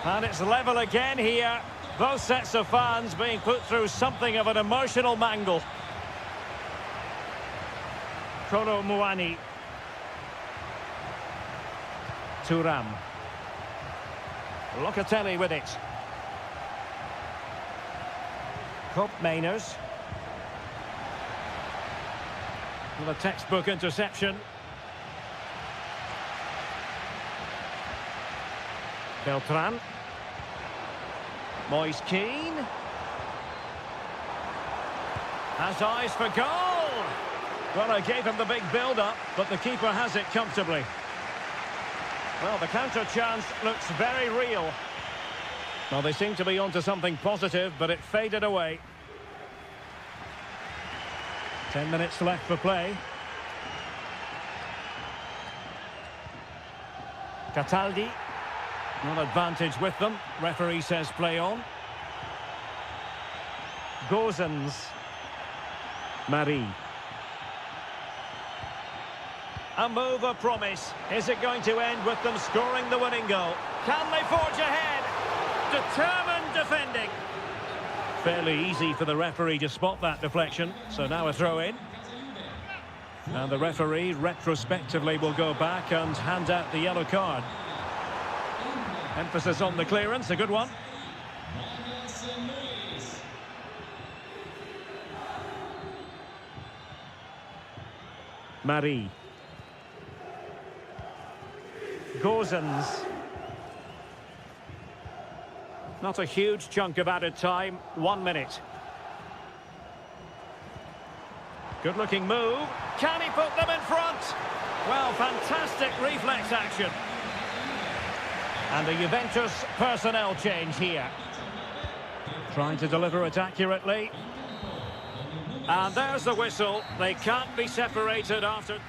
[SPEAKER 1] And it's level again here. Both sets of fans being put through something of an emotional mangle. Kolo Muani. Thuram. Locatelli with it. Koop Mainers. With a textbook interception. Beltran. Moise Keane. Has eyes for goal. Well, I gave him the big build-up, but the keeper has it comfortably. Well, the counter chance looks very real. Well, they seem to be onto something positive, but it faded away. 10 minutes left for play. Cataldi. Not advantage with them. Referee says play on. Gozens. Marie. A move of promise. Is it going to end with them scoring the winning goal? Can they forge ahead? Determined defending. Fairly easy for the referee to spot that deflection. So now a throw in. And the referee retrospectively will go back and hand out the yellow card. Emphasis on the clearance, a good one. Marie. Gozens. Not a huge chunk of added time, 1 minute. Good looking move. Can he put them in front? Well, fantastic reflex action. And a Juventus personnel change here. Trying to deliver it accurately. And there's the whistle. They can't be separated after...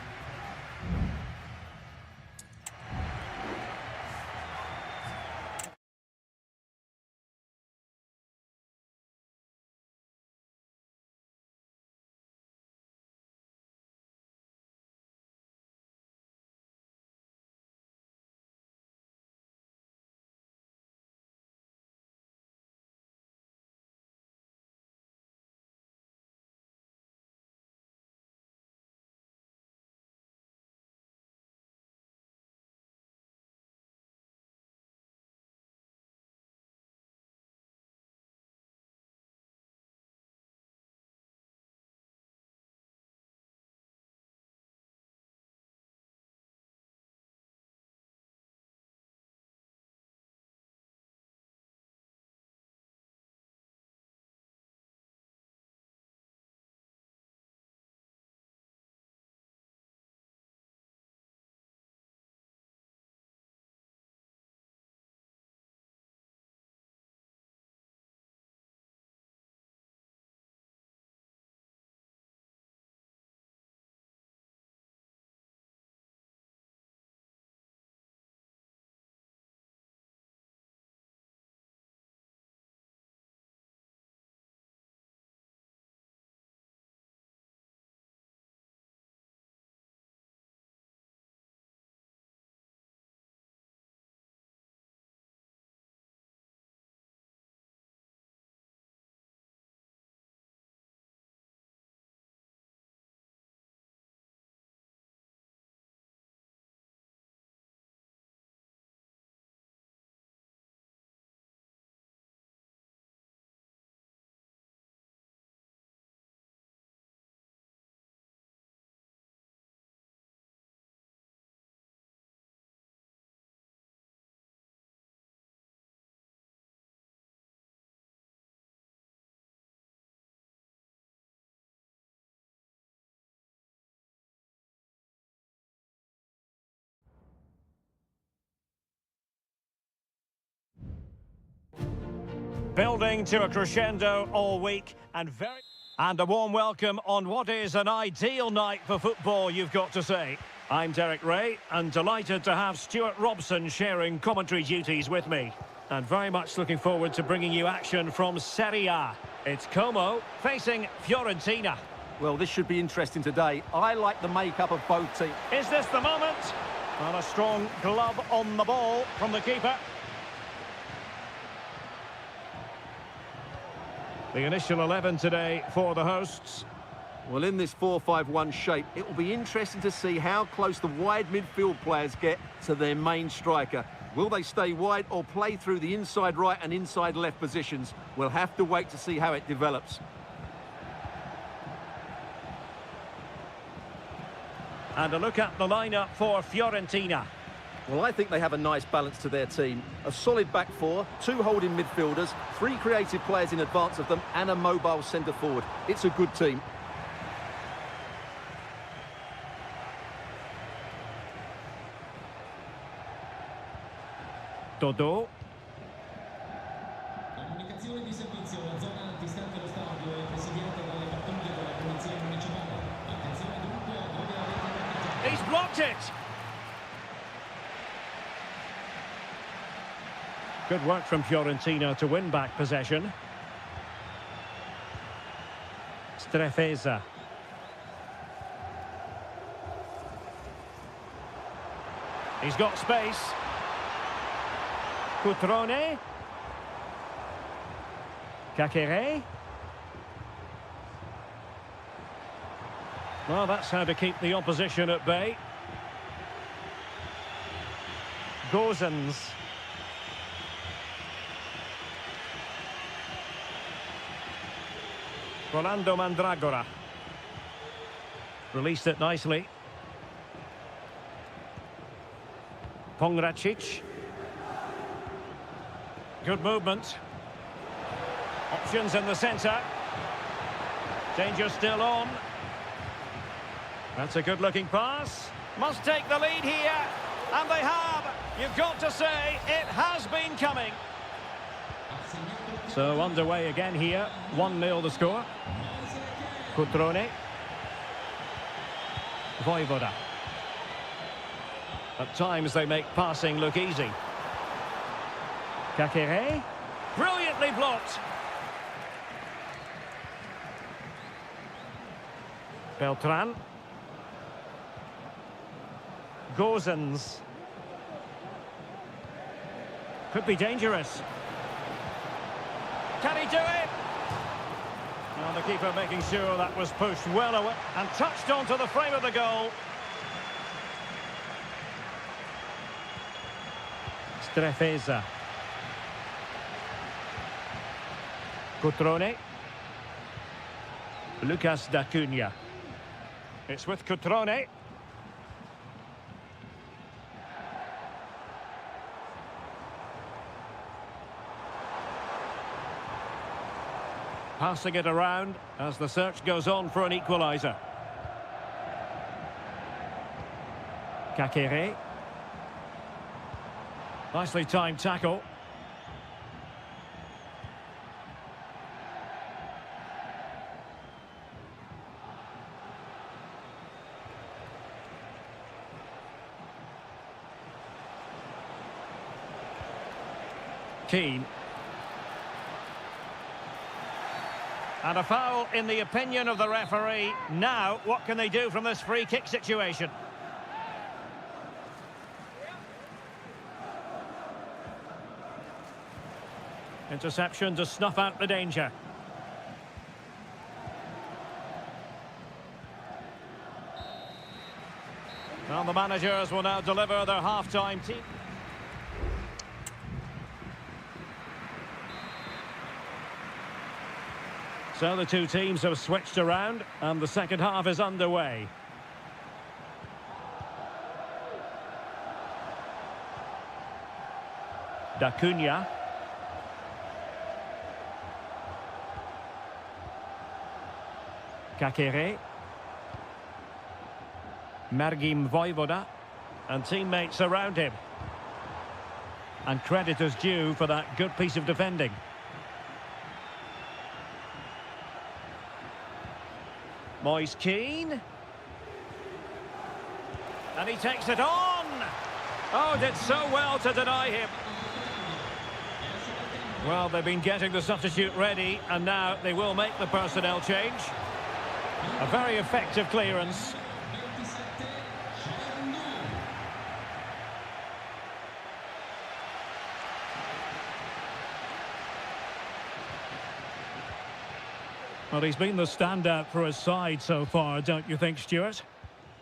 [SPEAKER 1] Building to a crescendo all week and a warm welcome on what is an ideal night for football, you've got to say. I'm Derek Ray and delighted to have Stuart Robson sharing commentary duties with me. And very much looking forward to bringing you action from Seria. It's Como facing Fiorentina.
[SPEAKER 2] Well, this should be interesting today. I like the makeup of both teams.
[SPEAKER 1] Is this the moment? And a strong glove on the ball from the keeper. The initial 11 today for the hosts.
[SPEAKER 2] Well, in this 4-5-1 shape, it will be interesting to see how close the wide midfield players get to their main striker. Will they stay wide or play through the inside right and inside left positions? We'll have to wait to see how it develops.
[SPEAKER 1] And a look at the lineup for Fiorentina.
[SPEAKER 2] Well, I think they have a nice balance to their team. A solid back four, two holding midfielders, three creative players in advance of them, and a mobile centre-forward. It's a good team.
[SPEAKER 1] Dodo.
[SPEAKER 4] Comunicazione di servizio, la zona distante lo stadio è presidiata dalle pattuglie della polizia municipale. Attenzione dunque a dove avete parcheggiato.
[SPEAKER 1] He's blocked it! Good work from Fiorentina to win back possession. Strefeza. He's got space. Cutrone. Kakere. Well, that's how to keep the opposition at bay. Gozens. Rolando Mandragora. Released it nicely. Pongracic. Good movement. Options in the centre. Danger still on. That's a good-looking pass. Must take the lead here. And they have. You've got to say, it has been coming. So underway again here. 1-0 the score. Cutrone. Voivoda. At times they make passing look easy. Kakere. Brilliantly blocked. Beltran. Gozens. Could be dangerous. Can he do it? Well, the keeper making sure that was pushed well away and touched onto the frame of the goal. Strefeza. Cutrone. Lucas d'Acunha. It's with Cutrone. Passing it around as the search goes on for an equaliser. Kakere. Nicely timed tackle. Keane. And a foul in the opinion of the referee. Now, what can they do from this free kick situation? Interception to snuff out the danger. Well, the managers will now deliver their half-time team. So the two teams have switched around and the second half is underway. D'Acunha. Kakere. Mergim Voivoda. And teammates around him. And credit is due for that good piece of defending. Moise Keane. And he takes it on. Oh, did so well to deny him. Well, they've been getting the substitute ready, and now they will make the personnel change. A very effective clearance. Well, he's been the standout for his side so far, don't you think, Stuart?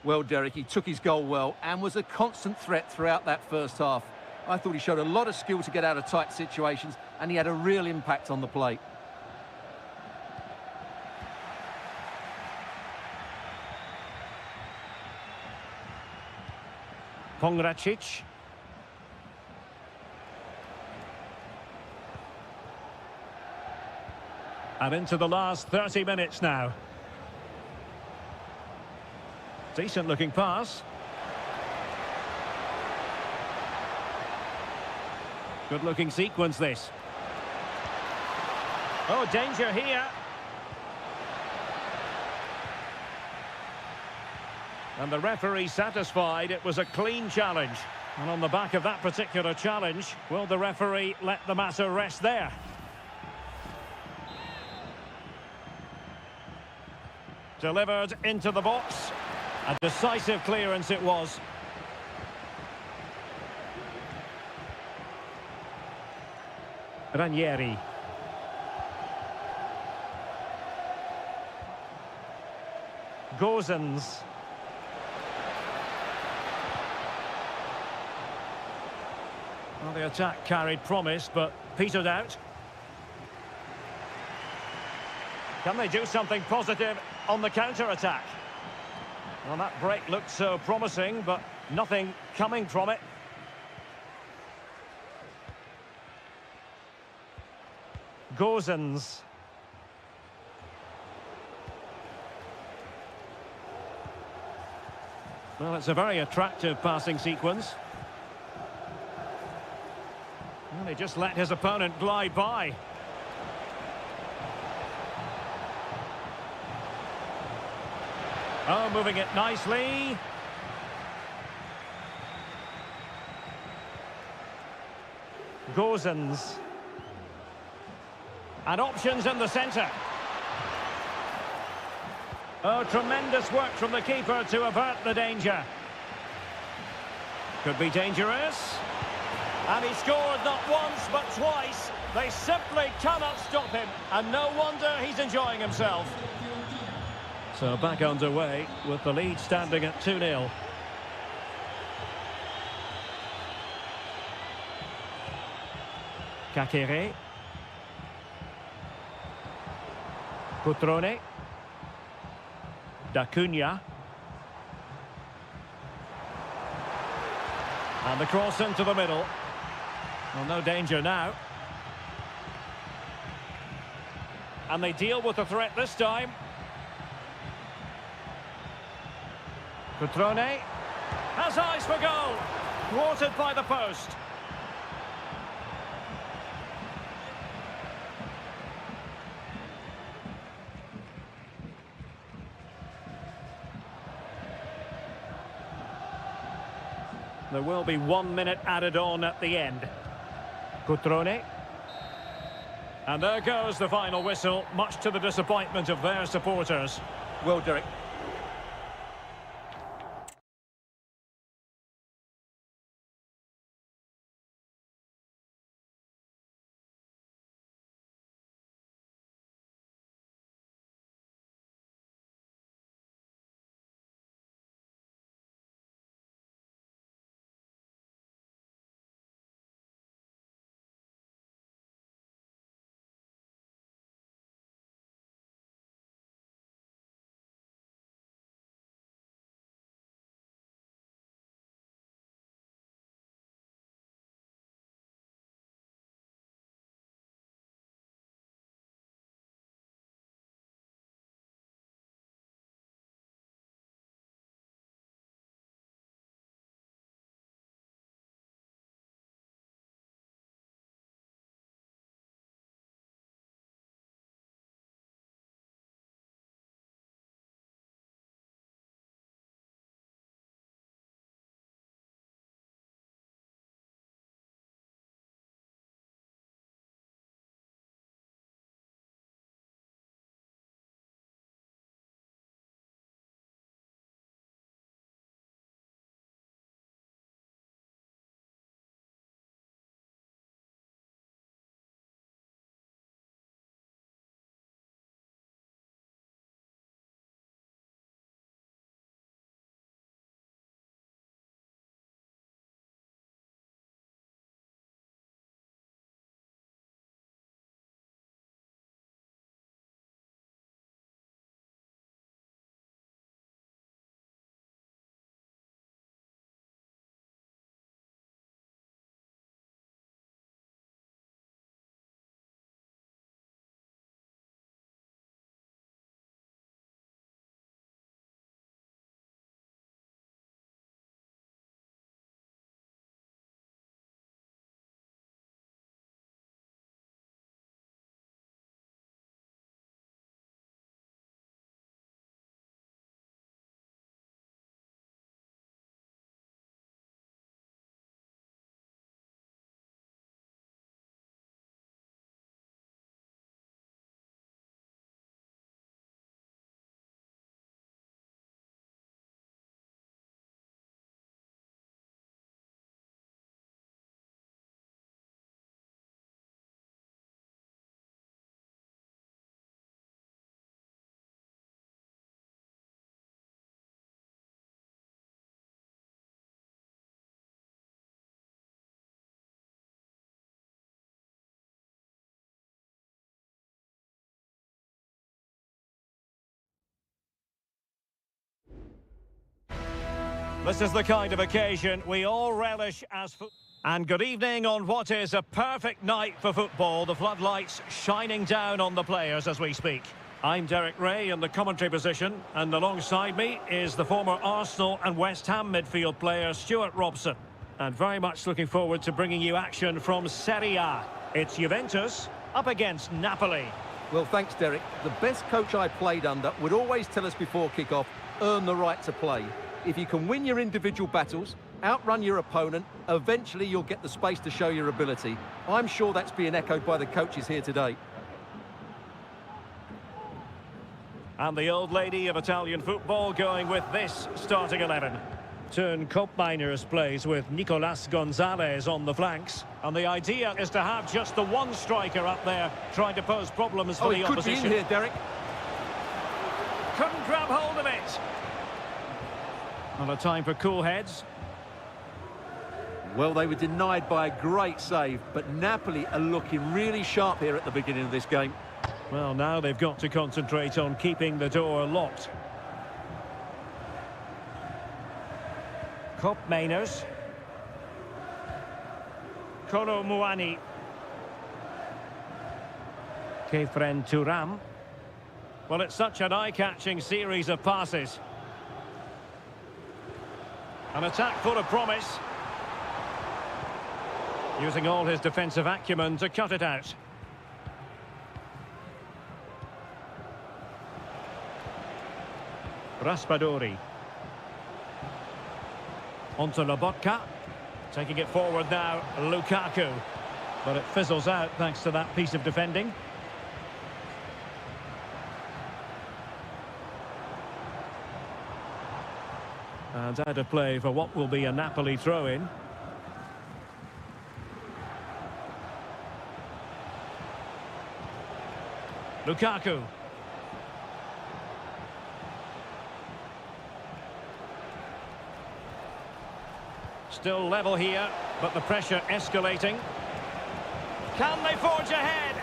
[SPEAKER 3] Well, Derek, he took his goal well and was a constant threat throughout that first half. I thought he showed a lot of skill to get out of tight situations, and he had a real impact on the plate.
[SPEAKER 1] Pongracic. And into the last 30 minutes now. Decent looking pass. Good looking sequence this. Oh, danger here. And the referee satisfied it was a clean challenge. And on the back of that particular challenge, will the referee let the matter rest there? Delivered into the box. A decisive clearance it was. Ranieri. Gozens. Well, the attack carried promise, but petered out. Can they do something positive on the counter-attack? Well, that break looked so promising, but nothing coming from it. Gozens. Well, it's a very attractive passing sequence. Well, he just let his opponent glide by. Oh, moving it nicely. Gozens. And options in the centre. Oh, tremendous work from the keeper to avert the danger. Could be dangerous. And he scored not once, but twice. They simply cannot stop him. And no wonder he's enjoying himself. So back underway with the lead standing at 2-0. Kakere. Cutrone. D'Acunha. And the cross into the middle. Well, no danger now. And they deal with the threat this time. Cutrone has eyes for goal. Thwarted by the post. There will be 1 minute added on at the end. Cutrone. And there goes the final whistle, much to the disappointment of their supporters.
[SPEAKER 3] Well, Derek,
[SPEAKER 1] This is the kind of occasion we all relish as And good evening on what is a perfect night for football. The floodlights shining down on the players as we speak. I'm Derek Ray in the commentary position, and alongside me is the former Arsenal and West Ham midfield player Stuart Robson. And very much looking forward to bringing you action from Seria. It's Juventus up against Napoli.
[SPEAKER 2] Well, thanks, Derek. The best coach I played under would always tell us before kick-off, earn the right to play. If you can win your individual battles, outrun your opponent, eventually you'll get the space to show your ability. I'm sure that's being echoed by the coaches here today.
[SPEAKER 1] And the old lady of Italian football going with this starting 11. Turn Koopmeiners plays with Nicolas Gonzalez on the flanks. And the idea is to have just the one striker up there trying to pose problems for the opposition.
[SPEAKER 2] Could be in here, Derek.
[SPEAKER 1] Couldn't grab hold of it. Not a time for cool heads.
[SPEAKER 2] Well, they were denied by a great save, but Napoli are looking really sharp here at the beginning of this game.
[SPEAKER 1] Well, now they've got to concentrate on keeping the door locked. Koopmeiners. Kolo Muani. Kefren Turam. Well, it's such an eye-catching series of passes. An attack full of promise. Using all his defensive acumen to cut it out. Raspadori. Onto Lobotka. Taking it forward now, Lukaku. But it fizzles out thanks to that piece of defending. And out of play for what will be a Napoli throw-in. Lukaku. Still level here, but the pressure escalating. Can they forge ahead?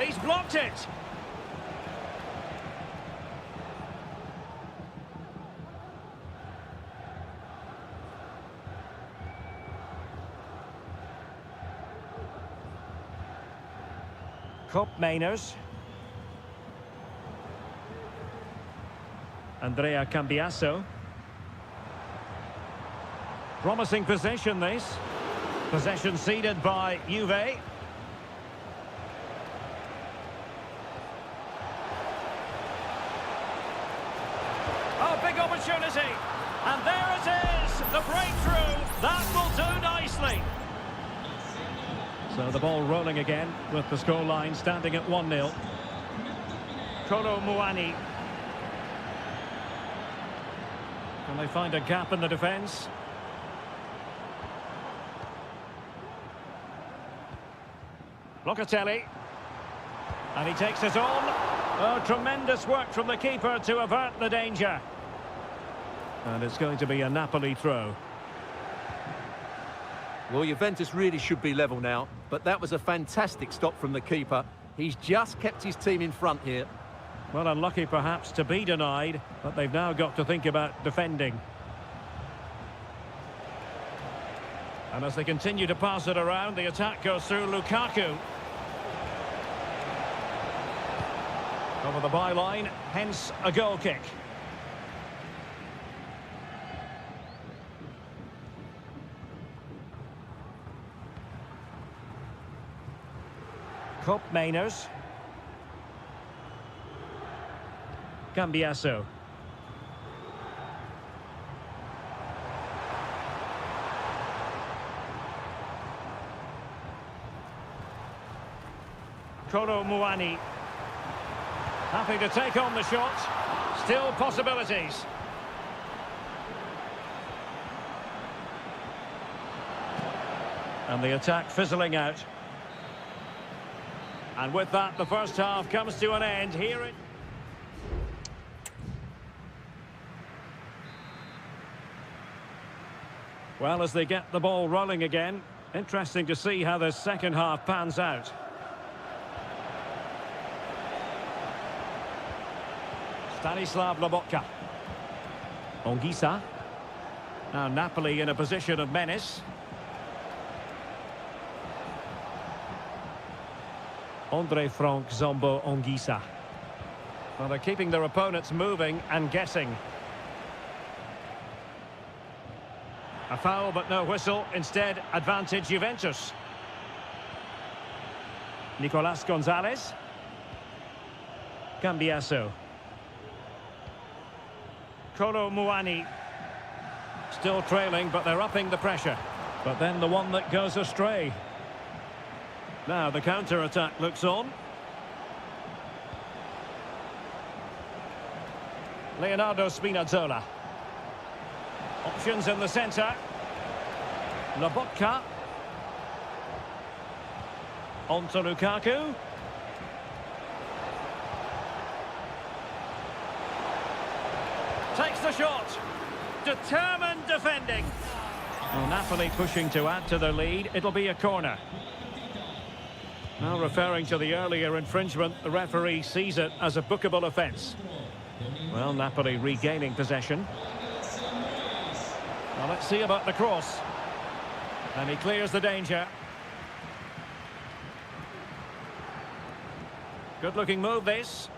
[SPEAKER 1] He's blocked it. Koopmeiners. Andrea Cambiasso. Promising possession, this. Possession ceded by Juve. Oh, big opportunity. And there it is, the breakthrough. That will do nicely. So the ball rolling again with the scoreline standing at 1-0. Kolo Muani. Can they find a gap in the defence? Locatelli. And he takes it on. Oh, tremendous work from the keeper to avert the danger. And it's going to be a Napoli throw.
[SPEAKER 2] Well, Juventus really should be level now, but that was a fantastic stop from the keeper. He's just kept his team in front here.
[SPEAKER 1] Well, unlucky perhaps to be denied, but they've now got to think about defending. And as they continue to pass it around, the attack goes through Lukaku. Over the byline, hence a goal kick. Koopmeiners. Cambiasso. Kolo Muani. Happy to take on the shot. Still possibilities. And the attack fizzling out. And with that, the first half comes to an end. Here it... Well, as they get the ball rolling again, interesting to see how the second half pans out. Stanislav Lobotka. Ongisa. Now Napoli in a position of menace. Andre Frank Zombo Ongisa. Well, they're keeping their opponents moving and guessing. A foul but no whistle. Instead, advantage Juventus. Nicolas Gonzalez. Cambiaso. Kolo Muani. Still trailing, but they're upping the pressure. But then the one that goes astray. Now the counter-attack looks on. Leonardo Spinazzola. Options in the centre. Lobotka. On to Lukaku. Takes the shot. Determined defending. Well, Napoli pushing to add to their lead. It'll be a corner. Now referring to the earlier infringement, the referee sees it as a bookable offence. Well, Napoli regaining possession. Well, let's see about the cross. And he clears the danger. Good-looking move, this.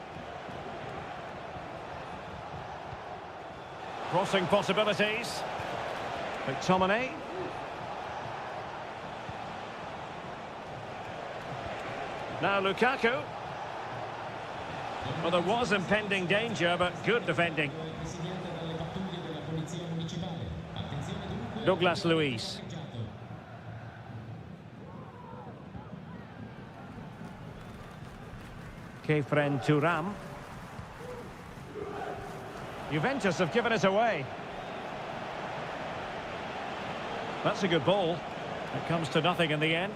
[SPEAKER 1] Crossing possibilities. McTominay. Now Lukaku. Well, there was impending danger, but good defending. Douglas Luiz. Kefren Turam. Juventus have given it away. That's a good ball. It comes to nothing in the end.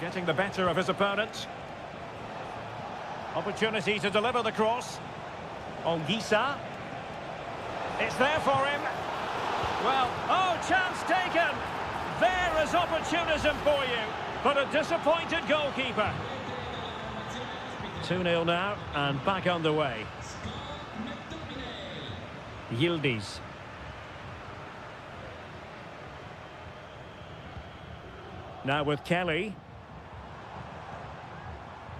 [SPEAKER 1] Getting the better of his opponent. Opportunity to deliver the cross. Ongisa. It's there for him. Well, oh, chance taken. There is opportunism for you. But a disappointed goalkeeper. 2-0 now, and back underway. Yildiz. Now with Kelly.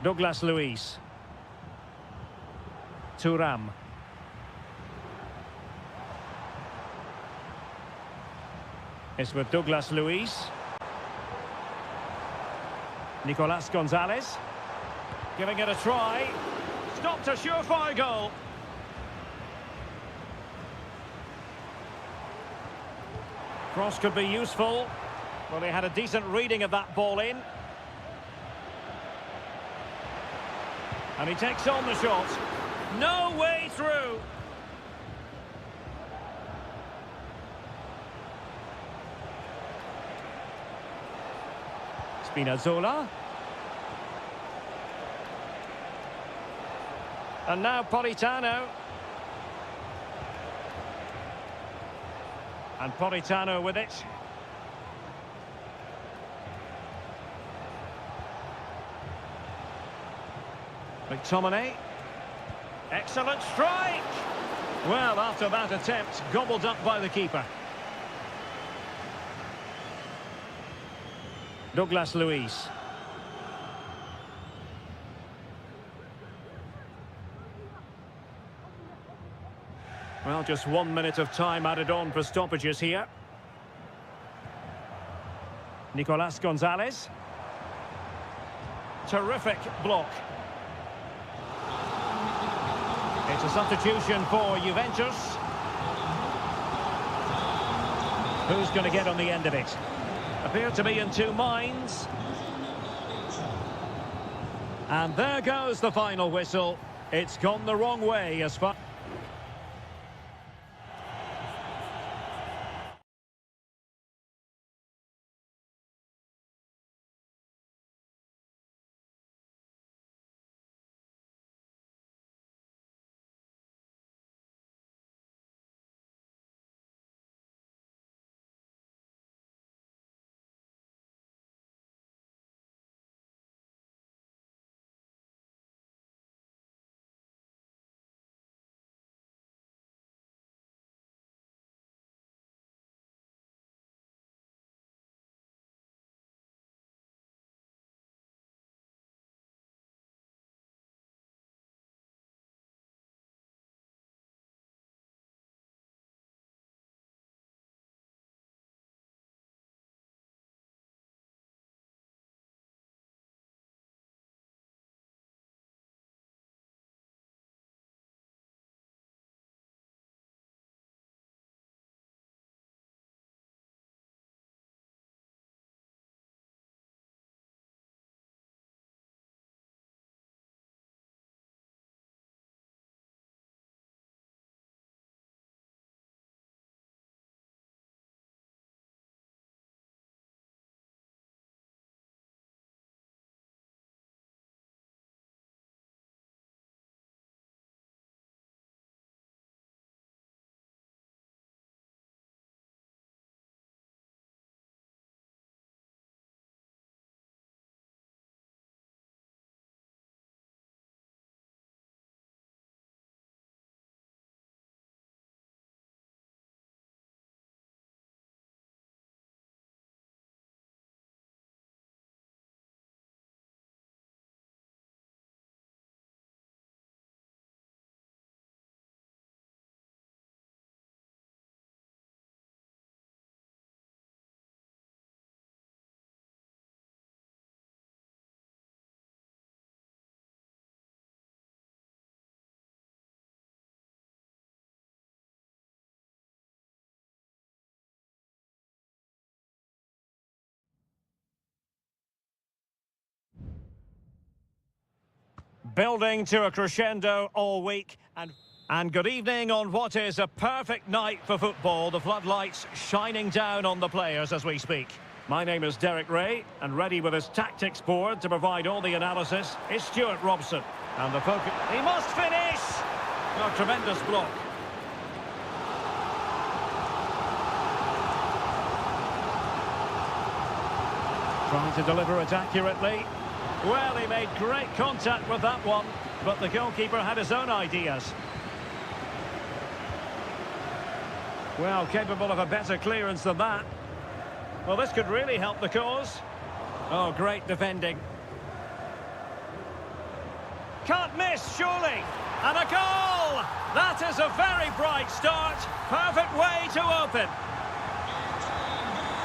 [SPEAKER 1] Douglas Luiz. Turam. It's with Douglas Luiz. Nicolas Gonzalez. Giving it a try. Stopped a surefire goal. Cross could be useful. Well, he had a decent reading of that ball in. And he takes on the shot. No way through. Spinazzola. And now Politano. And Politano with it. McTominay. Excellent strike! Well, after that attempt, gobbled up by the keeper. Douglas Luiz. Well, just 1 minute of time added on for stoppages here. Nicolas Gonzalez. Terrific block. It's a substitution for Juventus. Who's going to get on the end of it? Appear to be in two minds. And there goes the final whistle. It's gone the wrong way as far... Building to a crescendo all week. And good evening on what is a perfect night for football. The floodlights shining down on the players as we speak. My name is Derek Ray, and ready with his tactics board to provide all the analysis is Stuart Robson. And the focus... He must finish! A tremendous block. Trying to deliver it accurately. Well, he made great contact with that one, but the goalkeeper had his own ideas. Well, capable of a better clearance than that. Well, this could really help the cause. Oh, great defending. Can't miss, surely. And a goal! That is a very bright start. Perfect way to open.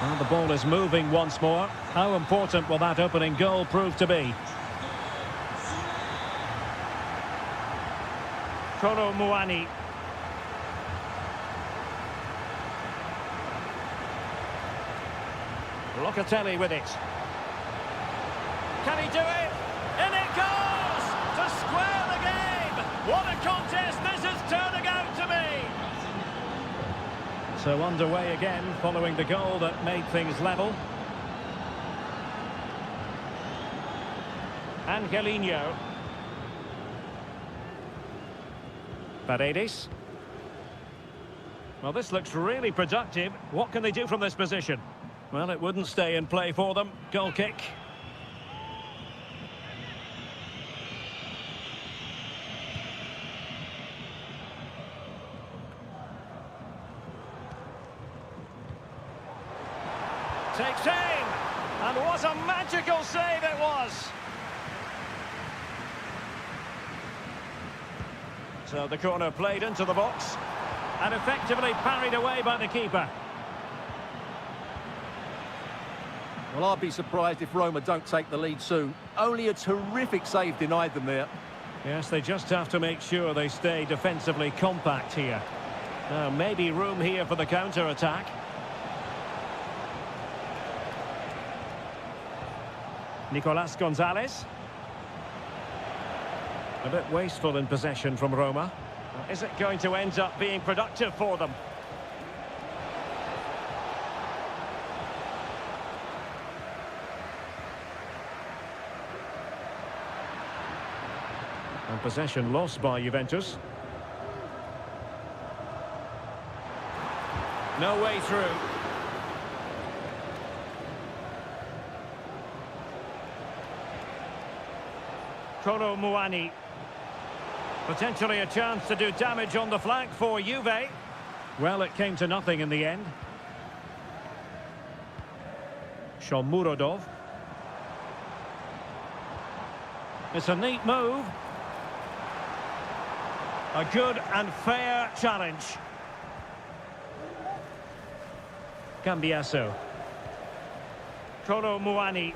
[SPEAKER 1] Well, the ball is moving once more. How important will that opening goal prove to be? Kolo Muani. Locatelli with it. Can he do it? In it goes! To square the game! What a contest this is turning out to be! So underway again, following the goal that made things level. Angelino. Paredes. Well, this looks really productive. What can they do from this position? Well, it wouldn't stay in play for them. Goal kick. Takes aim. And what a magical save it was. So the corner played into the box and effectively parried away by the keeper.
[SPEAKER 3] Well, I'd be surprised if Roma don't take the lead soon. Only a terrific save denied them there.
[SPEAKER 1] Yes, they just have to make sure they stay defensively compact here. Now, maybe room here for the counter-attack. Nicolas Gonzalez. A bit wasteful in possession from Roma. Is it going to end up being productive for them? And possession lost by Juventus. No way through. Kolo Muani. Potentially a chance to do damage on the flank for Juve. Well, it came to nothing in the end. Shomurodov. It's a neat move. A good and fair challenge. Cambiasso. Kolo Muani.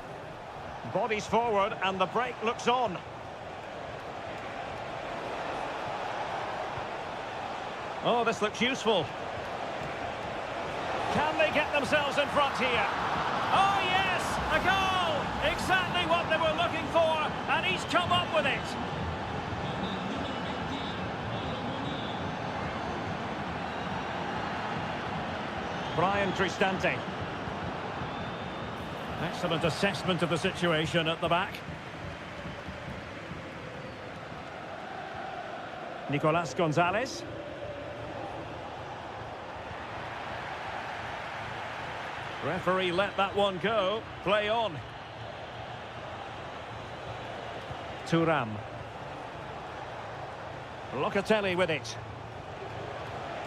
[SPEAKER 1] Bodies forward and the break looks on. Oh, this looks useful. Can they get themselves in front here? Oh, yes! A goal! Exactly what they were looking for, and he's come up with it. Brian Cristante. Excellent assessment of the situation at the back. Nicolas Gonzalez. Referee let that one go. Play on. Thuram. Locatelli with it.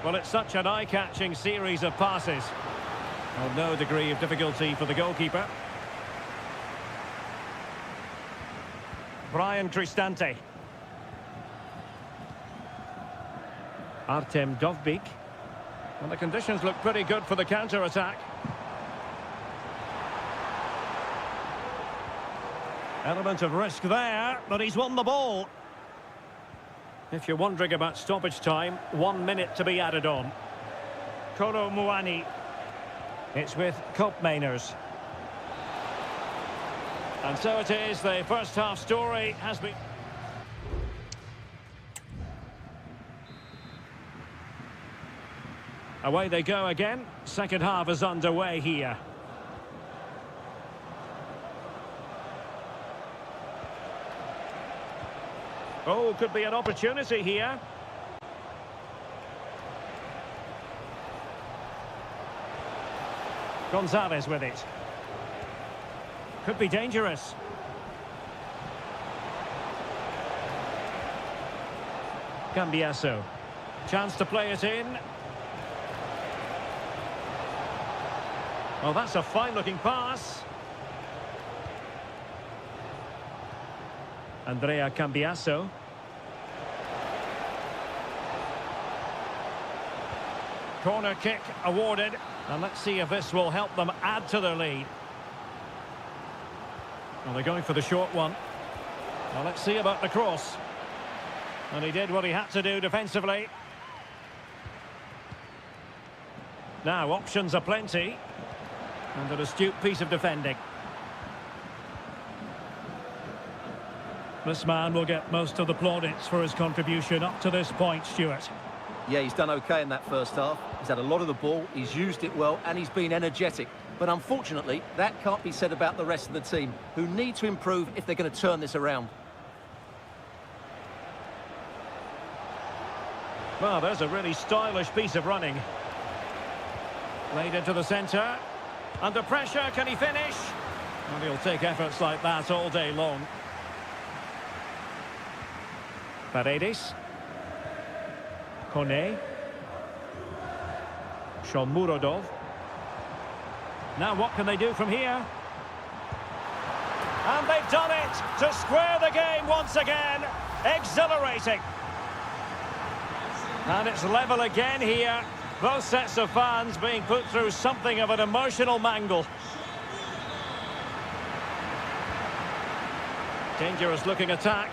[SPEAKER 1] Well, it's such an eye-catching series of passes. Well, no degree of difficulty for the goalkeeper. Brian Cristante. Artem Dovbyk. Well, the conditions look pretty good for the counter-attack. Element of risk there, but he's won the ball. If you're wondering about stoppage time, 1 minute to be added on. Kolo Muani. It's with Koopmeiners. And so it is, the first half story has been... Away they go again. Second half is underway here. Oh, could be an opportunity here. Gonzalez with it. Could be dangerous. Cambiasso. Chance to play it in. Well, that's a fine-looking pass. Andrea Cambiasso. Corner kick awarded. And let's see if this will help them add to their lead. Well, they're going for the short one. Well, let's see about the cross. And he did what he had to do defensively. Now, options are plenty. And an astute piece of defending. This man will get most of the plaudits for his contribution up to this point, Stuart.
[SPEAKER 3] Yeah, he's done okay in that first half. He's had a lot of the ball, he's used it well, and he's been energetic. But unfortunately, that can't be said about the rest of the team, who need to improve if they're going to turn this around.
[SPEAKER 1] Well, there's a really stylish piece of running. Laid into the centre. Under pressure, can he finish? Well, he'll take efforts like that all day long. Paredes. Kone. Shomurodov. Now what can they do from here? And they've done it to square the game once again. Exhilarating. And it's level again here. Both sets of fans being put through something of an emotional mangle. Dangerous looking attack.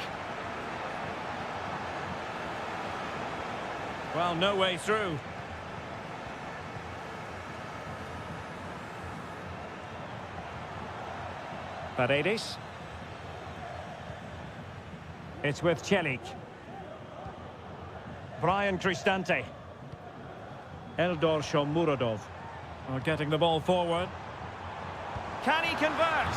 [SPEAKER 1] Well, no way through. Paredes. It's with Celik. Brian Cristante. Eldor Shomurodov. Getting the ball forward. Can he convert?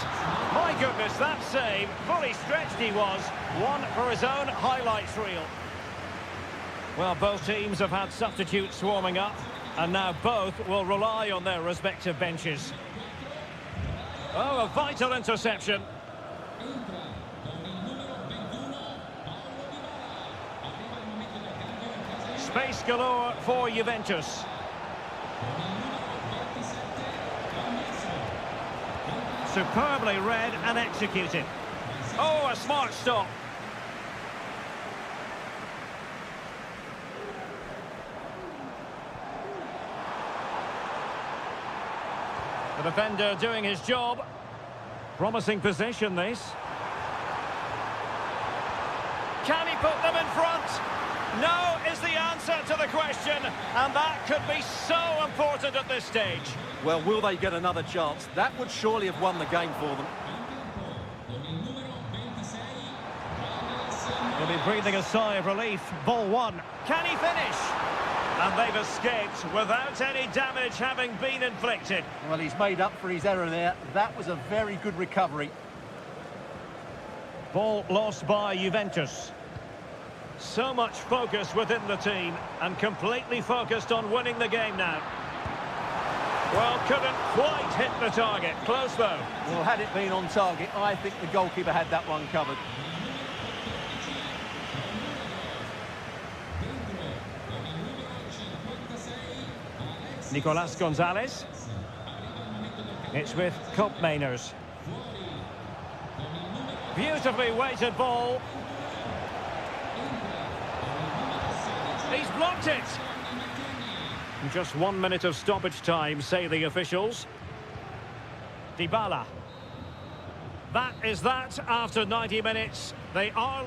[SPEAKER 1] My goodness, that save. Fully stretched he was. One for his own highlights reel. Well, both teams have had substitutes warming up, and now both will rely on their respective benches. Oh, a vital interception. Space galore for Juventus. Superbly read and executed. Oh, a smart stop. The defender doing his job. Promising position, this. Can he put them in front? No is the answer to the question, and that could be so important at this stage.
[SPEAKER 3] Well, will they get another chance? That would surely have won the game for them.
[SPEAKER 1] He'll be breathing a sigh of relief. Ball one. Can he finish? And they've escaped without any damage having been inflicted.
[SPEAKER 3] Well, he's made up for his error there. That was a very good recovery.
[SPEAKER 1] Ball lost by Juventus. So much focus within the team and completely focused on winning the game now. Well, couldn't quite hit the target. Close though.
[SPEAKER 3] Well, had it been on target, I think the goalkeeper had that one covered.
[SPEAKER 1] Nicolas Gonzalez. It's with Koopmeiners. Beautifully weighted ball. He's blocked it. Just 1 minute of stoppage time, say the officials. Dybala. That is that after 90 minutes. They are